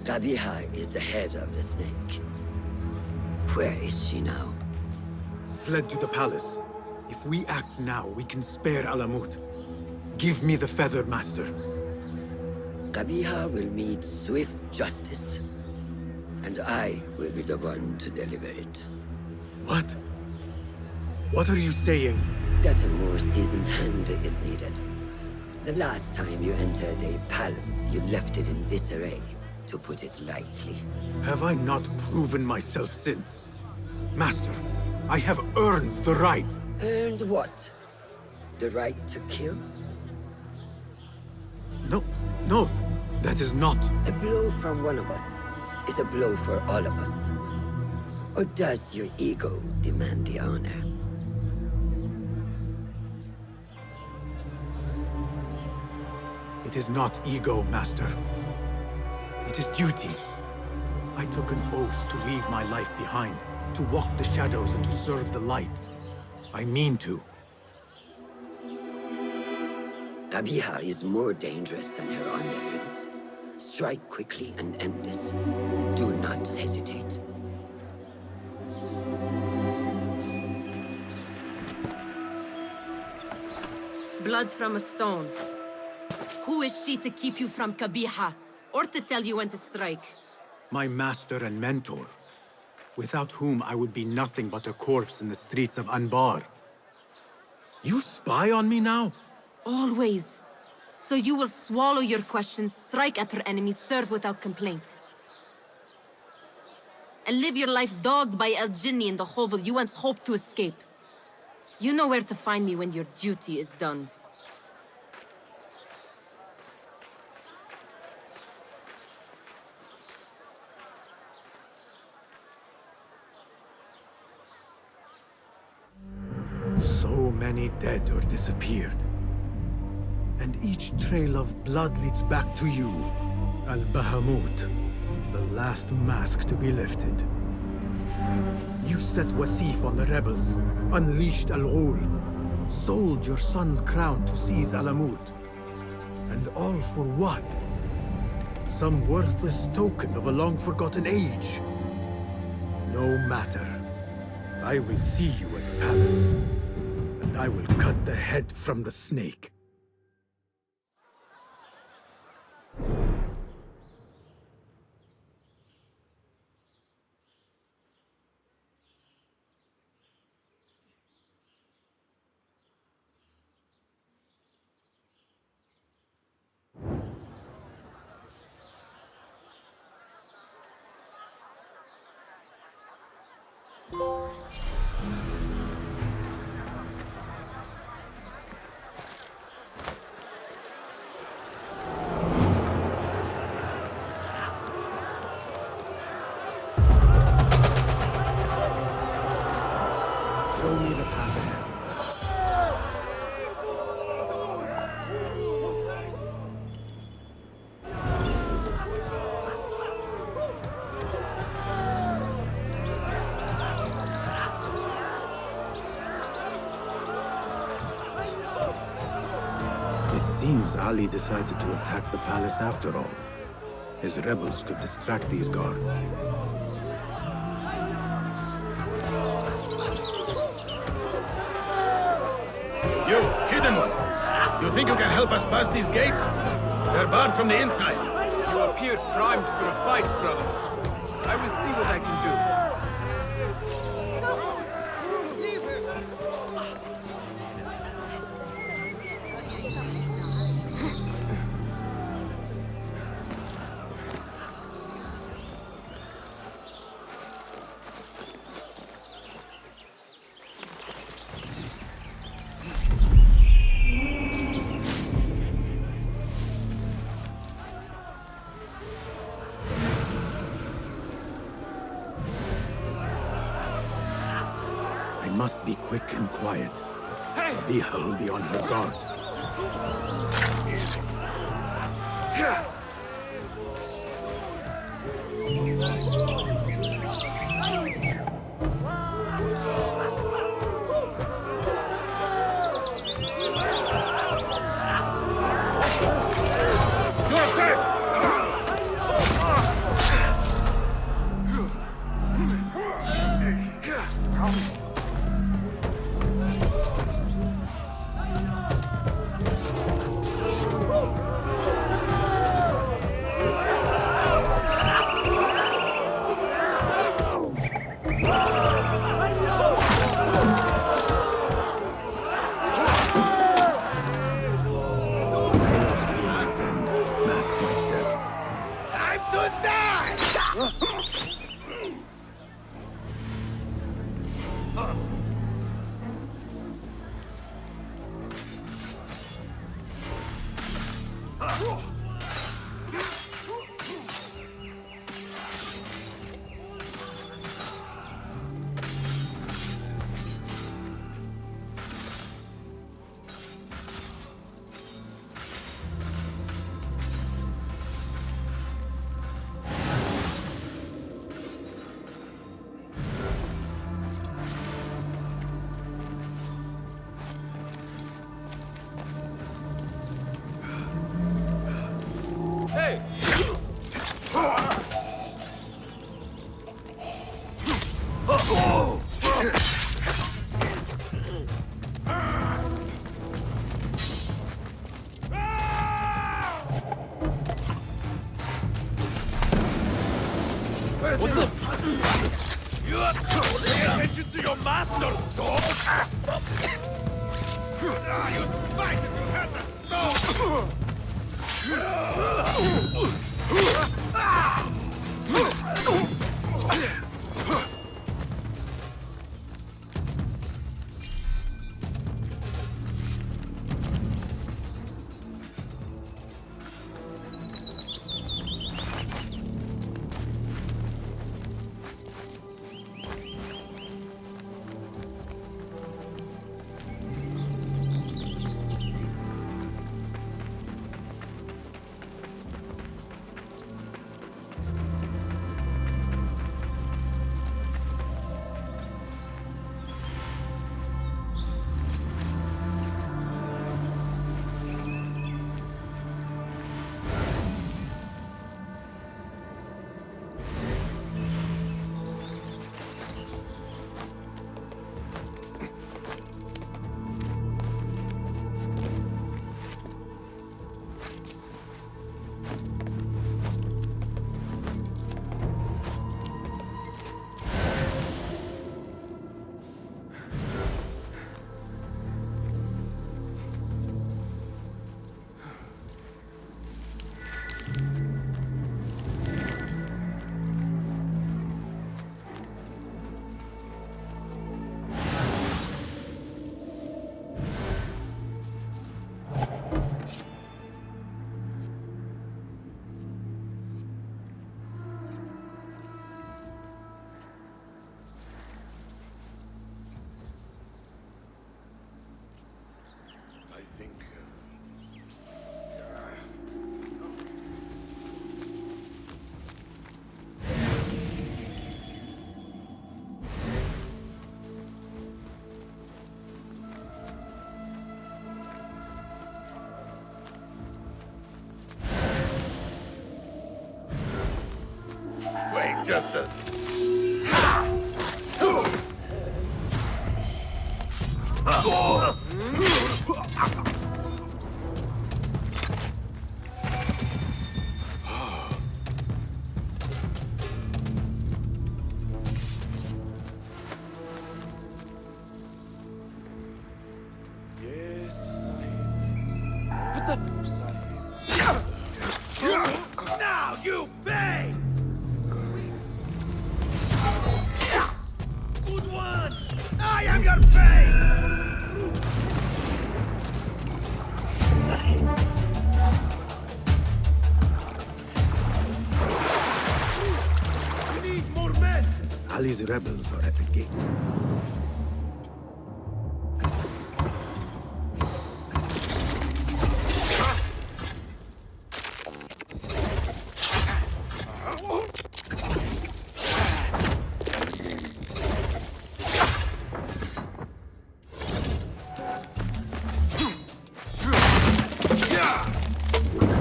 Qabiha is the head of the snake. Where is she now? Fled to the palace. If we act now, we can spare Alamut. Give me the feather, Master. Qabiha will meet swift justice. And I will be the one to deliver it. What? What are you saying? That a more seasoned hand is needed. The last time you entered a palace, you left it in disarray, to put it lightly. Have I not proven myself since? Master, I have earned the right. Earned what? The right to kill? No, that is not. A blow from one of us is a blow for all of us. Or does your ego demand the honor? It is not ego, Master. It is duty. I took an oath to leave my life behind, to walk the shadows and to serve the light. I mean to. Qabiha is more dangerous than her underlings. Strike quickly and end this. Do not hesitate. Blood from a stone. Who is she to keep you from Qabiha, or to tell you when to strike? My master and mentor, without whom I would be nothing but a corpse in the streets of Anbar. You spy on me now? Always. So you will swallow your questions, strike at her enemies, serve without complaint. And live your life dogged by El Jinni in the hovel you once hoped to escape. You know where to find me when your duty is done. So many dead or disappeared. And each trail of blood leads back to you, Al-Bahamut, the last mask to be lifted. You set Wasif on the rebels, unleashed Al-Ghul, sold your son's crown to seize Alamut. And all for what? Some worthless token of a long-forgotten age. No matter. I will see you at the palace, and I will cut the head from the snake. It seems Ali decided to attack the palace after all. His rebels could distract these guards. You, hidden one! You think you can help us pass these gates? They're barred from the inside. You appear primed for a fight, brothers. I will see what I can do. I must be quick and quiet. Biha will be on her guard. Jester. Now you pay! Good one! I am your pay! We need more men! Ali's rebels are at the gate.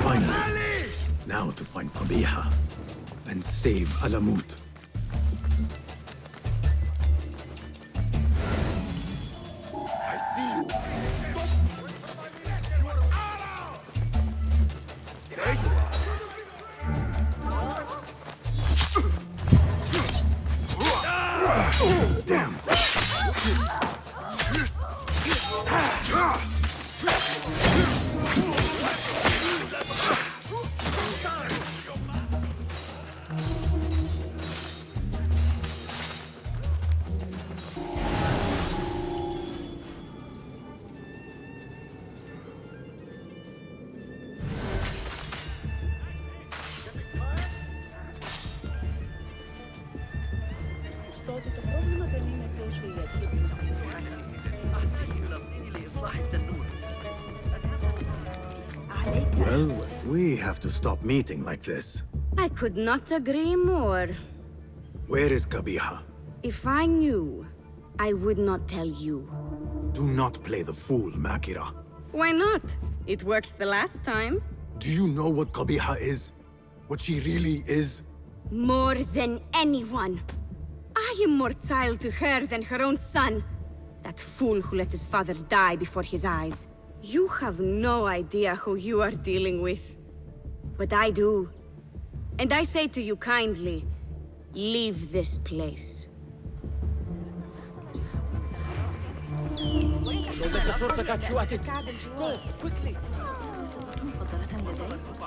Finally! Now to find Qabiha and save Alamut. I see you! There you are! Damn! Well, we have to stop meeting like this. I could not agree more. Where is Qabiha? If I knew, I would not tell you. Do not play the fool, Makira. Why not? It worked the last time. Do you know what Qabiha is? What she really is? More than anyone. I am more child to her than her own son. That fool who let his father die before his eyes. You have no idea who you are dealing with. But I do. And I say to you kindly, leave this place. Go, quickly!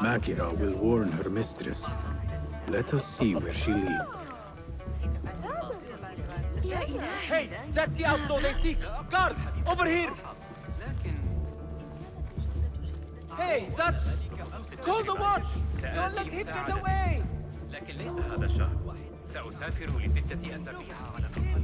Makira will warn her mistress. Let us see where she leads. Hey, that's the outlaw they seek! Guard, over here! Hey, that's... Call the watch! Don't let him get away! لكن ليس هذا شهر واحد. سأسافر ل6 أسابيع على الأقل.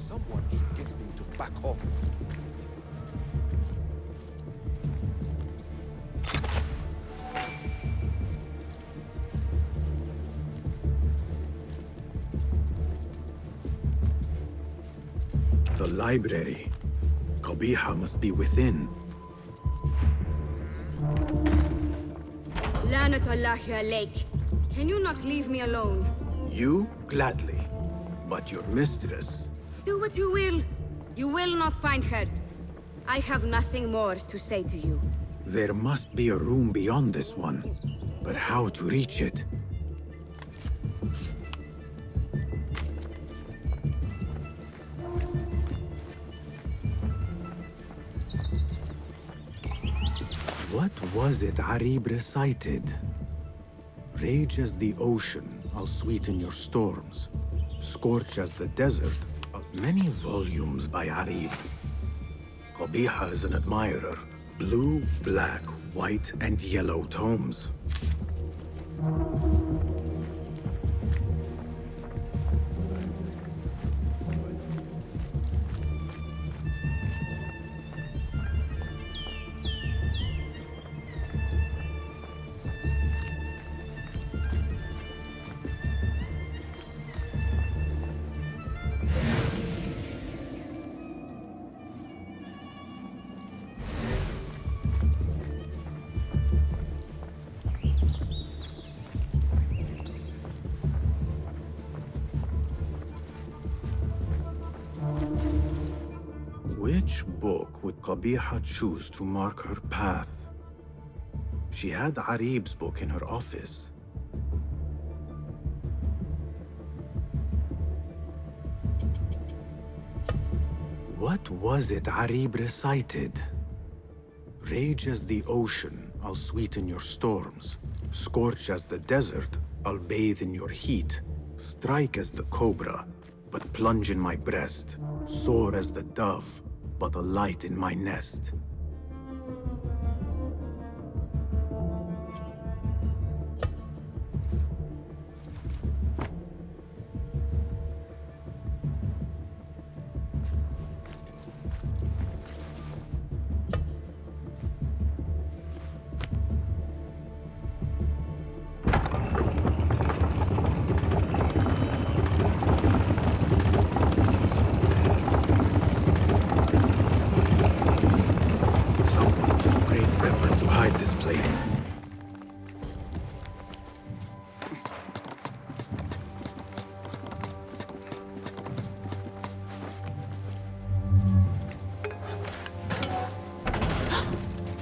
Someone should get him to back off. The library. Qabiha must be within. Lanatullahi alayk. Can you not leave me alone? You, gladly. But your mistress... Do what you will. You will not find her. I have nothing more to say to you. There must be a room beyond this one. But how to reach it? What was it Arib recited? Rage as the ocean, I'll sweeten your storms. Scorch as the desert. Many volumes by Arib. Qabiha is an admirer. Blue, black, white, and yellow tomes. Which book would Qabiha choose to mark her path? She had Arib's book in her office. What was it Arib recited? Rage as the ocean, I'll sweeten your storms. Scorch as the desert, I'll bathe in your heat. Strike as the cobra, but plunge in my breast. Soar as the dove, but alight in my nest.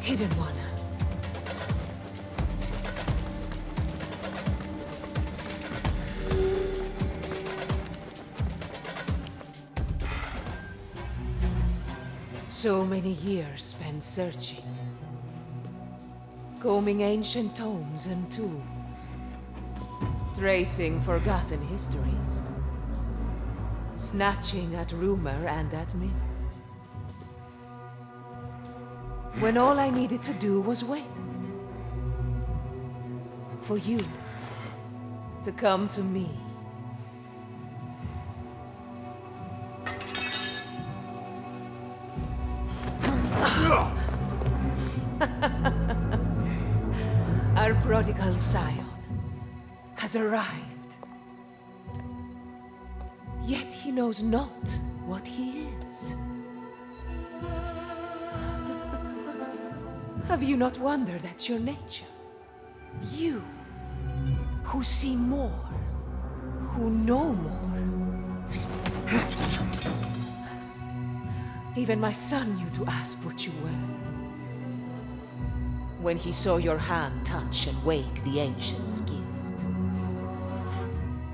Hidden one. So many years spent searching. Combing ancient tomes and tools. Tracing forgotten histories. Snatching at rumor and at myth. When all I needed to do was wait. For you to come to me. Our prodigal scion has arrived. Yet he knows not what he is. Have you not wondered at your nature? You, who see more, who know more. Even my son knew to ask what you were. When he saw your hand touch and wake the ancient's gift.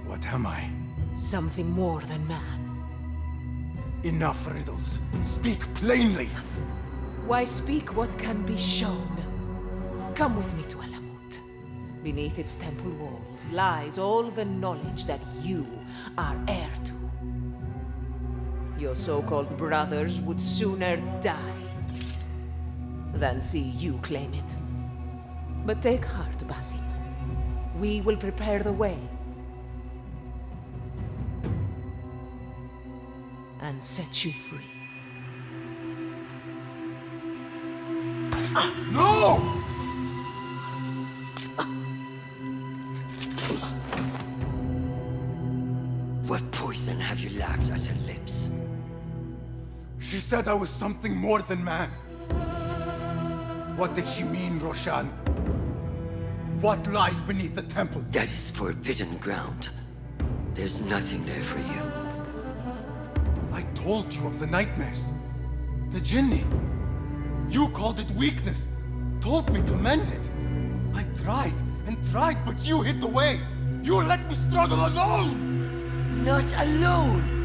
What am I? Something more than man. Enough riddles. Speak plainly. Why speak what can be shown? Come with me to Alamut. Beneath its temple walls lies all the knowledge that you are heir to. Your so-called brothers would sooner die than see you claim it. But take heart, Basim. We will prepare the way. And set you free. No! What poison have you lapped at her lips? She said I was something more than man. What did she mean, Roshan? What lies beneath the temple? That is forbidden ground. There's nothing there for you. I told you of the nightmares. The jinni. You called it weakness. Told me to mend it. I tried and tried, but you hid the way. You let me struggle alone! Not alone!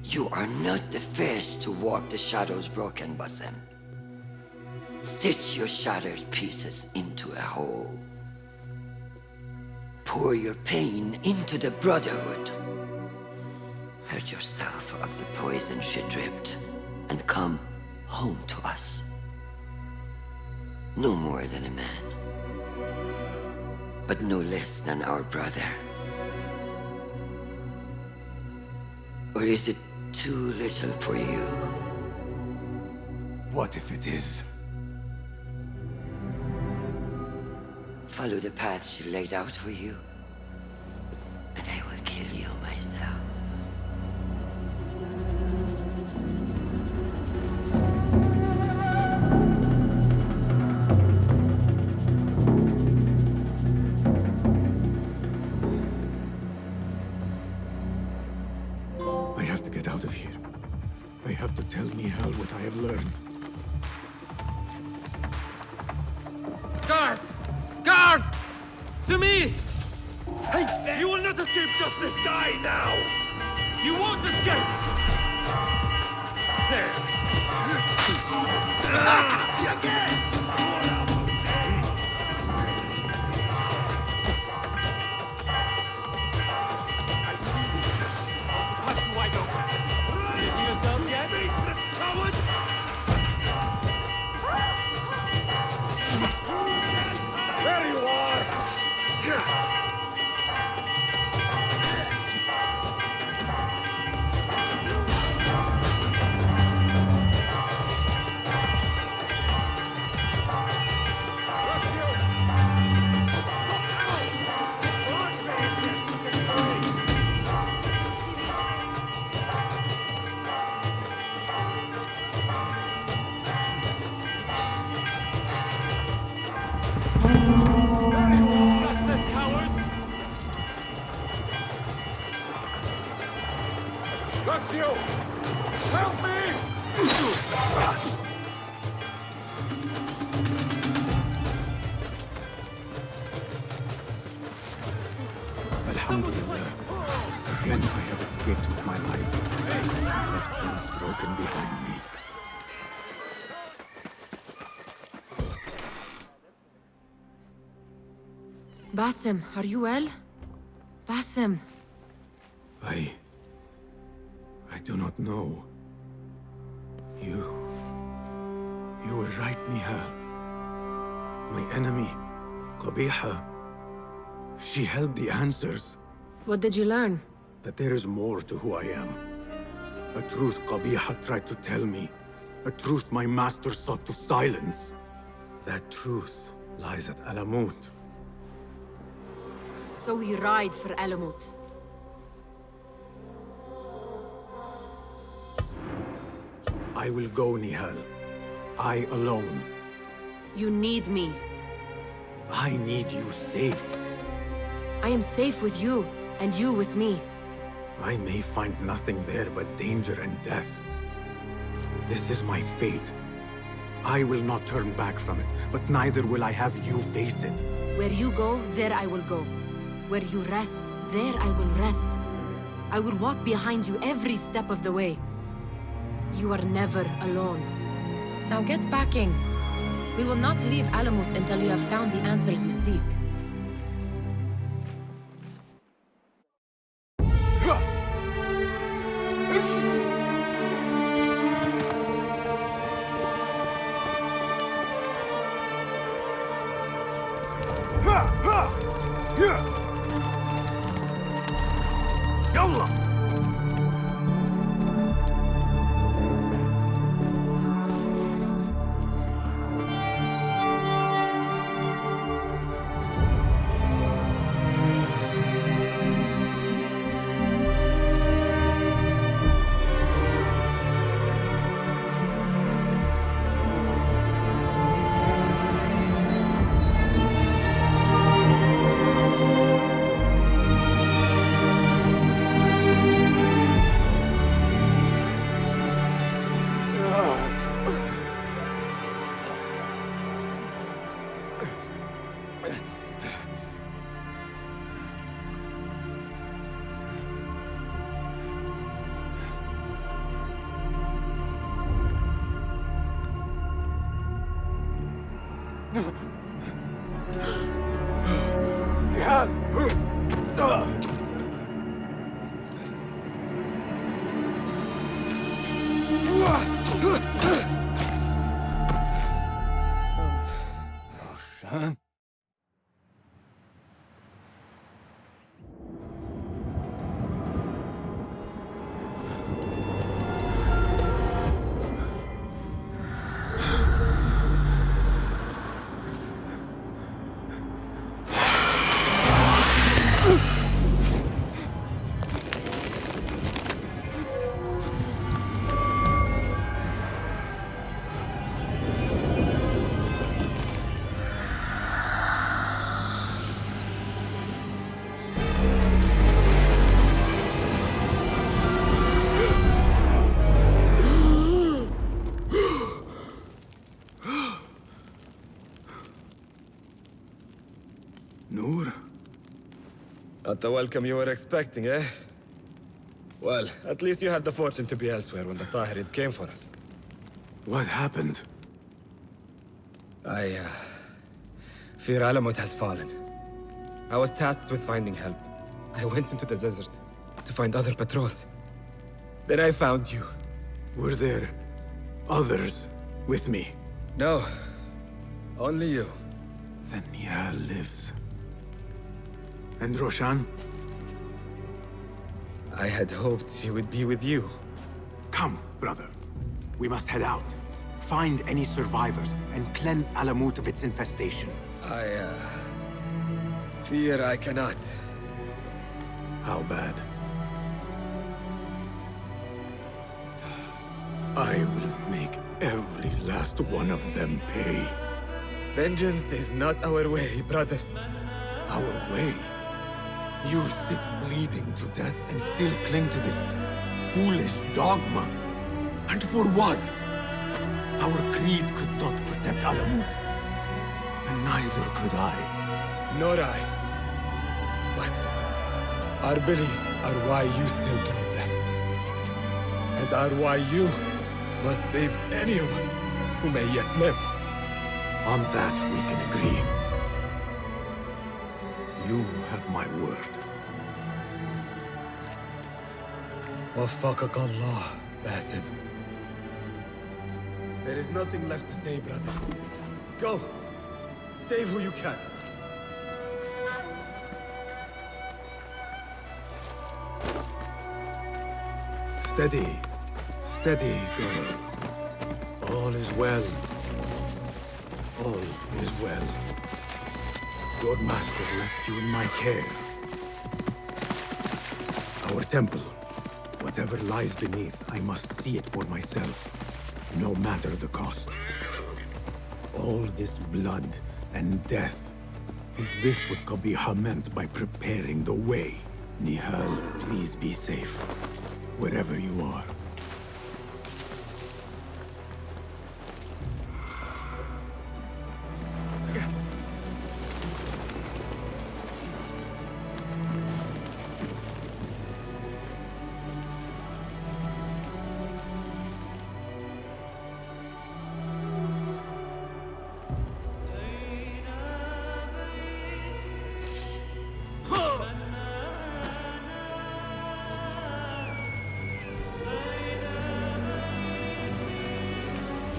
You are not the first to walk the shadows broken, Basim. Stitch your shattered pieces into a whole. Pour your pain into the Brotherhood. Hurt yourself of the poison she dripped, and come home to us. No more than a man, but no less than our brother. Or is it too little for you? What if it is? Follow the path she laid out for you, and I will kill you myself. I have to get out of here. to me! Hey, you will not escape justice! Die now! You won't escape! There you are! Got you! Help me! Alhamdulillah. Again, I have escaped with my life. Left things broken behind me. Basim, are you well? Basim. I do not know. You were right, Nihal. My enemy, Qabiha. She held the answers. What did you learn? That there is more to who I am. A truth Qabiha tried to tell me. A truth my master sought to silence. That truth lies at Alamut. So we ride for Alamut. I will go, Nihal. I alone. You need me. I need you safe. I am safe with you, and you with me. I may find nothing there but danger and death. This is my fate. I will not turn back from it, but neither will I have you face it. Where you go, there I will go. Where you rest, there I will rest. I will walk behind you every step of the way. You are never alone. Now get packing. We will not leave Alamut until you have found the answers you seek. يلا Noor? Not the welcome you were expecting, eh? Well, at least you had the fortune to be elsewhere when the Tahirids came for us. What happened? I fear Alamut has fallen. I was tasked with finding help. I went into the desert to find other patrols. Then I found you. Were there others with me? No. Only you. Then Nihal lives. And Roshan? I had hoped she would be with you. Come, brother. We must head out. Find any survivors and cleanse Alamut of its infestation. I fear I cannot. How bad? I will make every last one of them pay. Vengeance is not our way, brother. Our way? You sit bleeding to death and still cling to this foolish dogma. And for what? Our creed could not protect Alamut. And neither could I. Nor I. But our beliefs are why you still draw breath. And are why you must save any of us who may yet live. On that we can agree. You have my word. Wafaqak Allah, Basim. There is nothing left to say, brother. Go! Save who you can. Steady. Steady, girl. All is well. All is well. Your master left you in my care. Our temple. Whatever lies beneath, I must see it for myself. No matter the cost. All this blood and death. Is this what Qabiha meant by preparing the way? Nihal, please be safe. Wherever you are.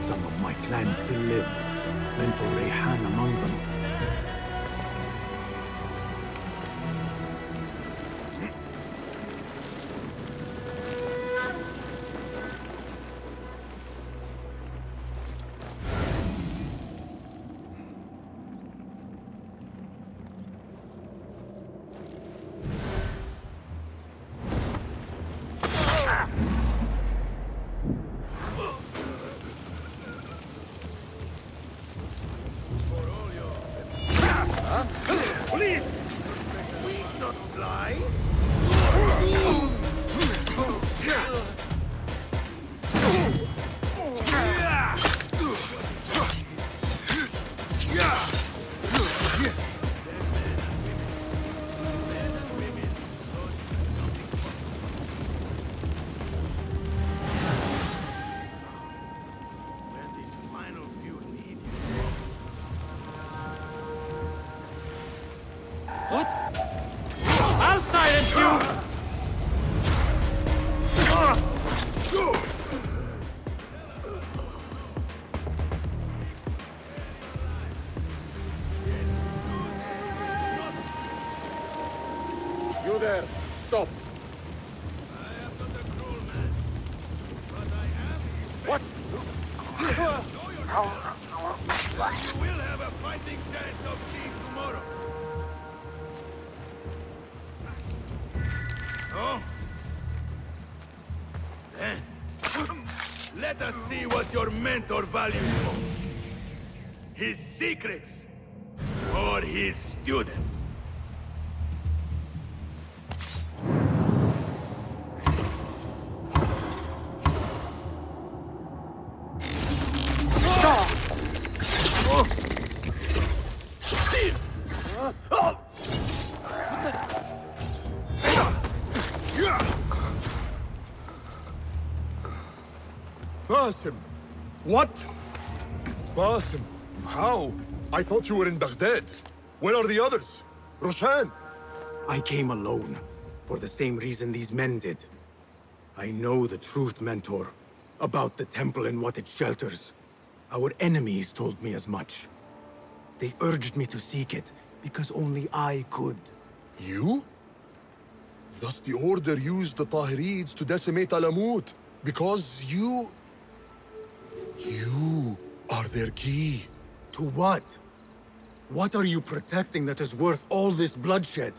Some of my clan still live. Mentor Rayhan among them. Please! We not fly? What? I'll silence you! You there, stop. What? You will have a fighting chance of king tomorrow. Oh? Then, let us see what your mentor values most. His secrets, or his students. Basim! What? Basim, how? I thought you were in Baghdad. Where are the others? Roshan? I came alone, for the same reason these men did. I know the truth, Mentor, about the temple and what it shelters. Our enemies told me as much. They urged me to seek it, because only I could. You? Thus the Order used the Tahirids to decimate Alamut, because you are their key. To what? What are you protecting that is worth all this bloodshed?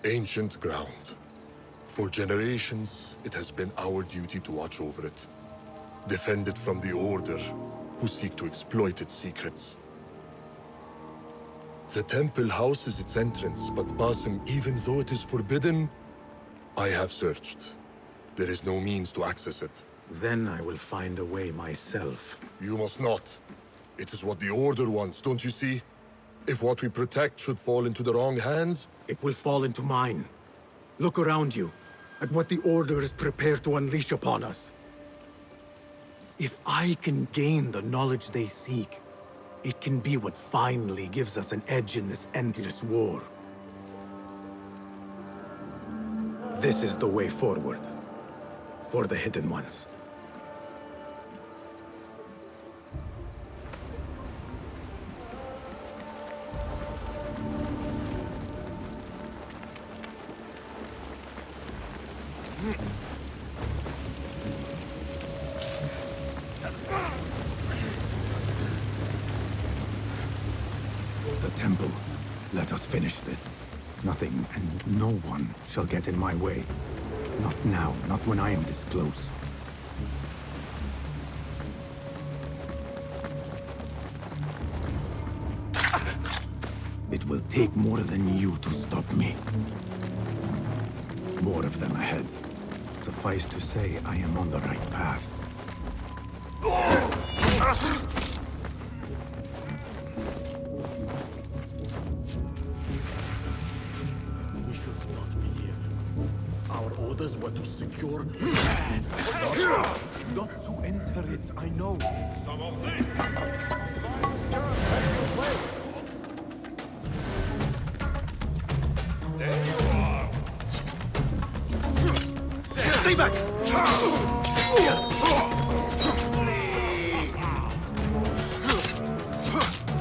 Ancient ground. For generations, it has been our duty to watch over it. Defend it from the Order, who seek to exploit its secrets. The temple houses its entrance, but Basim, even though it is forbidden, I have searched. There is no means to access it. Then I will find a way myself. You must not. It is what the Order wants, don't you see? If what we protect should fall into the wrong hands... It will fall into mine. Look around you, at what the Order is prepared to unleash upon us. If I can gain the knowledge they seek, it can be what finally gives us an edge in this endless war. This is the way forward. For the Hidden Ones. The temple. Let us finish this. Nothing and no one shall get in my way. Not now, not when I am this close. It will take more than you to stop me. More of them ahead. Suffice to say, I am on the right path. We should not be here. Our orders were to secure... Not to enter it, I know. There you are! Stay back!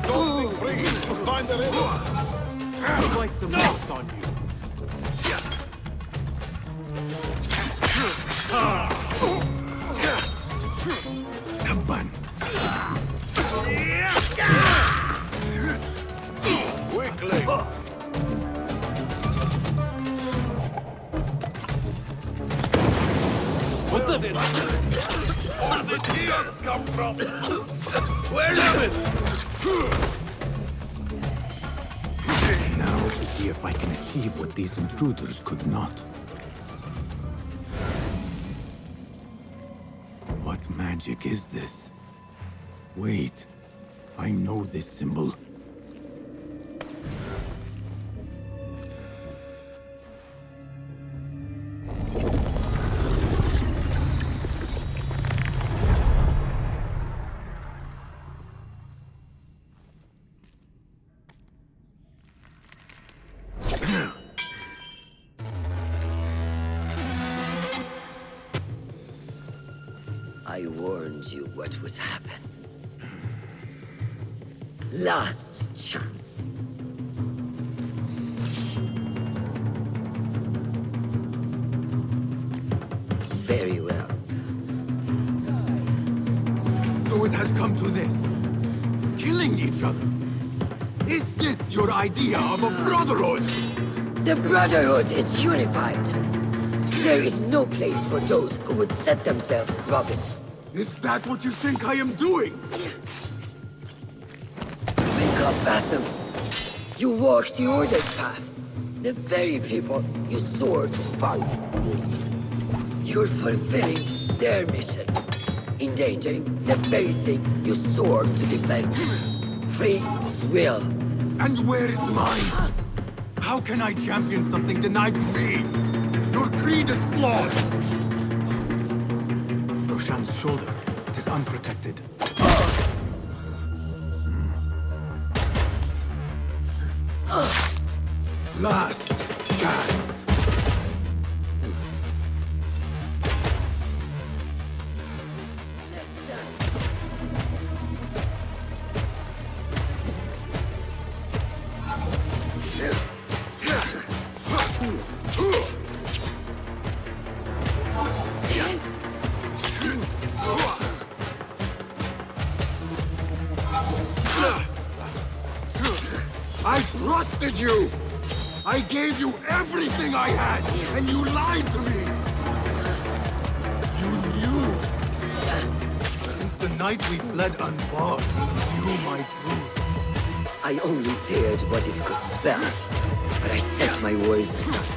Don't think free! Find the river! Like the rest on you. Tabban! Quickly! What the... Where did the tears come from? Where is it? Now to see if I can achieve what these intruders could not. What magic is this? Wait, I know this symbol. I warned you what would happen. Last chance. Very well. So it has come to this. Killing each other. Is this your idea of a brotherhood? The Brotherhood is unified. There is no place for those who would set themselves above it. Is that what you think I am doing? Wake up, Basim. You walk the Order's path. The very people you swore to follow. You're fulfilling their mission. Endangering the very thing you swore to defend. Free will. And where is mine? How can I champion something denied to me? Your creed is flawed! Roshan's shoulder. It is unprotected. Last chance. I trusted you! I gave you everything I had, and you lied to me! You knew! Since the night we fled unbarred, you knew my truth. I only feared what it could spell, but I set my worries aside.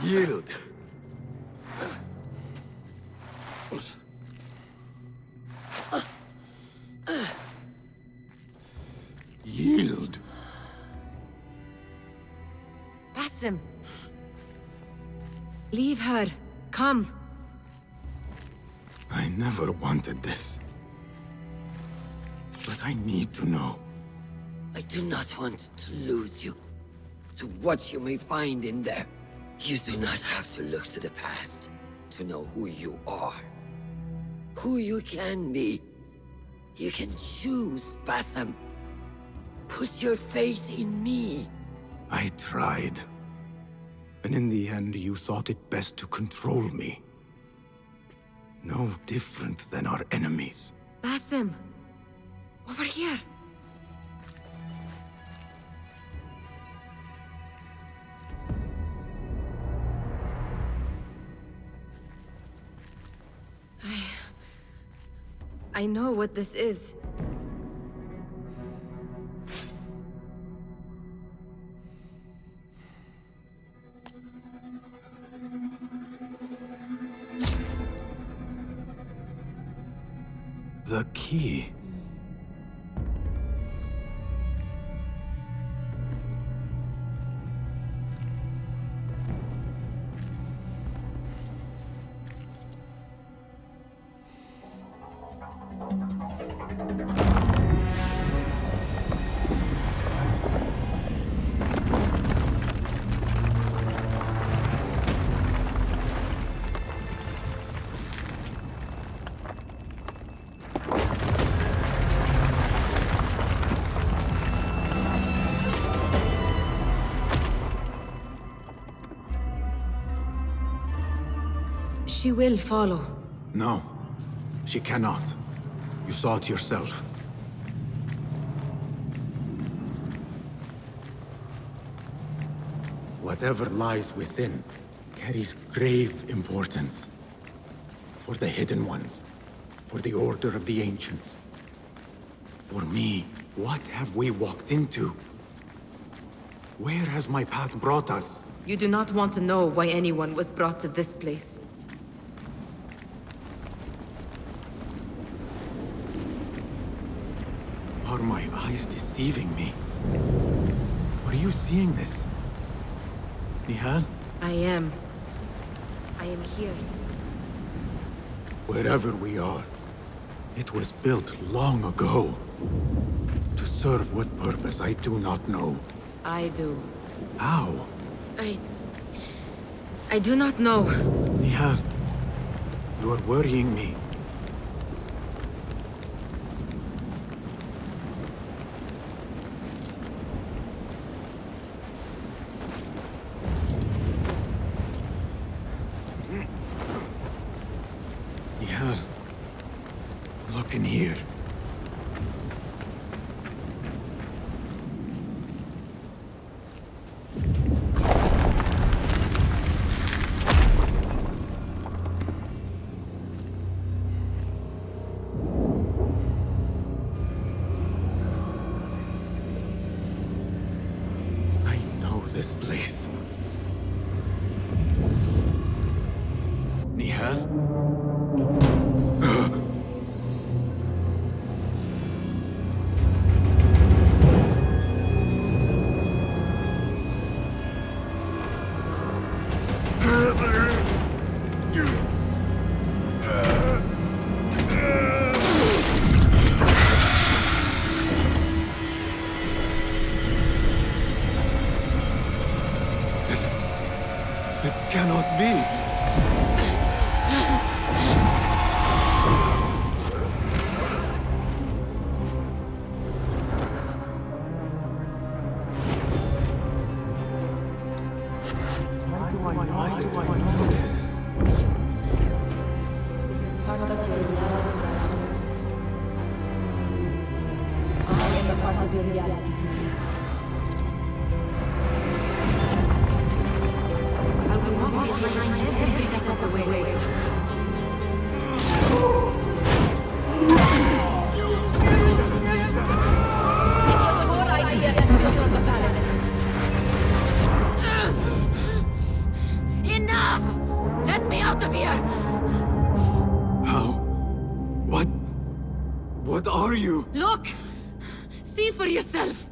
Yield. Yield. Basim. Leave her. Come. I never wanted this. But I need to know. I do not want to lose you, to what you may find in there. You do not have to look to the past to know who you are, who you can be. You can choose, Basim. Put your faith in me. I tried. And in the end, you thought it best to control me. No different than our enemies. Basim. Over here. I know what this is. The key. She will follow. No, she cannot. You saw it yourself. Whatever lies within carries grave importance. For the hidden ones, for the order of the ancients. For me, what have we walked into? Where has my path brought us? You do not want to know why anyone was brought to this place. Are my eyes deceiving me? Are you seeing this? Nihal? I am here. Wherever we are, it was built long ago. To serve what purpose, I do not know. I do. How? I do not know. Nihal, you are worrying me. Nihal, look in here. This place. part of your reality, Basim. I am a part of your reality too. I will walk behind you every step of the way. Enough! Let me out of here! How? What are you? Look! See for yourself!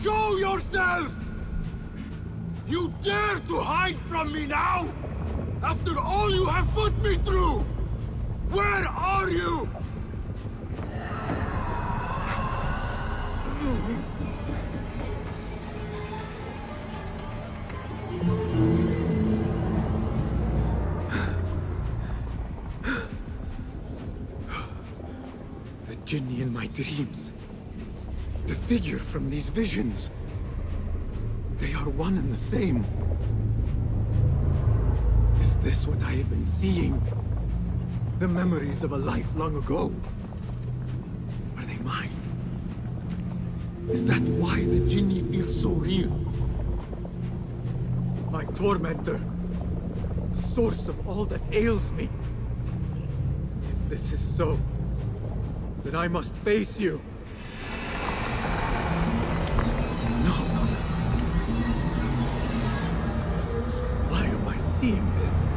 Show yourself! You dare to hide from me now? After all you have put me through? Where are you? The Jinni in my dreams. The figure from these visions. They are one and the same. Is this what I have been seeing? The memories of a life long ago? Are they mine? Is that why the Jinni feels so real? My tormentor. The source of all that ails me. If this is so, then I must face you. Seeing this.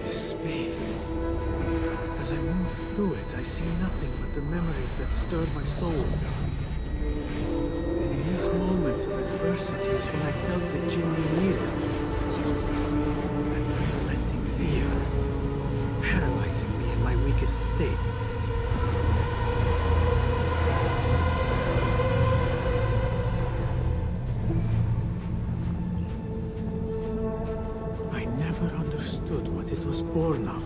This space. As I move through it, I see nothing but the memories that stir my soul. These moments of adversity is when I felt the Jinni nearest. That unrelenting fear, paralyzing me in my weakest state. I never understood what it was born of,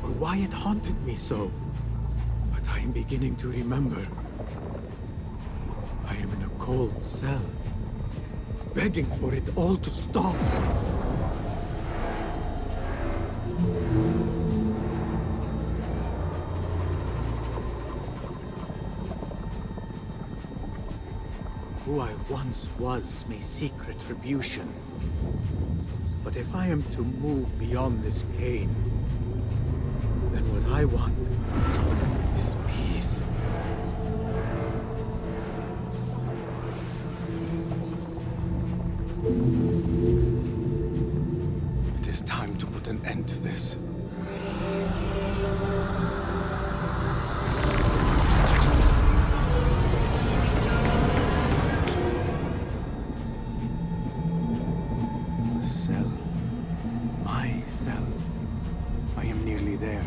or why it haunted me so. But I am beginning to remember. I am in a cold cell, begging for it all to stop. Who I once was may seek retribution. But if I am to move beyond this pain, then what I want is peace. It is time to put an end to this. The cell. My cell. I am nearly there.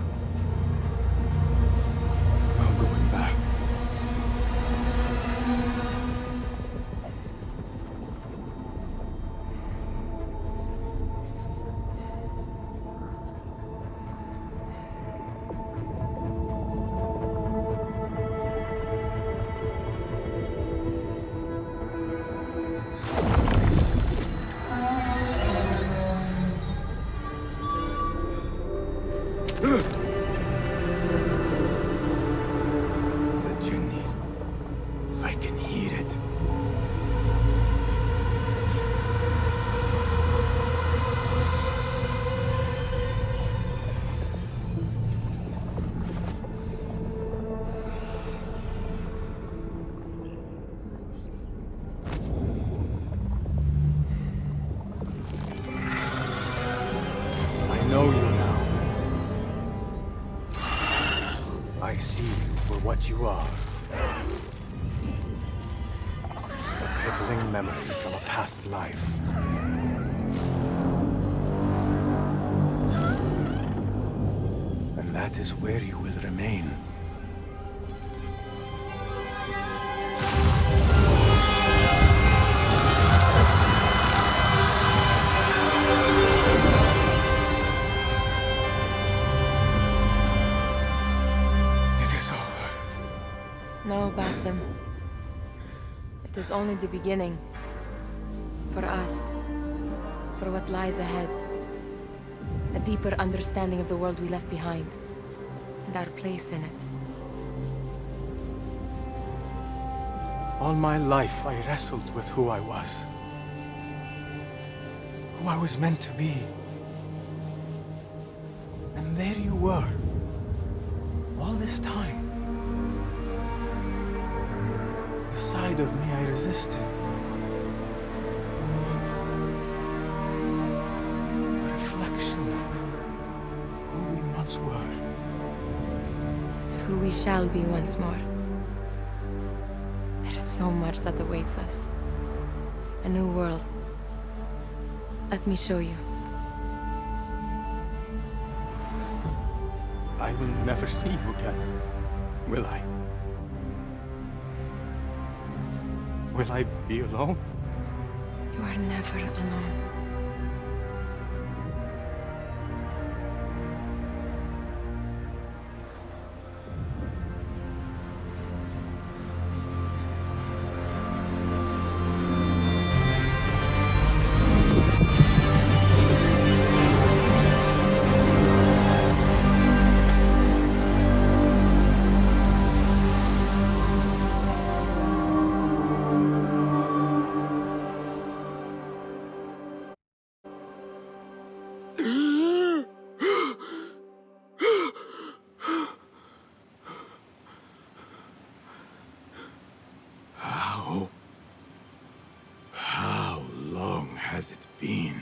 No going back. The Jinni. I can hear it. I know you now. I see you for what you are. A piddling memory from a past life. And that is where you will remain. No, Basim. It is only the beginning. For us. For what lies ahead. A deeper understanding of the world we left behind. And our place in it. All my life, I wrestled with who I was. Who I was meant to be. And there you were. All this time. The side of me I resisted. A reflection of who we once were. Of who we shall be once more. There is so much that awaits us. A new world. Let me show you. I will never see you again, will I? Will I be alone? You are never alone. How long has it been?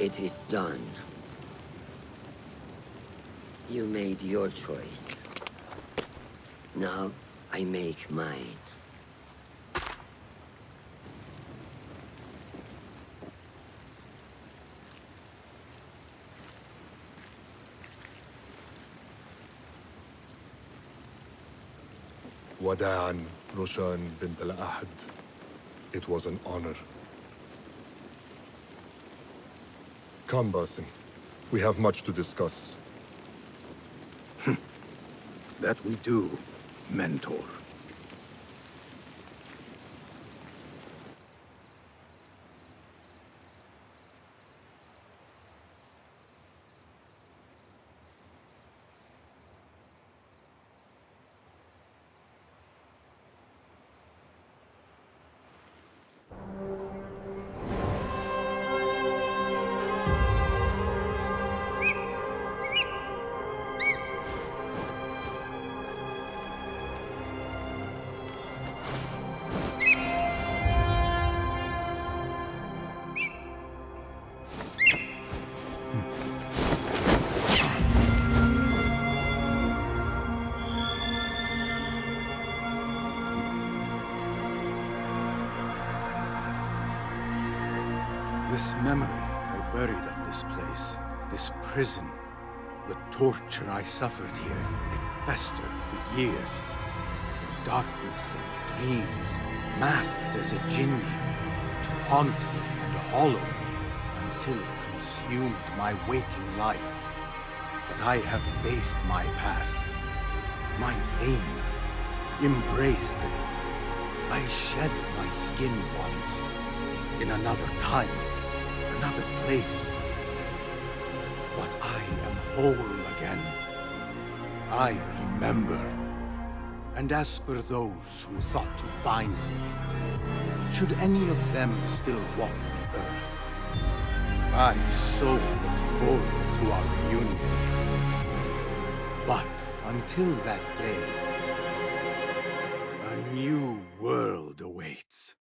It is done. You made your choice. Now, I make mine. وداعاً روشان بنت الأحد. It was an honor. Come, Basim. We have much to discuss. That we do, Mentor. memory I buried of this place, this prison, the torture I suffered here, it festered for years. Darkness and dreams, masked as a jinni, to haunt me and hollow me until it consumed my waking life. But I have faced my past, my pain, embraced it. I shed my skin once, in another time, another place. But I am whole again. I remember. And as for those who thought to bind me, should any of them still walk the earth, I so look forward to our reunion. But until that day, a new world awaits.